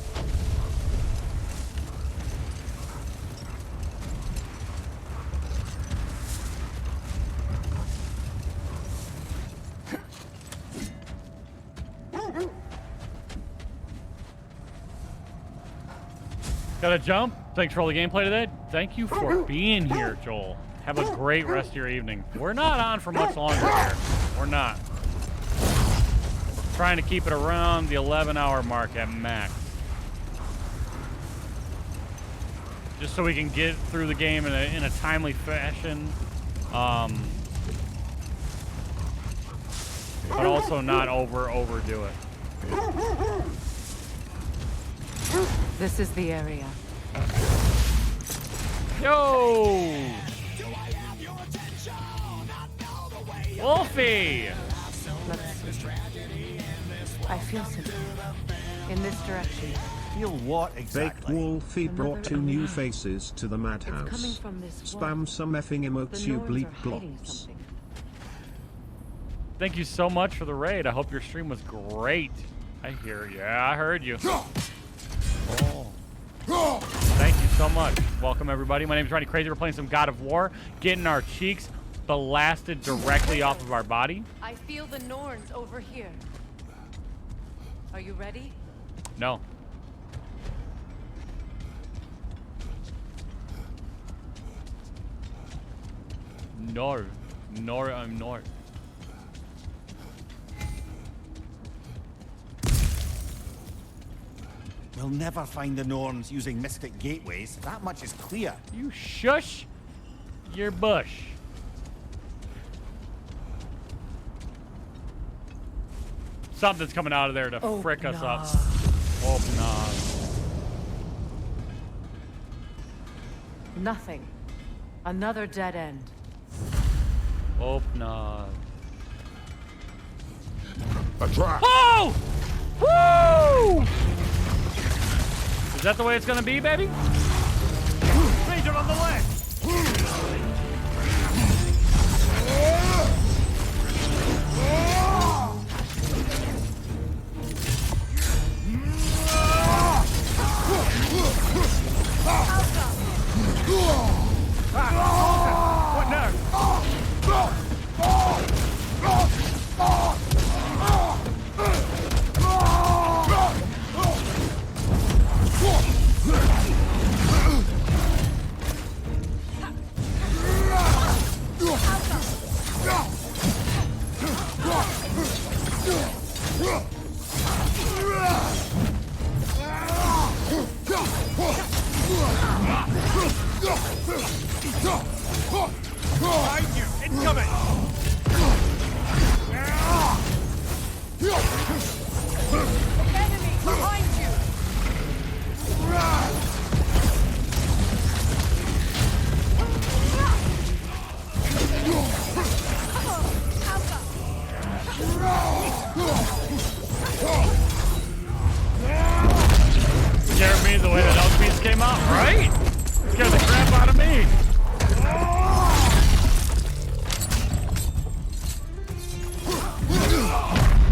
Gotta jump. Thanks for all the gameplay today. Thank you for being here, Joel. Have a great rest of your evening. We're not on for much longer here. We're not. We're trying to keep it around the 11-hour mark at max. Just so we can get through the game in a timely fashion. But also not overdo it. This is the area. Yo! Wolfie! I feel something. In this direction. Feel what Fake exactly? Wolfie brought 2 new faces to the madhouse. Spam some effing emotes, you bleep glops. Thank you so much for the raid. I hope your stream was great. I hear you. Yeah, I heard you. Oh. Thank you so much. Welcome, everybody. My name is Ronnie Crazy. We're playing some God of War, getting our cheeks blasted directly off of our body. I feel the Norns over here. Are you ready? No. I'm Nord. We'll never find the Norns using mystic gateways. That much is clear. You shush your bush. Something's coming out of there to frick us up. Open up. Nothing. Another dead end. Open up. A trap. Oh! Woo! Is that the way it's gonna be, baby? Major on the left. What now? Behind you! Incoming! Enemy behind you! Scared me the way that those beats came out, right? Scared the crap out of me.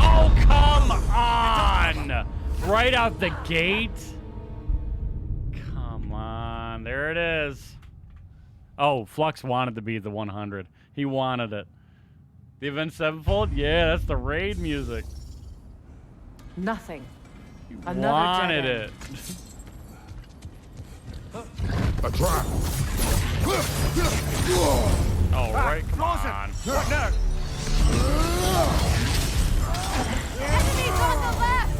Oh, come on! Right out the gate? Come on, there it is. Oh, Flux wanted to be the 100. He wanted it. The Avenged Sevenfold? Yeah, that's the raid music. Nothing. He Another wanted dead it. A trap. Oh, right, come on. What now? Enemies on the left!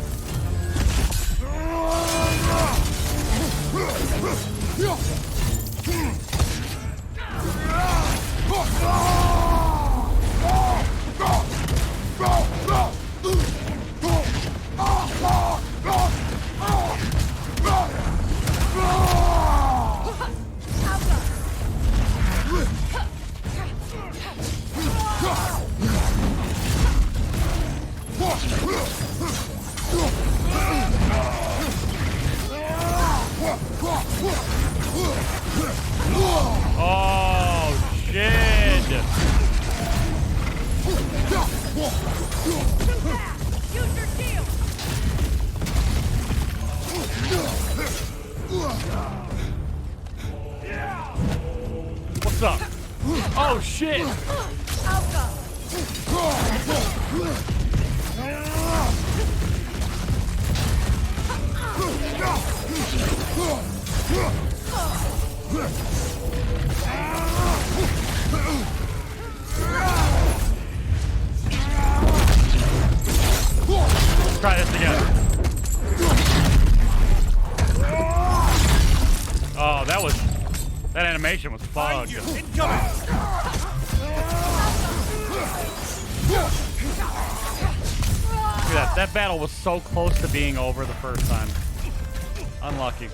Oh, shit. Too fast! Use your shield! What's up? Oh, shit. Alpha! Let's try this again. Oh, that animation was bugged. Look at that. That battle was so close to being over the first time. Unlucky.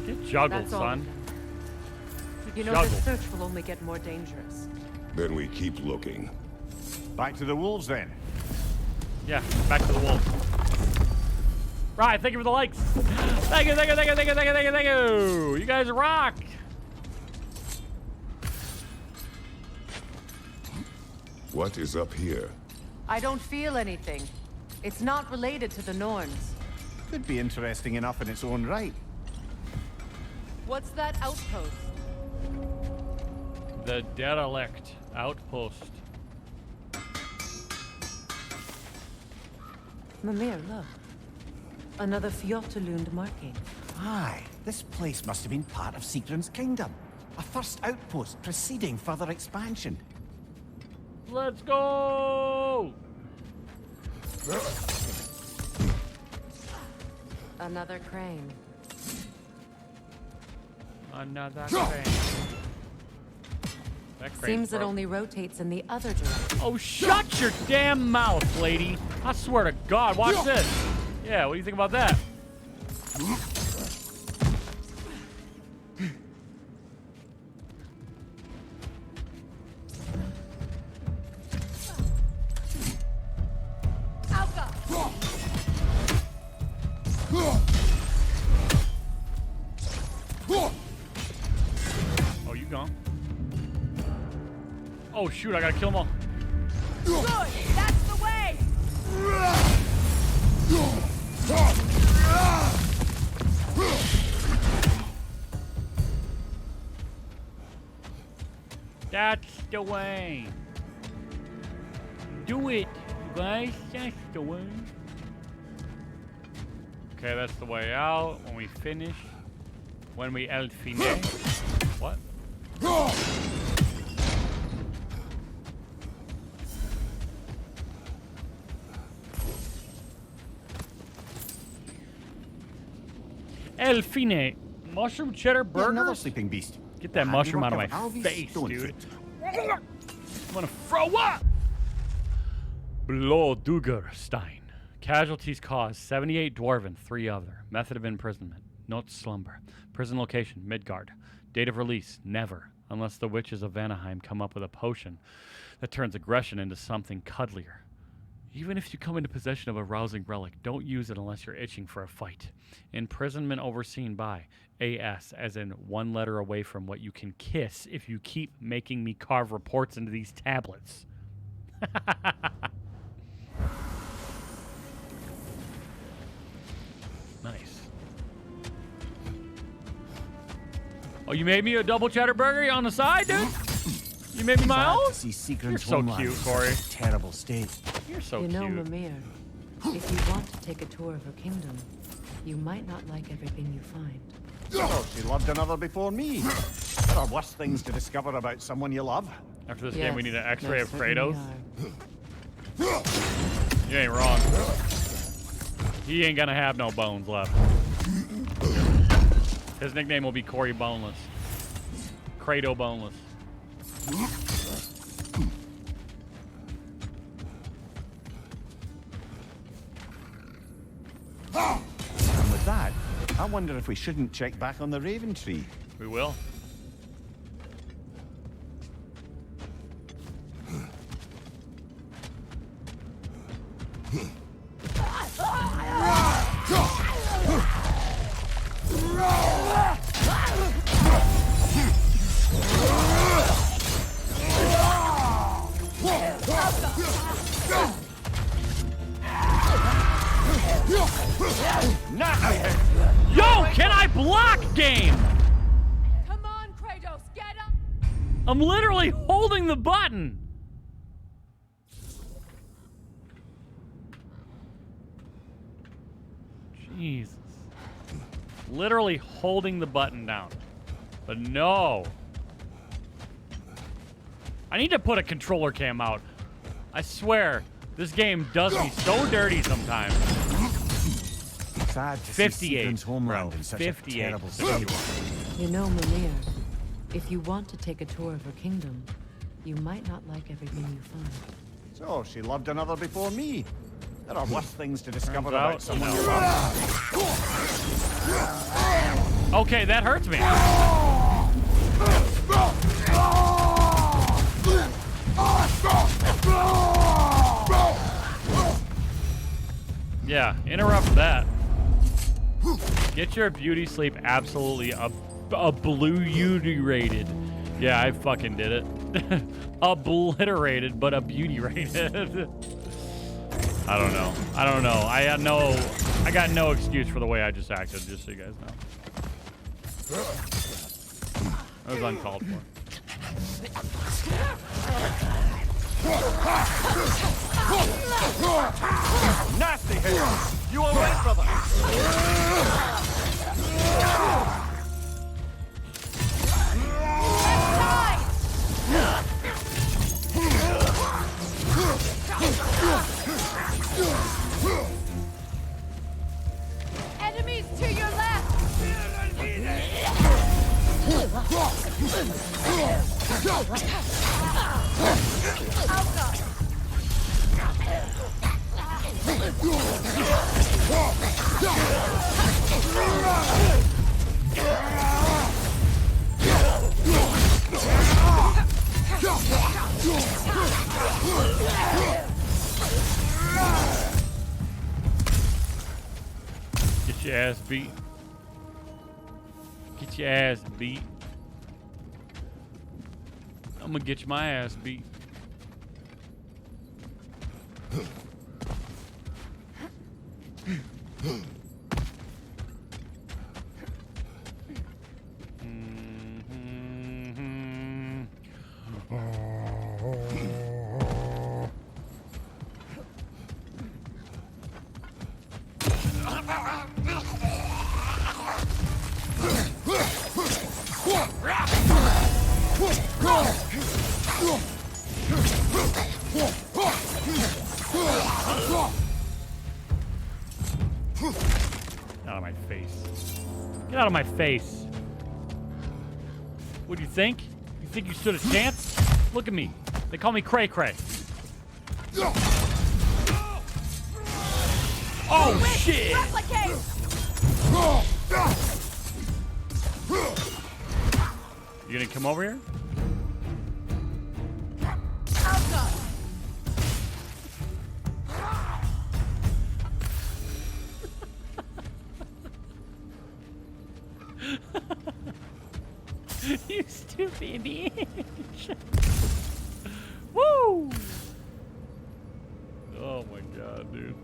Get juggled, That's all. son. You know, Juggle. this search will only get more dangerous. Then we keep looking. Back to the wolves then. Yeah, back to the wolves. Right, thank you for the likes. Thank you, thank you, thank you, thank you, thank you, thank you, thank you. You guys rock. What is up here? I don't feel anything. It's not related to the Norns. Could be interesting enough in its own right. What's that outpost? The derelict outpost. Mimir, look. Another Fjotalund marking. Aye, this place must have been part of Sigrun's kingdom. A first outpost preceding further expansion. Let's go! Another crane. Another crane. That crane's Seems it broke. only rotates in the other direction. Oh, shut your damn mouth, lady. I swear to God, watch this. Yeah, what do you think about that? Oh, you gone. Oh, shoot, I gotta kill them all. Good! That's the way! That's the way. Do it, you guys. That's the way. Okay, that's the way out. When we finish. When we el fine. What? El fine. Mushroom cheddar burger. Another sleeping beast. Get that mushroom out of my face, dude. I'm gonna throw up! Bloduggerstein. Casualties caused 78 dwarven, 3 other. Method of imprisonment. Not slumber. Prison location, Midgard. Date of release, never. Unless the witches of Vanaheim come up with a potion that turns aggression into something cuddlier. Even if you come into possession of a rousing relic, don't use it unless you're itching for a fight. Imprisonment overseen by AS, as in 1 letter away from what you can kiss if you keep making me carve reports into these tablets. Nice. Oh, you made me a double cheddar burger on the side, dude? You made me my Sad own? to see Secret's You're so homeland cute, in Corey. such a terrible state. You're so you know, cute. Mimir, if you want to take a tour of her kingdom, you might not like everything you find. Oh, she loved another before me. There are worse things to discover about someone you love. After this Yes, game, we need an X-ray there of certainly Kratos. You ain't wrong. He ain't gonna have no bones left. His nickname will be Corey Boneless. Kratos Boneless. And with that, I wonder if we shouldn't check back on the Raven Tree. We will. Yo, can I block, game? Come on, Kratos, get up! I'm literally holding the button. Jesus. Literally holding the button down. But no. I need to put a controller cam out. I swear, this game does me so dirty sometimes. Sad to see 58, Secret's homeland bro. in such 58. a terrible state. You know, Mimir, if you want to take a tour of her kingdom, you might not like everything you find. So, she loved another before me. There are worse things to discover Turns out, about someone no. you love. Okay, that hurts me. Yeah, interrupt that. Get your beauty sleep absolutely obliterated. Yeah, I fucking did it. Obliterated, but a beauty rated. I don't know. I don't know. I got no excuse for the way I just acted, just so you guys know. That was uncalled for. Nasty here! You alright, brother? Enemies to your left! Get your ass beat. Get your ass beat. I'm gonna get my ass beat. Out of my face. Get out of my face. What do you think? You think you stood a chance? Look at me. They call me Cray Cray. Oh shit! You gonna come over here? You stupid bitch. Woo! that, dude.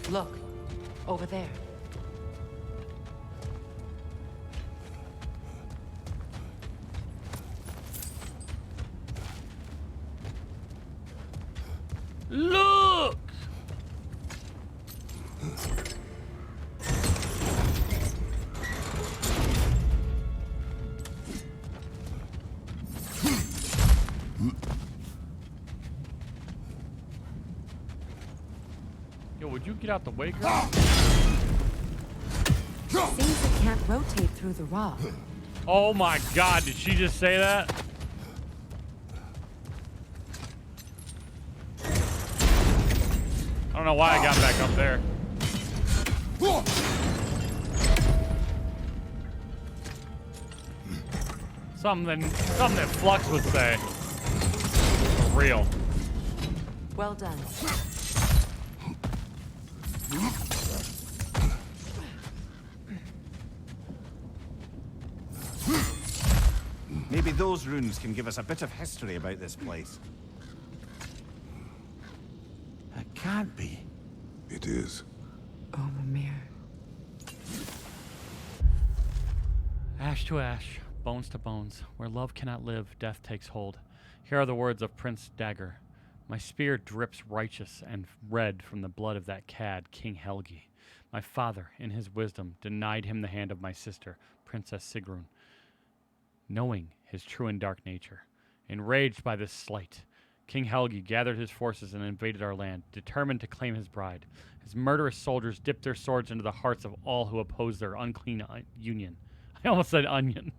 Look, over there. Look! Yo, would you get out the way, girl? Seems it can't rotate through the rock. Oh my god, did she just say that? I don't know why I got back up there. Something that Flux would say. For real. Well done. Maybe those runes can give us a bit of history about this place. That can't be. It is. Oh, Mimir. Ash to ash, bones to bones. Where love cannot live, death takes hold. Here are the words of Prince Dagger. My spear drips righteous and red from the blood of that cad, King Helgi. My father, in his wisdom, denied him the hand of my sister, Princess Sigrun, knowing his true and dark nature. Enraged by this slight, King Helgi gathered his forces and invaded our land, determined to claim his bride. His murderous soldiers dipped their swords into the hearts of all who opposed their unclean union. I almost said onion.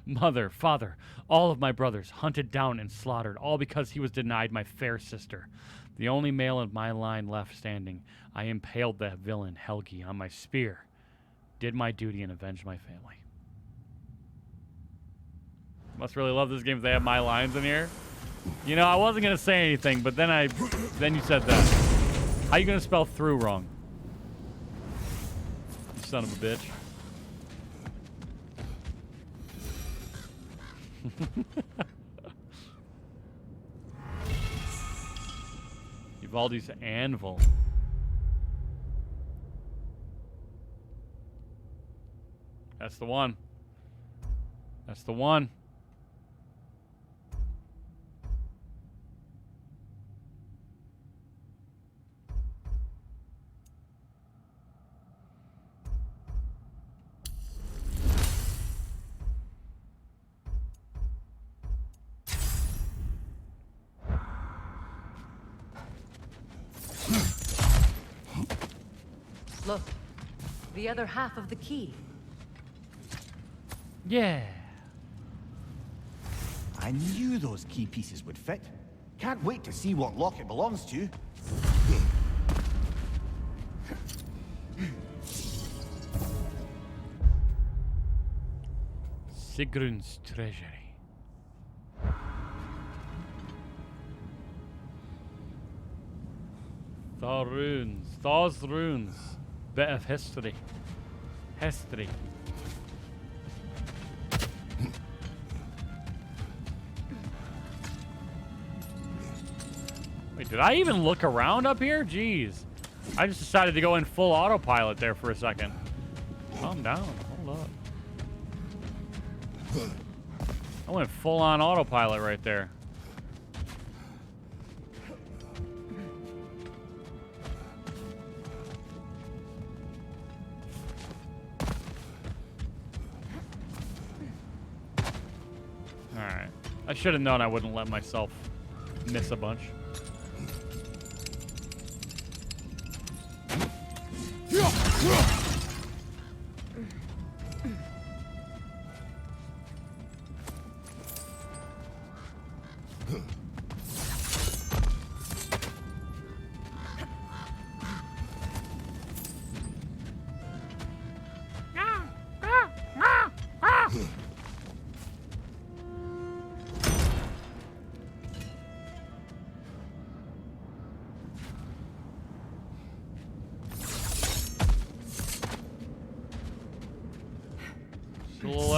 Mother, father, all of my brothers hunted down and slaughtered, all because he was denied my fair sister. The only male in my line left standing, I impaled that villain, Helgi, on my spear, did my duty and avenged my family. Must really love this game if they have my lines in here. You know, I wasn't going to say anything, but then you said that. How you going to spell through wrong? You son of a bitch. Uvaldi's anvil. That's the one. That's the one. Look, the other half of the key. Yeah. I knew those key pieces would fit. Can't wait to see what lock it belongs to. Sigrun's treasury. The runes. Those runes. Bit of history. History. Wait, did I even look around up here? Jeez. I just decided to go in full autopilot there for a second. Calm down. Hold up. I went full on autopilot right there. Alright. I should have known I wouldn't let myself miss a bunch.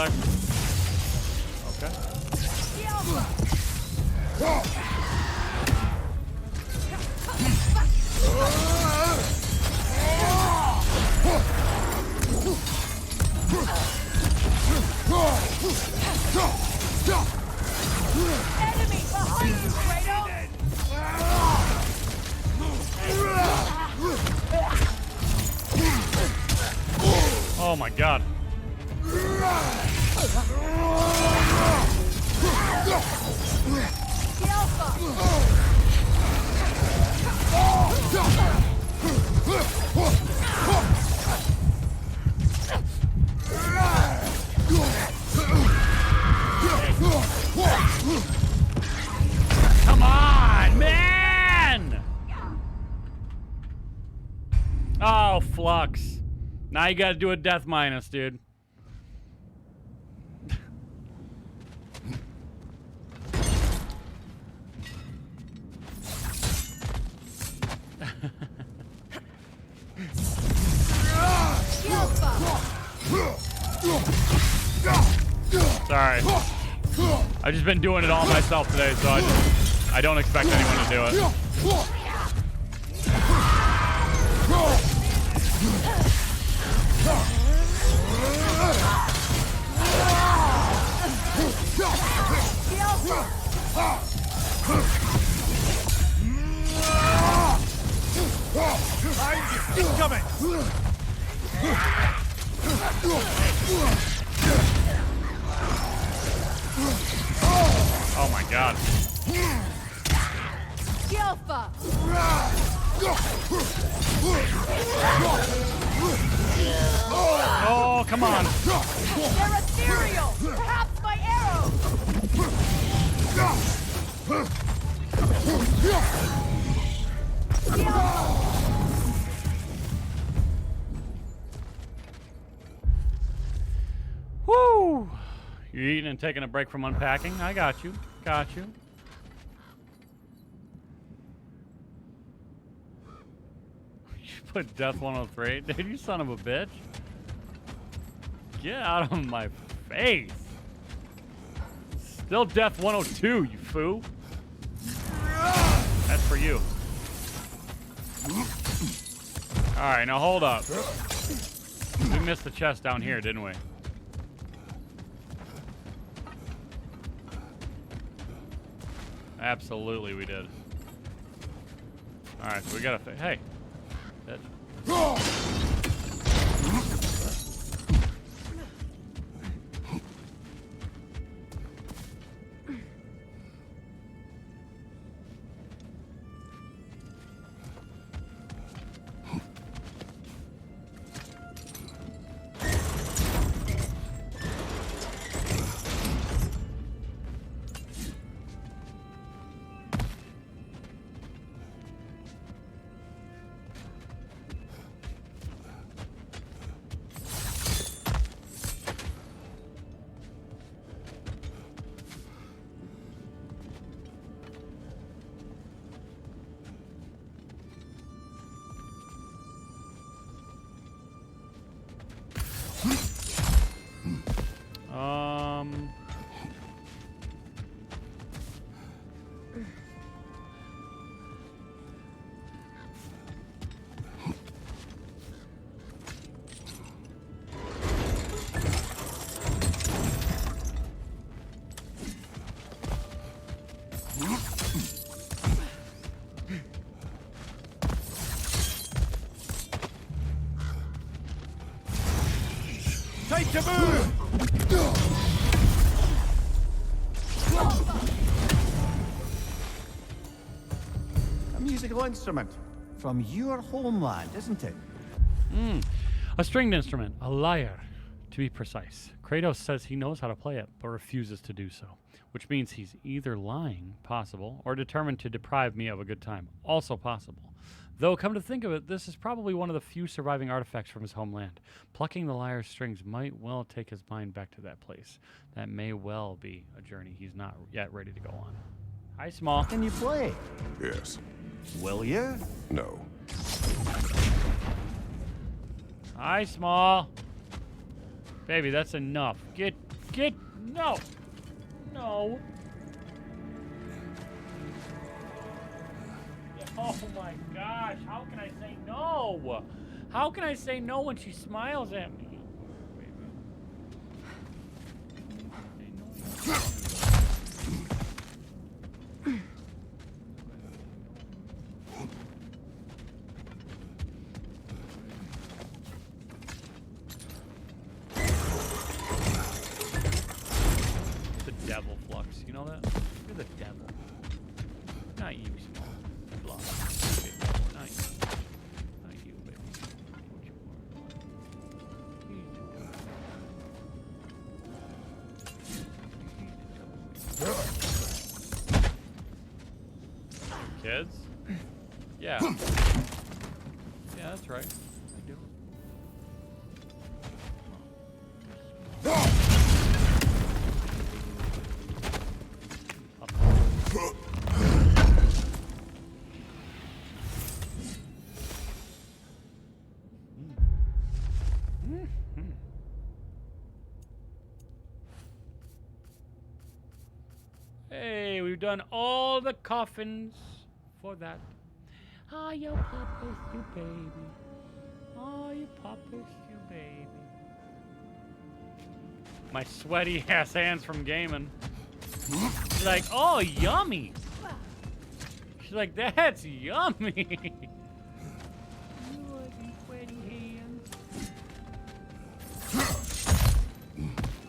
sec. Okay. Enemy behind you, Kratos! Oh my god. Come on, man! Oh, Flux. Now you gotta do a death minus, dude. Sorry. I've just been doing it all myself today, so I don't expect anyone to do it. Incoming! Oh my god. Gilfa! Oh, come on. They're ethereal! Perhaps my arrow! Woo! You're eating and taking a break from unpacking? I got you. Got you. You put Death 103? Dude, you son of a bitch. Get out of my face. Still Death 102, you foo. That's for you. Alright, now hold up. We missed the chest down here, didn't we? Absolutely we did. Alright, so we gotta hey. Time to move! A musical instrument from your homeland, isn't it? A stringed instrument, a lyre, to be precise. Kratos says he knows how to play it, but refuses to do so, which means he's either lying, possible, or determined to deprive me of a good time, also possible. Though, come to think of it, this is probably one of the few surviving artifacts from his homeland. Plucking the lyre's strings might well take his mind back to that place. That may well be a journey he's not yet ready to go on. Hi, Small. Can you play? Yes. Will you? No. Hi, Small. Baby, that's enough. Get Get... No. No. Oh my gosh, how can I say no? How can I say no when she smiles at me? The devil, Flux, you know that? You're the devil. Not you, small. Not you. Not you, baby. Kids? Yeah. Yeah, that's right. I do. Hey, we've done all the coffins for that. Ah, you papas, you baby. Oh, you papas, you baby. My sweaty ass hands from gaming. She's like, oh, yummy. She's like, that's yummy.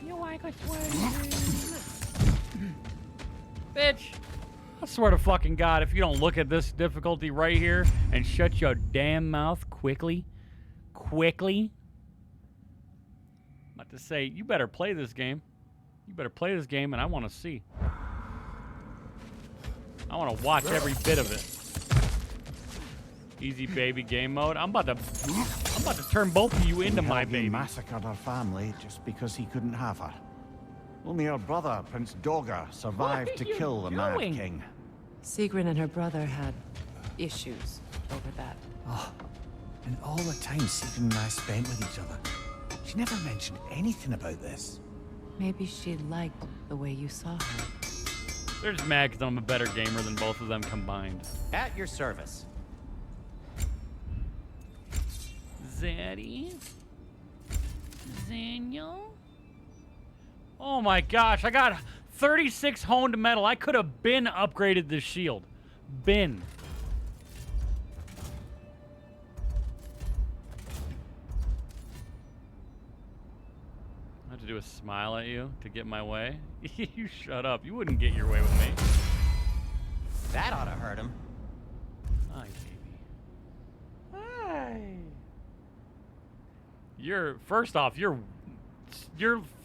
You like a sweaty hand? Bitch. I swear to fucking God, if you don't look at this difficulty right here and shut your damn mouth quickly, I'm about to say, you better play this game. You better play this game, and I want to see. I want to watch every bit of it. Easy baby game mode. I'm about to turn both of you into my baby. He massacred her family just because he couldn't have her. Only her brother, Prince Dogger, survived to kill the Mad King. Sigrun and her brother had issues over that. Oh, and all the time Sigrun and I spent with each other, she never mentioned anything about this. Maybe she liked the way you saw her. They're just mad because I'm a better gamer than both of them combined. At your service. Zaddy? Daniel? Oh my gosh, I got 36 honed metal. I could have been upgraded this shield. Been. I have to do a smile at you to get my way. You shut up. You wouldn't get your way with me. That ought to hurt him. Hi, baby. Hi. First off, you're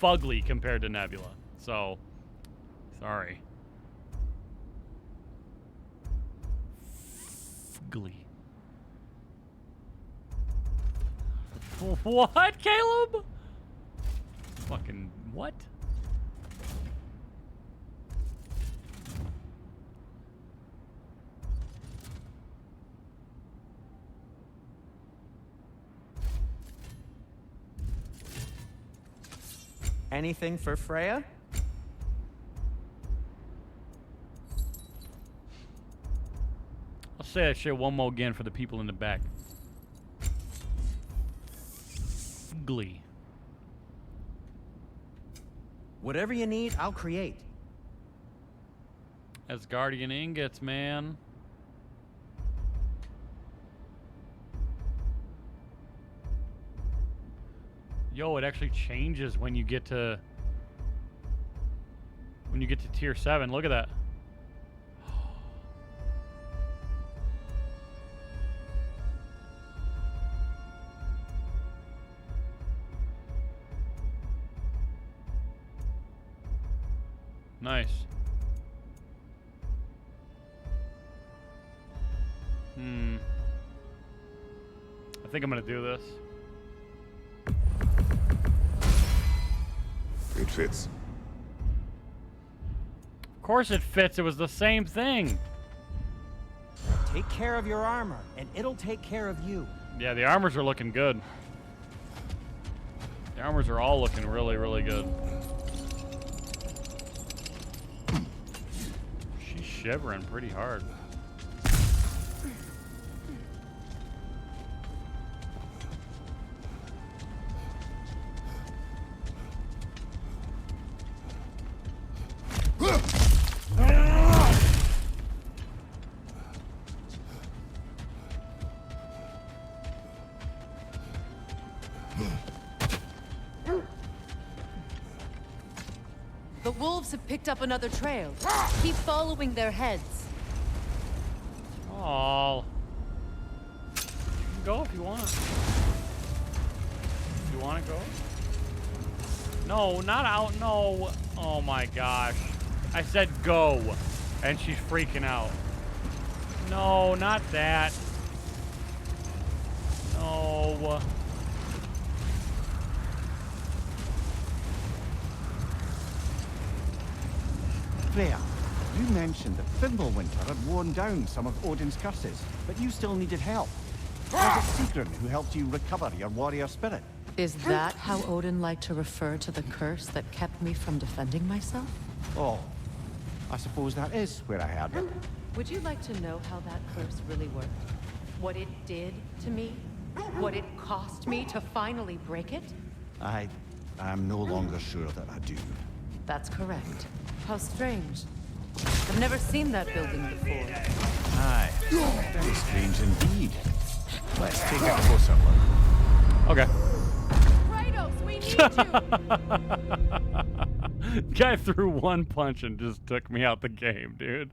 fugly compared to Nebula. So, sorry. Fugly. What, Caleb? Fucking what? Anything for Freya? I'll say that shit one more again for the people in the back. Glee. Whatever you need, I'll create. Asgardian ingots, man. Yo, it actually changes when you get to tier 7. Look at that. Nice. I think I'm gonna do this. It fits. Of course it fits. It was the same thing. Take care of your armor, and it'll take care of you. Yeah, the armors are looking good. The armors are all looking really, really good. shivering pretty hard. The wolves have picked up another trail. Keep following their heads. Oh, you can go if you want. You want to go? No, not out. No. Oh my gosh. I said go, and she's freaking out. No, not that. No. Freya, you mentioned that Fimbulwinter had worn down some of Odin's curses, but you still needed help. Was it Sigrun who helped you recover your warrior spirit? Is that how Odin liked to refer to the curse that kept me from defending myself? Oh, I suppose that is where I heard it. Would you like to know how that curse really worked? What it did to me? What it cost me to finally break it? I'm no longer sure that I do. That's correct. How strange. I've never seen that building before. Aye, very strange indeed. Let's take a closer look. Okay. Kratos, we need you! Guy threw one punch and just took me out the game, dude.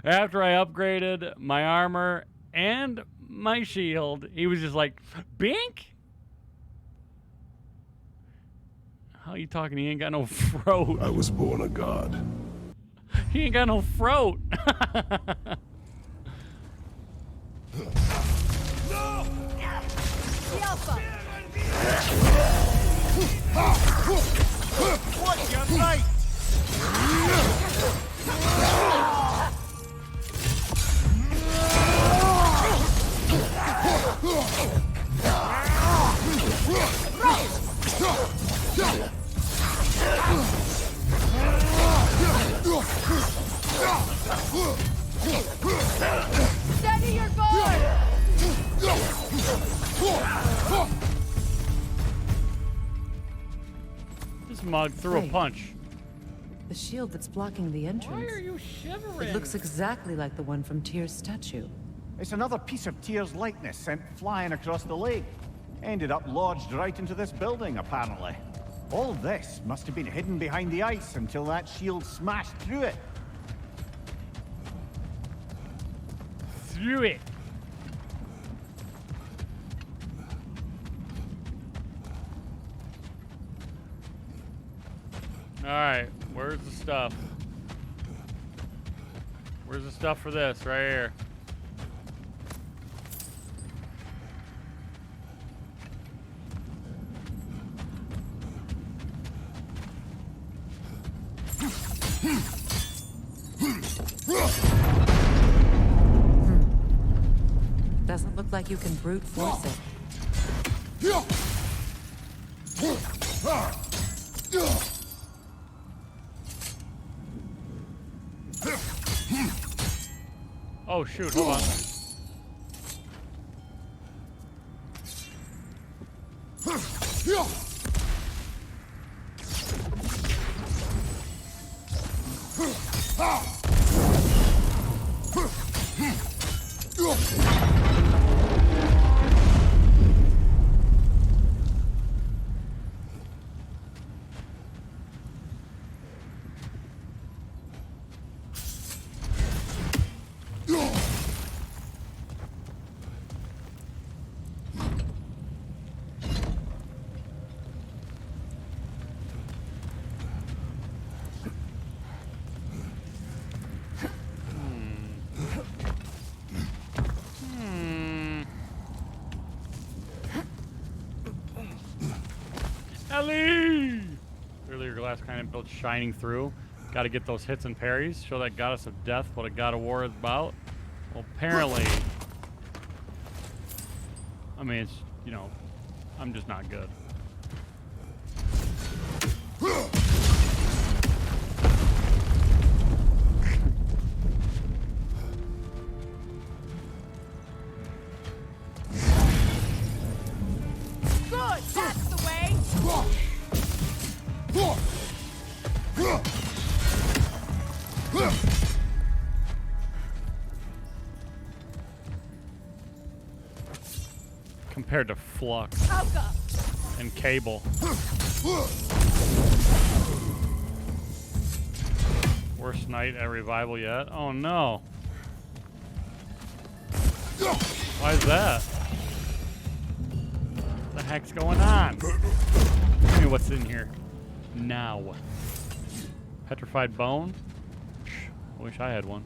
After I upgraded my armor and my shield, he was just like, Bink? How you talking? He ain't got no throat. I was born a god. He ain't got no throat. No! Yelpa! What's your fight? Steady your board! This mug threw a Wait. punch. The shield that's blocking the entrance. Why are you shivering? It looks exactly like the one from Tyr's statue. It's another piece of Tyr's likeness sent flying across the lake. Ended up lodged right into this building, apparently. All this must have been hidden behind the ice until that shield smashed through it. Through it. Alright, where's the stuff? Where's the stuff for this? Right here. Doesn't look like you can brute force it. Oh shoot, hold on. Ellie! Clearly your glass kind of built shining through. Got to get those hits and parries. Show that goddess of death what a God of War is about. Well, apparently... I mean, it's, you know, I'm just not good. compared to Flux and Cable. Worst night at Revival yet? Oh no. Why is that? What the heck's going on? Tell me what's in here now. Petrified bone? Wish I had one.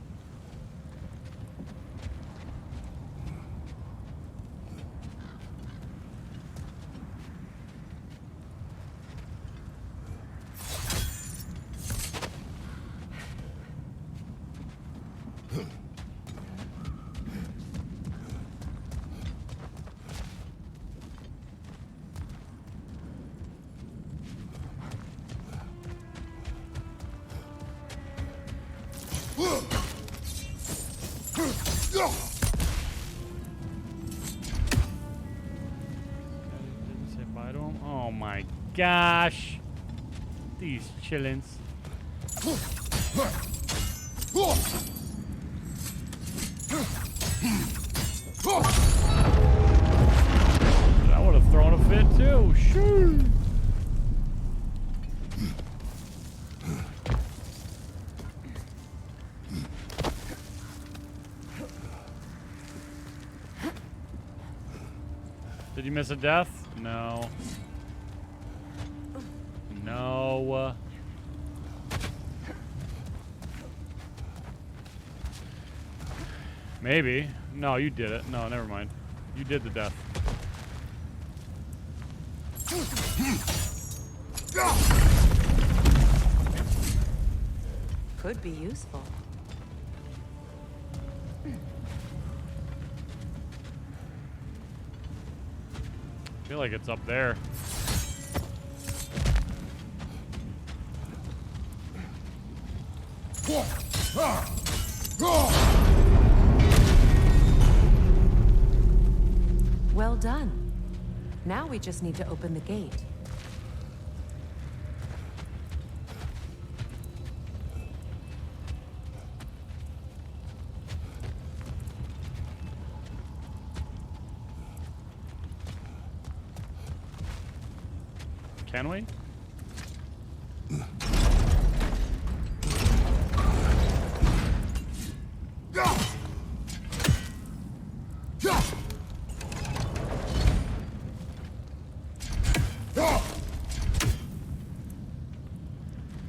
Didn't say bye to him. Oh my gosh. These chillins. I would have thrown a fit too. Shoo. Did you miss a death? No. No. Maybe. No, you did it. No, never mind. You did the death. Could be useful. I feel like it's up there. Well done. Now we just need to open the gate. Can we?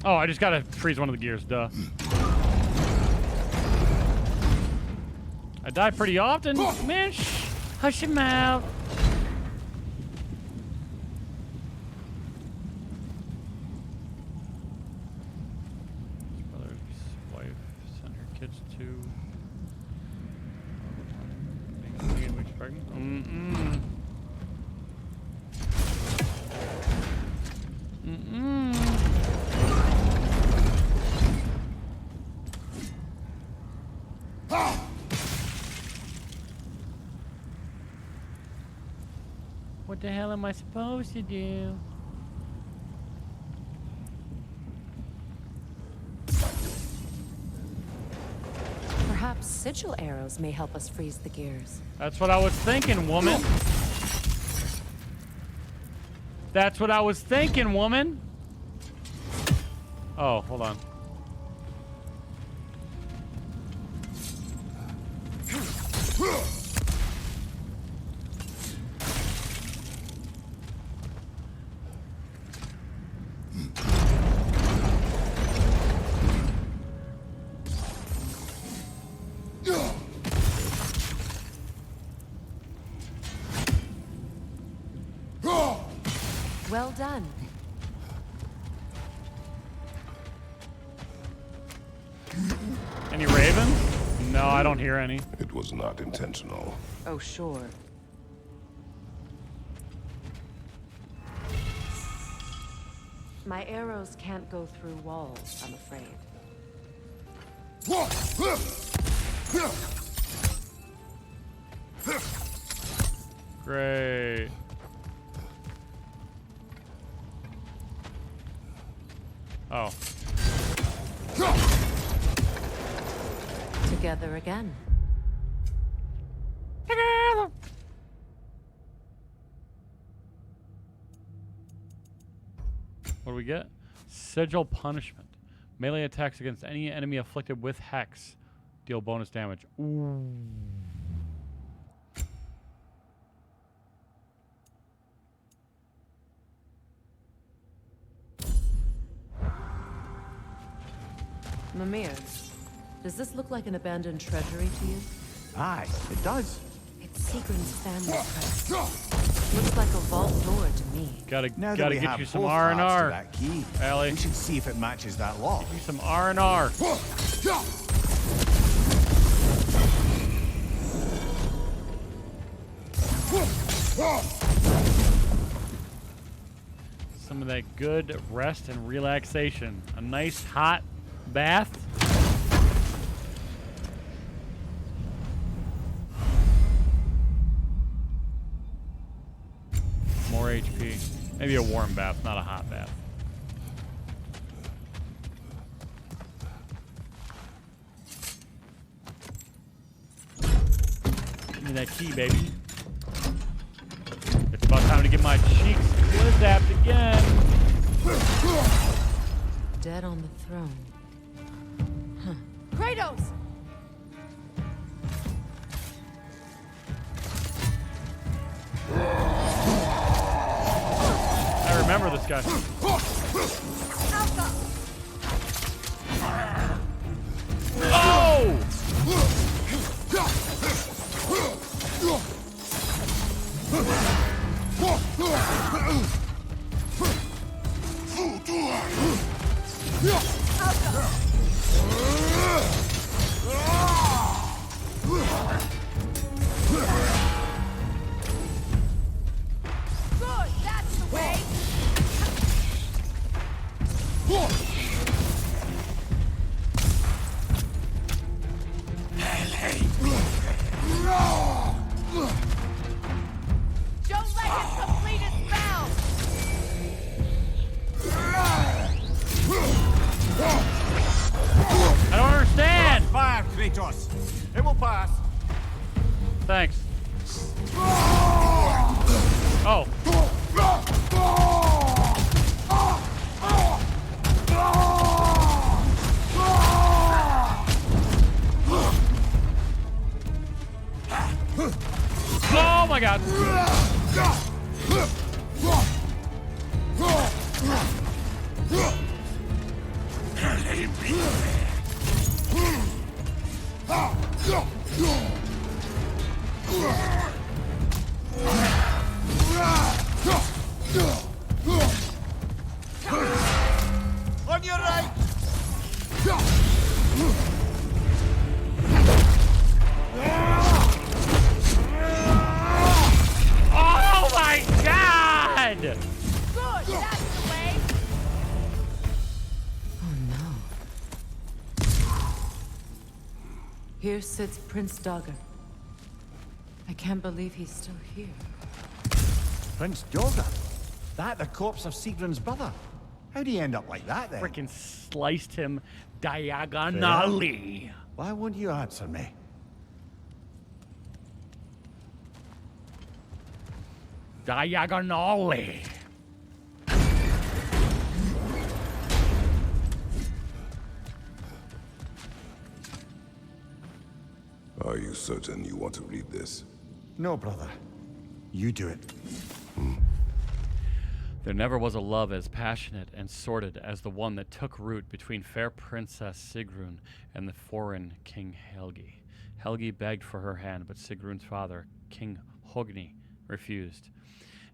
Oh, I just gotta freeze one of the gears, duh. I die pretty often. Man, hush your mouth. What the hell am I supposed to do? Perhaps sigil arrows may help us freeze the gears. That's what I was thinking, woman. That's what I was thinking, woman. Oh, hold on. Well done. Any ravens? No, I don't hear any. It was not intentional. Oh, sure. My arrows can't go through walls, I'm afraid. Great. Oh. Together again. What do we get? Sigil Punishment. Melee attacks against any enemy afflicted with Hex deal bonus damage. Ooh. Mimir, does this look like an abandoned treasury to you? Aye, it does. It's Sigrun's family crest. Looks like a vault door to me. Gotta Now that get we have you some both R&R. halves to that key, Allie. we should see if it matches that lock. Give you some R&R. Some of that good rest and relaxation. A nice hot bath. More HP. Maybe a warm bath, not a hot bath. Give me that key, baby. It's about time to get my cheeks blizzapped again. Dead on the throne. Huh. Kratos! I remember this guy. Oh! Good, that's the way! Don't let him complete his spell! I don't understand! Fire, Kratos! It will pass. Thanks. Oh. Oh my god. On your right! Oh my god! Good, that's the way! Oh no. Here sits Prince Dagger. I can't believe he's still here. Prince Dagger? That the corpse of Sigrun's brother? How'd he end up like that then? Freaking sliced him diagonally. Why won't you answer me? Diagonally. Are you certain you want to read this? No, brother. You do it. There never was a love as passionate and sordid as the one that took root between fair Princess Sigrun and the foreign King Helgi. Helgi begged for her hand, but Sigrun's father, King Hogni, refused.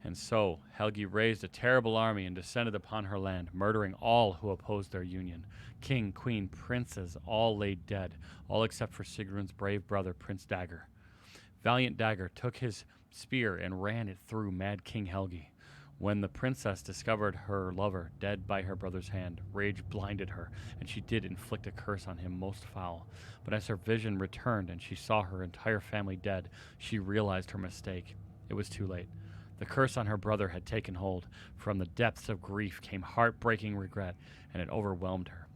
And so Helgi raised a terrible army and descended upon her land, murdering all who opposed their union. King, queen, princes, all lay dead, all except for Sigrun's brave brother, Prince Dagger. Valiant Dagger took his spear and ran it through mad King Helgi. When the princess discovered her lover dead by her brother's hand, rage blinded her, and she did inflict a curse on him most foul. But as her vision returned and she saw her entire family dead, she realized her mistake. It was too late. The curse on her brother had taken hold. From the depths of grief came heartbreaking regret, and it overwhelmed her.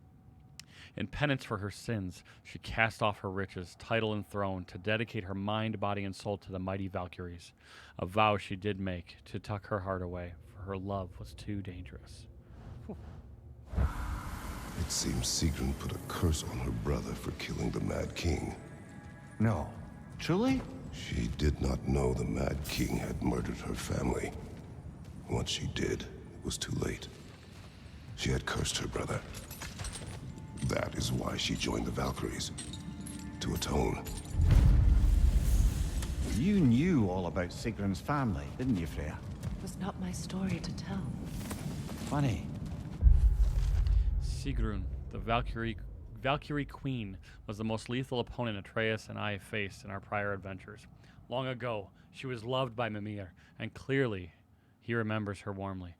In penance for her sins, she cast off her riches, title, and throne to dedicate her mind, body, and soul to the mighty Valkyries. A vow she did make to tuck her heart away, for her love was too dangerous. Whew. It seems Sigrun put a curse on her brother for killing the Mad King. No. Truly? She did not know the Mad King had murdered her family. Once she did, it was too late. She had cursed her brother. That is why she joined the Valkyries. To atone. You knew all about Sigrun's family, didn't you, Freya? It was not my story to tell. Funny. Sigrun, the Valkyrie Queen, was the most lethal opponent Atreus and I faced in our prior adventures. Long ago, she was loved by Mimir, and clearly, he remembers her warmly.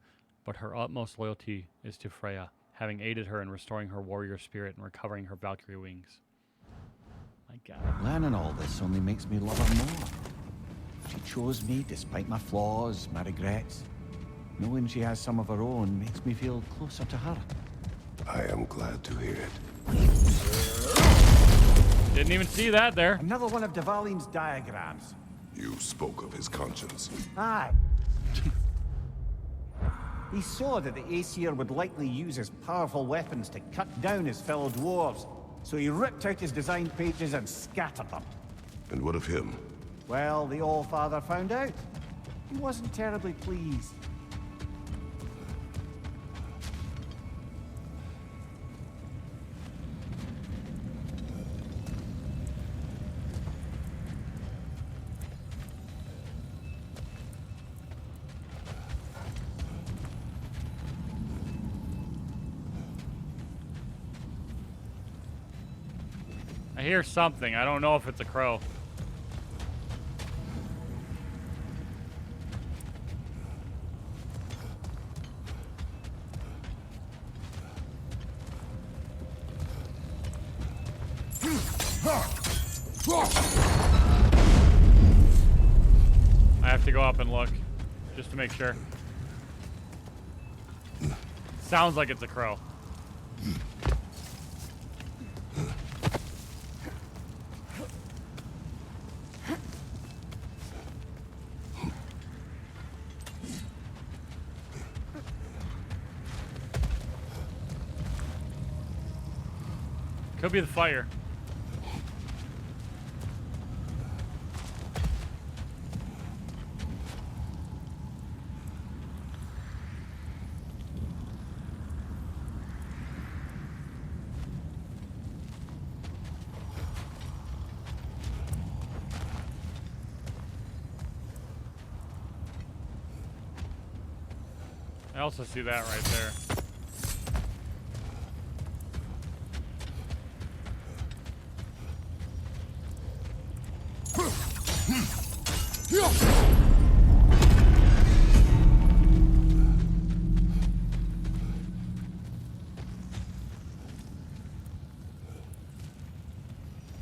But her utmost loyalty is to Freya, having aided her in restoring her warrior spirit and recovering her Valkyrie wings. My God. Learning all this only makes me love her more. She chose me despite my flaws, my regrets. Knowing she has some of her own makes me feel closer to her. I am glad to hear it. Didn't even see that there. Another one of Dvalin's diagrams. You spoke of his conscience. Aye. He saw that the Aesir would likely use his powerful weapons to cut down his fellow dwarves, so he ripped out his design pages and scattered them. And what of him? Well, the All-Father found out. He wasn't terribly pleased. I hear something. I don't know if it's a crow. I have to go up and look, just to make sure. Sounds like it's a crow. Could be the fire. I also see that right there.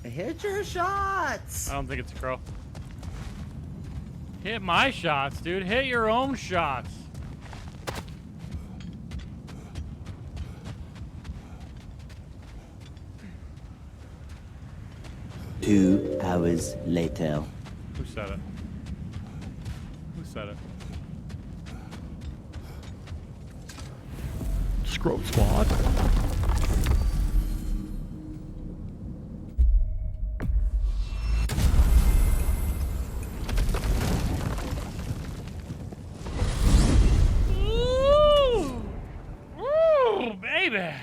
Hit your shots! I don't think it's a crow. Hit my shots, dude. Hit your own shots. Two hours later. Who said it? Who said it? Scrope squad. Baby.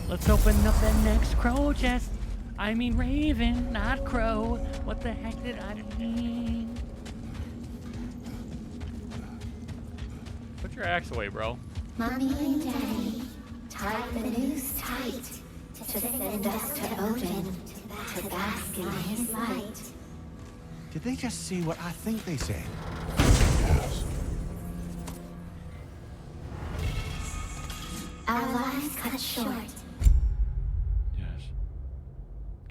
Let's open up the next crow chest. I mean raven, not crow. What the heck did I mean? Put your axe away, bro. Mommy and Daddy tied the noose tight to send us to Odin to bask in his light. Did they just say what I think they said? Yes. Our lives cut short. Yes.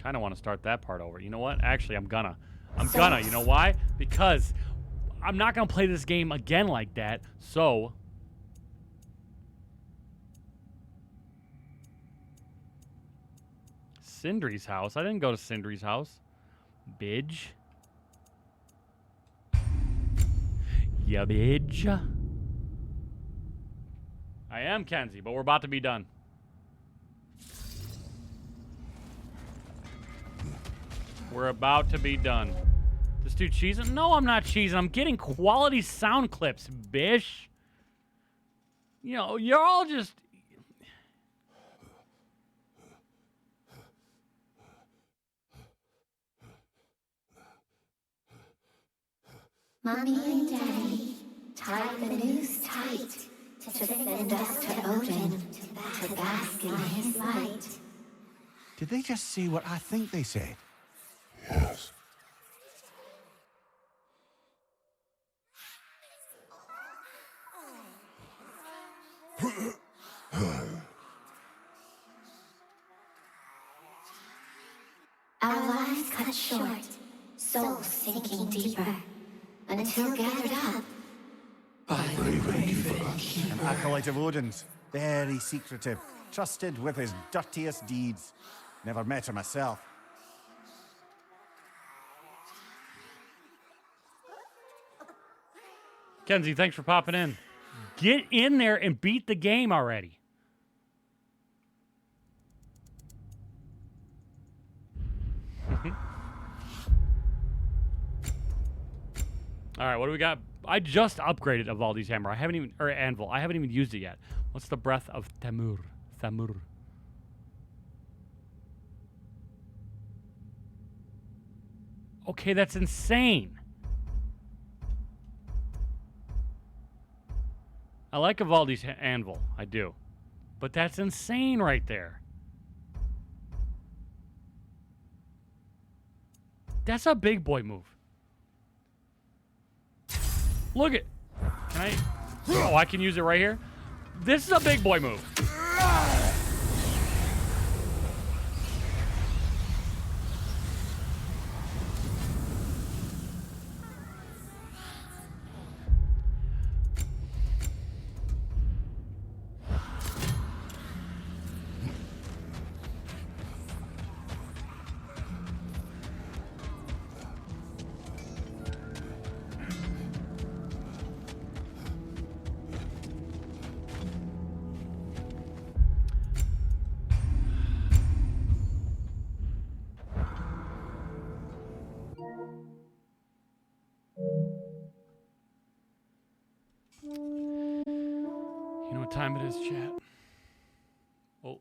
Kind of want to start that part over. You know what? Actually, I'm gonna. You know why? Because I'm not gonna play this game again like that. So. Sindri's house. I didn't go to Sindri's house. Bitch. Yeah, bitch. I am Kenzie, but we're about to be done. We're about to be done. This dude cheesing? No, I'm not cheesing. I'm getting quality sound clips, bish. You know, you're all just... Mommy and Daddy tied the noose tight to send us to Odin to bask in his light. Did they just say what I think they said? Yes. Our lives cut short, souls sinking deeper, until gathered up. An acolyte of Odin's, very secretive, trusted with his dirtiest deeds. Never met her myself. Kenzie, thanks for popping in. Get in there and beat the game already. All right, what do we got? I just upgraded a Valdi's hammer. I haven't even, or anvil. I haven't even used it yet. What's the breath of Thamur? Thamur. Okay, that's insane. I like Evaldi's anvil. I do. But that's insane right there. That's a big boy move. Look at... Can I... Oh, I can use it right here? This is a big boy move. You know what time it is, chat?